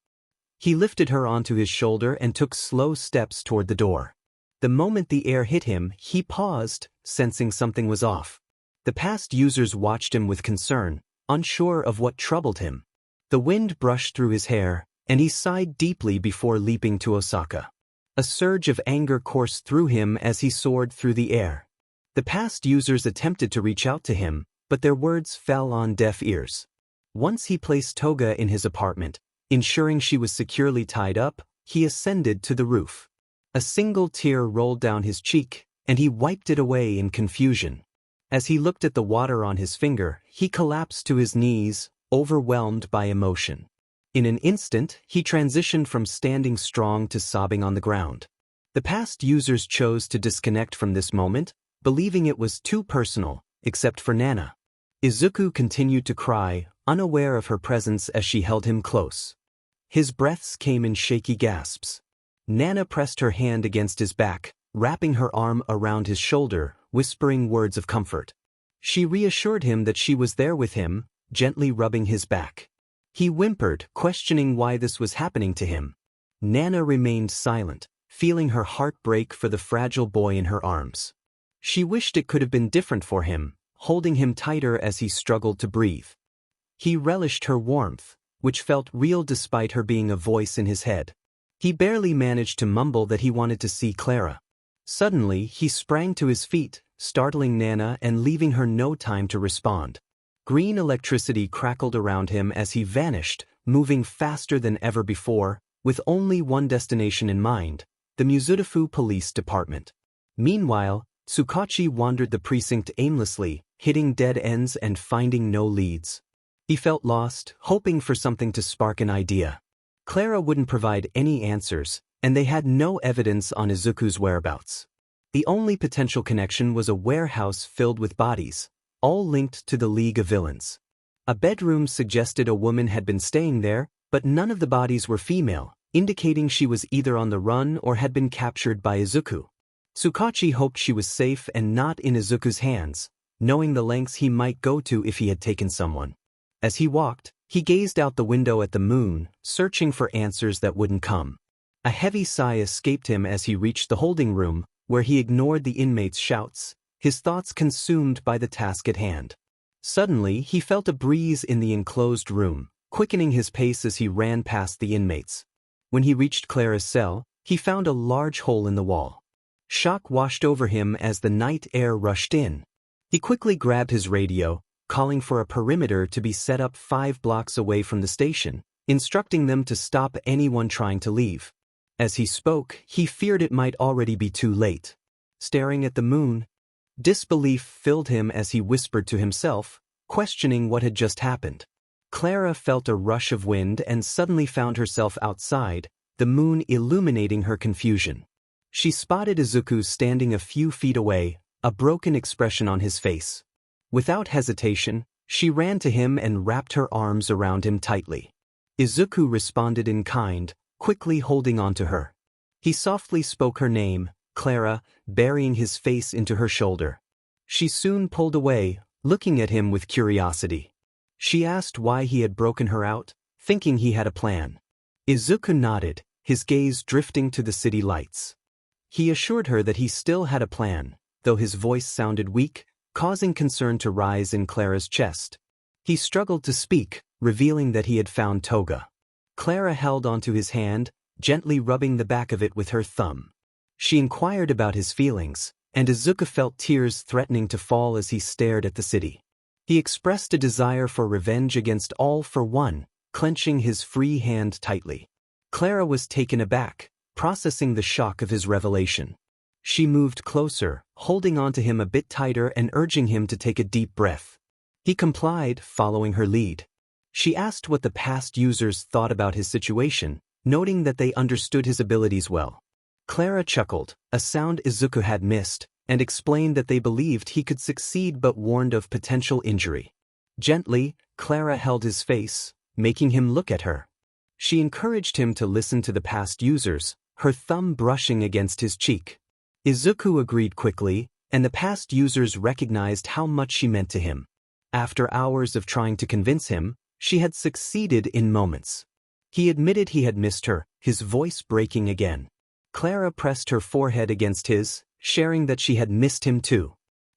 He lifted her onto his shoulder and took slow steps toward the door. The moment the air hit him, he paused, sensing something was off. The past users watched him with concern, unsure of what troubled him. The wind brushed through his hair, and he sighed deeply before leaping to Osaka. A surge of anger coursed through him as he soared through the air. The past users attempted to reach out to him, but their words fell on deaf ears. Once he placed Toga in his apartment, Ensuring she was securely tied up, he ascended to the roof. A single tear rolled down his cheek, and he wiped it away in confusion. As he looked at the water on his finger, he collapsed to his knees, overwhelmed by emotion. In an instant, he transitioned from standing strong to sobbing on the ground. The past users chose to disconnect from this moment, believing it was too personal, except for Nana. Izuku continued to cry, unaware of her presence as she held him close. His breaths came in shaky gasps. Nana pressed her hand against his back, wrapping her arm around his shoulder, whispering words of comfort. She reassured him that she was there with him, gently rubbing his back. He whimpered, questioning why this was happening to him. Nana remained silent, feeling her heart break for the fragile boy in her arms. She wished it could have been different for him, holding him tighter as he struggled to breathe. He relished her warmth, which felt real despite her being a voice in his head. He barely managed to mumble that he wanted to see Clara. Suddenly, he sprang to his feet, startling Nana and leaving her no time to respond. Green electricity crackled around him as he vanished, moving faster than ever before, with only one destination in mind, the Mizudafu Police Department. Meanwhile, Tsukachi wandered the precinct aimlessly, hitting dead ends and finding no leads. He felt lost, hoping for something to spark an idea. Clara wouldn't provide any answers, and they had no evidence on Izuku's whereabouts. The only potential connection was a warehouse filled with bodies, all linked to the League of Villains. A bedroom suggested a woman had been staying there, but none of the bodies were female, indicating she was either on the run or had been captured by Izuku. Tsukachi hoped she was safe and not in Izuku's hands, knowing the lengths he might go to if he had taken someone. As he walked, he gazed out the window at the moon, searching for answers that wouldn't come. A heavy sigh escaped him as he reached the holding room, where he ignored the inmates' shouts, his thoughts consumed by the task at hand. Suddenly, he felt a breeze in the enclosed room, quickening his pace as he ran past the inmates. When he reached Clara's cell, he found a large hole in the wall. Shock washed over him as the night air rushed in. He quickly grabbed his radio, calling for a perimeter to be set up 5 blocks away from the station, instructing them to stop anyone trying to leave. As he spoke, he feared it might already be too late. Staring at the moon, disbelief filled him as he whispered to himself, questioning what had just happened. Clara felt a rush of wind and suddenly found herself outside, the moon illuminating her confusion. She spotted Izuku standing a few feet away, a broken expression on his face. Without hesitation, she ran to him and wrapped her arms around him tightly. Izuku responded in kind, quickly holding on to her. He softly spoke her name, Clara, burying his face into her shoulder. She soon pulled away, looking at him with curiosity. She asked why he had broken her out, thinking he had a plan. Izuku nodded, his gaze drifting to the city lights. He assured her that he still had a plan, though his voice sounded weak, causing concern to rise in Clara's chest. He struggled to speak, revealing that he had found Toga. Clara held onto his hand, gently rubbing the back of it with her thumb. She inquired about his feelings, and Izuku felt tears threatening to fall as he stared at the city. He expressed a desire for revenge against all for one, clenching his free hand tightly. Clara was taken aback, processing the shock of his revelation. She moved closer, holding on to him a bit tighter and urging him to take a deep breath. He complied, following her lead. She asked what the past users thought about his situation, noting that they understood his abilities well. Clara chuckled, a sound Izuku had missed, and explained that they believed he could succeed but warned of potential injury. Gently, Clara held his face, making him look at her. She encouraged him to listen to the past users, her thumb brushing against his cheek. Izuku agreed quickly, and the past users recognized how much she meant to him. After hours of trying to convince him, she had succeeded in moments. He admitted he had missed her, his voice breaking again. Clara pressed her forehead against his, sharing that she had missed him too.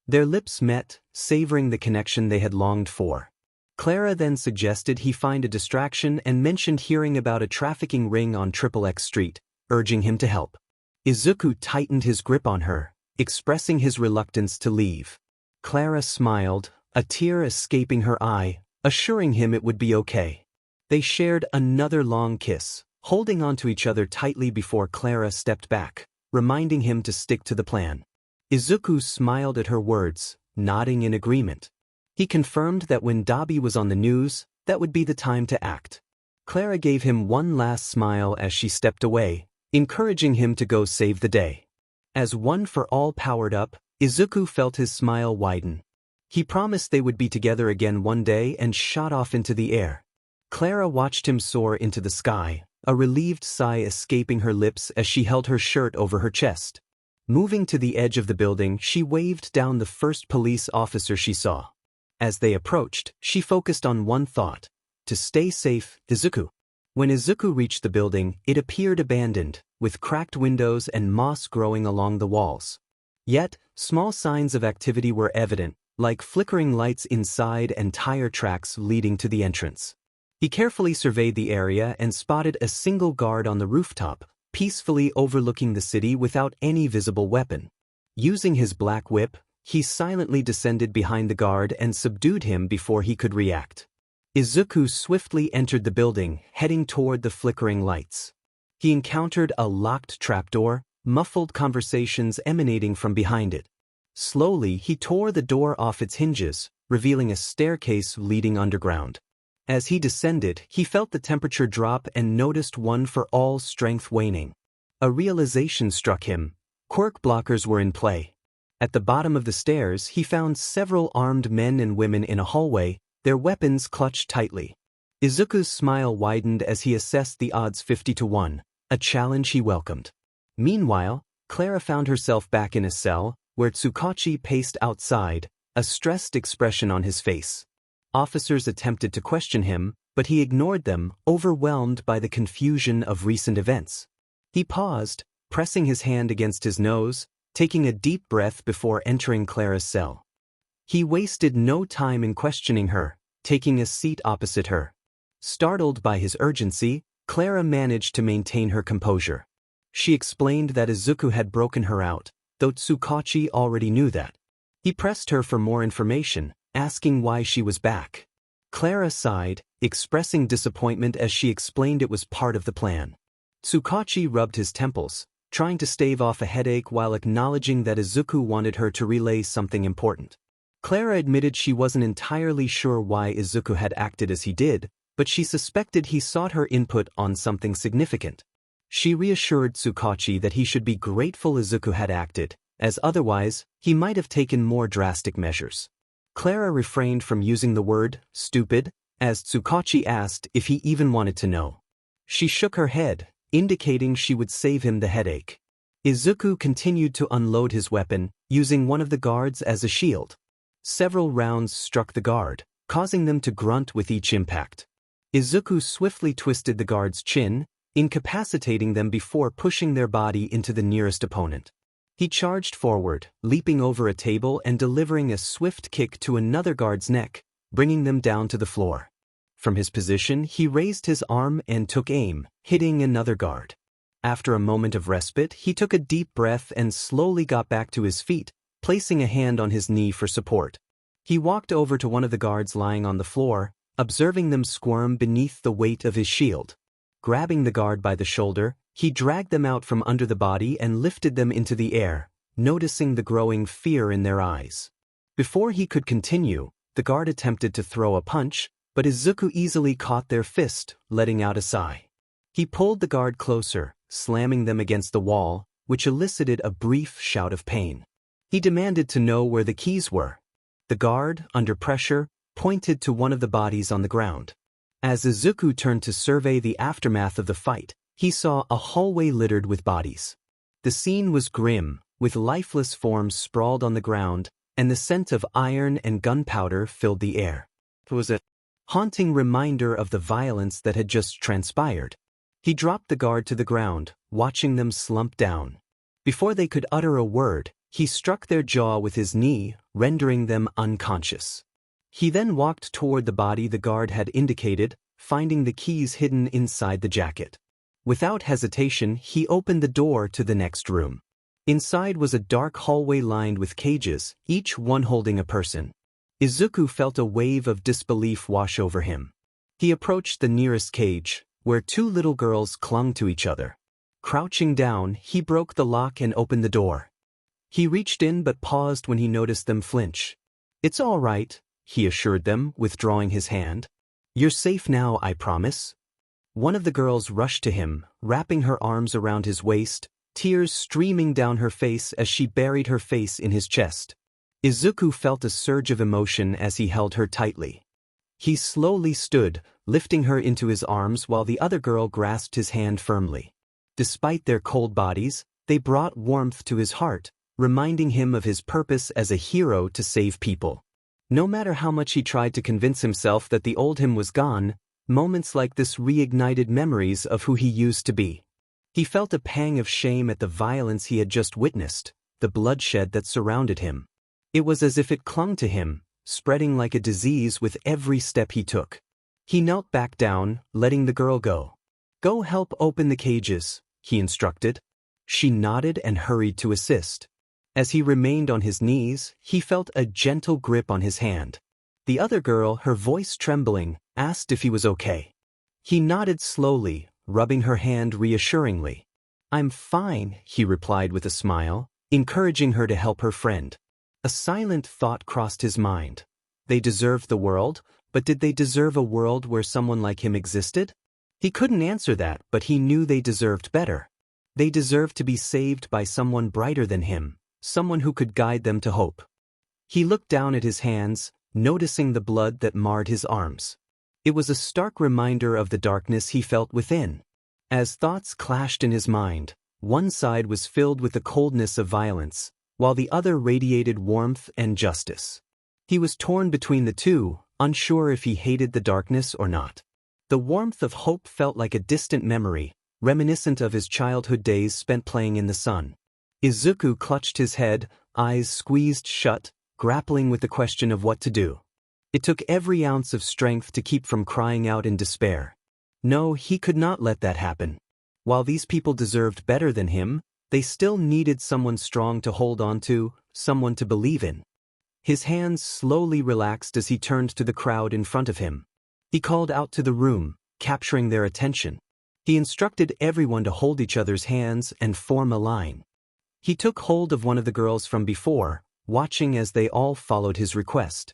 Their lips met, savoring the connection they had longed for. Clara then suggested he find a distraction and mentioned hearing about a trafficking ring on XXX Street, urging him to help. Izuku tightened his grip on her, expressing his reluctance to leave. Clara smiled, a tear escaping her eye, assuring him it would be okay. They shared another long kiss, holding onto each other tightly before Clara stepped back, reminding him to stick to the plan. Izuku smiled at her words, nodding in agreement. He confirmed that when Dabi was on the news, that would be the time to act. Clara gave him one last smile as she stepped away, encouraging him to go save the day. As One for All powered up, Izuku felt his smile widen. He promised they would be together again one day and shot off into the air. Clara watched him soar into the sky, a relieved sigh escaping her lips as she held her shirt over her chest. Moving to the edge of the building, she waved down the first police officer she saw. As they approached, she focused on one thought: to stay safe, Izuku. When Izuku reached the building, it appeared abandoned, with cracked windows and moss growing along the walls. Yet, small signs of activity were evident, like flickering lights inside and tire tracks leading to the entrance. He carefully surveyed the area and spotted a single guard on the rooftop, peacefully overlooking the city without any visible weapon. Using his black whip, he silently descended behind the guard and subdued him before he could react. Izuku swiftly entered the building, heading toward the flickering lights. He encountered a locked trapdoor, muffled conversations emanating from behind it. Slowly, he tore the door off its hinges, revealing a staircase leading underground. As he descended, he felt the temperature drop and noticed One for All's strength waning. A realization struck him: quirk blockers were in play. At the bottom of the stairs, he found several armed men and women in a hallway, their weapons clutched tightly. Izuku's smile widened as he assessed the odds 50-1, a challenge he welcomed. Meanwhile, Clara found herself back in a cell, where Tsukachi paced outside, a stressed expression on his face. Officers attempted to question him, but he ignored them, overwhelmed by the confusion of recent events. He paused, pressing his hand against his nose, taking a deep breath before entering Clara's cell. He wasted no time in questioning her, taking a seat opposite her. Startled by his urgency, Clara managed to maintain her composure. She explained that Izuku had broken her out, though Tsukachi already knew that. He pressed her for more information, asking why she was back. Clara sighed, expressing disappointment as she explained it was part of the plan. Tsukachi rubbed his temples, trying to stave off a headache while acknowledging that Izuku wanted her to relay something important. Clara admitted she wasn't entirely sure why Izuku had acted as he did, but she suspected he sought her input on something significant. She reassured Tsukachi that he should be grateful Izuku had acted, as otherwise, he might have taken more drastic measures. Clara refrained from using the word stupid, as Tsukachi asked if he even wanted to know. She shook her head, indicating she would save him the headache. Izuku continued to unload his weapon, using one of the guards as a shield. Several rounds struck the guard, causing them to grunt with each impact. Izuku swiftly twisted the guard's chin, incapacitating them before pushing their body into the nearest opponent. He charged forward, leaping over a table and delivering a swift kick to another guard's neck, bringing them down to the floor. From his position, he raised his arm and took aim, hitting another guard. After a moment of respite, he took a deep breath and slowly got back to his feet, placing a hand on his knee for support. He walked over to one of the guards lying on the floor, observing them squirm beneath the weight of his shield. Grabbing the guard by the shoulder, he dragged them out from under the body and lifted them into the air, noticing the growing fear in their eyes. Before he could continue, the guard attempted to throw a punch, but Izuku easily caught their fist, letting out a sigh. He pulled the guard closer, slamming them against the wall, which elicited a brief shout of pain. He demanded to know where the keys were. The guard, under pressure, pointed to one of the bodies on the ground. As Izuku turned to survey the aftermath of the fight, he saw a hallway littered with bodies. The scene was grim, with lifeless forms sprawled on the ground, and the scent of iron and gunpowder filled the air. It was a haunting reminder of the violence that had just transpired. He dropped the guard to the ground, watching them slump down. Before they could utter a word, he struck their jaw with his knee, rendering them unconscious. He then walked toward the body the guard had indicated, finding the keys hidden inside the jacket. Without hesitation, he opened the door to the next room. Inside was a dark hallway lined with cages, each one holding a person. Izuku felt a wave of disbelief wash over him. He approached the nearest cage, where two little girls clung to each other. Crouching down, he broke the lock and opened the door. He reached in but paused when he noticed them flinch. "It's all right," he assured them, withdrawing his hand. "You're safe now, I promise." One of the girls rushed to him, wrapping her arms around his waist, tears streaming down her face as she buried her face in his chest. Izuku felt a surge of emotion as he held her tightly. He slowly stood, lifting her into his arms while the other girl grasped his hand firmly. Despite their cold bodies, they brought warmth to his heart, reminding him of his purpose as a hero to save people. No matter how much he tried to convince himself that the old him was gone, moments like this reignited memories of who he used to be. He felt a pang of shame at the violence he had just witnessed, the bloodshed that surrounded him. It was as if it clung to him, spreading like a disease with every step he took. He knelt back down, letting the girl go. "Go help open the cages," he instructed. She nodded and hurried to assist. As he remained on his knees, he felt a gentle grip on his hand. The other girl, her voice trembling, asked if he was okay. He nodded slowly, rubbing her hand reassuringly. "I'm fine," he replied with a smile, encouraging her to help her friend. A silent thought crossed his mind. They deserved the world, but did they deserve a world where someone like him existed? He couldn't answer that, but he knew they deserved better. They deserved to be saved by someone brighter than him, someone who could guide them to hope. He looked down at his hands, noticing the blood that marred his arms. It was a stark reminder of the darkness he felt within. As thoughts clashed in his mind, one side was filled with the coldness of violence, while the other radiated warmth and justice. He was torn between the two, unsure if he hated the darkness or not. The warmth of hope felt like a distant memory, reminiscent of his childhood days spent playing in the sun. Izuku clutched his head, eyes squeezed shut, grappling with the question of what to do. It took every ounce of strength to keep from crying out in despair. No, he could not let that happen. While these people deserved better than him, they still needed someone strong to hold on to, someone to believe in. His hands slowly relaxed as he turned to the crowd in front of him. He called out to the room, capturing their attention. He instructed everyone to hold each other's hands and form a line. He took hold of one of the girls from before, watching as they all followed his request.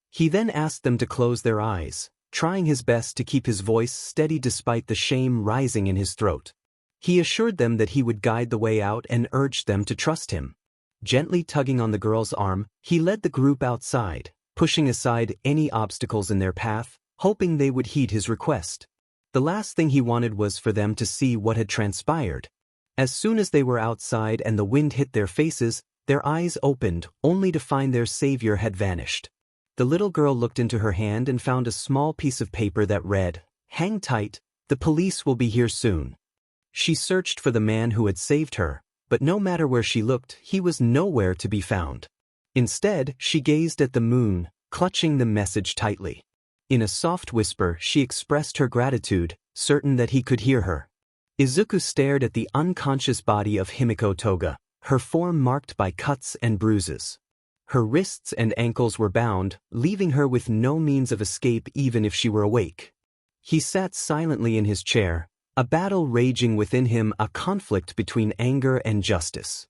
He then asked them to close their eyes, trying his best to keep his voice steady despite the shame rising in his throat. He assured them that he would guide the way out and urged them to trust him. Gently tugging on the girl's arm, he led the group outside, pushing aside any obstacles in their path, hoping they would heed his request. The last thing he wanted was for them to see what had transpired. As soon as they were outside and the wind hit their faces, their eyes opened, only to find their savior had vanished. The little girl looked into her hand and found a small piece of paper that read, "Hang tight, the police will be here soon." She searched for the man who had saved her, but no matter where she looked, he was nowhere to be found. Instead, she gazed at the moon, clutching the message tightly. In a soft whisper, she expressed her gratitude, certain that he could hear her. Izuku stared at the unconscious body of Himiko Toga, her form marked by cuts and bruises. Her wrists and ankles were bound, leaving her with no means of escape even if she were awake. He sat silently in his chair, a battle raging within him, a conflict between anger and justice.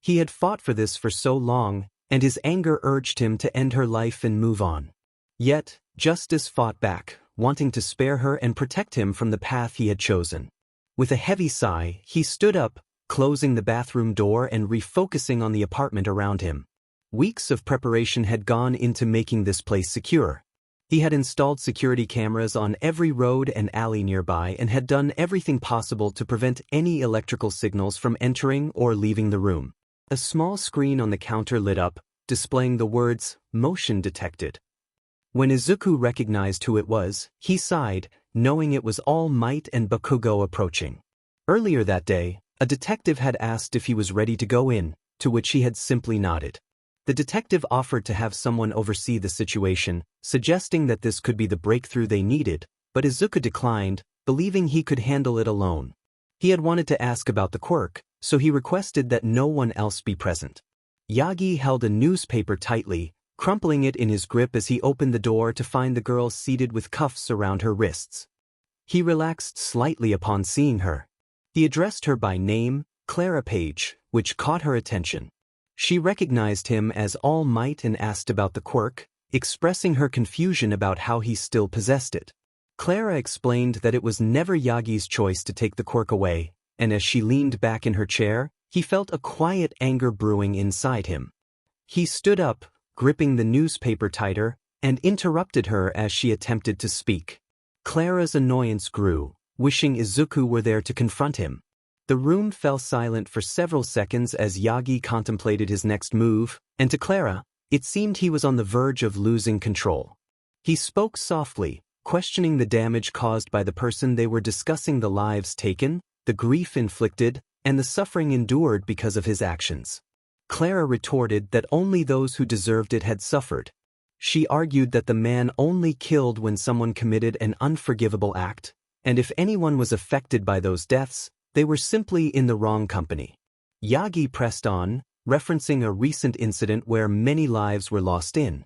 He had fought for this for so long, and his anger urged him to end her life and move on. Yet, justice fought back, wanting to spare her and protect him from the path he had chosen. With a heavy sigh, he stood up, closing the bathroom door and refocusing on the apartment around him. Weeks of preparation had gone into making this place secure. He had installed security cameras on every road and alley nearby and had done everything possible to prevent any electrical signals from entering or leaving the room. A small screen on the counter lit up, displaying the words, "Motion detected." When Izuku recognized who it was, he sighed, knowing it was All Might and Bakugo approaching. Earlier that day, a detective had asked if he was ready to go in, to which he had simply nodded. The detective offered to have someone oversee the situation, suggesting that this could be the breakthrough they needed, but Izuku declined, believing he could handle it alone. He had wanted to ask about the quirk, so he requested that no one else be present. Yagi held a newspaper tightly, crumpling it in his grip as he opened the door to find the girl seated with cuffs around her wrists. He relaxed slightly upon seeing her. He addressed her by name, Clara Page, which caught her attention. She recognized him as All Might and asked about the quirk, expressing her confusion about how he still possessed it. Clara explained that it was never Yagi's choice to take the quirk away, and as she leaned back in her chair, he felt a quiet anger brewing inside him. He stood up, gripping the newspaper tighter, and interrupted her as she attempted to speak. Clara's annoyance grew, wishing Izuku were there to confront him. The room fell silent for several seconds as Yagi contemplated his next move, and to Clara, it seemed he was on the verge of losing control. He spoke softly, questioning the damage caused by the person they were discussing, the lives taken, the grief inflicted, and the suffering endured because of his actions. Clara retorted that only those who deserved it had suffered. She argued that the man only killed when someone committed an unforgivable act, and if anyone was affected by those deaths, they were simply in the wrong company. Yagi pressed on, referencing a recent incident where many lives were lost in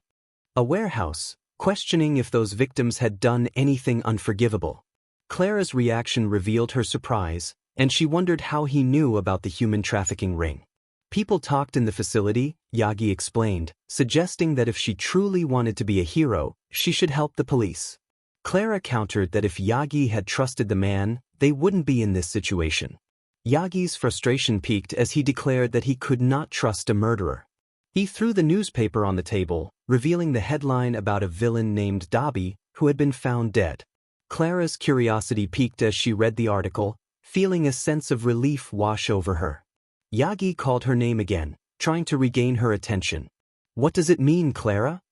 a warehouse, questioning if those victims had done anything unforgivable. Clara's reaction revealed her surprise, and she wondered how he knew about the human trafficking ring. People talked in the facility, Yagi explained, suggesting that if she truly wanted to be a hero, she should help the police. Clara countered that if Yagi had trusted the man, they wouldn't be in this situation. Yagi's frustration peaked as he declared that he could not trust a murderer. He threw the newspaper on the table, revealing the headline about a villain named Dabi who had been found dead. Clara's curiosity peaked as she read the article, feeling a sense of relief wash over her. Yagi called her name again, trying to regain her attention. "What does it mean, Clara?"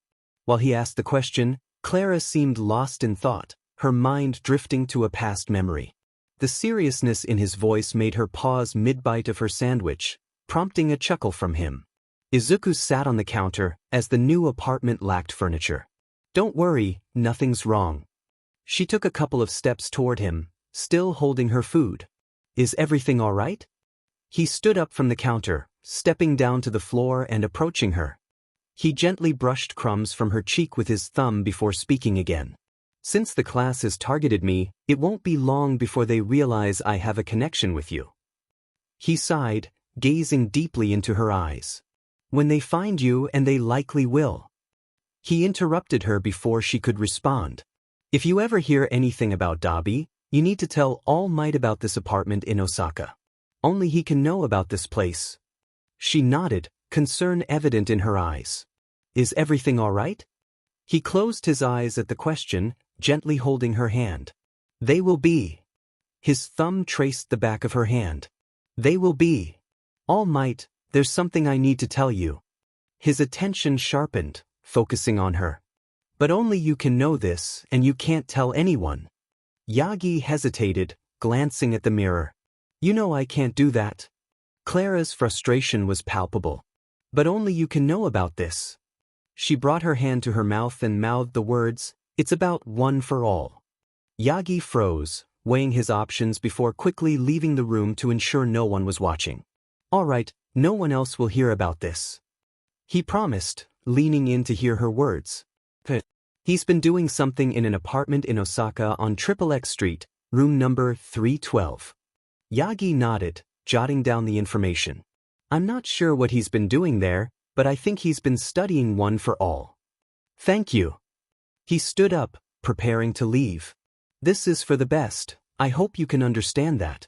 While he asked the question, Clara seemed lost in thought, her mind drifting to a past memory. The seriousness in his voice made her pause mid-bite of her sandwich, prompting a chuckle from him. Izuku sat on the counter, as the new apartment lacked furniture. "Don't worry, nothing's wrong." She took a couple of steps toward him, still holding her food. "Is everything all right?" He stood up from the counter, stepping down to the floor and approaching her. He gently brushed crumbs from her cheek with his thumb before speaking again. "Since the class has targeted me, it won't be long before they realize I have a connection with you." He sighed, gazing deeply into her eyes. "When they find you, and they likely will." He interrupted her before she could respond. "If you ever hear anything about Dabi, you need to tell All Might about this apartment in Osaka. Only he can know about this place." She nodded, concern evident in her eyes. "Is everything all right?" He closed his eyes at the question, gently holding her hand. "They will be." His thumb traced the back of her hand. "They will be. All Might, there's something I need to tell you." His attention sharpened, focusing on her. "But only you can know this, and you can't tell anyone." Yagi hesitated, glancing at the mirror. "You know I can't do that." Clara's frustration was palpable. "But only you can know about this." She brought her hand to her mouth and mouthed the words, "It's about one for all." Yagi froze, weighing his options before quickly leaving the room to ensure no one was watching. "All right, no one else will hear about this," he promised, leaning in to hear her words. "He's been doing something in an apartment in Osaka on XXX Street, room number 312. Yagi nodded, jotting down the information. "I'm not sure what he's been doing there, but I think he's been studying one for all." "Thank you." He stood up, preparing to leave. "This is for the best, I hope you can understand that."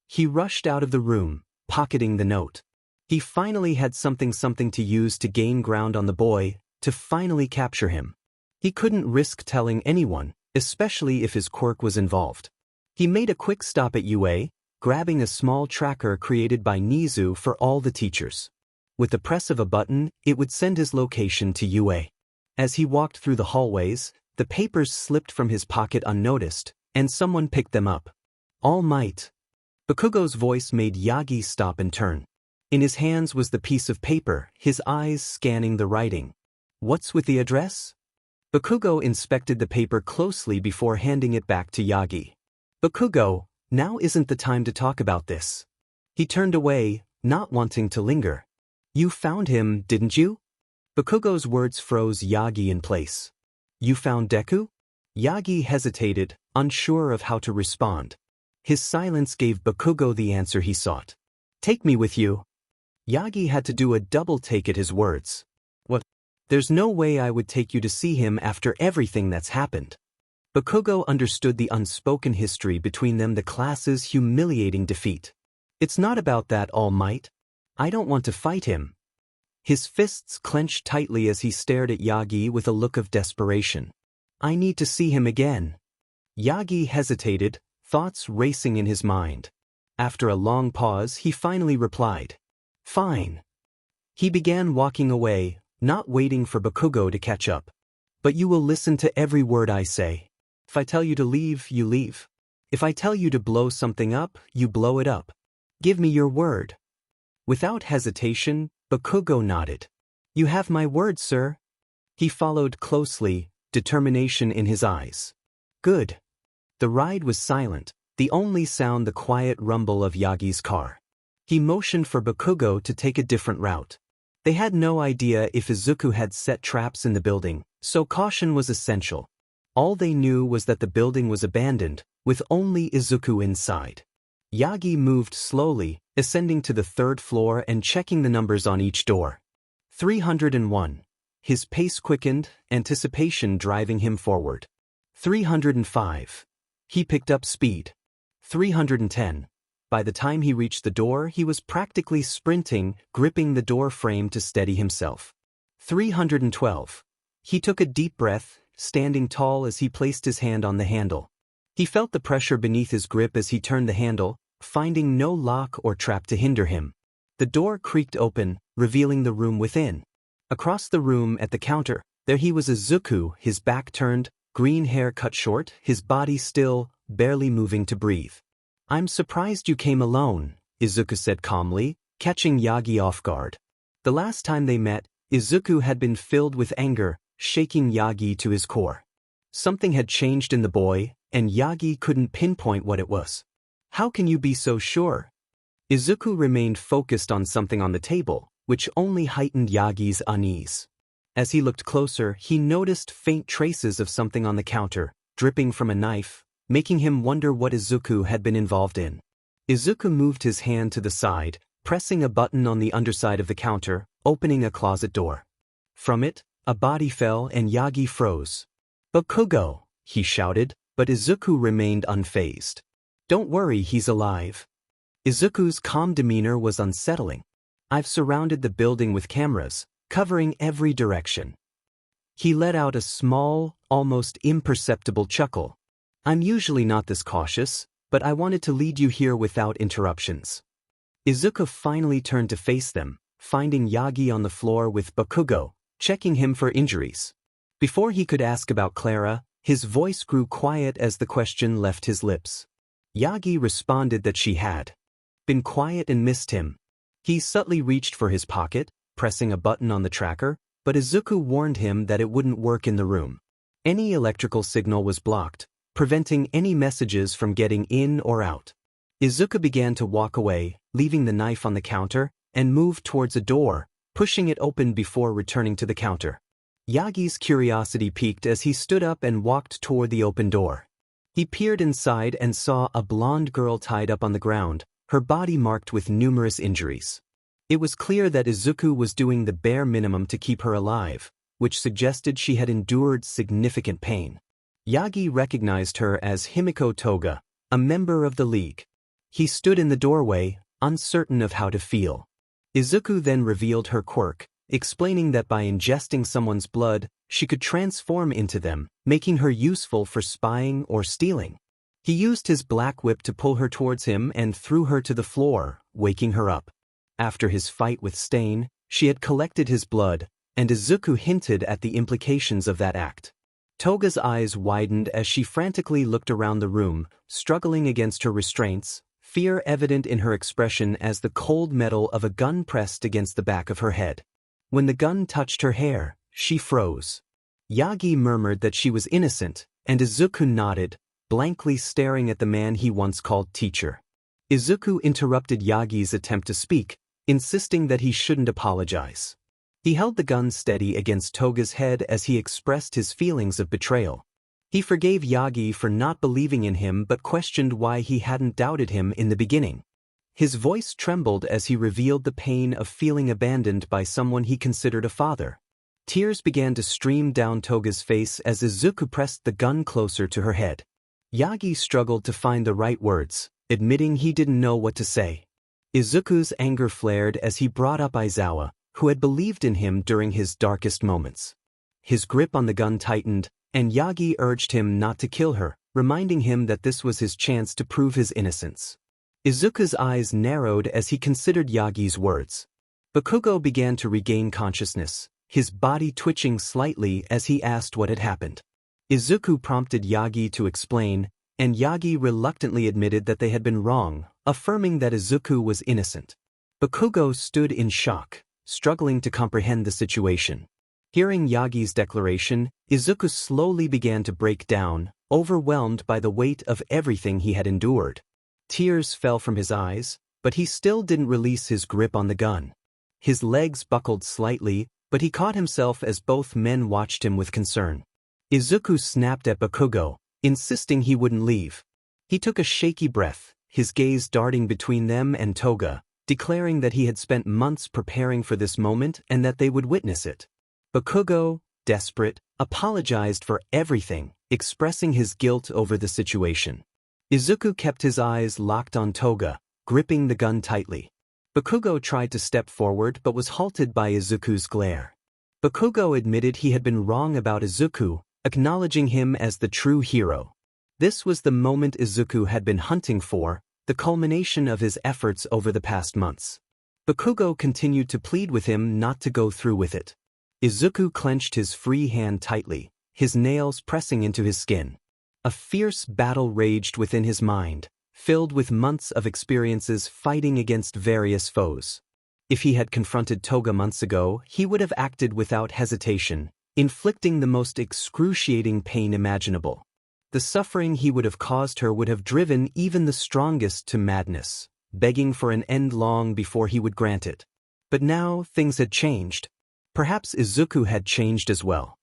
He rushed out of the room, pocketing the note. He finally had something to use to gain ground on the boy, to finally capture him. He couldn't risk telling anyone, especially if his quirk was involved. He made a quick stop at UA, grabbing a small tracker created by Nizu for all the teachers. With the press of a button, it would send his location to UA. As he walked through the hallways, the papers slipped from his pocket unnoticed, and someone picked them up. "All Might." Bakugo's voice made Yagi stop and turn. In his hands was the piece of paper, his eyes scanning the writing. "What's with the address?" Bakugo inspected the paper closely before handing it back to Yagi. "Bakugo, now isn't the time to talk about this." He turned away, not wanting to linger. "You found him, didn't you?" Bakugo's words froze Yagi in place. You found Deku? Yagi hesitated, unsure of how to respond. His silence gave Bakugo the answer he sought. Take me with you. Yagi had to do a double take at his words. What? There's no way I would take you to see him after everything that's happened. Bakugo understood the unspoken history between them, the class's humiliating defeat. It's not about that, All Might. I don't want to fight him. His fists clenched tightly as he stared at Yagi with a look of desperation. I need to see him again. Yagi hesitated, thoughts racing in his mind. After a long pause, he finally replied. Fine. He began walking away, not waiting for Bakugo to catch up. But you will listen to every word I say. If I tell you to leave, you leave. If I tell you to blow something up, you blow it up. Give me your word. Without hesitation, Bakugo nodded. You have my word, sir. He followed closely, determination in his eyes. Good. The ride was silent, the only sound the quiet rumble of Yagi's car. He motioned for Bakugo to take a different route. They had no idea if Izuku had set traps in the building, so caution was essential. All they knew was that the building was abandoned, with only Izuku inside. Yagi moved slowly, ascending to the third floor and checking the numbers on each door. 301. His pace quickened, anticipation driving him forward. 305. He picked up speed. 310. By the time he reached the door, he was practically sprinting, gripping the door frame to steady himself. 312. He took a deep breath, standing tall as he placed his hand on the handle. He felt the pressure beneath his grip as he turned the handle, finding no lock or trap to hinder him. The door creaked open, revealing the room within. Across the room at the counter, there he was, Izuku, his back turned, green hair cut short, his body still, barely moving to breathe. I'm surprised you came alone, Izuku said calmly, catching Yagi off guard. The last time they met, Izuku had been filled with anger, shaking Yagi to his core. Something had changed in the boy, and Yagi couldn't pinpoint what it was. How can you be so sure? Izuku remained focused on something on the table, which only heightened Yagi's unease. As he looked closer, he noticed faint traces of something on the counter, dripping from a knife, making him wonder what Izuku had been involved in. Izuku moved his hand to the side, pressing a button on the underside of the counter, opening a closet door. From it, a body fell and Yagi froze. Bakugo, he shouted, but Izuku remained unfazed. Don't worry, he's alive. Izuku's calm demeanor was unsettling. I've surrounded the building with cameras, covering every direction. He let out a small, almost imperceptible chuckle. I'm usually not this cautious, but I wanted to lead you here without interruptions. Izuku finally turned to face them, finding Yagi on the floor with Bakugo, checking him for injuries. Before he could ask about Clara, his voice grew quiet as the question left his lips. Yagi responded that she had been quiet and missed him. He subtly reached for his pocket, pressing a button on the tracker, but Izuku warned him that it wouldn't work in the room. Any electrical signal was blocked, preventing any messages from getting in or out. Izuku began to walk away, leaving the knife on the counter, and moved towards a door, pushing it open before returning to the counter. Yagi's curiosity piqued as he stood up and walked toward the open door. He peered inside and saw a blonde girl tied up on the ground, her body marked with numerous injuries. It was clear that Izuku was doing the bare minimum to keep her alive, which suggested she had endured significant pain. Yagi recognized her as Himiko Toga, a member of the League. He stood in the doorway, uncertain of how to feel. Izuku then revealed her quirk, explaining that by ingesting someone's blood, she could transform into them, making her useful for spying or stealing. He used his black whip to pull her towards him and threw her to the floor, waking her up. After his fight with Stain, she had collected his blood, and Izuku hinted at the implications of that act. Toga's eyes widened as she frantically looked around the room, struggling against her restraints, fear evident in her expression as the cold metal of a gun pressed against the back of her head. When the gun touched her hair, she froze. Yagi murmured that she was innocent, and Izuku nodded, blankly staring at the man he once called teacher. Izuku interrupted Yagi's attempt to speak, insisting that he shouldn't apologize. He held the gun steady against Toga's head as he expressed his feelings of betrayal. He forgave Yagi for not believing in him but questioned why he hadn't doubted him in the beginning. His voice trembled as he revealed the pain of feeling abandoned by someone he considered a father. Tears began to stream down Toga's face as Izuku pressed the gun closer to her head. Yagi struggled to find the right words, admitting he didn't know what to say. Izuku's anger flared as he brought up Aizawa, who had believed in him during his darkest moments. His grip on the gun tightened, and Yagi urged him not to kill her, reminding him that this was his chance to prove his innocence. Izuku's eyes narrowed as he considered Yagi's words. Bakugo began to regain consciousness, his body twitching slightly as he asked what had happened. Izuku prompted Yagi to explain, and Yagi reluctantly admitted that they had been wrong, affirming that Izuku was innocent. Bakugo stood in shock, struggling to comprehend the situation. Hearing Yagi's declaration, Izuku slowly began to break down, overwhelmed by the weight of everything he had endured. Tears fell from his eyes, but he still didn't release his grip on the gun. His legs buckled slightly, but he caught himself as both men watched him with concern. Izuku snapped at Bakugo, insisting he wouldn't leave. He took a shaky breath, his gaze darting between them and Toga, declaring that he had spent months preparing for this moment and that they would witness it. Bakugo, desperate, apologized for everything, expressing his guilt over the situation. Izuku kept his eyes locked on Toga, gripping the gun tightly. Bakugo tried to step forward but was halted by Izuku's glare. Bakugo admitted he had been wrong about Izuku, acknowledging him as the true hero. This was the moment Izuku had been hunting for, the culmination of his efforts over the past months. Bakugo continued to plead with him not to go through with it. Izuku clenched his free hand tightly, his nails pressing into his skin. A fierce battle raged within his mind, filled with months of experiences fighting against various foes. If he had confronted Toga months ago, he would have acted without hesitation, inflicting the most excruciating pain imaginable. The suffering he would have caused her would have driven even the strongest to madness, begging for an end long before he would grant it. But now things had changed. Perhaps Izuku had changed as well.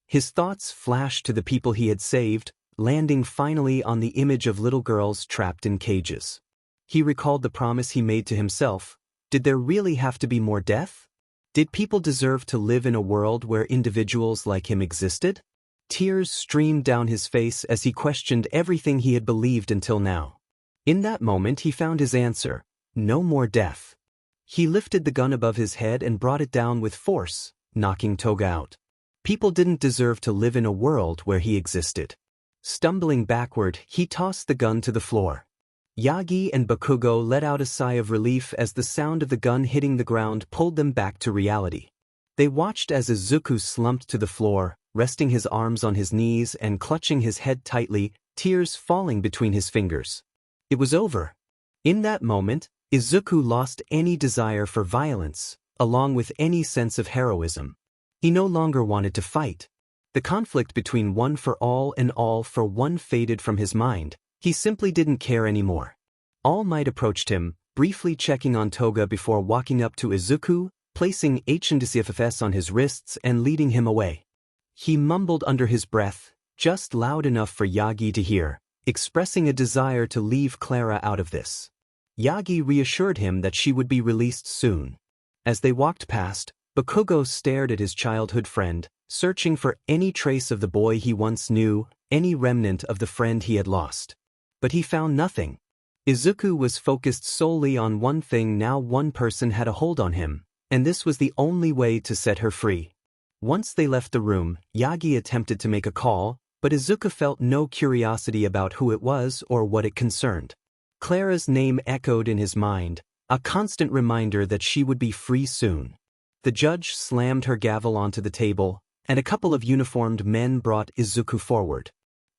His thoughts flashed to the people he had saved, landing finally on the image of little girls trapped in cages. He recalled the promise he made to himself. Did there really have to be more death? Did people deserve to live in a world where individuals like him existed? Tears streamed down his face as he questioned everything he had believed until now. In that moment he found his answer: no more death. He lifted the gun above his head and brought it down with force, knocking Toga out. People didn't deserve to live in a world where he existed. Stumbling backward, he tossed the gun to the floor. Yagi and Bakugo let out a sigh of relief as the sound of the gun hitting the ground pulled them back to reality. They watched as Izuku slumped to the floor, resting his arms on his knees and clutching his head tightly, tears falling between his fingers. It was over. In that moment, Izuku lost any desire for violence, along with any sense of heroism. He no longer wanted to fight. The conflict between one for all and all for one faded from his mind. He simply didn't care anymore. All Might approached him, briefly checking on Toga before walking up to Izuku, placing HNDCFFS on his wrists and leading him away. He mumbled under his breath, just loud enough for Yagi to hear, expressing a desire to leave Clara out of this. Yagi reassured him that she would be released soon. As they walked past, Bakugo stared at his childhood friend, searching for any trace of the boy he once knew, any remnant of the friend he had lost. But he found nothing. Izuku was focused solely on one thing now. One person had a hold on him, and this was the only way to set her free. Once they left the room, Yagi attempted to make a call, but Izuku felt no curiosity about who it was or what it concerned. Clara's name echoed in his mind, a constant reminder that she would be free soon. The judge slammed her gavel onto the table, and a couple of uniformed men brought Izuku forward.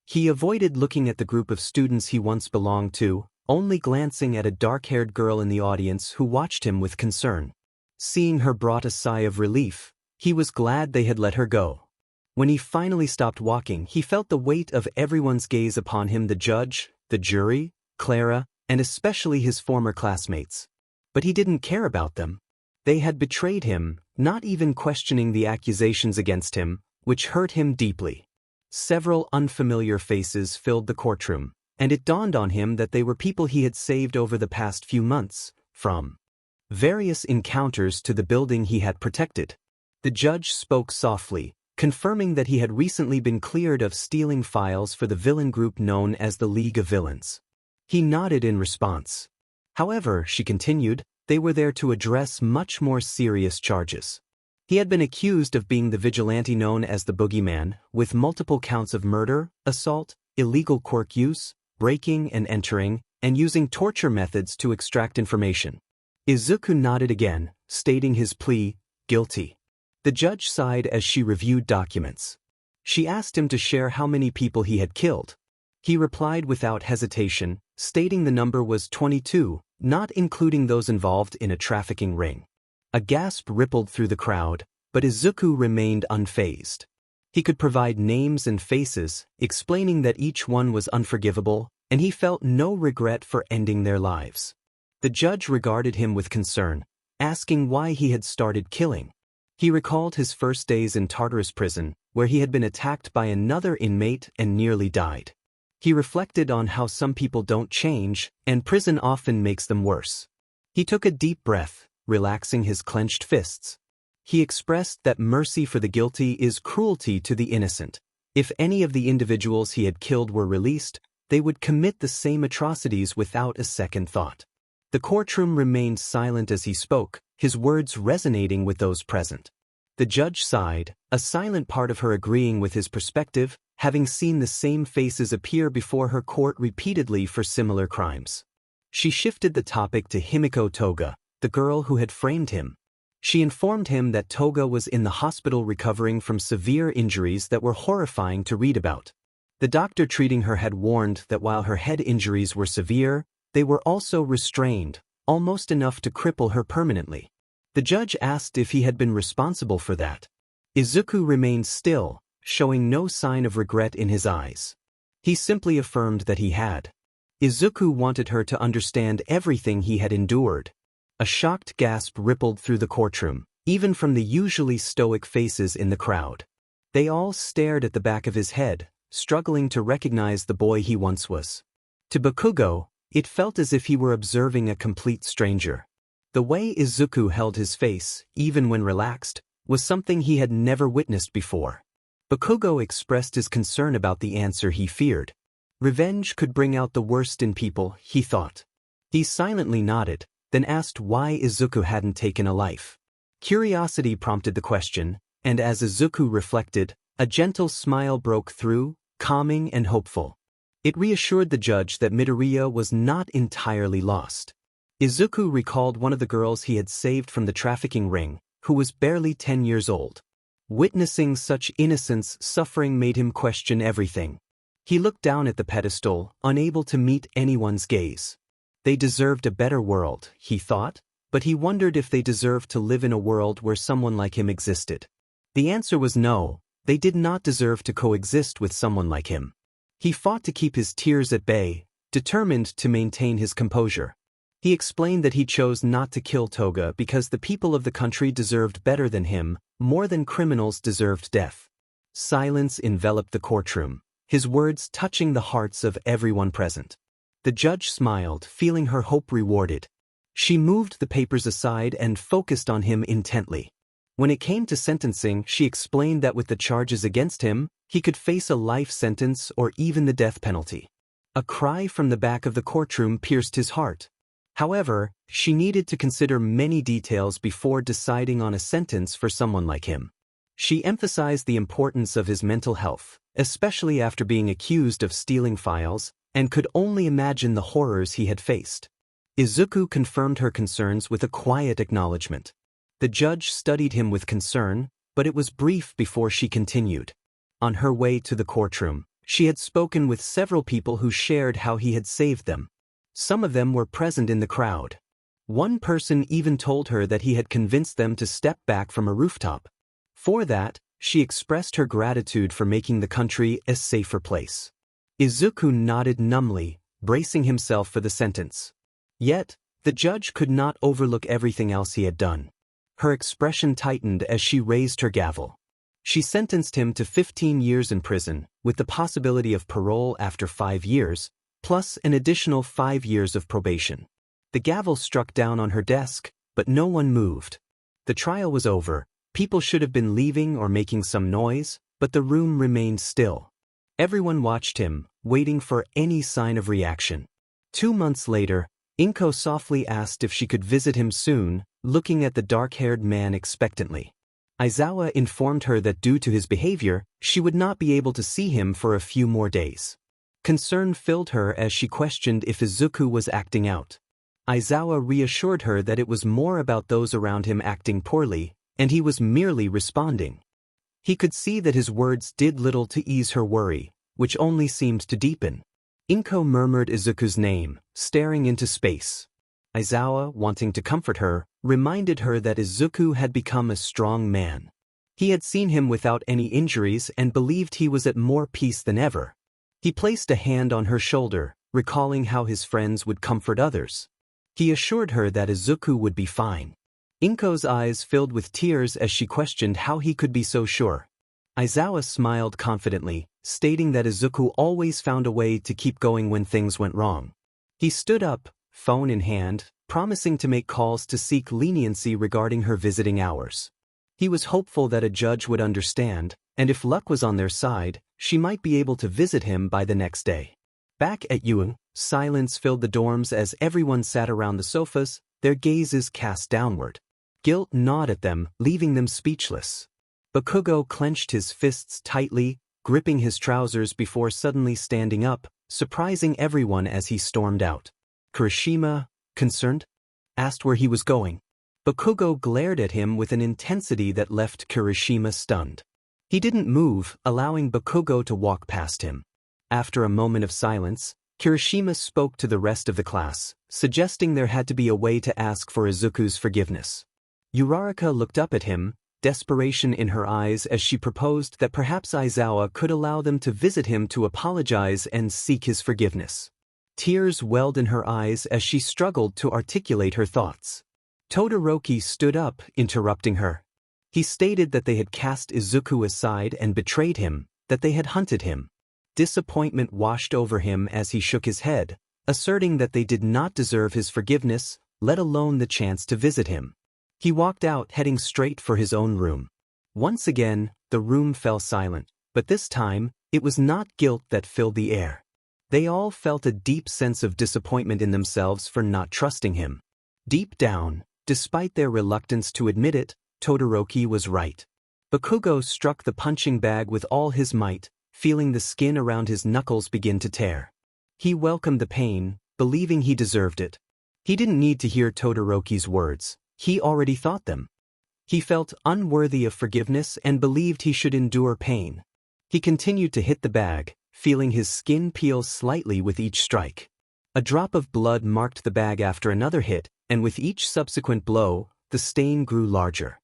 He avoided looking at the group of students he once belonged to, only glancing at a dark-haired girl in the audience who watched him with concern. Seeing her brought a sigh of relief. He was glad they had let her go. When he finally stopped walking, he felt the weight of everyone's gaze upon him: the judge, the jury, Clara, and especially his former classmates. But he didn't care about them. They had betrayed him, not even questioning the accusations against him, which hurt him deeply. Several unfamiliar faces filled the courtroom, and it dawned on him that they were people he had saved over the past few months, from various encounters to the building he had protected. The judge spoke softly, confirming that he had recently been cleared of stealing files for the villain group known as the League of Villains. He nodded in response. However, she continued, they were there to address much more serious charges. He had been accused of being the vigilante known as the Boogeyman, with multiple counts of murder, assault, illegal quirk use, breaking and entering, and using torture methods to extract information. Izuku nodded again, stating his plea, guilty. The judge sighed as she reviewed documents. She asked him to share how many people he had killed. He replied without hesitation, stating the number was 22, not including those involved in a trafficking ring. A gasp rippled through the crowd, but Izuku remained unfazed. He could provide names and faces, explaining that each one was unforgivable, and he felt no regret for ending their lives. The judge regarded him with concern, asking why he had started killing. He recalled his first days in Tartarus prison, where he had been attacked by another inmate and nearly died. He reflected on how some people don't change, and prison often makes them worse. He took a deep breath, relaxing his clenched fists. He expressed that mercy for the guilty is cruelty to the innocent. If any of the individuals he had killed were released, they would commit the same atrocities without a second thought. The courtroom remained silent as he spoke, his words resonating with those present. The judge sighed, a silent part of her agreeing with his perspective, having seen the same faces appear before her court repeatedly for similar crimes. She shifted the topic to Himiko Toga, the girl who had framed him. She informed him that Toga was in the hospital recovering from severe injuries that were horrifying to read about. The doctor treating her had warned that while her head injuries were severe, they were also restrained, almost enough to cripple her permanently. The judge asked if he had been responsible for that. Izuku remained still, showing no sign of regret in his eyes. He simply affirmed that he had. Izuku wanted her to understand everything he had endured. A shocked gasp rippled through the courtroom, even from the usually stoic faces in the crowd. They all stared at the back of his head, struggling to recognize the boy he once was. To Bakugo, it felt as if he were observing a complete stranger. The way Izuku held his face, even when relaxed, was something he had never witnessed before. Bakugo expressed his concern about the answer he feared. Revenge could bring out the worst in people, he thought. He silently nodded, then asked why Izuku hadn't taken a life. Curiosity prompted the question, and as Izuku reflected, a gentle smile broke through, calming and hopeful. It reassured the judge that Midoriya was not entirely lost. Izuku recalled one of the girls he had saved from the trafficking ring, who was barely 10 years old. Witnessing such innocence suffering made him question everything. He looked down at the pedestal, unable to meet anyone's gaze. They deserved a better world, he thought, but he wondered if they deserved to live in a world where someone like him existed. The answer was no, they did not deserve to coexist with someone like him. He fought to keep his tears at bay, determined to maintain his composure. He explained that he chose not to kill Toga because the people of the country deserved better than him, more than criminals deserved death. Silence enveloped the courtroom, his words touching the hearts of everyone present. The judge smiled, feeling her hope rewarded. She moved the papers aside and focused on him intently. When it came to sentencing, she explained that with the charges against him, he could face a life sentence or even the death penalty. A cry from the back of the courtroom pierced his heart. However, she needed to consider many details before deciding on a sentence for someone like him. She emphasized the importance of his mental health, especially after being accused of stealing files, and could only imagine the horrors he had faced. Izuku confirmed her concerns with a quiet acknowledgement. The judge studied him with concern, but it was brief before she continued. On her way to the courtroom, she had spoken with several people who shared how he had saved them. Some of them were present in the crowd. One person even told her that he had convinced them to step back from a rooftop. For that, she expressed her gratitude for making the country a safer place. Izuku nodded numbly, bracing himself for the sentence. Yet, the judge could not overlook everything else he had done. Her expression tightened as she raised her gavel. She sentenced him to 15 years in prison, with the possibility of parole after 5 years, plus an additional 5 years of probation. The gavel struck down on her desk, but no one moved. The trial was over. People should have been leaving or making some noise, but the room remained still. Everyone watched him, waiting for any sign of reaction. 2 months later, Inko softly asked if she could visit him soon, looking at the dark-haired man expectantly. Aizawa informed her that due to his behavior, she would not be able to see him for a few more days. Concern filled her as she questioned if Izuku was acting out. Aizawa reassured her that it was more about those around him acting poorly, and he was merely responding. He could see that his words did little to ease her worry, which only seemed to deepen. Inko murmured Izuku's name, staring into space. Aizawa, wanting to comfort her, reminded her that Izuku had become a strong man. He had seen him without any injuries and believed he was at more peace than ever. He placed a hand on her shoulder, recalling how his friends would comfort others. He assured her that Izuku would be fine. Inko's eyes filled with tears as she questioned how he could be so sure. Aizawa smiled confidently, stating that Izuku always found a way to keep going when things went wrong. He stood up, phone in hand, promising to make calls to seek leniency regarding her visiting hours. He was hopeful that a judge would understand, and if luck was on their side, she might be able to visit him by the next day. Back at Yuan, silence filled the dorms as everyone sat around the sofas, their gazes cast downward. Guilt gnawed at them, leaving them speechless. Bakugo clenched his fists tightly, gripping his trousers before suddenly standing up, surprising everyone as he stormed out. Kirishima, concerned, asked where he was going. Bakugo glared at him with an intensity that left Kirishima stunned. He didn't move, allowing Bakugo to walk past him. After a moment of silence, Kirishima spoke to the rest of the class, suggesting there had to be a way to ask for Izuku's forgiveness. Uraraka looked up at him, desperation in her eyes as she proposed that perhaps Aizawa could allow them to visit him to apologize and seek his forgiveness. Tears welled in her eyes as she struggled to articulate her thoughts. Todoroki stood up, interrupting her. He stated that they had cast Izuku aside and betrayed him, that they had hunted him. Disappointment washed over him as he shook his head, asserting that they did not deserve his forgiveness, let alone the chance to visit him. He walked out, heading straight for his own room. Once again, the room fell silent, but this time, it was not guilt that filled the air. They all felt a deep sense of disappointment in themselves for not trusting him. Deep down, despite their reluctance to admit it, Todoroki was right. Bakugo struck the punching bag with all his might, feeling the skin around his knuckles begin to tear. He welcomed the pain, believing he deserved it. He didn't need to hear Todoroki's words. He already thought them. He felt unworthy of forgiveness and believed he should endure pain. He continued to hit the bag, feeling his skin peel slightly with each strike. A drop of blood marked the bag after another hit, and with each subsequent blow, the stain grew larger.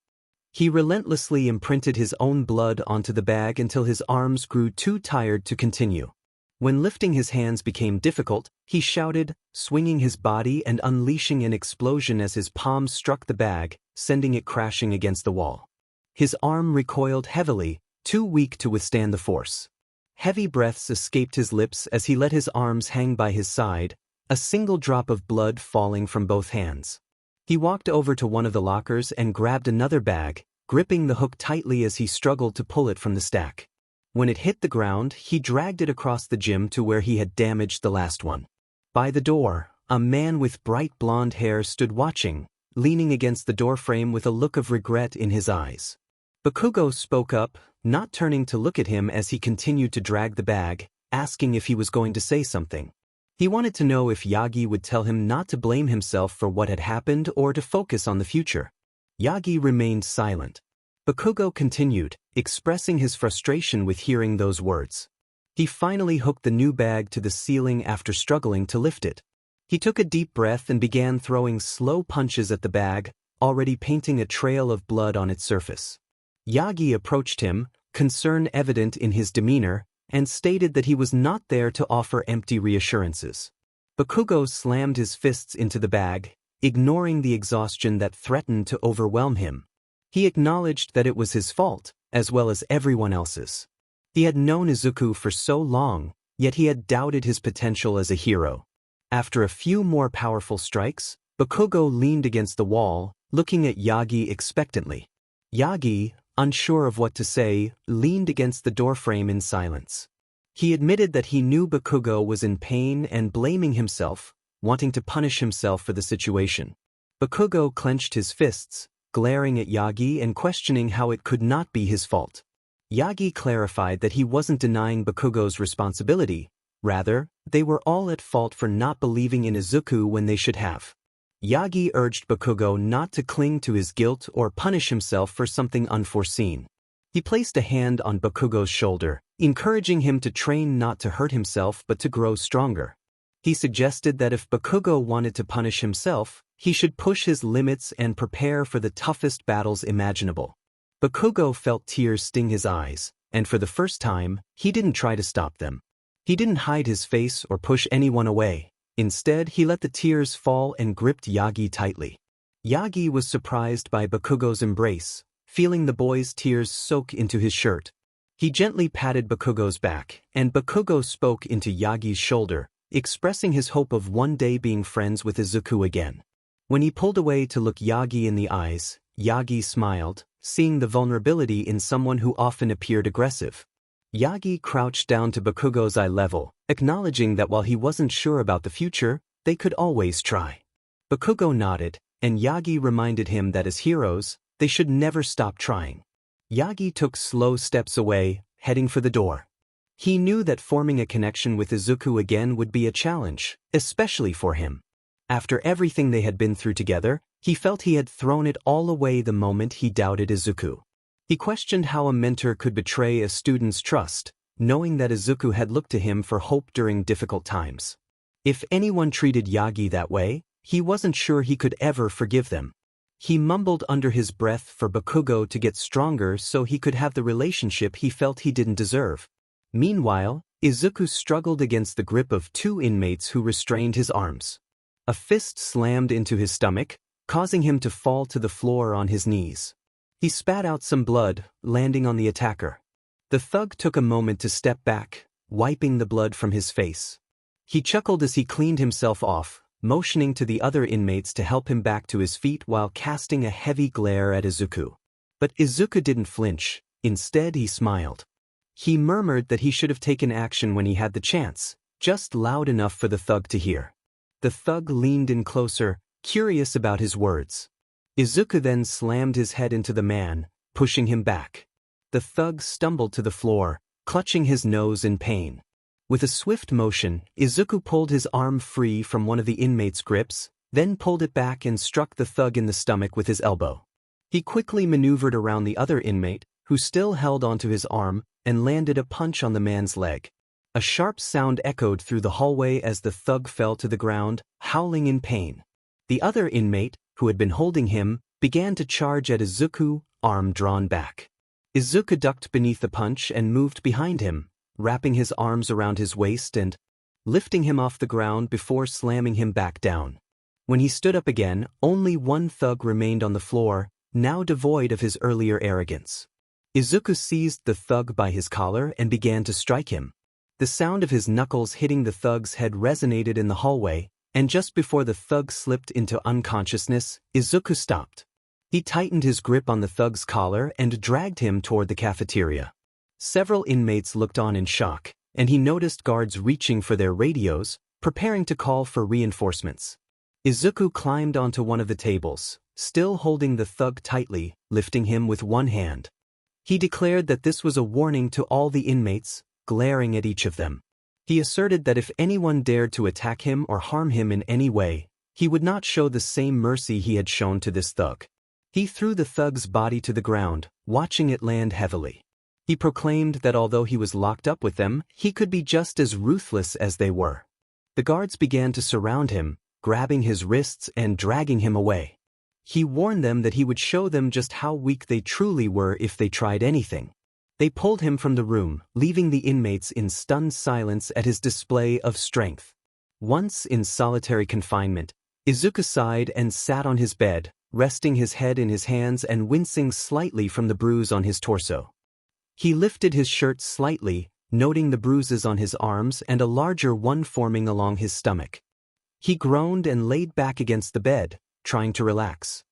He relentlessly imprinted his own blood onto the bag until his arms grew too tired to continue. When lifting his hands became difficult, he shouted, swinging his body and unleashing an explosion as his palms struck the bag, sending it crashing against the wall. His arm recoiled heavily, too weak to withstand the force. Heavy breaths escaped his lips as he let his arms hang by his side, a single drop of blood falling from both hands. He walked over to one of the lockers and grabbed another bag, gripping the hook tightly as he struggled to pull it from the stack. When it hit the ground, he dragged it across the gym to where he had damaged the last one. By the door, a man with bright blonde hair stood watching, leaning against the doorframe with a look of regret in his eyes. Bakugo spoke up, not turning to look at him as he continued to drag the bag, asking if he was going to say something. He wanted to know if Yagi would tell him not to blame himself for what had happened or to focus on the future. Yagi remained silent. Bakugo continued, expressing his frustration with hearing those words. He finally hooked the new bag to the ceiling after struggling to lift it. He took a deep breath and began throwing slow punches at the bag, already painting a trail of blood on its surface. Yagi approached him, concern evident in his demeanor, and stated that he was not there to offer empty reassurances. Bakugo slammed his fists into the bag, ignoring the exhaustion that threatened to overwhelm him. He acknowledged that it was his fault, as well as everyone else's. He had known Izuku for so long, yet he had doubted his potential as a hero. After a few more powerful strikes, Bakugo leaned against the wall, looking at Yagi expectantly. Yagi, unsure of what to say, leaned against the doorframe in silence. He admitted that he knew Bakugo was in pain and blaming himself, wanting to punish himself for the situation. Bakugo clenched his fists, glaring at Yagi and questioning how it could not be his fault. Yagi clarified that he wasn't denying Bakugo's responsibility, rather, they were all at fault for not believing in Izuku when they should have. Yagi urged Bakugo not to cling to his guilt or punish himself for something unforeseen. He placed a hand on Bakugo's shoulder, encouraging him to train not to hurt himself but to grow stronger. He suggested that if Bakugo wanted to punish himself, he should push his limits and prepare for the toughest battles imaginable. Bakugo felt tears sting his eyes, and for the first time, he didn't try to stop them. He didn't hide his face or push anyone away. Instead, he let the tears fall and gripped Yagi tightly. Yagi was surprised by Bakugo's embrace, feeling the boy's tears soak into his shirt. He gently patted Bakugo's back, and Bakugo spoke into Yagi's shoulder, expressing his hope of one day being friends with Izuku again. When he pulled away to look Yagi in the eyes, Yagi smiled, seeing the vulnerability in someone who often appeared aggressive. Yagi crouched down to Bakugo's eye level, acknowledging that while he wasn't sure about the future, they could always try. Bakugo nodded, and Yagi reminded him that as heroes, they should never stop trying. Yagi took slow steps away, heading for the door. He knew that forming a connection with Izuku again would be a challenge, especially for him. After everything they had been through together, he felt he had thrown it all away the moment he doubted Izuku. He questioned how a mentor could betray a student's trust, knowing that Izuku had looked to him for hope during difficult times. If anyone treated Yagi that way, he wasn't sure he could ever forgive them. He mumbled under his breath for Bakugo to get stronger so he could have the relationship he felt he didn't deserve. Meanwhile, Izuku struggled against the grip of two inmates who restrained his arms. A fist slammed into his stomach, causing him to fall to the floor on his knees. He spat out some blood, landing on the attacker. The thug took a moment to step back, wiping the blood from his face. He chuckled as he cleaned himself off, motioning to the other inmates to help him back to his feet while casting a heavy glare at Izuku. But Izuku didn't flinch, instead he smiled. He murmured that he should have taken action when he had the chance, just loud enough for the thug to hear. The thug leaned in closer, curious about his words. Izuku then slammed his head into the man, pushing him back. The thug stumbled to the floor, clutching his nose in pain. With a swift motion, Izuku pulled his arm free from one of the inmates' grips, then pulled it back and struck the thug in the stomach with his elbow. He quickly maneuvered around the other inmate, who still held onto his arm, and landed a punch on the man's leg. A sharp sound echoed through the hallway as the thug fell to the ground, howling in pain. The other inmate, who had been holding him, began to charge at Izuku, arm drawn back. Izuku ducked beneath the punch and moved behind him, wrapping his arms around his waist and lifting him off the ground before slamming him back down. When he stood up again, only one thug remained on the floor, now devoid of his earlier arrogance. Izuku seized the thug by his collar and began to strike him. The sound of his knuckles hitting the thug's head resonated in the hallway, and just before the thug slipped into unconsciousness, Izuku stopped. He tightened his grip on the thug's collar and dragged him toward the cafeteria. Several inmates looked on in shock, and he noticed guards reaching for their radios, preparing to call for reinforcements. Izuku climbed onto one of the tables, still holding the thug tightly, lifting him with one hand. He declared that this was a warning to all the inmates, glaring at each of them. He asserted that if anyone dared to attack him or harm him in any way, he would not show the same mercy he had shown to this thug. He threw the thug's body to the ground, watching it land heavily. He proclaimed that although he was locked up with them, he could be just as ruthless as they were. The guards began to surround him, grabbing his wrists and dragging him away. He warned them that he would show them just how weak they truly were if they tried anything. They pulled him from the room, leaving the inmates in stunned silence at his display of strength. Once in solitary confinement, Izuku sighed and sat on his bed, resting his head in his hands and wincing slightly from the bruise on his torso. He lifted his shirt slightly, noting the bruises on his arms and a larger one forming along his stomach. He groaned and laid back against the bed, trying to relax.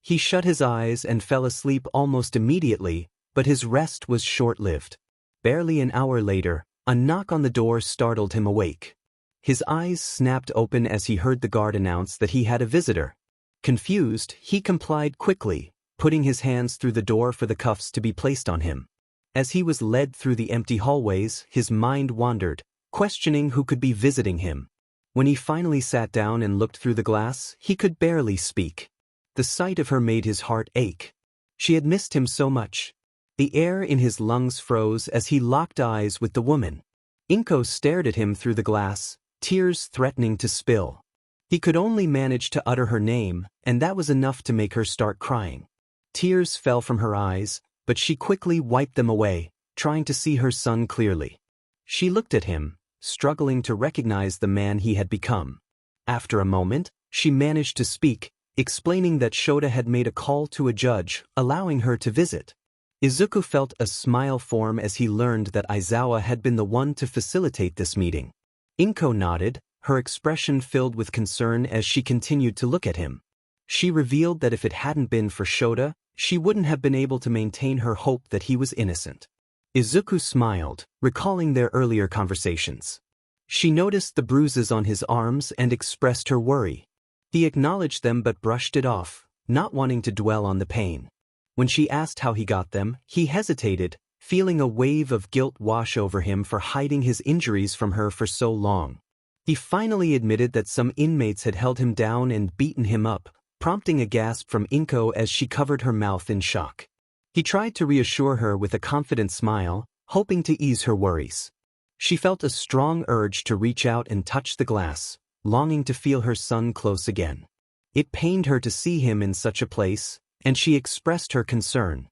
He shut his eyes and fell asleep almost immediately, but his rest was short-lived. Barely an hour later, a knock on the door startled him awake. His eyes snapped open as he heard the guard announce that he had a visitor. Confused, he complied quickly, putting his hands through the door for the cuffs to be placed on him. As he was led through the empty hallways, his mind wandered, questioning who could be visiting him. When he finally sat down and looked through the glass, he could barely speak. The sight of her made his heart ache. She had missed him so much. The air in his lungs froze as he locked eyes with the woman. Inko stared at him through the glass, tears threatening to spill. He could only manage to utter her name, and that was enough to make her start crying. Tears fell from her eyes, but she quickly wiped them away, trying to see her son clearly. She looked at him, struggling to recognize the man he had become. After a moment, she managed to speak, explaining that Shota had made a call to a judge, allowing her to visit. Izuku felt a smile form as he learned that Aizawa had been the one to facilitate this meeting. Inko nodded, her expression filled with concern as she continued to look at him. She revealed that if it hadn't been for Shota, she wouldn't have been able to maintain her hope that he was innocent. Izuku smiled, recalling their earlier conversations. She noticed the bruises on his arms and expressed her worry. He acknowledged them but brushed it off, not wanting to dwell on the pain. When she asked how he got them, he hesitated, feeling a wave of guilt wash over him for hiding his injuries from her for so long. He finally admitted that some inmates had held him down and beaten him up, prompting a gasp from Inko as she covered her mouth in shock. He tried to reassure her with a confident smile, hoping to ease her worries. She felt a strong urge to reach out and touch the glass, longing to feel her son close again. It pained her to see him in such a place, and she expressed her concern.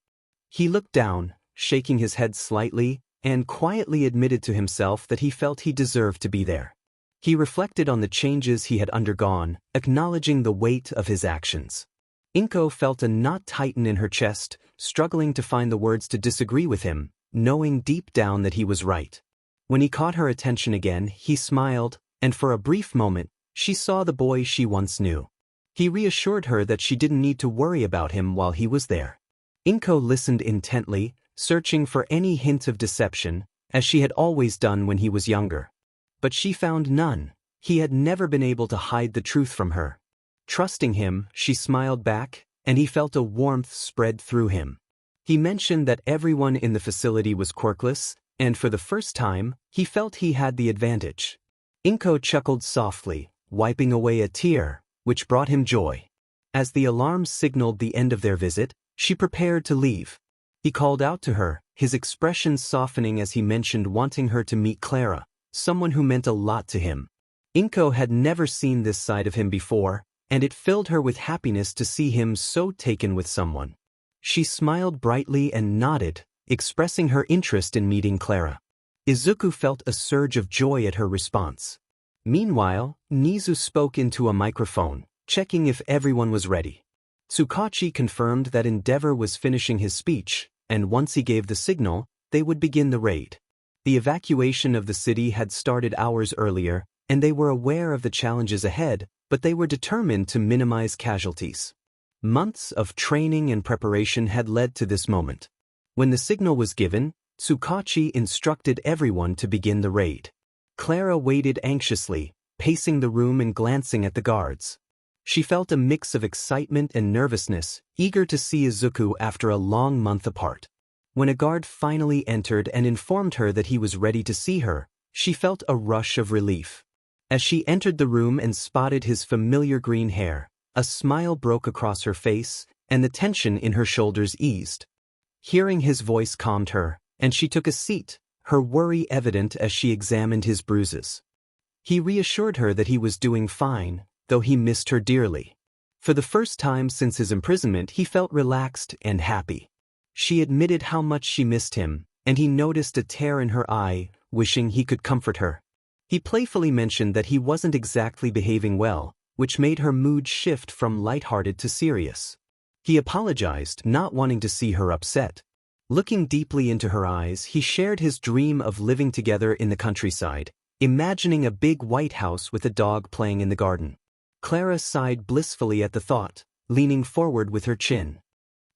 He looked down, shaking his head slightly, and quietly admitted to himself that he felt he deserved to be there. He reflected on the changes he had undergone, acknowledging the weight of his actions. Inko felt a knot tighten in her chest, struggling to find the words to disagree with him, knowing deep down that he was right. When he caught her attention again, he smiled, and for a brief moment, she saw the boy she once knew. He reassured her that she didn't need to worry about him while he was there. Inko listened intently, searching for any hint of deception, as she had always done when he was younger. But she found none. He had never been able to hide the truth from her. Trusting him, she smiled back, and he felt a warmth spread through him. He mentioned that everyone in the facility was quirkless, and for the first time, he felt he had the advantage. Inko chuckled softly, wiping away a tear, which brought him joy. As the alarm signaled the end of their visit, she prepared to leave. He called out to her, his expression softening as he mentioned wanting her to meet Clara, someone who meant a lot to him. Inko had never seen this side of him before, and it filled her with happiness to see him so taken with someone. She smiled brightly and nodded, expressing her interest in meeting Clara. Izuku felt a surge of joy at her response. Meanwhile, Nizu spoke into a microphone, checking if everyone was ready. Tsukachi confirmed that Endeavor was finishing his speech, and once he gave the signal, they would begin the raid. The evacuation of the city had started hours earlier, and they were aware of the challenges ahead, but they were determined to minimize casualties. Months of training and preparation had led to this moment. When the signal was given, Tsukachi instructed everyone to begin the raid. Clara waited anxiously, pacing the room and glancing at the guards. She felt a mix of excitement and nervousness, eager to see Izuku after a long month apart. When a guard finally entered and informed her that he was ready to see her, she felt a rush of relief. As she entered the room and spotted his familiar green hair, a smile broke across her face, and the tension in her shoulders eased. Hearing his voice calmed her, and she took a seat, her worry evident as she examined his bruises. He reassured her that he was doing fine, though he missed her dearly. For the first time since his imprisonment, he felt relaxed and happy. She admitted how much she missed him, and he noticed a tear in her eye, wishing he could comfort her. He playfully mentioned that he wasn't exactly behaving well, which made her mood shift from lighthearted to serious. He apologized, not wanting to see her upset. Looking deeply into her eyes, he shared his dream of living together in the countryside, imagining a big white house with a dog playing in the garden. Clara sighed blissfully at the thought, leaning forward with her chin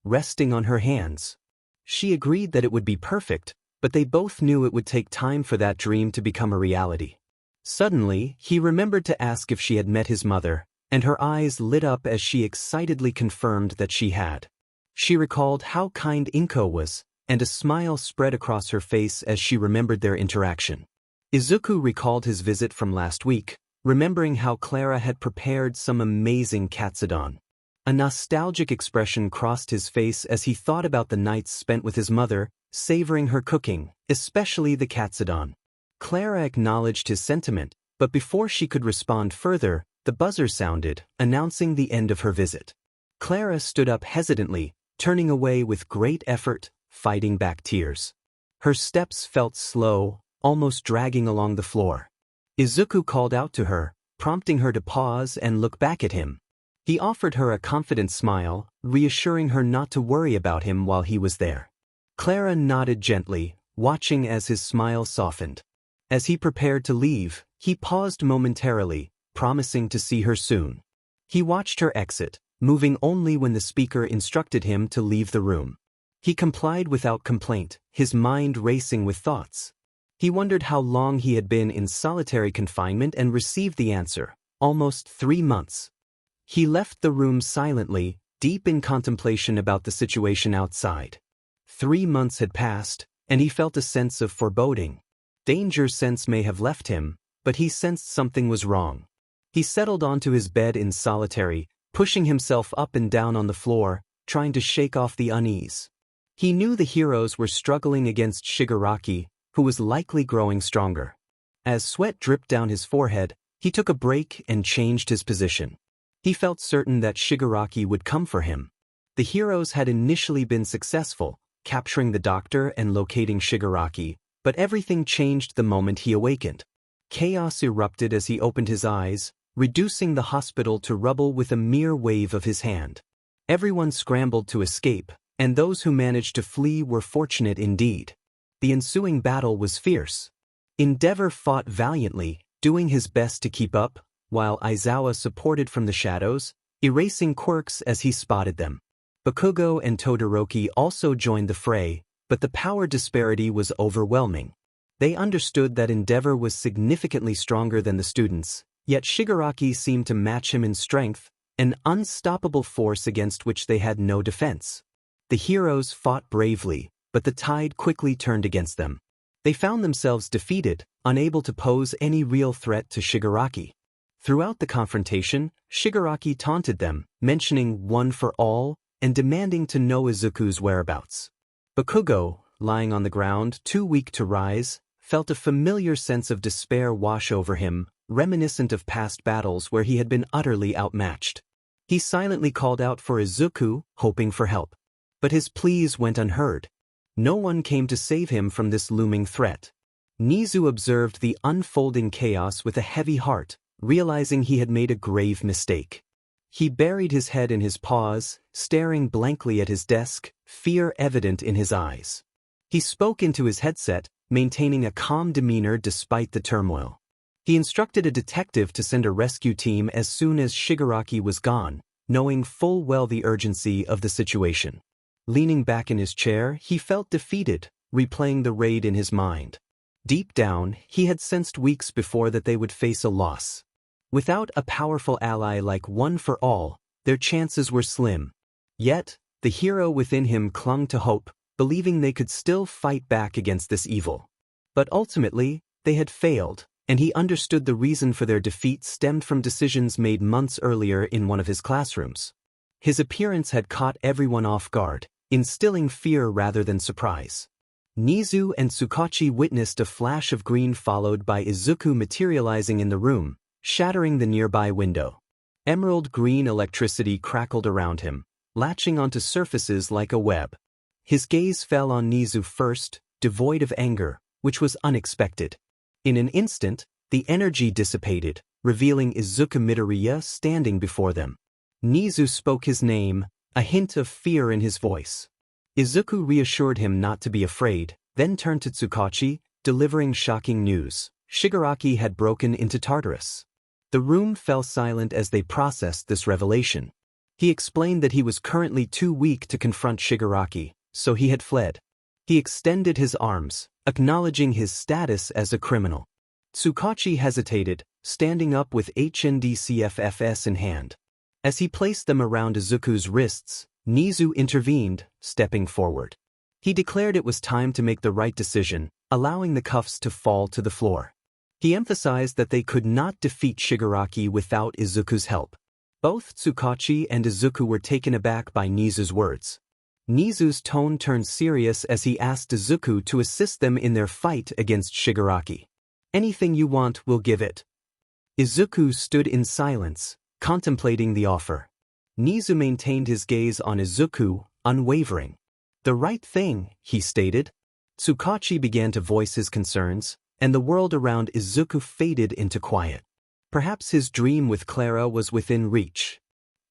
resting on her hands. She agreed that it would be perfect, but they both knew it would take time for that dream to become a reality. Suddenly, he remembered to ask if she had met his mother, and her eyes lit up as she excitedly confirmed that she had. She recalled how kind Inko was, and a smile spread across her face as she remembered their interaction. Izuku recalled his visit from last week, remembering how Clara had prepared some amazing katsudon. A nostalgic expression crossed his face as he thought about the nights spent with his mother, savoring her cooking, especially the katsudon. Clara acknowledged his sentiment, but before she could respond further, the buzzer sounded, announcing the end of her visit. Clara stood up hesitantly, turning away with great effort, fighting back tears. Her steps felt slow, almost dragging along the floor. Izuku called out to her, prompting her to pause and look back at him. He offered her a confident smile, reassuring her not to worry about him while he was there. Clara nodded gently, watching as his smile softened. As he prepared to leave, he paused momentarily, promising to see her soon. He watched her exit, moving only when the speaker instructed him to leave the room. He complied without complaint, his mind racing with thoughts. He wondered how long he had been in solitary confinement and received the answer: almost 3 months. He left the room silently, deep in contemplation about the situation outside. 3 months had passed, and he felt a sense of foreboding. Danger sense may have left him, but he sensed something was wrong. He settled onto his bed in solitary, pushing himself up and down on the floor, trying to shake off the unease. He knew the heroes were struggling against Shigaraki, who was likely growing stronger. As sweat dripped down his forehead, he took a break and changed his position. He felt certain that Shigaraki would come for him. The heroes had initially been successful, capturing the doctor and locating Shigaraki, but everything changed the moment he awakened. Chaos erupted as he opened his eyes, reducing the hospital to rubble with a mere wave of his hand. Everyone scrambled to escape, and those who managed to flee were fortunate indeed. The ensuing battle was fierce. Endeavor fought valiantly, doing his best to keep up, while Aizawa supported from the shadows, erasing quirks as he spotted them. Bakugo and Todoroki also joined the fray, but the power disparity was overwhelming. They understood that Endeavor was significantly stronger than the students, yet Shigaraki seemed to match him in strength, an unstoppable force against which they had no defense. The heroes fought bravely, but the tide quickly turned against them. They found themselves defeated, unable to pose any real threat to Shigaraki. Throughout the confrontation, Shigaraki taunted them, mentioning one for all, and demanding to know Izuku's whereabouts. Bakugo, lying on the ground, too weak to rise, felt a familiar sense of despair wash over him, reminiscent of past battles where he had been utterly outmatched. He silently called out for Izuku, hoping for help. But his pleas went unheard. No one came to save him from this looming threat. Nizu observed the unfolding chaos with a heavy heart, realizing he had made a grave mistake. He buried his head in his paws, staring blankly at his desk, fear evident in his eyes. He spoke into his headset, maintaining a calm demeanor despite the turmoil. He instructed a detective to send a rescue team as soon as Shigaraki was gone, knowing full well the urgency of the situation. Leaning back in his chair, he felt defeated, replaying the raid in his mind. Deep down, he had sensed weeks before that they would face a loss. Without a powerful ally like One for All, their chances were slim. Yet, the hero within him clung to hope, believing they could still fight back against this evil. But ultimately, they had failed, and he understood the reason for their defeat stemmed from decisions made months earlier in one of his classrooms. His appearance had caught everyone off guard, instilling fear rather than surprise. Nizu and Tsukachi witnessed a flash of green followed by Izuku materializing in the room, shattering the nearby window. Emerald green electricity crackled around him, latching onto surfaces like a web. His gaze fell on Nizu first, devoid of anger, which was unexpected. In an instant, the energy dissipated, revealing Izuku Midoriya standing before them. Nizu spoke his name, a hint of fear in his voice. Izuku reassured him not to be afraid, then turned to Tsukachi, delivering shocking news. Shigaraki had broken into Tartarus. The room fell silent as they processed this revelation. He explained that he was currently too weak to confront Shigaraki, so he had fled. He extended his arms, acknowledging his status as a criminal. Tsukachi hesitated, standing up with HNDCFFS in hand. As he placed them around Izuku's wrists, Nizu intervened, stepping forward. He declared it was time to make the right decision, allowing the cuffs to fall to the floor. He emphasized that they could not defeat Shigaraki without Izuku's help. Both Tsukachi and Izuku were taken aback by Nizu's words. Nizu's tone turned serious as he asked Izuku to assist them in their fight against Shigaraki. "Anything you want, we'll give it." Izuku stood in silence, contemplating the offer. Nizu maintained his gaze on Izuku, unwavering. "The right thing," he stated. Tsukachi began to voice his concerns, and the world around Izuku faded into quiet. Perhaps his dream with Clara was within reach.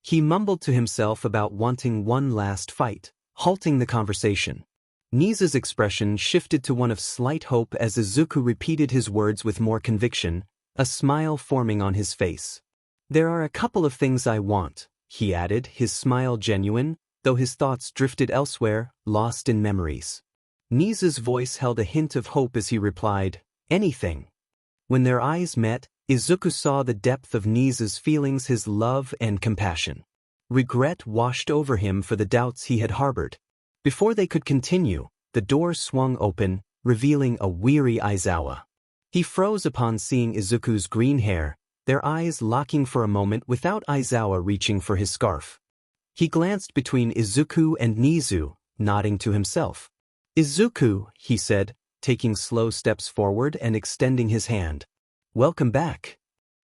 He mumbled to himself about wanting one last fight, halting the conversation. Nizu's expression shifted to one of slight hope as Izuku repeated his words with more conviction, a smile forming on his face. "There are a couple of things I want," he added, his smile genuine, though his thoughts drifted elsewhere, lost in memories. Nizu's voice held a hint of hope as he replied, "Anything." When their eyes met, Izuku saw the depth of Nizu's feelings, his love and compassion. Regret washed over him for the doubts he had harbored. Before they could continue, the door swung open, revealing a weary Aizawa. He froze upon seeing Izuku's green hair, their eyes locking for a moment without Aizawa reaching for his scarf. He glanced between Izuku and Nizu, nodding to himself. "Izuku," he said, taking slow steps forward and extending his hand. "Welcome back."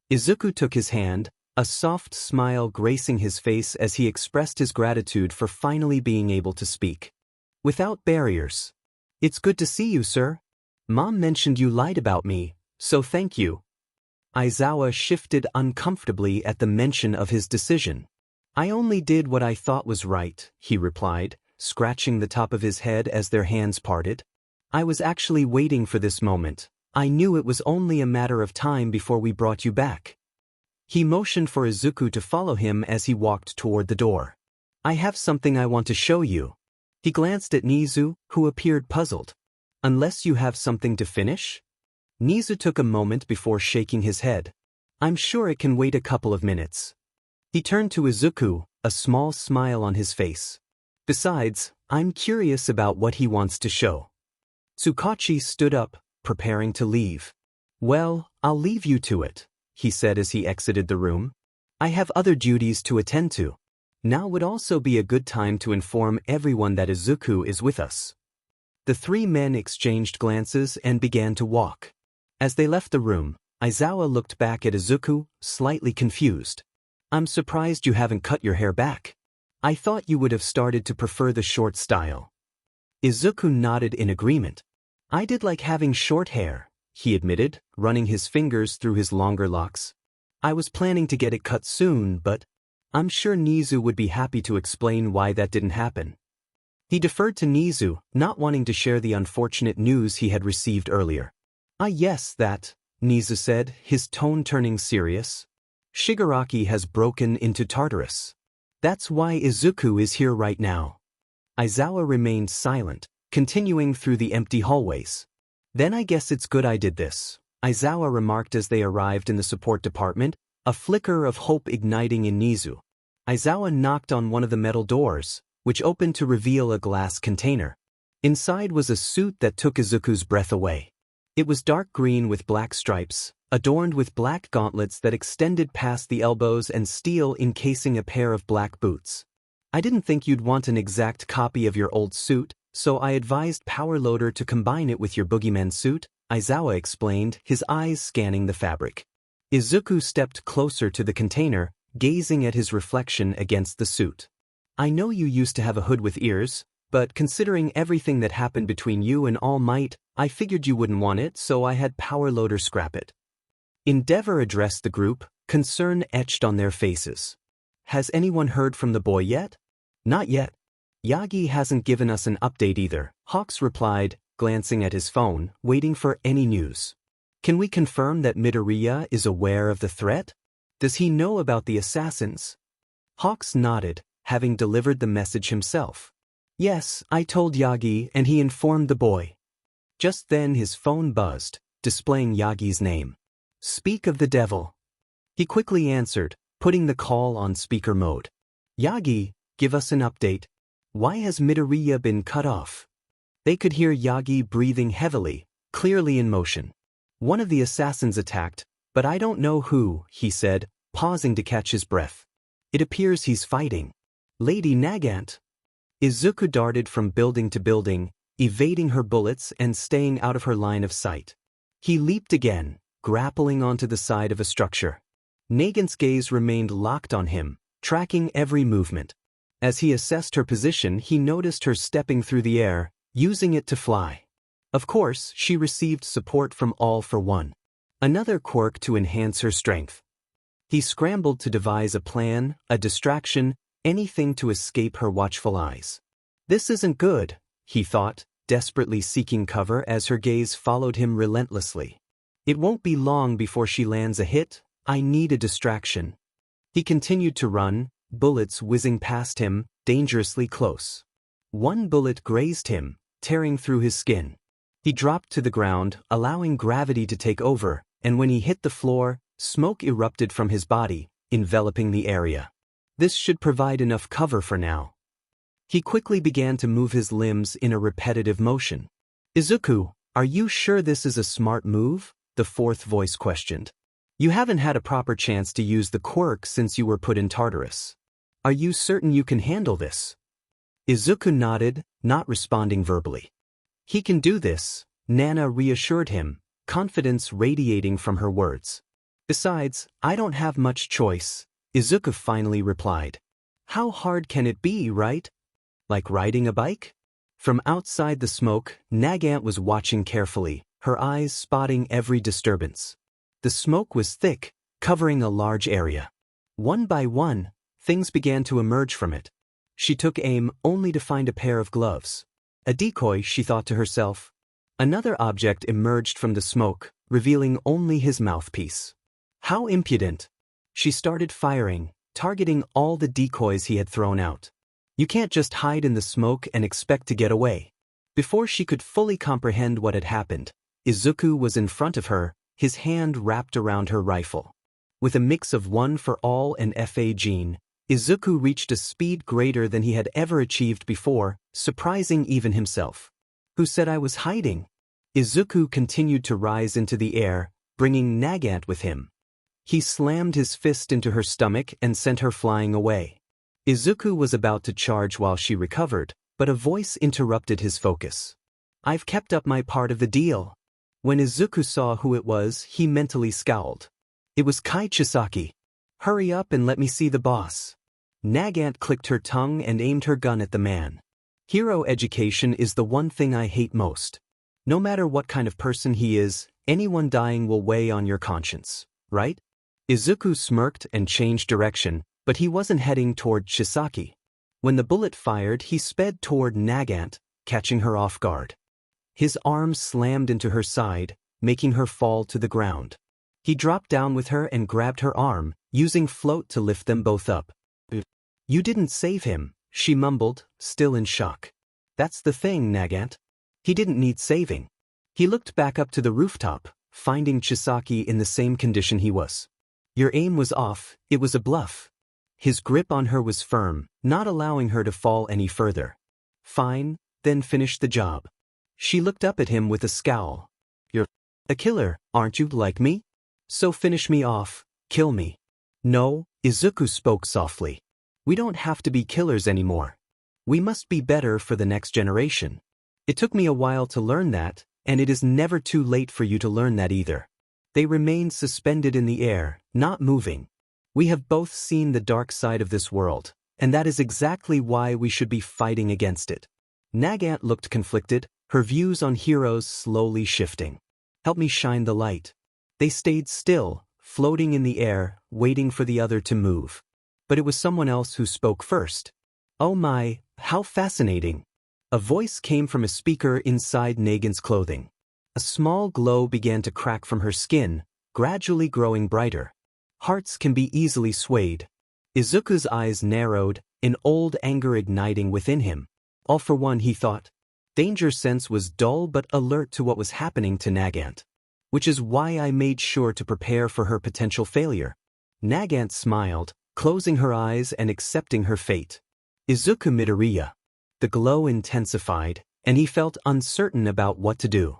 Izuku took his hand, a soft smile gracing his face as he expressed his gratitude for finally being able to speak. Without barriers. "It's good to see you, sir. Mom mentioned you lied about me, so thank you." Aizawa shifted uncomfortably at the mention of his decision. "I only did what I thought was right," he replied, scratching the top of his head as their hands parted. "I was actually waiting for this moment. I knew it was only a matter of time before we brought you back." He motioned for Izuku to follow him as he walked toward the door. "I have something I want to show you." He glanced at Nizu, who appeared puzzled. "Unless you have something to finish?" Nizu took a moment before shaking his head. "I'm sure it can wait a couple of minutes." He turned to Izuku, a small smile on his face. "Besides, I'm curious about what he wants to show." Tsukachi stood up, preparing to leave. "Well, I'll leave you to it," he said as he exited the room. "I have other duties to attend to. Now would also be a good time to inform everyone that Izuku is with us." The three men exchanged glances and began to walk. As they left the room, Aizawa looked back at Izuku, slightly confused. "I'm surprised you haven't cut your hair back. I thought you would have started to prefer the short style." Izuku nodded in agreement. "I did like having short hair," he admitted, running his fingers through his longer locks. "I was planning to get it cut soon, but I'm sure Nizu would be happy to explain why that didn't happen." He deferred to Nizu, not wanting to share the unfortunate news he had received earlier. "Ah yes, that," Nizu said, his tone turning serious. "Shigaraki has broken into Tartarus. That's why Izuku is here right now." Aizawa remained silent, continuing through the empty hallways. "Then I guess it's good I did this," Aizawa remarked as they arrived in the support department, a flicker of hope igniting in Nizu. Aizawa knocked on one of the metal doors, which opened to reveal a glass container. Inside was a suit that took Izuku's breath away. It was dark green with black stripes, adorned with black gauntlets that extended past the elbows and steel encasing a pair of black boots. "I didn't think you'd want an exact copy of your old suit, so I advised Power Loader to combine it with your boogeyman suit," Aizawa explained, his eyes scanning the fabric. Izuku stepped closer to the container, gazing at his reflection against the suit. "I know you used to have a hood with ears, but considering everything that happened between you and All Might, I figured you wouldn't want it, so I had Power Loader scrap it." Endeavor addressed the group, concern etched on their faces. Has anyone heard from the boy yet? Not yet. Yagi hasn't given us an update either, Hawks replied, glancing at his phone, waiting for any news. Can we confirm that Midoriya is aware of the threat? Does he know about the assassins? Hawks nodded, having delivered the message himself. Yes, I told Yagi and he informed the boy. Just then his phone buzzed, displaying Yagi's name. Speak of the devil. He quickly answered, putting the call on speaker mode. Yagi, give us an update. Why has Midoriya been cut off? They could hear Yagi breathing heavily, clearly in motion. One of the assassins attacked, but I don't know who, he said, pausing to catch his breath. It appears he's fighting. Lady Nagant. Izuku darted from building to building, evading her bullets and staying out of her line of sight. He leaped again, grappling onto the side of a structure. Nagant's gaze remained locked on him, tracking every movement. As he assessed her position, he noticed her stepping through the air, using it to fly. Of course, she received support from All for One. Another quirk to enhance her strength. He scrambled to devise a plan, a distraction, anything to escape her watchful eyes. This isn't good, he thought, desperately seeking cover as her gaze followed him relentlessly. It won't be long before she lands a hit. I need a distraction. He continued to run, bullets whizzing past him, dangerously close. One bullet grazed him, tearing through his skin. He dropped to the ground, allowing gravity to take over, and when he hit the floor, smoke erupted from his body, enveloping the area. This should provide enough cover for now. He quickly began to move his limbs in a repetitive motion. Izuku, are you sure this is a smart move? The fourth voice questioned. You haven't had a proper chance to use the quirk since you were put in Tartarus. Are you certain you can handle this? Izuku nodded, not responding verbally. He can do this, Nana reassured him, confidence radiating from her words. Besides, I don't have much choice, Izuku finally replied. How hard can it be, right? Like riding a bike? From outside the smoke, Nagant was watching carefully, her eyes spotting every disturbance. The smoke was thick, covering a large area. One by one, things began to emerge from it. She took aim only to find a pair of gloves. A decoy, she thought to herself. Another object emerged from the smoke, revealing only his mouthpiece. How impudent! She started firing, targeting all the decoys he had thrown out. You can't just hide in the smoke and expect to get away. Before she could fully comprehend what had happened, Izuku was in front of her, his hand wrapped around her rifle. With a mix of One for All and FA gene, Izuku reached a speed greater than he had ever achieved before, surprising even himself. Who said I was hiding? Izuku continued to rise into the air, bringing Nagant with him. He slammed his fist into her stomach and sent her flying away. Izuku was about to charge while she recovered, but a voice interrupted his focus. I've kept up my part of the deal. When Izuku saw who it was, he mentally scowled. It was Kai Chisaki. Hurry up and let me see the boss. Nagant clicked her tongue and aimed her gun at the man. Hero education is the one thing I hate most. No matter what kind of person he is, anyone dying will weigh on your conscience, right? Izuku smirked and changed direction, but he wasn't heading toward Chisaki. When the bullet fired, he sped toward Nagant, catching her off guard. His arm slammed into her side, making her fall to the ground. He dropped down with her and grabbed her arm, using float to lift them both up. You didn't save him, she mumbled, still in shock. That's the thing, Nagant. He didn't need saving. He looked back up to the rooftop, finding Chisaki in the same condition he was. Your aim was off, it was a bluff. His grip on her was firm, not allowing her to fall any further. Fine, then finish the job. She looked up at him with a scowl. You're a killer, aren't you, like me? So finish me off, kill me. No, Izuku spoke softly. We don't have to be killers anymore. We must be better for the next generation. It took me a while to learn that, and it is never too late for you to learn that either. They remained suspended in the air, not moving. We have both seen the dark side of this world, and that is exactly why we should be fighting against it. Nagant looked conflicted, her views on heroes slowly shifting. Help me shine the light. They stayed still, floating in the air, waiting for the other to move. But it was someone else who spoke first. "Oh my, how fascinating." A voice came from a speaker inside Nagin's clothing. A small glow began to crack from her skin, gradually growing brighter. Hearts can be easily swayed. Izuku's eyes narrowed, an old anger igniting within him. All for one, he thought. Danger sense was dull but alert to what was happening to Nagant. Which is why I made sure to prepare for her potential failure. Nagant smiled, closing her eyes and accepting her fate. Izuku Midoriya. The glow intensified, and he felt uncertain about what to do.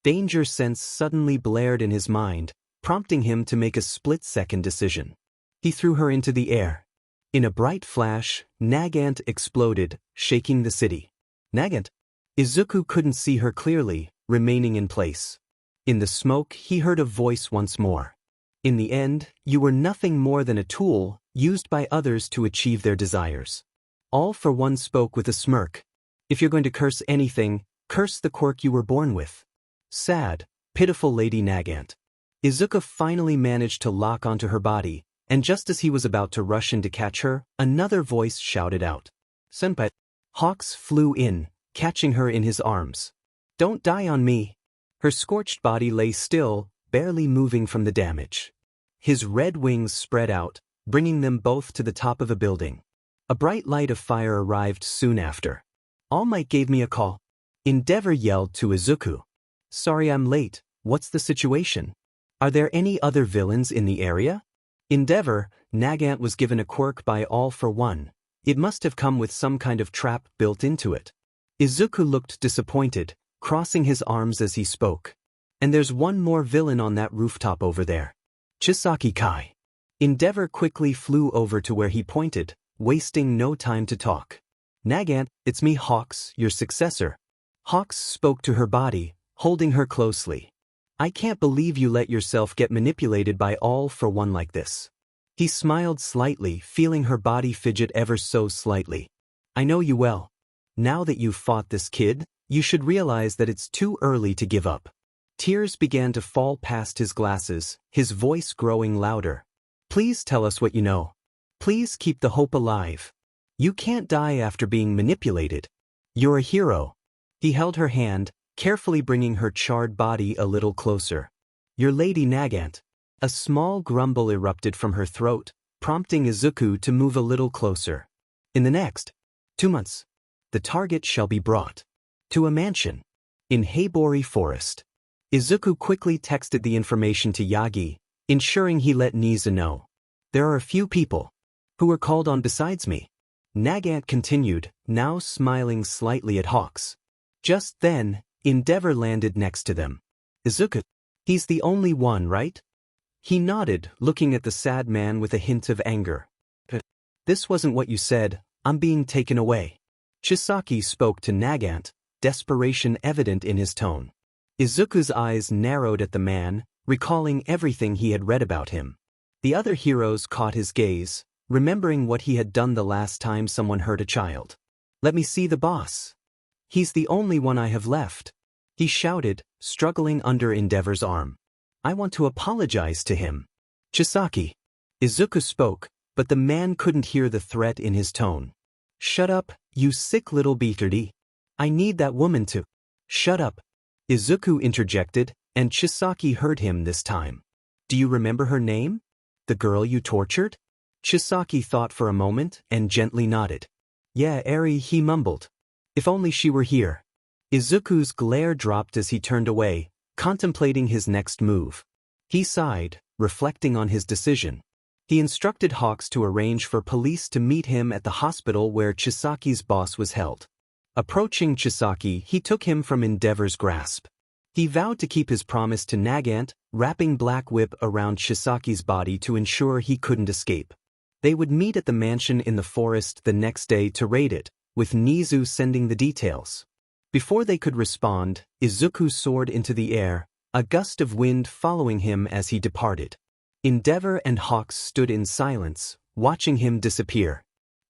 Danger sense suddenly blared in his mind, prompting him to make a split-second decision. He threw her into the air. In a bright flash, Nagant exploded, shaking the city. Nagant! Izuku couldn't see her clearly, remaining in place. In the smoke, he heard a voice once more. In the end, you were nothing more than a tool, used by others to achieve their desires. All for one spoke with a smirk. If you're going to curse anything, curse the quirk you were born with. Sad, pitiful Lady Nagant. Izuku finally managed to lock onto her body, and just as he was about to rush in to catch her, another voice shouted out. "Senpai!" Hawks flew in, catching her in his arms. "Don't die on me." Her scorched body lay still, barely moving from the damage. His red wings spread out, bringing them both to the top of a building. A bright light of fire arrived soon after. All Might gave me a call. Endeavor yelled to Izuku. "Sorry I'm late, what's the situation? Are there any other villains in the area?" Endeavor, Nagant was given a quirk by All for One. It must have come with some kind of trap built into it. Izuku looked disappointed, crossing his arms as he spoke. "And there's one more villain on that rooftop over there. Chisaki Kai." Endeavor quickly flew over to where he pointed, wasting no time to talk. "Nagant, it's me Hawks, your successor." Hawks spoke to her body, holding her closely. "I can't believe you let yourself get manipulated by All for One like this." He smiled slightly, feeling her body fidget ever so slightly. "I know you well. Now that you've fought this kid, you should realize that it's too early to give up." Tears began to fall past his glasses, his voice growing louder. "Please tell us what you know. Please keep the hope alive. You can't die after being manipulated. You're a hero." He held her hand, carefully bringing her charred body a little closer. "Your Lady Nagant." A small grumble erupted from her throat, prompting Izuku to move a little closer. "In the next 2 months, the target shall be brought to a mansion in Heibori Forest." Izuku quickly texted the information to Yagi, ensuring he let Niza know. "There are a few people who were called on besides me." Nagant continued, now smiling slightly at Hawks. Just then, Endeavor landed next to them. "Izuku, he's the only one, right?" He nodded, looking at the sad man with a hint of anger. "This wasn't what you said, I'm being taken away." Chisaki spoke to Nagant, desperation evident in his tone. Izuku's eyes narrowed at the man, recalling everything he had read about him. The other heroes caught his gaze, remembering what he had done the last time someone hurt a child. "Let me see the boss. He's the only one I have left," he shouted, struggling under Endeavor's arm. "I want to apologize to him." "Chisaki." Izuku spoke, but the man couldn't hear the threat in his tone. "Shut up, you sick little beaterdy. I need that woman to—" "Shut up." Izuku interjected, and Chisaki heard him this time. "Do you remember her name? The girl you tortured?" Chisaki thought for a moment and gently nodded. "Yeah, Eri," he mumbled. "If only she were here." Izuku's glare dropped as he turned away, contemplating his next move. He sighed, reflecting on his decision. He instructed Hawks to arrange for police to meet him at the hospital where Chisaki's boss was held. Approaching Chisaki, he took him from Endeavor's grasp. He vowed to keep his promise to Nagant, wrapping Black Whip around Chisaki's body to ensure he couldn't escape. They would meet at the mansion in the forest the next day to raid it, with Nizu sending the details. Before they could respond, Izuku soared into the air, a gust of wind following him as he departed. Endeavor and Hawks stood in silence, watching him disappear.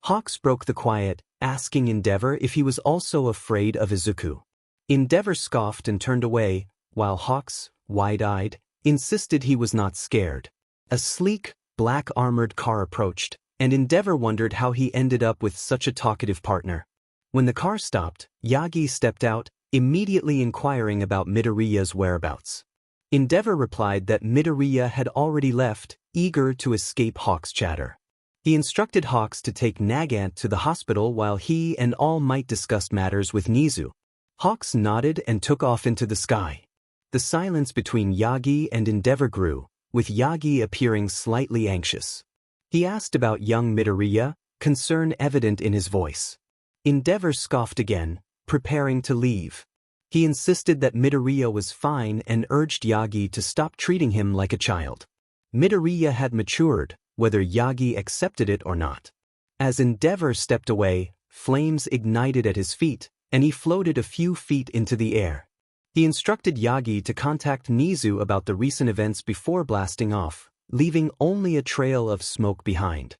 Hawks broke the quiet, asking Endeavor if he was also afraid of Izuku. Endeavor scoffed and turned away, while Hawks, wide-eyed, insisted he was not scared. A sleek, black armored car approached, and Endeavor wondered how he ended up with such a talkative partner. When the car stopped, Yagi stepped out, immediately inquiring about Midoriya's whereabouts. Endeavor replied that Midoriya had already left, eager to escape Hawk's chatter. He instructed Hawks to take Nagant to the hospital while he and All Might discussed matters with Nizu. Hawks nodded and took off into the sky. The silence between Yagi and Endeavor grew, with Yagi appearing slightly anxious. He asked about young Midoriya, concern evident in his voice. Endeavor scoffed again, preparing to leave. He insisted that Midoriya was fine and urged Yagi to stop treating him like a child. Midoriya had matured, whether Yagi accepted it or not. As Endeavor stepped away, flames ignited at his feet, and he floated a few feet into the air. He instructed Yagi to contact Nizu about the recent events before blasting off, leaving only a trail of smoke behind.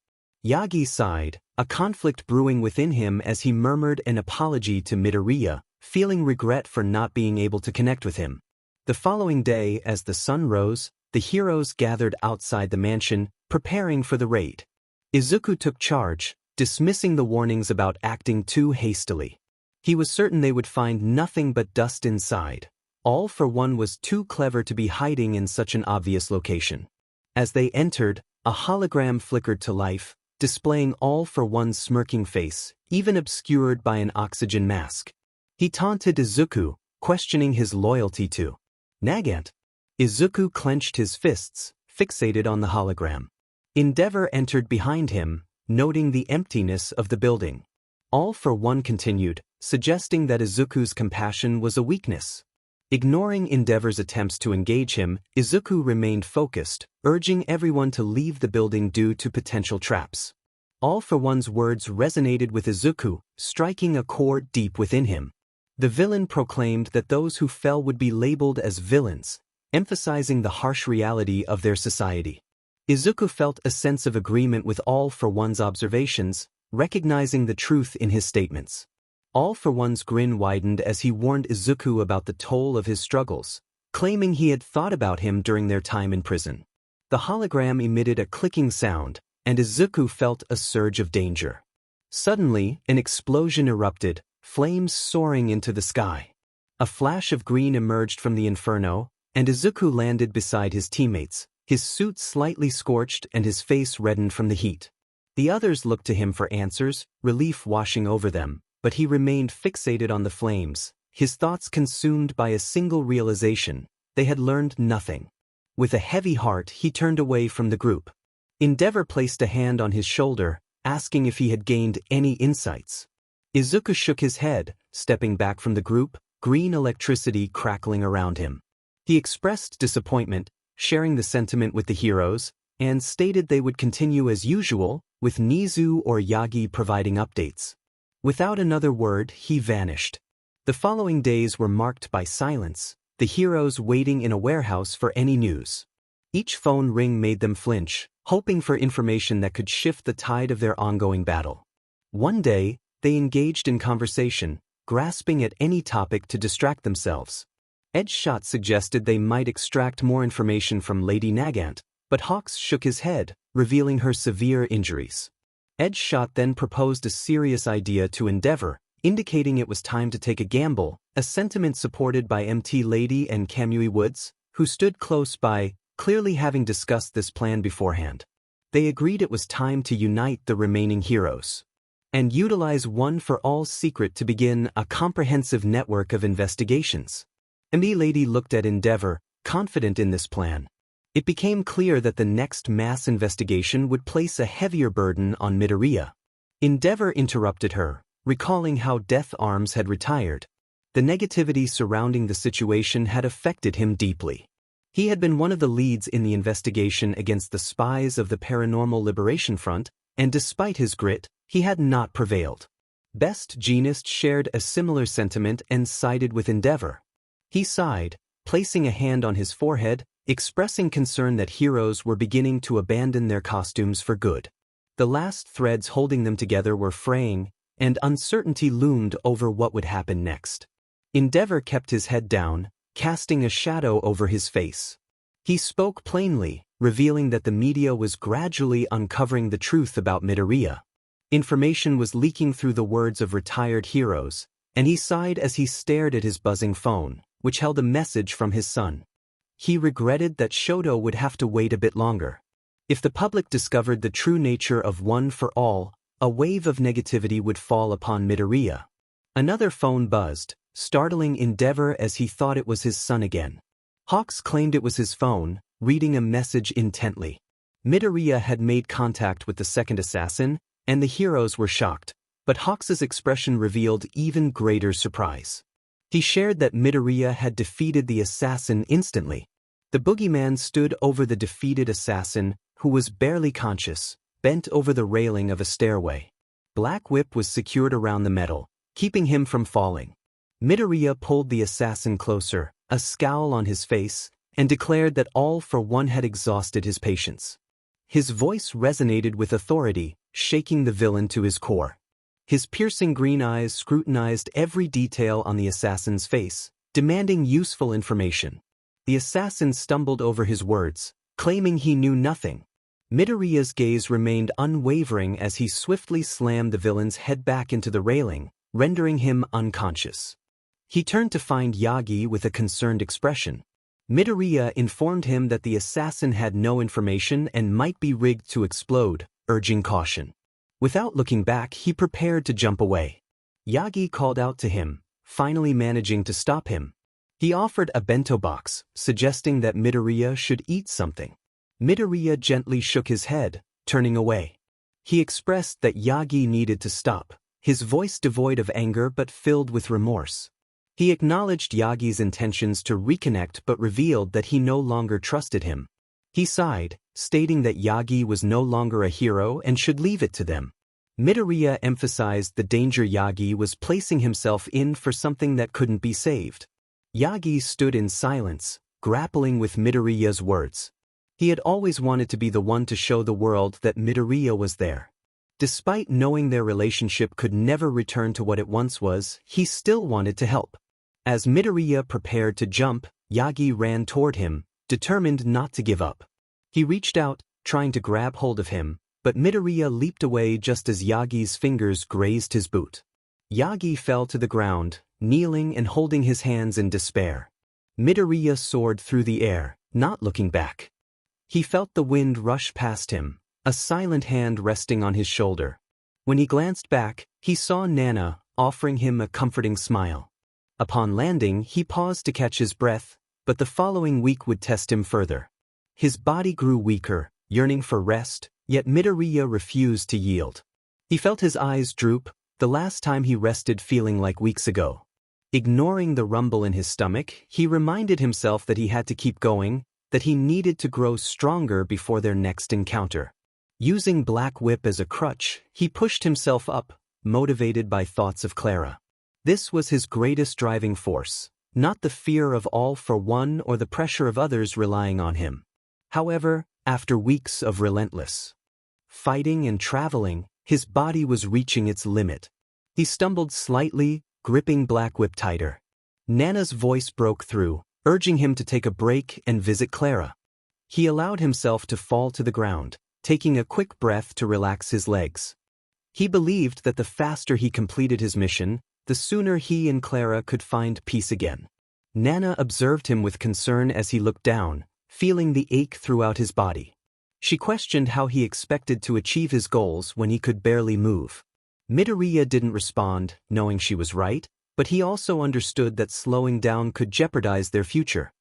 Yagi sighed, a conflict brewing within him as he murmured an apology to Midoriya, feeling regret for not being able to connect with him. The following day, as the sun rose, the heroes gathered outside the mansion, preparing for the raid. Izuku took charge, dismissing the warnings about acting too hastily. He was certain they would find nothing but dust inside. All for One was too clever to be hiding in such an obvious location. As they entered, a hologram flickered to life, displaying All for One's smirking face, even obscured by an oxygen mask. He taunted Izuku, questioning his loyalty to Nagant. Izuku clenched his fists, fixated on the hologram. Endeavor entered behind him, noting the emptiness of the building. All for One continued, suggesting that Izuku's compassion was a weakness. Ignoring Endeavor's attempts to engage him, Izuku remained focused, urging everyone to leave the building due to potential traps. All for One's words resonated with Izuku, striking a chord deep within him. The villain proclaimed that those who fell would be labeled as villains, emphasizing the harsh reality of their society. Izuku felt a sense of agreement with All for One's observations, recognizing the truth in his statements. All for One's grin widened as he warned Izuku about the toll of his struggles, claiming he had thought about him during their time in prison. The hologram emitted a clicking sound, and Izuku felt a surge of danger. Suddenly, an explosion erupted, flames soaring into the sky. A flash of green emerged from the inferno, and Izuku landed beside his teammates, his suit slightly scorched and his face reddened from the heat. The others looked to him for answers, relief washing over them, but he remained fixated on the flames, his thoughts consumed by a single realization: they had learned nothing. With a heavy heart, he turned away from the group. Endeavor placed a hand on his shoulder, asking if he had gained any insights. Izuku shook his head, stepping back from the group, green electricity crackling around him. He expressed disappointment, sharing the sentiment with the heroes, and stated they would continue as usual, with Nizu or Yagi providing updates. Without another word, he vanished. The following days were marked by silence, the heroes waiting in a warehouse for any news. Each phone ring made them flinch, hoping for information that could shift the tide of their ongoing battle. One day, they engaged in conversation, grasping at any topic to distract themselves. Edgeshot suggested they might extract more information from Lady Nagant, but Hawks shook his head, revealing her severe injuries. Edgeshot then proposed a serious idea to Endeavor, indicating it was time to take a gamble, a sentiment supported by MT Lady and Kamui Woods, who stood close by, clearly having discussed this plan beforehand. They agreed it was time to unite the remaining heroes and utilize One for All's secret to begin a comprehensive network of investigations. MT Lady looked at Endeavor, confident in this plan. It became clear that the next mass investigation would place a heavier burden on Midoriya. Endeavor interrupted her, recalling how Death Arms had retired. The negativity surrounding the situation had affected him deeply. He had been one of the leads in the investigation against the spies of the Paranormal Liberation Front, and despite his grit, he had not prevailed. Best Jeanist shared a similar sentiment and sided with Endeavor. He sighed, placing a hand on his forehead, expressing concern that heroes were beginning to abandon their costumes for good. The last threads holding them together were fraying, and uncertainty loomed over what would happen next. Endeavor kept his head down, casting a shadow over his face. He spoke plainly, revealing that the media was gradually uncovering the truth about Midoriya. Information was leaking through the words of retired heroes, and he sighed as he stared at his buzzing phone, which held a message from his son. He regretted that Shoto would have to wait a bit longer. If the public discovered the true nature of One for All, a wave of negativity would fall upon Midoriya. Another phone buzzed, startling Endeavor as he thought it was his son again. Hawks claimed it was his phone, reading a message intently. Midoriya had made contact with the second assassin, and the heroes were shocked, but Hawks's expression revealed even greater surprise. He shared that Midoriya had defeated the assassin instantly. The boogeyman stood over the defeated assassin, who was barely conscious, bent over the railing of a stairway. Black Whip was secured around the metal, keeping him from falling. Midoriya pulled the assassin closer, a scowl on his face, and declared that All for One had exhausted his patience. His voice resonated with authority, shaking the villain to his core. His piercing green eyes scrutinized every detail on the assassin's face, demanding useful information. The assassin stumbled over his words, claiming he knew nothing. Midoriya's gaze remained unwavering as he swiftly slammed the villain's head back into the railing, rendering him unconscious. He turned to find Yagi with a concerned expression. Midoriya informed him that the assassin had no information and might be rigged to explode, urging caution. Without looking back, he prepared to jump away. Yagi called out to him, finally managing to stop him. He offered a bento box, suggesting that Midoriya should eat something. Midoriya gently shook his head, turning away. He expressed that Yagi needed to stop, his voice devoid of anger but filled with remorse. He acknowledged Yagi's intentions to reconnect but revealed that he no longer trusted him. He sighed, stating that Yagi was no longer a hero and should leave it to them. Midoriya emphasized the danger Yagi was placing himself in for something that couldn't be saved. Yagi stood in silence, grappling with Midoriya's words. He had always wanted to be the one to show the world that Midoriya was there. Despite knowing their relationship could never return to what it once was, he still wanted to help. As Midoriya prepared to jump, Yagi ran toward him, determined not to give up. He reached out, trying to grab hold of him, but Midoriya leaped away just as Yagi's fingers grazed his boot. Yagi fell to the ground, kneeling and holding his hands in despair. Midoriya soared through the air, not looking back. He felt the wind rush past him, a silent hand resting on his shoulder. When he glanced back, he saw Nana, offering him a comforting smile. Upon landing, he paused to catch his breath, but the following week would test him further. His body grew weaker, yearning for rest, yet Midoriya refused to yield. He felt his eyes droop, the last time he rested feeling like weeks ago. Ignoring the rumble in his stomach, he reminded himself that he had to keep going, that he needed to grow stronger before their next encounter. Using Black Whip as a crutch, he pushed himself up, motivated by thoughts of Clara. This was his greatest driving force, not the fear of All for One or the pressure of others relying on him. However, after weeks of relentless fighting and traveling, his body was reaching its limit. He stumbled slightly, gripping Black Whip tighter. Nana's voice broke through, urging him to take a break and visit Clara. He allowed himself to fall to the ground, taking a quick breath to relax his legs. He believed that the faster he completed his mission, the sooner he and Clara could find peace again. Nana observed him with concern as he looked down, feeling the ache throughout his body. She questioned how he expected to achieve his goals when he could barely move. Midoriya didn't respond, knowing she was right, but he also understood that slowing down could jeopardize their future.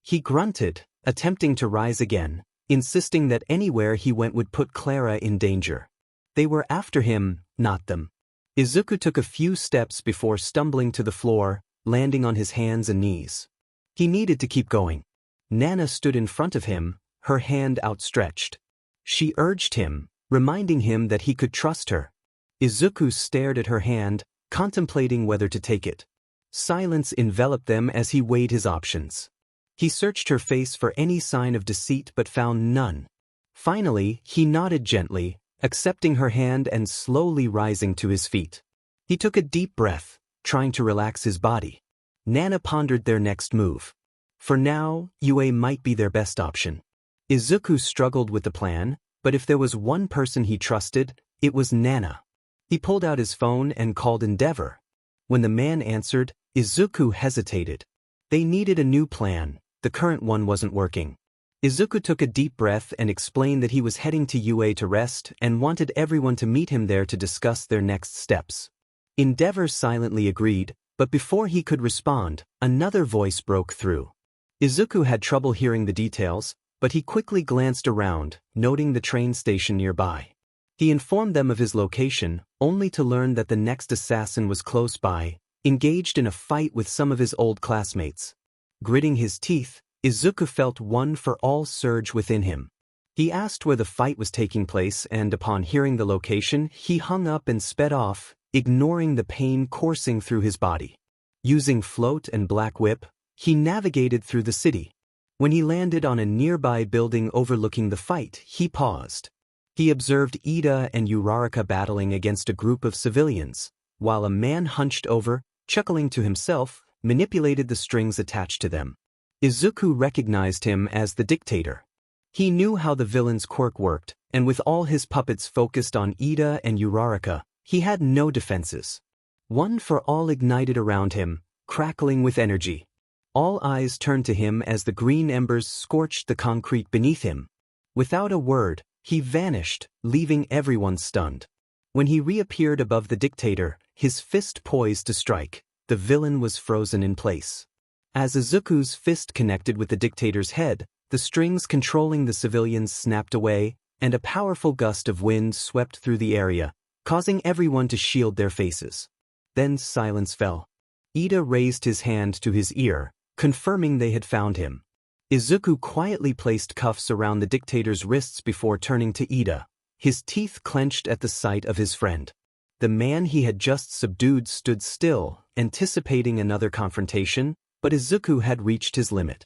He grunted, attempting to rise again, insisting that anywhere he went would put Clara in danger. They were after him, not them. Izuku took a few steps before stumbling to the floor, landing on his hands and knees. He needed to keep going. Nana stood in front of him, her hand outstretched. She urged him, reminding him that he could trust her. Izuku stared at her hand, contemplating whether to take it. Silence enveloped them as he weighed his options. He searched her face for any sign of deceit but found none. Finally, he nodded gently, accepting her hand and slowly rising to his feet. He took a deep breath, trying to relax his body. Nana pondered their next move. For now, Yue might be their best option. Izuku struggled with the plan, but if there was one person he trusted, it was Nana. He pulled out his phone and called Endeavor. When the man answered, Izuku hesitated. They needed a new plan, the current one wasn't working. Izuku took a deep breath and explained that he was heading to Yue to rest and wanted everyone to meet him there to discuss their next steps. Endeavor silently agreed, but before he could respond, another voice broke through. Izuku had trouble hearing the details, but he quickly glanced around, noting the train station nearby. He informed them of his location, only to learn that the next assassin was close by, engaged in a fight with some of his old classmates. Gritting his teeth, Izuku felt one for all surge within him. He asked where the fight was taking place and upon hearing the location, he hung up and sped off, ignoring the pain coursing through his body. Using float and black whip, he navigated through the city. When he landed on a nearby building overlooking the fight, he paused. He observed Ida and Uraraka battling against a group of civilians, while a man hunched over, chuckling to himself, manipulated the strings attached to them. Izuku recognized him as the dictator. He knew how the villain's quirk worked, and with all his puppets focused on Ida and Uraraka, he had no defenses. One for all ignited around him, crackling with energy. All eyes turned to him as the green embers scorched the concrete beneath him. Without a word, he vanished, leaving everyone stunned. When he reappeared above the dictator, his fist poised to strike, the villain was frozen in place. As Izuku's fist connected with the dictator's head, the strings controlling the civilians snapped away, and a powerful gust of wind swept through the area, causing everyone to shield their faces. Then silence fell. Ida raised his hand to his ear, confirming they had found him. Izuku quietly placed cuffs around the dictator's wrists before turning to Ida, his teeth clenched at the sight of his friend. The man he had just subdued stood still, anticipating another confrontation, but Izuku had reached his limit.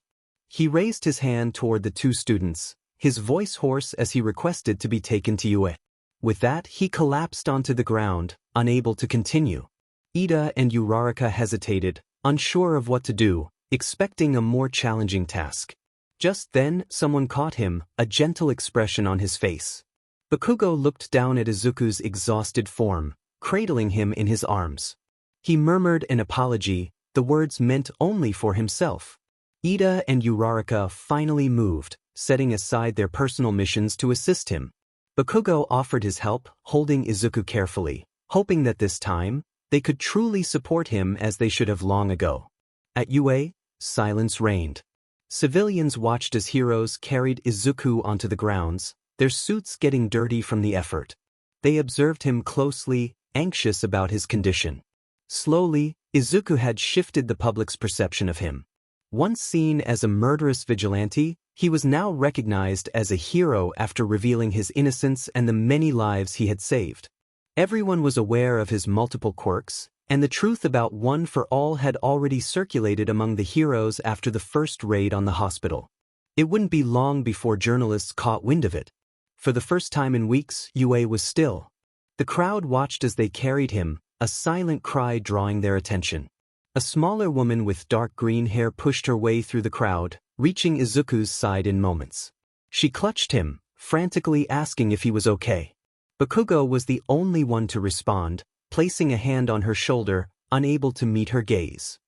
He raised his hand toward the two students, his voice hoarse as he requested to be taken to Yue. With that, he collapsed onto the ground, unable to continue. Ida and Uraraka hesitated, unsure of what to do, expecting a more challenging task. Just then, someone caught him, a gentle expression on his face. Bakugo looked down at Izuku's exhausted form, cradling him in his arms. He murmured an apology, the words meant only for himself. Ida and Uraraka finally moved, setting aside their personal missions to assist him. Bakugo offered his help, holding Izuku carefully, hoping that this time, they could truly support him as they should have long ago. At Yue, silence reigned. Civilians watched as heroes carried Izuku onto the grounds, their suits getting dirty from the effort. They observed him closely, anxious about his condition. Slowly, Izuku had shifted the public's perception of him. Once seen as a murderous vigilante, he was now recognized as a hero after revealing his innocence and the many lives he had saved. Everyone was aware of his multiple quirks, and the truth about One for All had already circulated among the heroes after the first raid on the hospital. It wouldn't be long before journalists caught wind of it. For the first time in weeks, Yue was still. The crowd watched as they carried him, a silent cry drawing their attention. A smaller woman with dark green hair pushed her way through the crowd, reaching Izuku's side in moments. She clutched him, frantically asking if he was okay. Bakugo was the only one to respond, placing a hand on her shoulder, unable to meet her gaze.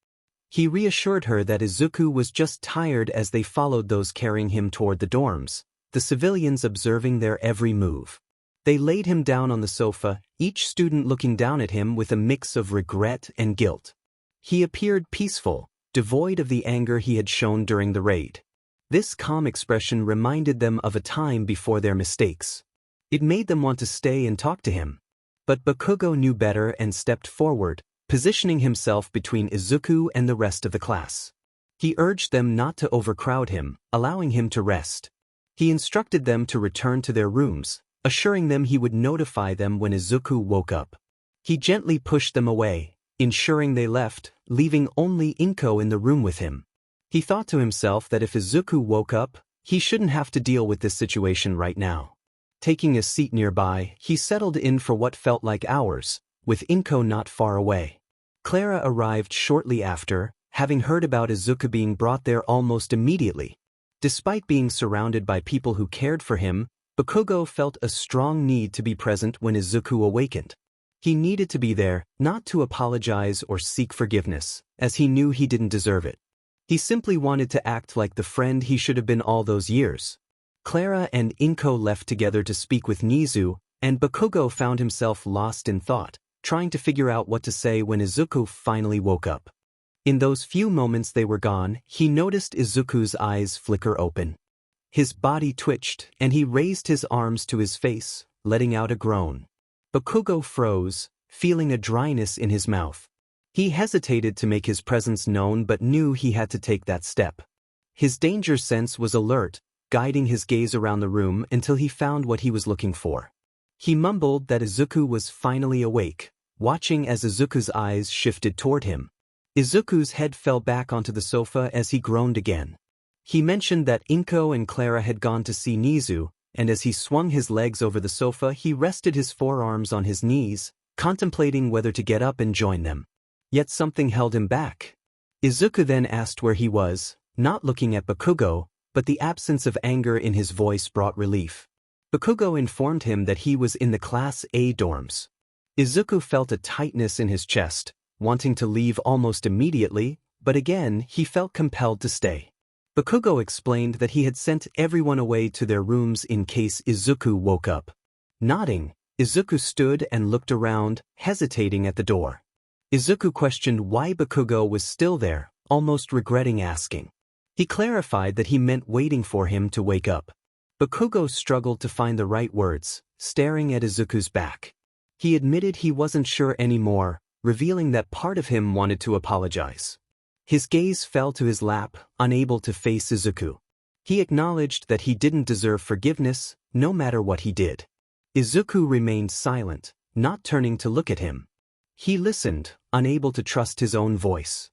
He reassured her that Izuku was just tired as they followed those carrying him toward the dorms, the civilians observing their every move. They laid him down on the sofa, each student looking down at him with a mix of regret and guilt. He appeared peaceful, devoid of the anger he had shown during the raid. This calm expression reminded them of a time before their mistakes. It made them want to stay and talk to him. But Bakugo knew better and stepped forward, positioning himself between Izuku and the rest of the class. He urged them not to overcrowd him, allowing him to rest. He instructed them to return to their rooms, assuring them he would notify them when Izuku woke up. He gently pushed them away, ensuring they left, leaving only Inko in the room with him. He thought to himself that if Izuku woke up, he shouldn't have to deal with this situation right now. Taking a seat nearby, he settled in for what felt like hours, with Inko not far away. Clara arrived shortly after, having heard about Izuku being brought there almost immediately. Despite being surrounded by people who cared for him, Bakugo felt a strong need to be present when Izuku awakened. He needed to be there, not to apologize or seek forgiveness, as he knew he didn't deserve it. He simply wanted to act like the friend he should have been all those years. Clara and Inko left together to speak with Nizu, and Bakugo found himself lost in thought, trying to figure out what to say when Izuku finally woke up. In those few moments they were gone, he noticed Izuku's eyes flicker open. His body twitched, and he raised his arms to his face, letting out a groan. Bakugo froze, feeling a dryness in his mouth. He hesitated to make his presence known but knew he had to take that step. His danger sense was alert, guiding his gaze around the room until he found what he was looking for. He mumbled that Izuku was finally awake, watching as Izuku's eyes shifted toward him. Izuku's head fell back onto the sofa as he groaned again. He mentioned that Inko and Clara had gone to see Nizu, and as he swung his legs over the sofa he rested his forearms on his knees, contemplating whether to get up and join them. Yet something held him back. Izuku then asked where he was, not looking at Bakugo, but the absence of anger in his voice brought relief. Bakugo informed him that he was in the Class A dorms. Izuku felt a tightness in his chest, wanting to leave almost immediately, but again he felt compelled to stay. Bakugo explained that he had sent everyone away to their rooms in case Izuku woke up. Nodding, Izuku stood and looked around, hesitating at the door. Izuku questioned why Bakugo was still there, almost regretting asking. He clarified that he meant waiting for him to wake up. Bakugo struggled to find the right words, staring at Izuku's back. He admitted he wasn't sure anymore, revealing that part of him wanted to apologize. His gaze fell to his lap, unable to face Izuku. He acknowledged that he didn't deserve forgiveness, no matter what he did. Izuku remained silent, not turning to look at him. He listened, unable to trust his own voice.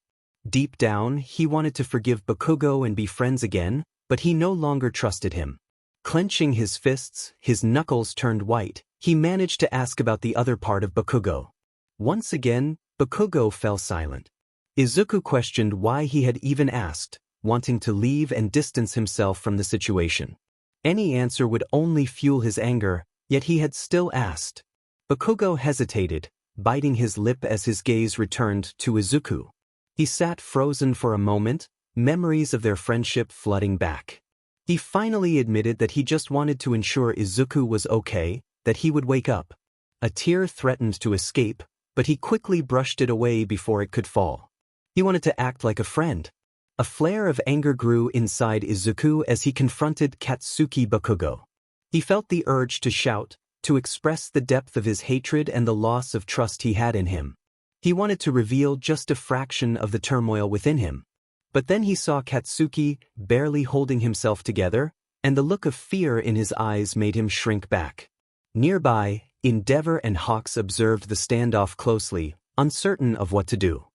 Deep down, he wanted to forgive Bakugo and be friends again, but he no longer trusted him. Clenching his fists, his knuckles turned white, he managed to ask about the other part of Bakugo. Once again, Bakugo fell silent. Izuku questioned why he had even asked, wanting to leave and distance himself from the situation. Any answer would only fuel his anger, yet he had still asked. Bakugo hesitated, biting his lip as his gaze returned to Izuku. He sat frozen for a moment, memories of their friendship flooding back. He finally admitted that he just wanted to ensure Izuku was okay, that he would wake up. A tear threatened to escape, but he quickly brushed it away before it could fall. He wanted to act like a friend. A flare of anger grew inside Izuku as he confronted Katsuki Bakugo. He felt the urge to shout, to express the depth of his hatred and the loss of trust he had in him. He wanted to reveal just a fraction of the turmoil within him. But then he saw Katsuki, barely holding himself together, and the look of fear in his eyes made him shrink back. Nearby, Endeavor and Hawks observed the standoff closely, uncertain of what to do.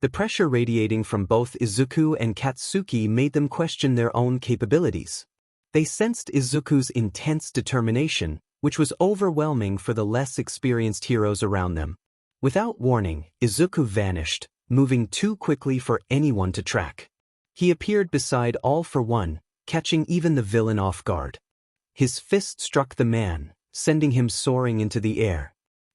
The pressure radiating from both Izuku and Katsuki made them question their own capabilities. They sensed Izuku's intense determination, which was overwhelming for the less experienced heroes around them. Without warning, Izuku vanished, moving too quickly for anyone to track. He appeared beside All for One, catching even the villain off guard. His fist struck the man, sending him soaring into the air.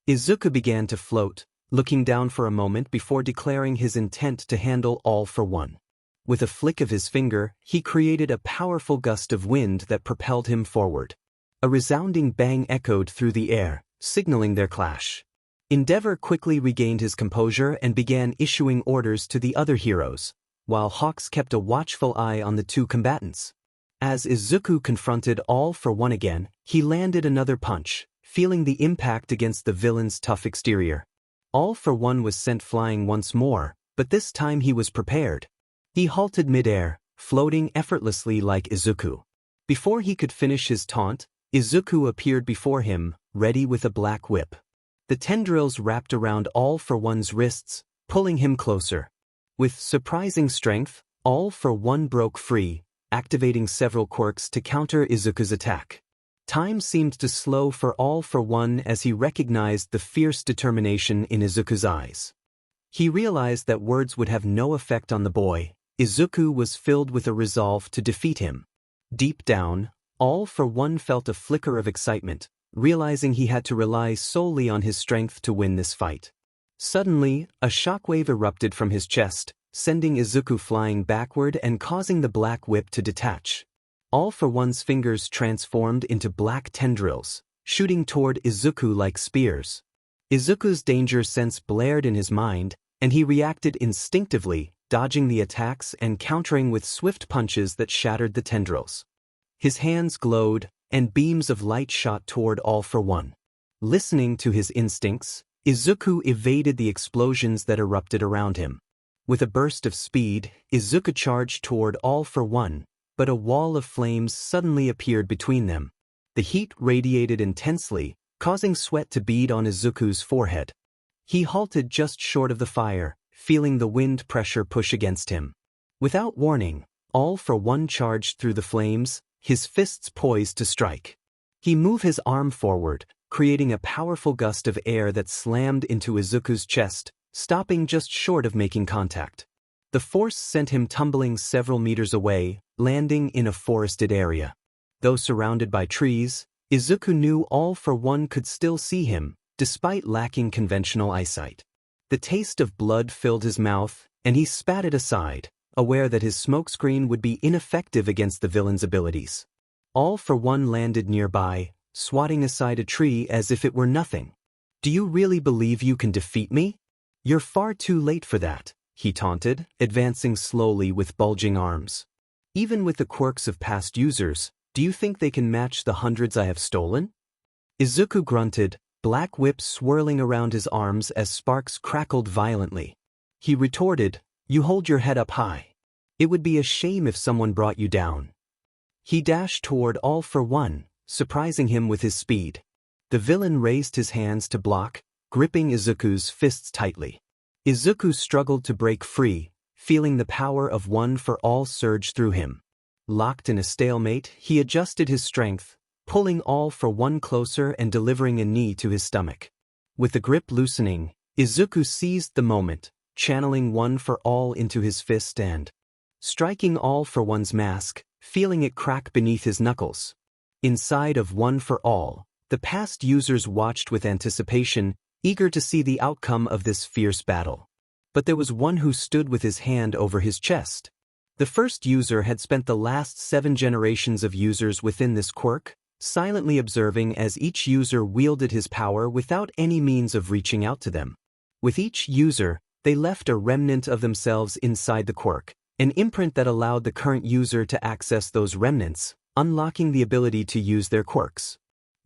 Izuku began to float, looking down for a moment before declaring his intent to handle All for One. With a flick of his finger, he created a powerful gust of wind that propelled him forward. A resounding bang echoed through the air, signaling their clash. Endeavor quickly regained his composure and began issuing orders to the other heroes, while Hawks kept a watchful eye on the two combatants. As Izuku confronted All for One again, he landed another punch, feeling the impact against the villain's tough exterior. All for One was sent flying once more, but this time he was prepared. He halted midair, floating effortlessly like Izuku. Before he could finish his taunt, Izuku appeared before him, ready with a black whip. The tendrils wrapped around All for One's wrists, pulling him closer. With surprising strength, All for One broke free, activating several quirks to counter Izuku's attack. Time seemed to slow for All for One as he recognized the fierce determination in Izuku's eyes. He realized that words would have no effect on the boy. Izuku was filled with a resolve to defeat him. Deep down, All for One felt a flicker of excitement, realizing he had to rely solely on his strength to win this fight. Suddenly, a shockwave erupted from his chest, sending Izuku flying backward and causing the black whip to detach. All for One's fingers transformed into black tendrils, shooting toward Izuku like spears. Izuku's danger sense blared in his mind, and he reacted instinctively, dodging the attacks and countering with swift punches that shattered the tendrils. His hands glowed, and beams of light shot toward All for One. Listening to his instincts, Izuku evaded the explosions that erupted around him. With a burst of speed, Izuku charged toward All for One, but a wall of flames suddenly appeared between them. The heat radiated intensely, causing sweat to bead on Izuku's forehead. He halted just short of the fire, feeling the wind pressure push against him. Without warning, All for One charged through the flames, his fists poised to strike. He moved his arm forward, creating a powerful gust of air that slammed into Izuku's chest, stopping just short of making contact. The force sent him tumbling several meters away, landing in a forested area. Though surrounded by trees, Izuku knew All for One could still see him, despite lacking conventional eyesight. The taste of blood filled his mouth, and he spat it aside, aware that his smokescreen would be ineffective against the villain's abilities. All for One landed nearby, swatting aside a tree as if it were nothing. "Do you really believe you can defeat me? You're far too late for that," he taunted, advancing slowly with bulging arms. "Even with the quirks of past users, do you think they can match the hundreds I have stolen?" Izuku grunted, black whip swirling around his arms as sparks crackled violently. He retorted, "You hold your head up high. It would be a shame if someone brought you down." He dashed toward All for One, surprising him with his speed. The villain raised his hands to block, gripping Izuku's fists tightly. Izuku struggled to break free, feeling the power of One for All surge through him. Locked in a stalemate, he adjusted his strength, pulling All for One closer and delivering a knee to his stomach. With the grip loosening, Izuku seized the moment, channeling One for All into his fist and striking All for One's mask, feeling it crack beneath his knuckles. Inside of One for All, the past users watched with anticipation, eager to see the outcome of this fierce battle. But there was one who stood with his hand over his chest. The first user had spent the last 7 generations of users within this quirk, silently observing as each user wielded his power without any means of reaching out to them. With each user, they left a remnant of themselves inside the quirk, an imprint that allowed the current user to access those remnants, unlocking the ability to use their quirks.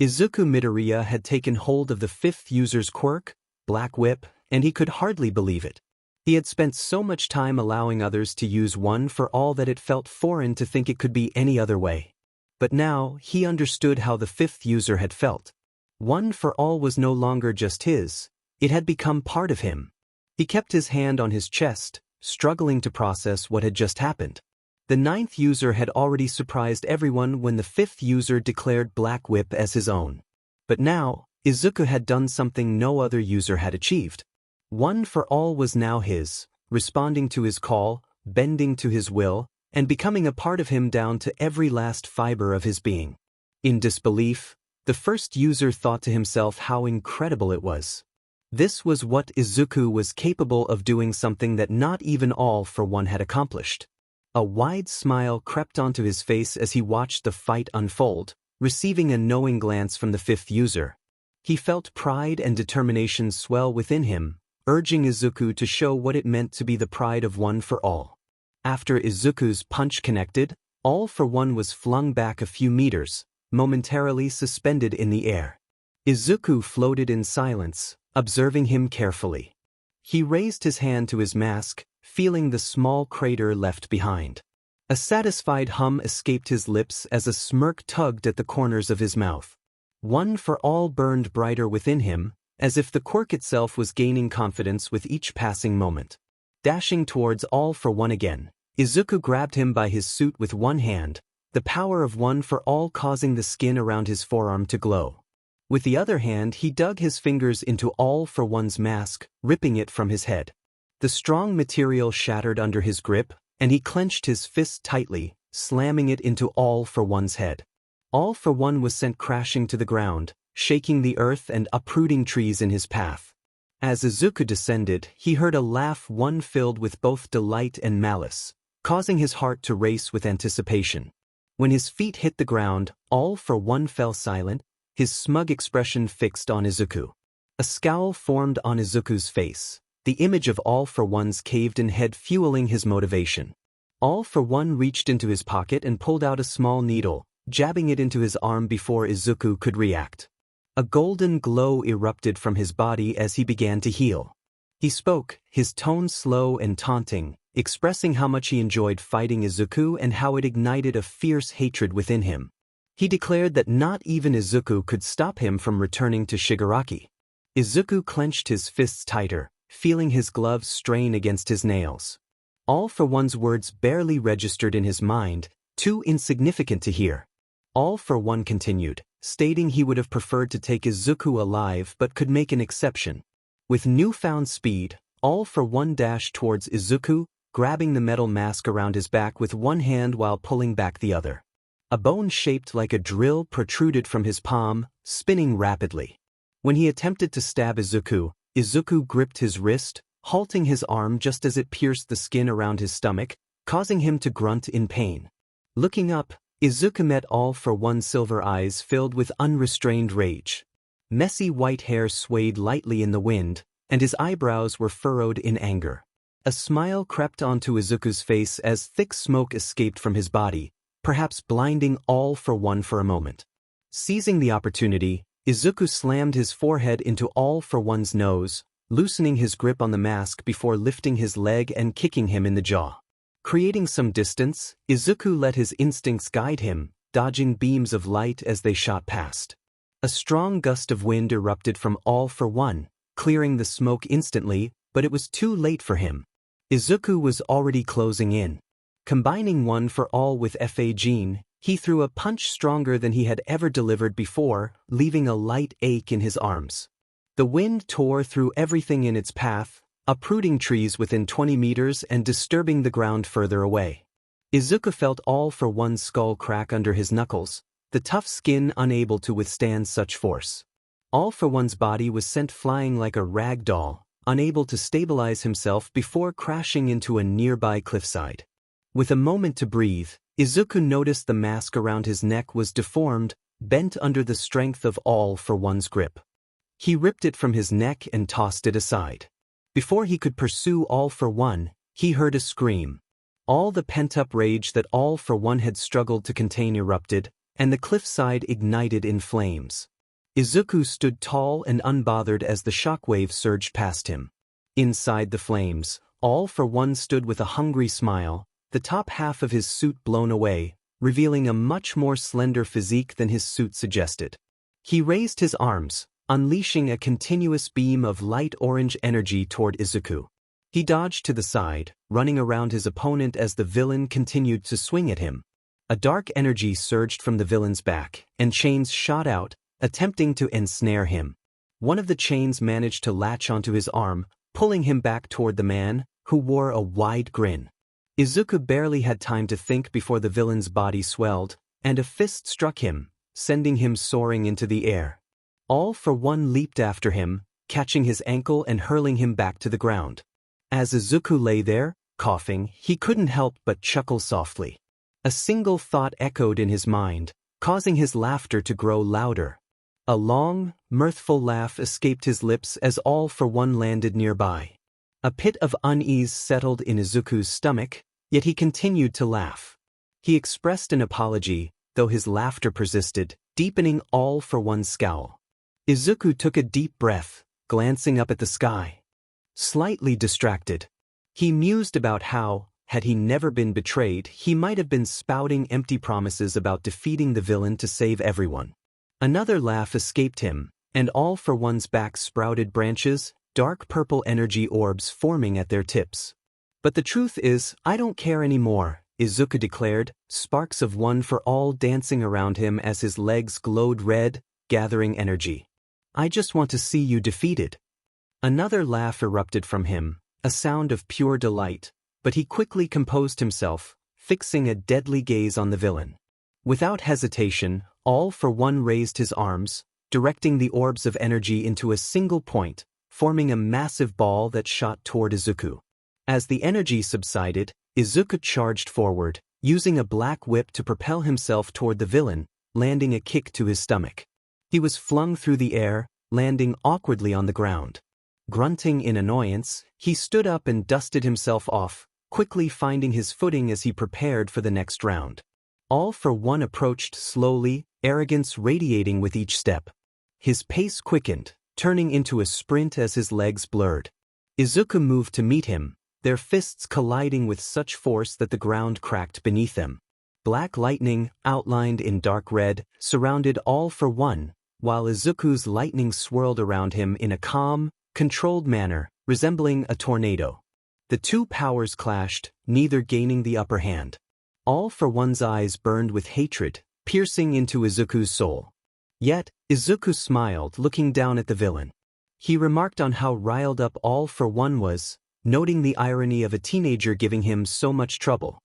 Izuku Midoriya had taken hold of the 5th user's quirk, Black Whip, and he could hardly believe it. He had spent so much time allowing others to use One for All that it felt foreign to think it could be any other way. But now, he understood how the 5th user had felt. One for All was no longer just his, it had become part of him. He kept his hand on his chest, struggling to process what had just happened. The 9th user had already surprised everyone when the 5th user declared Black Whip as his own. But now, Izuku had done something no other user had achieved. One for All was now his, responding to his call, bending to his will, and becoming a part of him down to every last fiber of his being. In disbelief, the first user thought to himself how incredible it was. This was what Izuku was capable of, doing something that not even All for One had accomplished. A wide smile crept onto his face as he watched the fight unfold, receiving a knowing glance from the 5th user. He felt pride and determination swell within him, urging Izuku to show what it meant to be the pride of One for All. After Izuku's punch connected, All for One was flung back a few meters, momentarily suspended in the air. Izuku floated in silence, observing him carefully. He raised his hand to his mask, feeling the small crater left behind. A satisfied hum escaped his lips as a smirk tugged at the corners of his mouth. One for All burned brighter within him, as if the quirk itself was gaining confidence with each passing moment. Dashing towards All for One again, Izuku grabbed him by his suit with one hand, the power of One for All causing the skin around his forearm to glow. With the other hand he dug his fingers into All for One's mask, ripping it from his head. The strong material shattered under his grip, and he clenched his fist tightly, slamming it into All for One's head. All for One was sent crashing to the ground, shaking the earth and uprooting trees in his path. As Izuku descended, he heard a laugh, one filled with both delight and malice, causing his heart to race with anticipation. When his feet hit the ground, All for One fell silent, his smug expression fixed on Izuku. A scowl formed on Izuku's face, the image of All for One's caved-in head fueling his motivation. All for One reached into his pocket and pulled out a small needle, jabbing it into his arm before Izuku could react. A golden glow erupted from his body as he began to heal. He spoke, his tone slow and taunting, expressing how much he enjoyed fighting Izuku and how it ignited a fierce hatred within him. He declared that not even Izuku could stop him from returning to Shigaraki. Izuku clenched his fists tighter, feeling his gloves strain against his nails. All for One's words barely registered in his mind, too insignificant to hear. All for One continued, stating he would have preferred to take Izuku alive but could make an exception. With newfound speed, All for One dashed towards Izuku, grabbing the metal mask around his back with one hand while pulling back the other. A bone shaped like a drill protruded from his palm, spinning rapidly. When he attempted to stab Izuku, Izuku gripped his wrist, halting his arm just as it pierced the skin around his stomach, causing him to grunt in pain. Looking up, Izuku met All for One's silver eyes filled with unrestrained rage. Messy white hair swayed lightly in the wind, and his eyebrows were furrowed in anger. A smile crept onto Izuku's face as thick smoke escaped from his body, perhaps blinding All for One for a moment. Seizing the opportunity, Izuku slammed his forehead into All for One's nose, loosening his grip on the mask before lifting his leg and kicking him in the jaw. Creating some distance, Izuku let his instincts guide him, dodging beams of light as they shot past. A strong gust of wind erupted from All for One, clearing the smoke instantly, but it was too late for him. Izuku was already closing in. Combining One for All with Fa Gene, he threw a punch stronger than he had ever delivered before, leaving a light ache in his arms. The wind tore through everything in its path, uprooting trees within 20 meters and disturbing the ground further away. Izuku felt All for One's skull crack under his knuckles, the tough skin unable to withstand such force. All for One's body was sent flying like a rag doll, unable to stabilize himself before crashing into a nearby cliffside. With a moment to breathe, Izuku noticed the mask around his neck was deformed, bent under the strength of All for One's grip. He ripped it from his neck and tossed it aside. Before he could pursue All for One, he heard a scream. All the pent-up rage that All for One had struggled to contain erupted, and the cliffside ignited in flames. Izuku stood tall and unbothered as the shockwave surged past him. Inside the flames, All for One stood with a hungry smile, the top half of his suit blown away, revealing a much more slender physique than his suit suggested. He raised his arms, unleashing a continuous beam of light orange energy toward Izuku. He dodged to the side, running around his opponent as the villain continued to swing at him. A dark energy surged from the villain's back, and chains shot out, attempting to ensnare him. One of the chains managed to latch onto his arm, pulling him back toward the man, who wore a wide grin. Izuku barely had time to think before the villain's body swelled, and a fist struck him, sending him soaring into the air. All for One leaped after him, catching his ankle and hurling him back to the ground. As Izuku lay there, coughing, he couldn't help but chuckle softly. A single thought echoed in his mind, causing his laughter to grow louder. A long, mirthful laugh escaped his lips as All for One landed nearby. A pit of unease settled in Izuku's stomach, yet he continued to laugh. He expressed an apology, though his laughter persisted, deepening All for One's scowl. Izuku took a deep breath, glancing up at the sky. Slightly distracted, he mused about how, had he never been betrayed, he might have been spouting empty promises about defeating the villain to save everyone. Another laugh escaped him, and All for One's back sprouted branches, dark purple energy orbs forming at their tips. But the truth is, I don't care anymore, Izuku declared, sparks of One for All dancing around him as his legs glowed red, gathering energy. I just want to see you defeated. Another laugh erupted from him, a sound of pure delight, but he quickly composed himself, fixing a deadly gaze on the villain. Without hesitation, All for One raised his arms, directing the orbs of energy into a single point, forming a massive ball that shot toward Izuku. As the energy subsided, Izuku charged forward, using a black whip to propel himself toward the villain, landing a kick to his stomach. He was flung through the air, landing awkwardly on the ground. Grunting in annoyance, he stood up and dusted himself off, quickly finding his footing as he prepared for the next round. All for One approached slowly, arrogance radiating with each step. His pace quickened, turning into a sprint as his legs blurred. Izuku moved to meet him, their fists colliding with such force that the ground cracked beneath them. Black lightning, outlined in dark red, surrounded All for One, while Izuku's lightning swirled around him in a calm, controlled manner, resembling a tornado. The two powers clashed, neither gaining the upper hand. All for One's eyes burned with hatred, piercing into Izuku's soul. Yet, Izuku smiled, looking down at the villain. He remarked on how riled up All for One was, noting the irony of a teenager giving him so much trouble.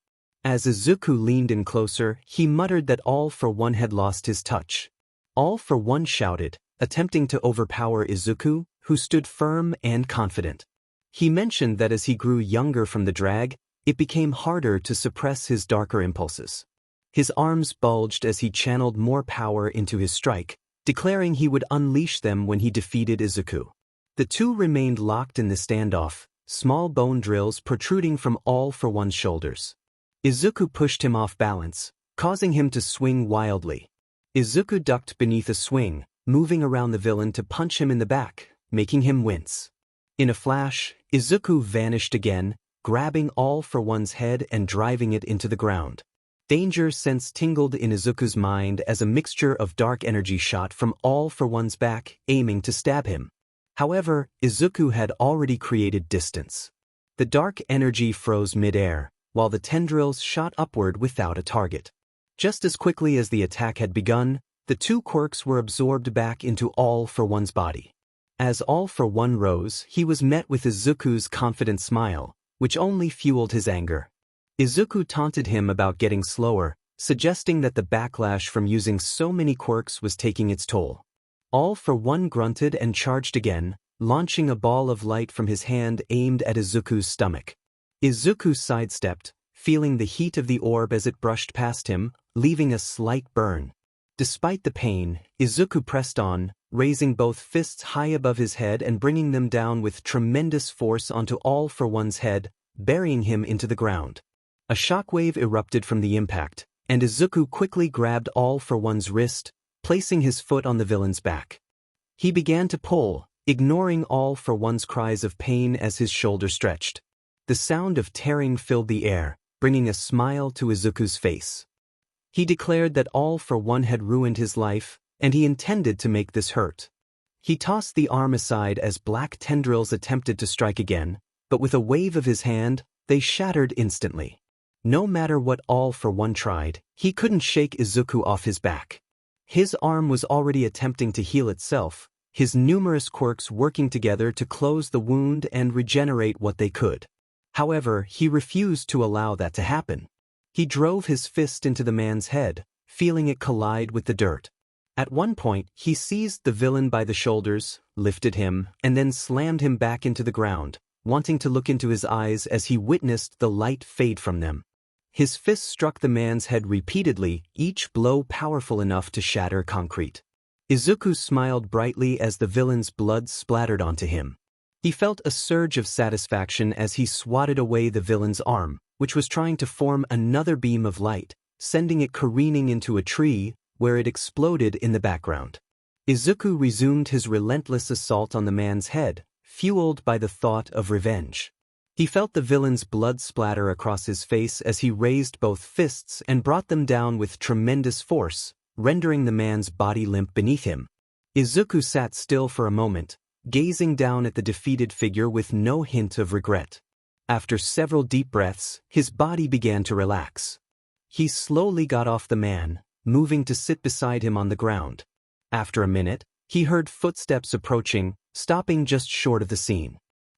As Izuku leaned in closer, he muttered that All for One had lost his touch. All for One shouted, attempting to overpower Izuku, who stood firm and confident. He mentioned that as he grew younger from the drag, it became harder to suppress his darker impulses. His arms bulged as he channeled more power into his strike, declaring he would unleash them when he defeated Izuku. The two remained locked in the standoff, small bone drills protruding from All for One's shoulders. Izuku pushed him off balance, causing him to swing wildly. Izuku ducked beneath a swing, moving around the villain to punch him in the back, making him wince. In a flash, Izuku vanished again, grabbing All for One's head and driving it into the ground. Danger sense tingled in Izuku's mind as a mixture of dark energy shot from All for One's back, aiming to stab him. However, Izuku had already created distance. The dark energy froze mid-air, while the tendrils shot upward without a target. Just as quickly as the attack had begun, the two quirks were absorbed back into All for One's body. As All for One rose, he was met with Izuku's confident smile, which only fueled his anger. Izuku taunted him about getting slower, suggesting that the backlash from using so many quirks was taking its toll. All for One grunted and charged again, launching a ball of light from his hand aimed at Izuku's stomach. Izuku sidestepped, feeling the heat of the orb as it brushed past him, leaving a slight burn. Despite the pain, Izuku pressed on, raising both fists high above his head and bringing them down with tremendous force onto All for One's head, burying him into the ground. A shockwave erupted from the impact, and Izuku quickly grabbed All for One's wrist, placing his foot on the villain's back. He began to pull, ignoring All for One's cries of pain as his shoulder stretched. The sound of tearing filled the air, bringing a smile to Izuku's face. He declared that All for One had ruined his life, and he intended to make this hurt. He tossed the arm aside as black tendrils attempted to strike again, but with a wave of his hand, they shattered instantly. No matter what All for One tried, he couldn't shake Izuku off his back. His arm was already attempting to heal itself, his numerous quirks working together to close the wound and regenerate what they could. However, he refused to allow that to happen. He drove his fist into the man's head, feeling it collide with the dirt. At one point, he seized the villain by the shoulders, lifted him, and then slammed him back into the ground, wanting to look into his eyes as he witnessed the light fade from them. His fist struck the man's head repeatedly, each blow powerful enough to shatter concrete. Izuku smiled brightly as the villain's blood splattered onto him. He felt a surge of satisfaction as he swatted away the villain's arm, which was trying to form another beam of light, sending it careening into a tree, where it exploded in the background. Izuku resumed his relentless assault on the man's head, fueled by the thought of revenge. He felt the villain's blood splatter across his face as he raised both fists and brought them down with tremendous force, rendering the man's body limp beneath him. Izuku sat still for a moment, gazing down at the defeated figure with no hint of regret. After several deep breaths, his body began to relax. He slowly got off the man, moving to sit beside him on the ground. After a minute, he heard footsteps approaching, stopping just short of the scene.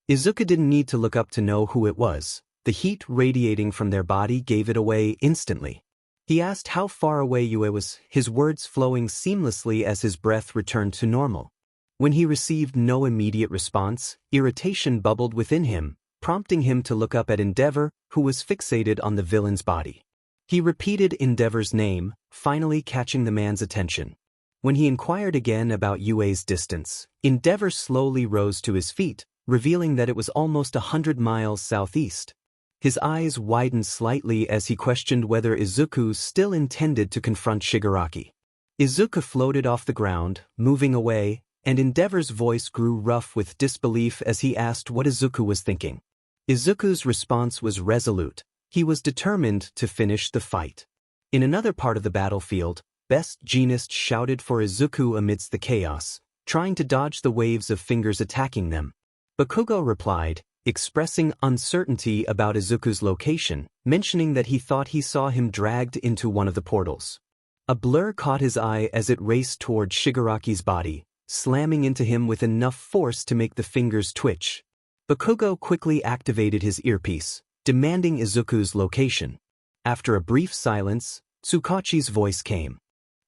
Izuku didn't need to look up to know who it was. The heat radiating from their body gave it away instantly. He asked how far away Yue was, his words flowing seamlessly as his breath returned to normal. When he received no immediate response, irritation bubbled within him, prompting him to look up at Endeavor, who was fixated on the villain's body. He repeated Endeavor's name, finally catching the man's attention. When he inquired again about Yue's distance, Endeavor slowly rose to his feet, revealing that it was almost 100 miles southeast. His eyes widened slightly as he questioned whether Izuku still intended to confront Shigaraki. Izuku floated off the ground, moving away, and Endeavor's voice grew rough with disbelief as he asked what Izuku was thinking. Izuku's response was resolute. He was determined to finish the fight. In another part of the battlefield, Best Jeanist shouted for Izuku amidst the chaos, trying to dodge the waves of fingers attacking them. Bakugo replied, expressing uncertainty about Izuku's location, mentioning that he thought he saw him dragged into one of the portals. A blur caught his eye as it raced toward Shigaraki's body, slamming into him with enough force to make the fingers twitch. Bakugo quickly activated his earpiece, demanding Izuku's location. After a brief silence, Tsukachi's voice came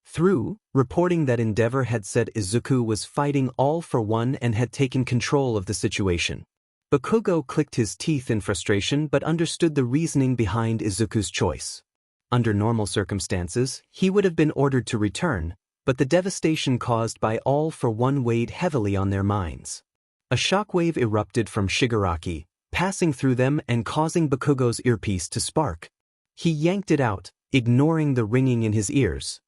through, reporting that Endeavor had said Izuku was fighting all for one and had taken control of the situation. Bakugo clicked his teeth in frustration but understood the reasoning behind Izuku's choice. Under normal circumstances, he would have been ordered to return, but the devastation caused by all for one weighed heavily on their minds. A shockwave erupted from Shigaraki, passing through them and causing Bakugo's earpiece to spark. He yanked it out, ignoring the ringing in his ears.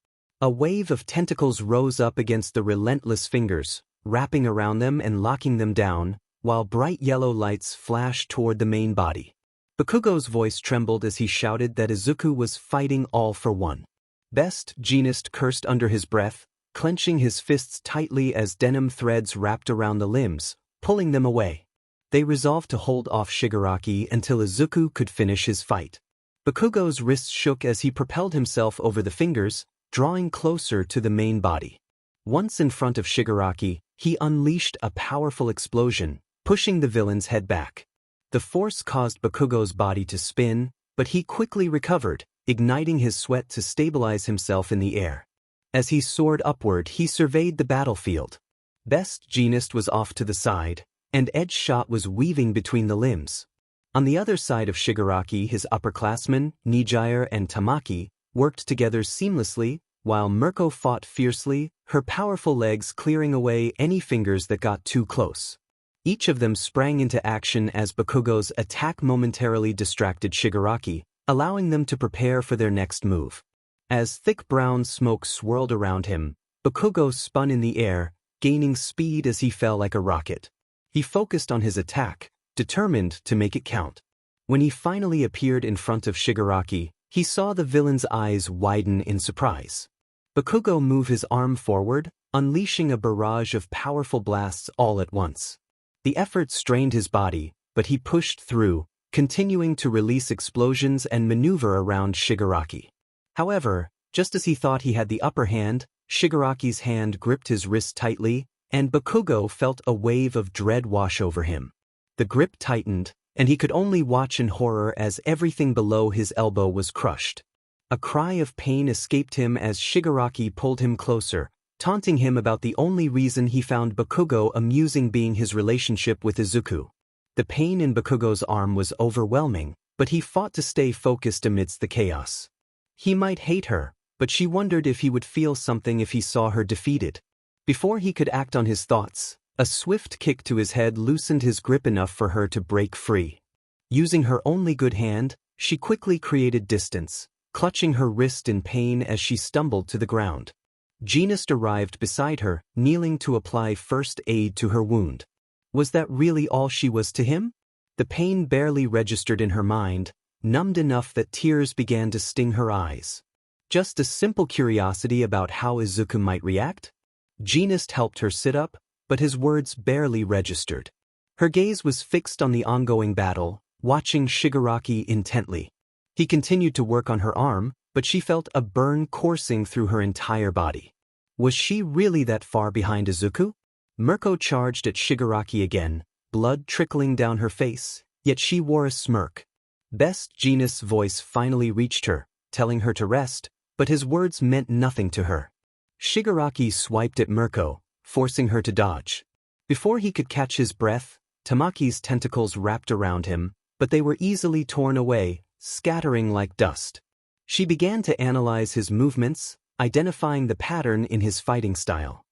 A wave of tentacles rose up against the relentless fingers, wrapping around them and locking them down, while bright yellow lights flashed toward the main body. Bakugo's voice trembled as he shouted that Izuku was fighting all for one. Best Jeanist cursed under his breath, clenching his fists tightly as denim threads wrapped around the limbs, pulling them away. They resolved to hold off Shigaraki until Izuku could finish his fight. Bakugo's wrists shook as he propelled himself over the fingers, drawing closer to the main body. Once in front of Shigaraki, he unleashed a powerful explosion, pushing the villain's head back. The force caused Bakugo's body to spin, but he quickly recovered, igniting his sweat to stabilize himself in the air. As he soared upward, he surveyed the battlefield. Best Jeanist was off to the side, and Edge Shot was weaving between the limbs. On the other side of Shigaraki, his upperclassmen, Nijire and Tamaki, worked together seamlessly, while Mirko fought fiercely, her powerful legs clearing away any fingers that got too close. Each of them sprang into action as Bakugo's attack momentarily distracted Shigaraki, allowing them to prepare for their next move. As thick brown smoke swirled around him, Bakugo spun in the air, gaining speed as he fell like a rocket. He focused on his attack, determined to make it count. When he finally appeared in front of Shigaraki, he saw the villain's eyes widen in surprise. Bakugo moved his arm forward, unleashing a barrage of powerful blasts all at once. The effort strained his body, but he pushed through, continuing to release explosions and maneuver around Shigaraki. However, just as he thought he had the upper hand, Shigaraki's hand gripped his wrist tightly, and Bakugo felt a wave of dread wash over him. The grip tightened, and he could only watch in horror as everything below his elbow was crushed. A cry of pain escaped him as Shigaraki pulled him closer, taunting him about the only reason he found Bakugo amusing being his relationship with Izuku. The pain in Bakugo's arm was overwhelming, but he fought to stay focused amidst the chaos. He might hate her, but she wondered if he would feel something if he saw her defeated. Before he could act on his thoughts, a swift kick to his head loosened his grip enough for her to break free. Using her only good hand, she quickly created distance, clutching her wrist in pain as she stumbled to the ground. Jeanist arrived beside her, kneeling to apply first aid to her wound. Was that really all she was to him? The pain barely registered in her mind, numbed enough that tears began to sting her eyes. Just a simple curiosity about how Izuku might react? Jeanist helped her sit up, but his words barely registered. Her gaze was fixed on the ongoing battle, watching Shigaraki intently. He continued to work on her arm, but she felt a burn coursing through her entire body. Was she really that far behind Izuku? Mirko charged at Shigaraki again, blood trickling down her face, yet she wore a smirk. Best Jeanist's voice finally reached her, telling her to rest, but his words meant nothing to her. Shigaraki swiped at Mirko, forcing her to dodge. Before he could catch his breath, Tamaki's tentacles wrapped around him, but they were easily torn away, scattering like dust. She began to analyze his movements, identifying the pattern in his fighting style.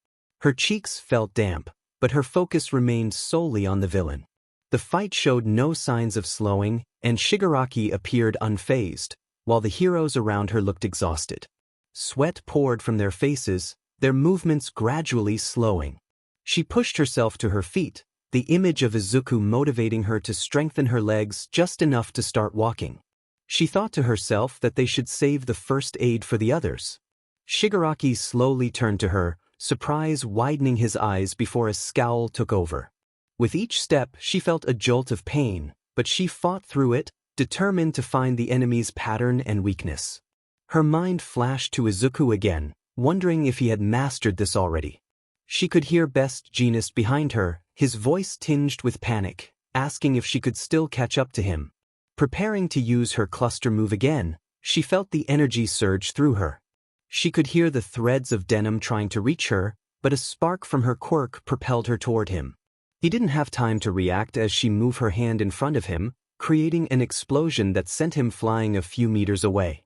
Her cheeks felt damp, but her focus remained solely on the villain. The fight showed no signs of slowing, and Shigaraki appeared unfazed, while the heroes around her looked exhausted. Sweat poured from their faces, their movements gradually slowing. She pushed herself to her feet, the image of Izuku motivating her to strengthen her legs just enough to start walking. She thought to herself that they should save the first aid for the others. Shigaraki slowly turned to her, surprise widening his eyes before a scowl took over. With each step, she felt a jolt of pain, but she fought through it, determined to find the enemy's pattern and weakness. Her mind flashed to Izuku again, wondering if he had mastered this already. She could hear Best Jeanist behind her, his voice tinged with panic, asking if she could still catch up to him. Preparing to use her cluster move again, she felt the energy surge through her. She could hear the threads of denim trying to reach her, but a spark from her quirk propelled her toward him. He didn't have time to react as she moved her hand in front of him, creating an explosion that sent him flying a few meters away.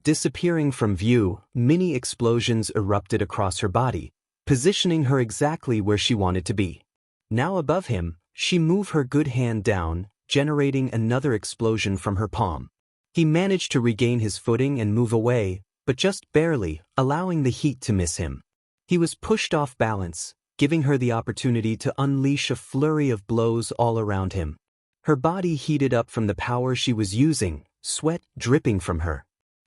Disappearing from view, mini explosions erupted across her body, positioning her exactly where she wanted to be. Now above him, she moved her good hand down, generating another explosion from her palm. He managed to regain his footing and move away, but just barely, allowing the heat to miss him. He was pushed off balance, giving her the opportunity to unleash a flurry of blows all around him. Her body heated up from the power she was using, sweat dripping from her.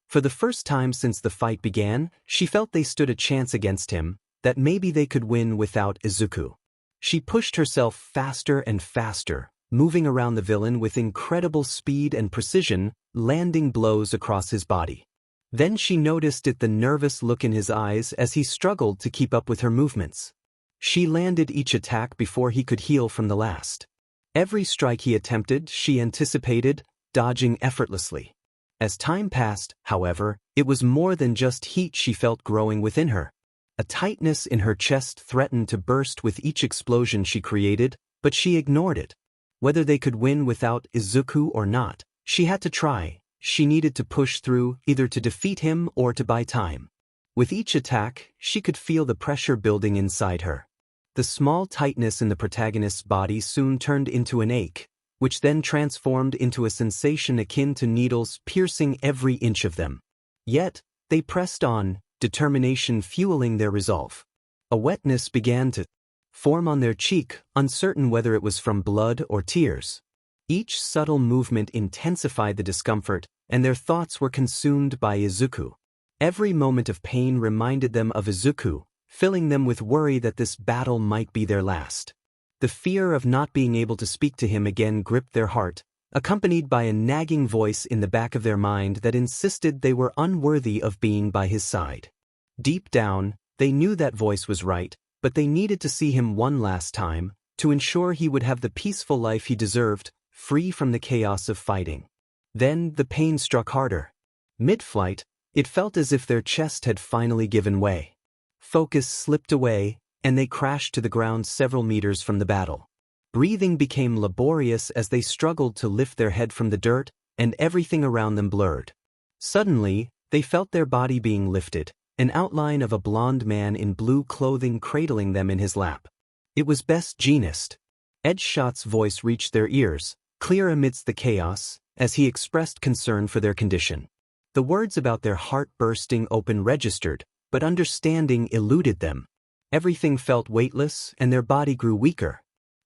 For the first time since the fight began, she felt they stood a chance against him, that maybe they could win without Izuku. She pushed herself faster and faster, moving around the villain with incredible speed and precision, landing blows across his body. Then she noticed the nervous look in his eyes as he struggled to keep up with her movements. She landed each attack before he could heal from the last. Every strike he attempted, she anticipated, dodging effortlessly. As time passed, however, it was more than just heat she felt growing within her. A tightness in her chest threatened to burst with each explosion she created, but she ignored it. Whether they could win without Izuku or not, she had to try. She needed to push through, either to defeat him or to buy time. With each attack, she could feel the pressure building inside her. The small tightness in the protagonist's body soon turned into an ache, which then transformed into a sensation akin to needles piercing every inch of them. Yet, they pressed on, determination fueling their resolve. A wetness began to form on their cheek, uncertain whether it was from blood or tears. Each subtle movement intensified the discomfort, and their thoughts were consumed by Izuku. Every moment of pain reminded them of Izuku, filling them with worry that this battle might be their last. The fear of not being able to speak to him again gripped their heart, accompanied by a nagging voice in the back of their mind that insisted they were unworthy of being by his side. Deep down, they knew that voice was right, but they needed to see him one last time, to ensure he would have the peaceful life he deserved, free from the chaos of fighting. Then the pain struck harder. Mid-flight, it felt as if their chest had finally given way. Focus slipped away, and they crashed to the ground several meters from the battle. Breathing became laborious as they struggled to lift their head from the dirt, and everything around them blurred. Suddenly, they felt their body being lifted, an outline of a blond man in blue clothing cradling them in his lap. It was Best Jeanist. Edgeshot's voice reached their ears, clear amidst the chaos, as he expressed concern for their condition. The words about their heart bursting open registered, but understanding eluded them. Everything felt weightless, and their body grew weaker.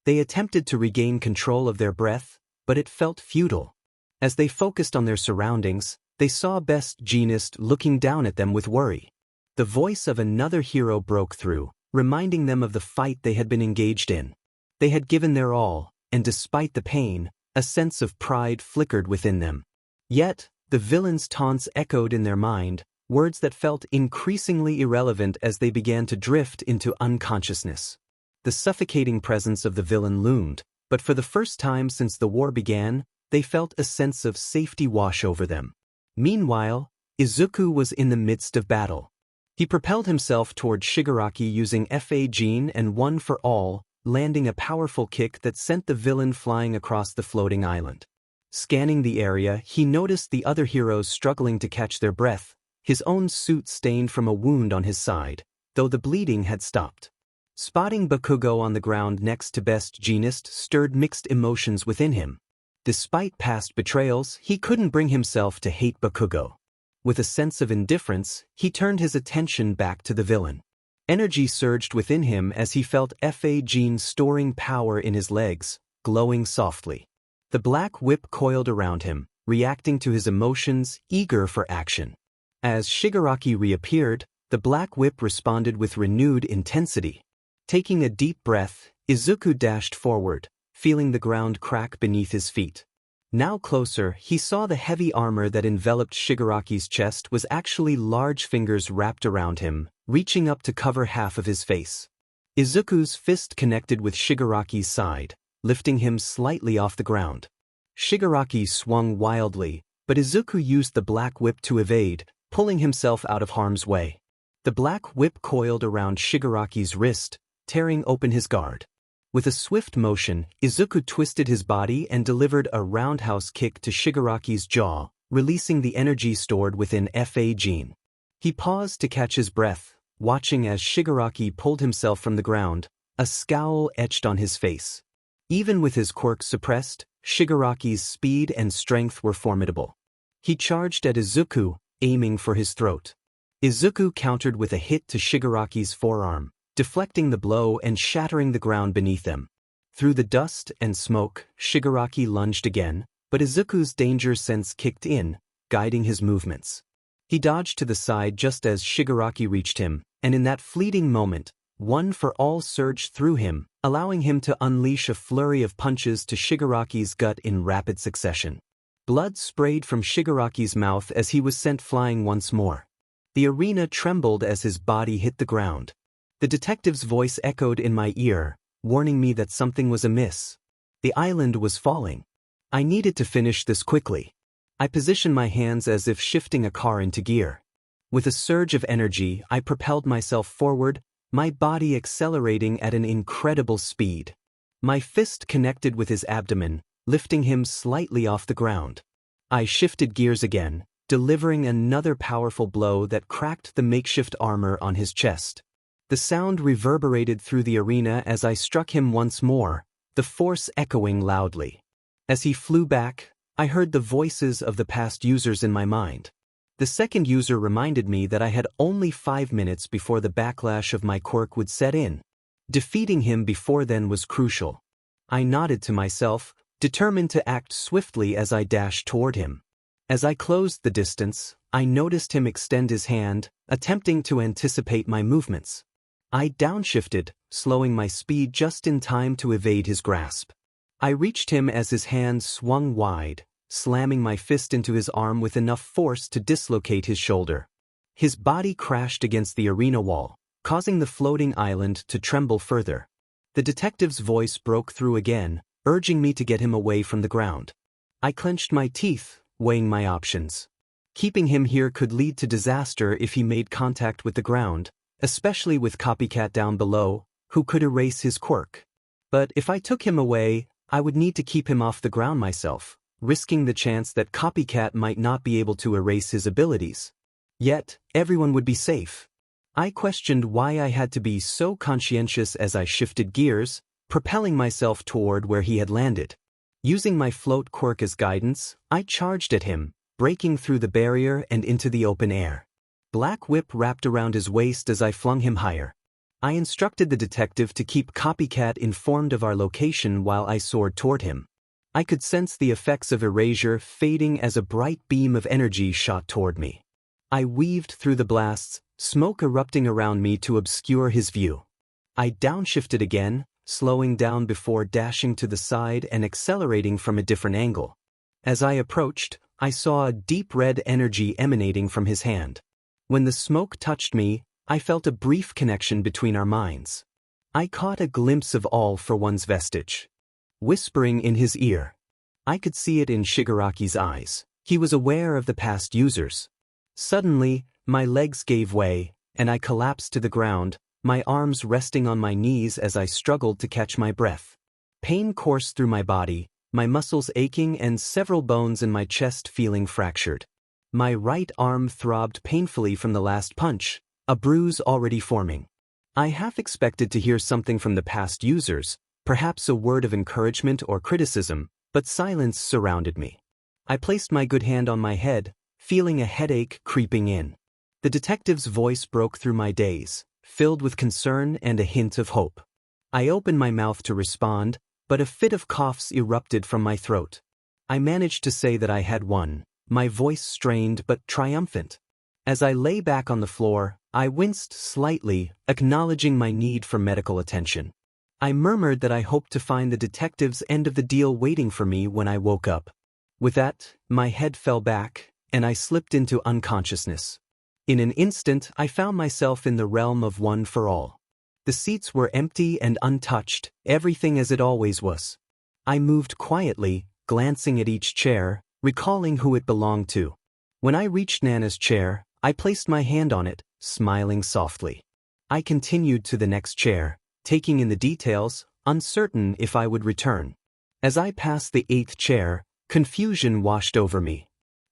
They attempted to regain control of their breath, but it felt futile. As they focused on their surroundings, they saw Best Jeanist looking down at them with worry. The voice of another hero broke through, reminding them of the fight they had been engaged in. They had given their all, and despite the pain, a sense of pride flickered within them. Yet, the villain's taunts echoed in their mind, words that felt increasingly irrelevant as they began to drift into unconsciousness. The suffocating presence of the villain loomed, But for the first time since the war began, they felt a sense of safety wash over them. Meanwhile, Izuku was in the midst of battle. He propelled himself toward Shigaraki using F-A-Gene and One for All, landing a powerful kick that sent the villain flying across the floating island. Scanning the area, he noticed the other heroes struggling to catch their breath, his own suit stained from a wound on his side, though the bleeding had stopped. Spotting Bakugo on the ground next to Best Jeanist stirred mixed emotions within him. Despite past betrayals, he couldn't bring himself to hate Bakugo. With a sense of indifference, he turned his attention back to the villain. Energy surged within him as he felt F-A-Gene storing power in his legs, glowing softly. The black whip coiled around him, reacting to his emotions, eager for action. As Shigaraki reappeared, the black whip responded with renewed intensity. Taking a deep breath, Izuku dashed forward, feeling the ground crack beneath his feet. Now closer, he saw the heavy armor that enveloped Shigaraki's chest was actually large fingers wrapped around him, reaching up to cover half of his face. Izuku's fist connected with Shigaraki's side, lifting him slightly off the ground. Shigaraki swung wildly, but Izuku used the black whip to evade, pulling himself out of harm's way. The black whip coiled around Shigaraki's wrist, tearing open his guard. With a swift motion, Izuku twisted his body and delivered a roundhouse kick to Shigaraki's jaw, releasing the energy stored within F-A-Gene. He paused to catch his breath, watching as Shigaraki pulled himself from the ground, a scowl etched on his face. Even with his quirk suppressed, Shigaraki's speed and strength were formidable. He charged at Izuku, aiming for his throat. Izuku countered with a hit to Shigaraki's forearm, deflecting the blow and shattering the ground beneath them. Through the dust and smoke, Shigaraki lunged again, but Izuku's danger sense kicked in, guiding his movements. He dodged to the side just as Shigaraki reached him, and in that fleeting moment, One for All surged through him, allowing him to unleash a flurry of punches to Shigaraki's gut in rapid succession. Blood sprayed from Shigaraki's mouth as he was sent flying once more. The arena trembled as his body hit the ground. The detective's voice echoed in my ear, warning me that something was amiss. The island was falling. I needed to finish this quickly. I positioned my hands as if shifting a car into gear. With a surge of energy, I propelled myself forward, my body accelerating at an incredible speed. My fist connected with his abdomen, lifting him slightly off the ground. I shifted gears again, delivering another powerful blow that cracked the makeshift armor on his chest. The sound reverberated through the arena as I struck him once more, the force echoing loudly. As he flew back, I heard the voices of the past users in my mind. The second user reminded me that I had only 5 minutes before the backlash of my quirk would set in. Defeating him before then was crucial. I nodded to myself, determined to act swiftly as I dashed toward him. As I closed the distance, I noticed him extend his hand, attempting to anticipate my movements. I downshifted, slowing my speed just in time to evade his grasp. I reached him as his hand swung wide, slamming my fist into his arm with enough force to dislocate his shoulder. His body crashed against the arena wall, causing the floating island to tremble further. The detective's voice broke through again, urging me to get him away from the ground. I clenched my teeth, weighing my options. Keeping him here could lead to disaster if he made contact with the ground, especially with Copycat down below, who could erase his quirk. But if I took him away, I would need to keep him off the ground myself, risking the chance that Copycat might not be able to erase his abilities. Yet, everyone would be safe. I questioned why I had to be so conscientious as I shifted gears, propelling myself toward where he had landed. Using my float quirk as guidance, I charged at him, breaking through the barrier and into the open air. Black whip wrapped around his waist as I flung him higher. I instructed the detective to keep Copycat informed of our location while I soared toward him. I could sense the effects of erasure fading as a bright beam of energy shot toward me. I weaved through the blasts, smoke erupting around me to obscure his view. I downshifted again, slowing down before dashing to the side and accelerating from a different angle. As I approached, I saw a deep red energy emanating from his hand. When the smoke touched me, I felt a brief connection between our minds. I caught a glimpse of All for One's vestige. whispering in his ear. I could see it in Shigaraki's eyes. He was aware of the past users. Suddenly, my legs gave way, and I collapsed to the ground, my arms resting on my knees as I struggled to catch my breath. Pain coursed through my body, my muscles aching and several bones in my chest feeling fractured. My right arm throbbed painfully from the last punch, a bruise already forming. I half expected to hear something from the past users, perhaps a word of encouragement or criticism, but silence surrounded me. I placed my good hand on my head, feeling a headache creeping in. The detective's voice broke through my daze, filled with concern and a hint of hope. I opened my mouth to respond, but a fit of coughs erupted from my throat. I managed to say that I had won, my voice strained but triumphant. As I lay back on the floor, I winced slightly, acknowledging my need for medical attention. I murmured that I hoped to find the detective's end of the deal waiting for me when I woke up. With that, my head fell back, and I slipped into unconsciousness. In an instant, I found myself in the realm of One for All. The seats were empty and untouched, everything as it always was. I moved quietly, glancing at each chair, recalling who it belonged to. When I reached Nana's chair, I placed my hand on it, smiling softly. I continued to the next chair, taking in the details, uncertain if I would return. As I passed the 8th chair, confusion washed over me.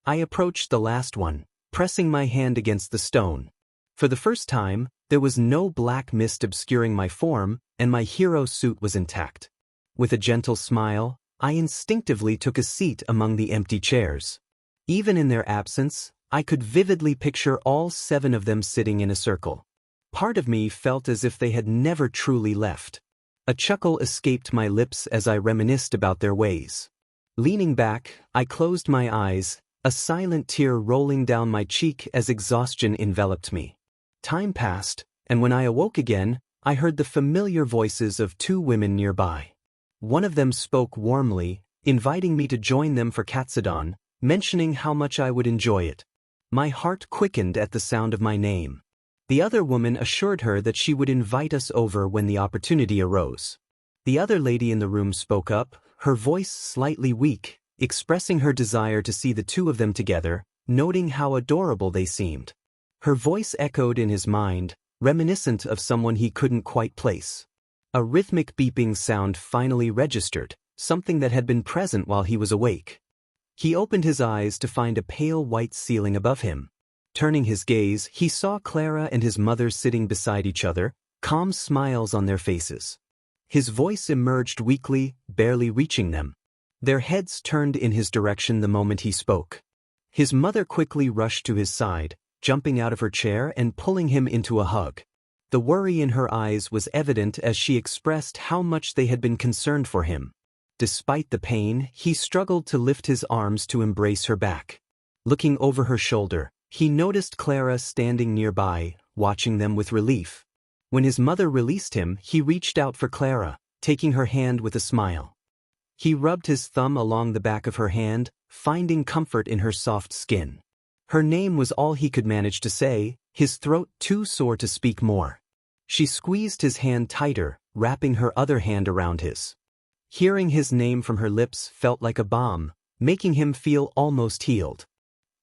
I approached the last one, pressing my hand against the stone. For the first time, there was no black mist obscuring my form, and my hero suit was intact. With a gentle smile, I instinctively took a seat among the empty chairs. Even in their absence, I could vividly picture all 7 of them sitting in a circle. Part of me felt as if they had never truly left. A chuckle escaped my lips as I reminisced about their ways. Leaning back, I closed my eyes, a silent tear rolling down my cheek as exhaustion enveloped me. Time passed, and when I awoke again, I heard the familiar voices of 2 women nearby. One of them spoke warmly, inviting me to join them for Katsudon, mentioning how much I would enjoy it. My heart quickened at the sound of my name. The other woman assured her that she would invite us over when the opportunity arose. The other lady in the room spoke up, her voice slightly weak, expressing her desire to see the 2 of them together, noting how adorable they seemed. Her voice echoed in his mind, reminiscent of someone he couldn't quite place. A rhythmic beeping sound finally registered, something that had been present while he was awake. He opened his eyes to find a pale white ceiling above him. Turning his gaze, he saw Clara and his mother sitting beside each other, calm smiles on their faces. His voice emerged weakly, barely reaching them. Their heads turned in his direction the moment he spoke. His mother quickly rushed to his side, jumping out of her chair and pulling him into a hug. The worry in her eyes was evident as she expressed how much they had been concerned for him. Despite the pain, he struggled to lift his arms to embrace her back. Looking over her shoulder, he noticed Clara standing nearby, watching them with relief. When his mother released him, he reached out for Clara, taking her hand with a smile. He rubbed his thumb along the back of her hand, finding comfort in her soft skin. Her name was all he could manage to say, his throat too sore to speak more. She squeezed his hand tighter, wrapping her other hand around his. Hearing his name from her lips felt like a balm, making him feel almost healed.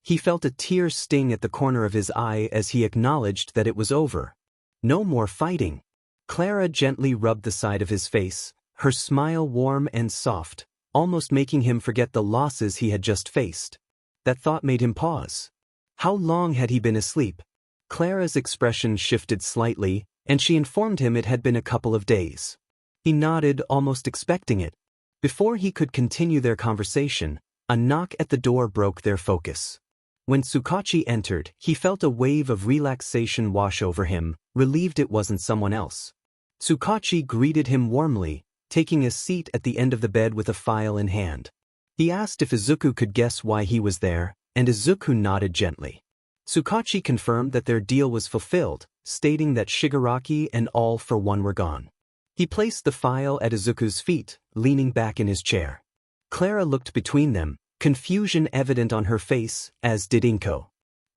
He felt a tear sting at the corner of his eye as he acknowledged that it was over. No more fighting. Clara gently rubbed the side of his face, her smile warm and soft, almost making him forget the losses he had just faced. That thought made him pause. How long had he been asleep? Clara's expression shifted slightly, and she informed him it had been a couple of days. He nodded, almost expecting it. Before he could continue their conversation, a knock at the door broke their focus. When Tsukachi entered, he felt a wave of relaxation wash over him, relieved it wasn't someone else. Tsukachi greeted him warmly, taking a seat at the end of the bed with a file in hand. He asked if Izuku could guess why he was there, and Izuku nodded gently. Tsukachi confirmed that their deal was fulfilled, stating that Shigaraki and All for One were gone. He placed the file at Izuku's feet, leaning back in his chair. Clara looked between them, confusion evident on her face, as did Inko.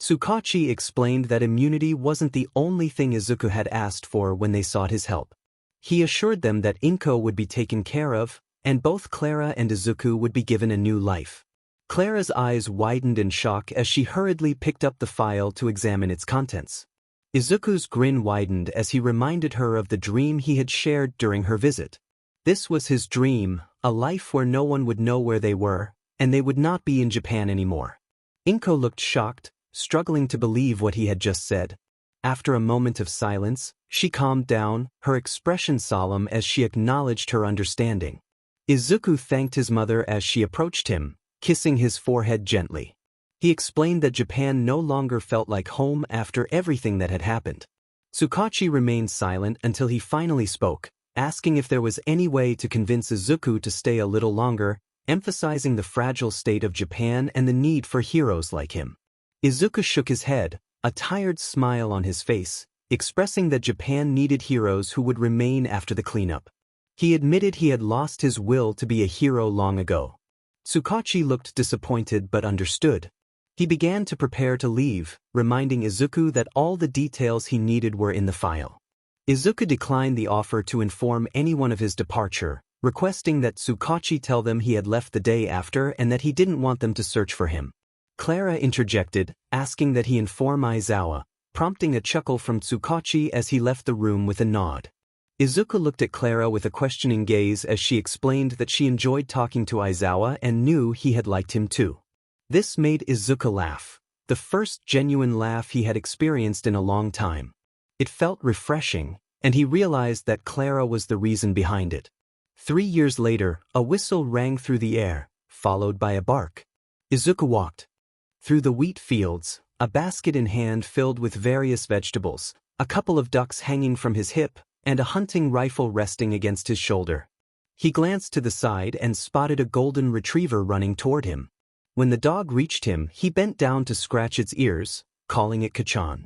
Tsukachi explained that immunity wasn't the only thing Izuku had asked for when they sought his help. He assured them that Inko would be taken care of, and both Clara and Izuku would be given a new life. Clara's eyes widened in shock as she hurriedly picked up the file to examine its contents. Izuku's grin widened as he reminded her of the dream he had shared during her visit. This was his dream, a life where no one would know where they were, and they would not be in Japan anymore. Inko looked shocked, struggling to believe what he had just said. After a moment of silence, she calmed down, her expression solemn as she acknowledged her understanding. Izuku thanked his mother as she approached him, kissing his forehead gently. He explained that Japan no longer felt like home after everything that had happened. Tsukachi remained silent until he finally spoke, asking if there was any way to convince Izuku to stay a little longer, emphasizing the fragile state of Japan and the need for heroes like him. Izuku shook his head, a tired smile on his face, expressing that Japan needed heroes who would remain after the cleanup. He admitted he had lost his will to be a hero long ago. Tsukachi looked disappointed but understood. He began to prepare to leave, reminding Izuku that all the details he needed were in the file. Izuku declined the offer to inform anyone of his departure, requesting that Tsukachi tell them he had left the day after and that he didn't want them to search for him. Clara interjected, asking that he inform Aizawa, prompting a chuckle from Tsukachi as he left the room with a nod. Izuku looked at Clara with a questioning gaze as she explained that she enjoyed talking to Aizawa and knew he had liked him too. This made Izuku laugh, the first genuine laugh he had experienced in a long time. It felt refreshing, and he realized that Clara was the reason behind it. 3 years later, a whistle rang through the air, followed by a bark. Izuku walked through the wheat fields, a basket in hand filled with various vegetables, a couple of ducks hanging from his hip, and a hunting rifle resting against his shoulder. He glanced to the side and spotted a golden retriever running toward him. When the dog reached him, he bent down to scratch its ears, calling it Kachan.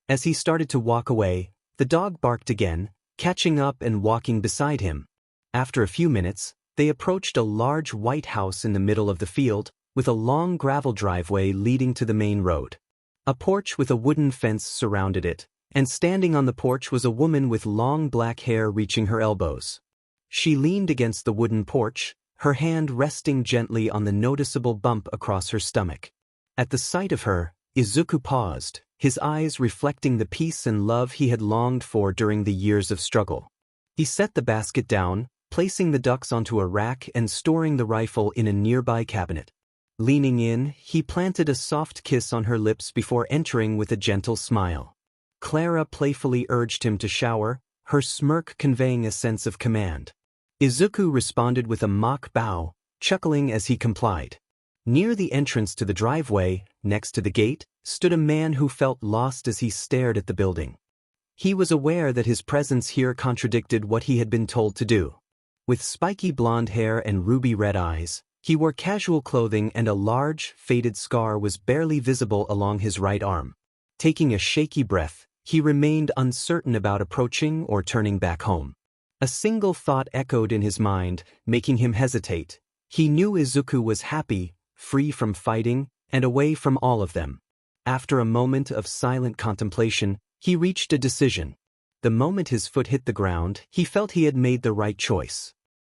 As he started to walk away, the dog barked again, catching up and walking beside him. After a few minutes, they approached a large white house in the middle of the field, with a long gravel driveway leading to the main road. A porch with a wooden fence surrounded it, and standing on the porch was a woman with long black hair reaching her elbows. She leaned against the wooden porch, her hand resting gently on the noticeable bump across her stomach. At the sight of her, Izuku paused, his eyes reflecting the peace and love he had longed for during the years of struggle. He set the basket down, placing the ducks onto a rack and storing the rifle in a nearby cabinet. Leaning in, he planted a soft kiss on her lips before entering with a gentle smile. Clara playfully urged him to shower, her smirk conveying a sense of command. Izuku responded with a mock bow, chuckling as he complied. Near the entrance to the driveway, next to the gate, stood a man who felt lost as he stared at the building. He was aware that his presence here contradicted what he had been told to do. With spiky blonde hair and ruby-red eyes, he wore casual clothing and a large, faded scar was barely visible along his right arm. Taking a shaky breath, he remained uncertain about approaching or turning back home. A single thought echoed in his mind, making him hesitate. He knew Izuku was happy, free from fighting, and away from all of them. After a moment of silent contemplation, he reached a decision. The moment his foot hit the ground, he felt he had made the right choice.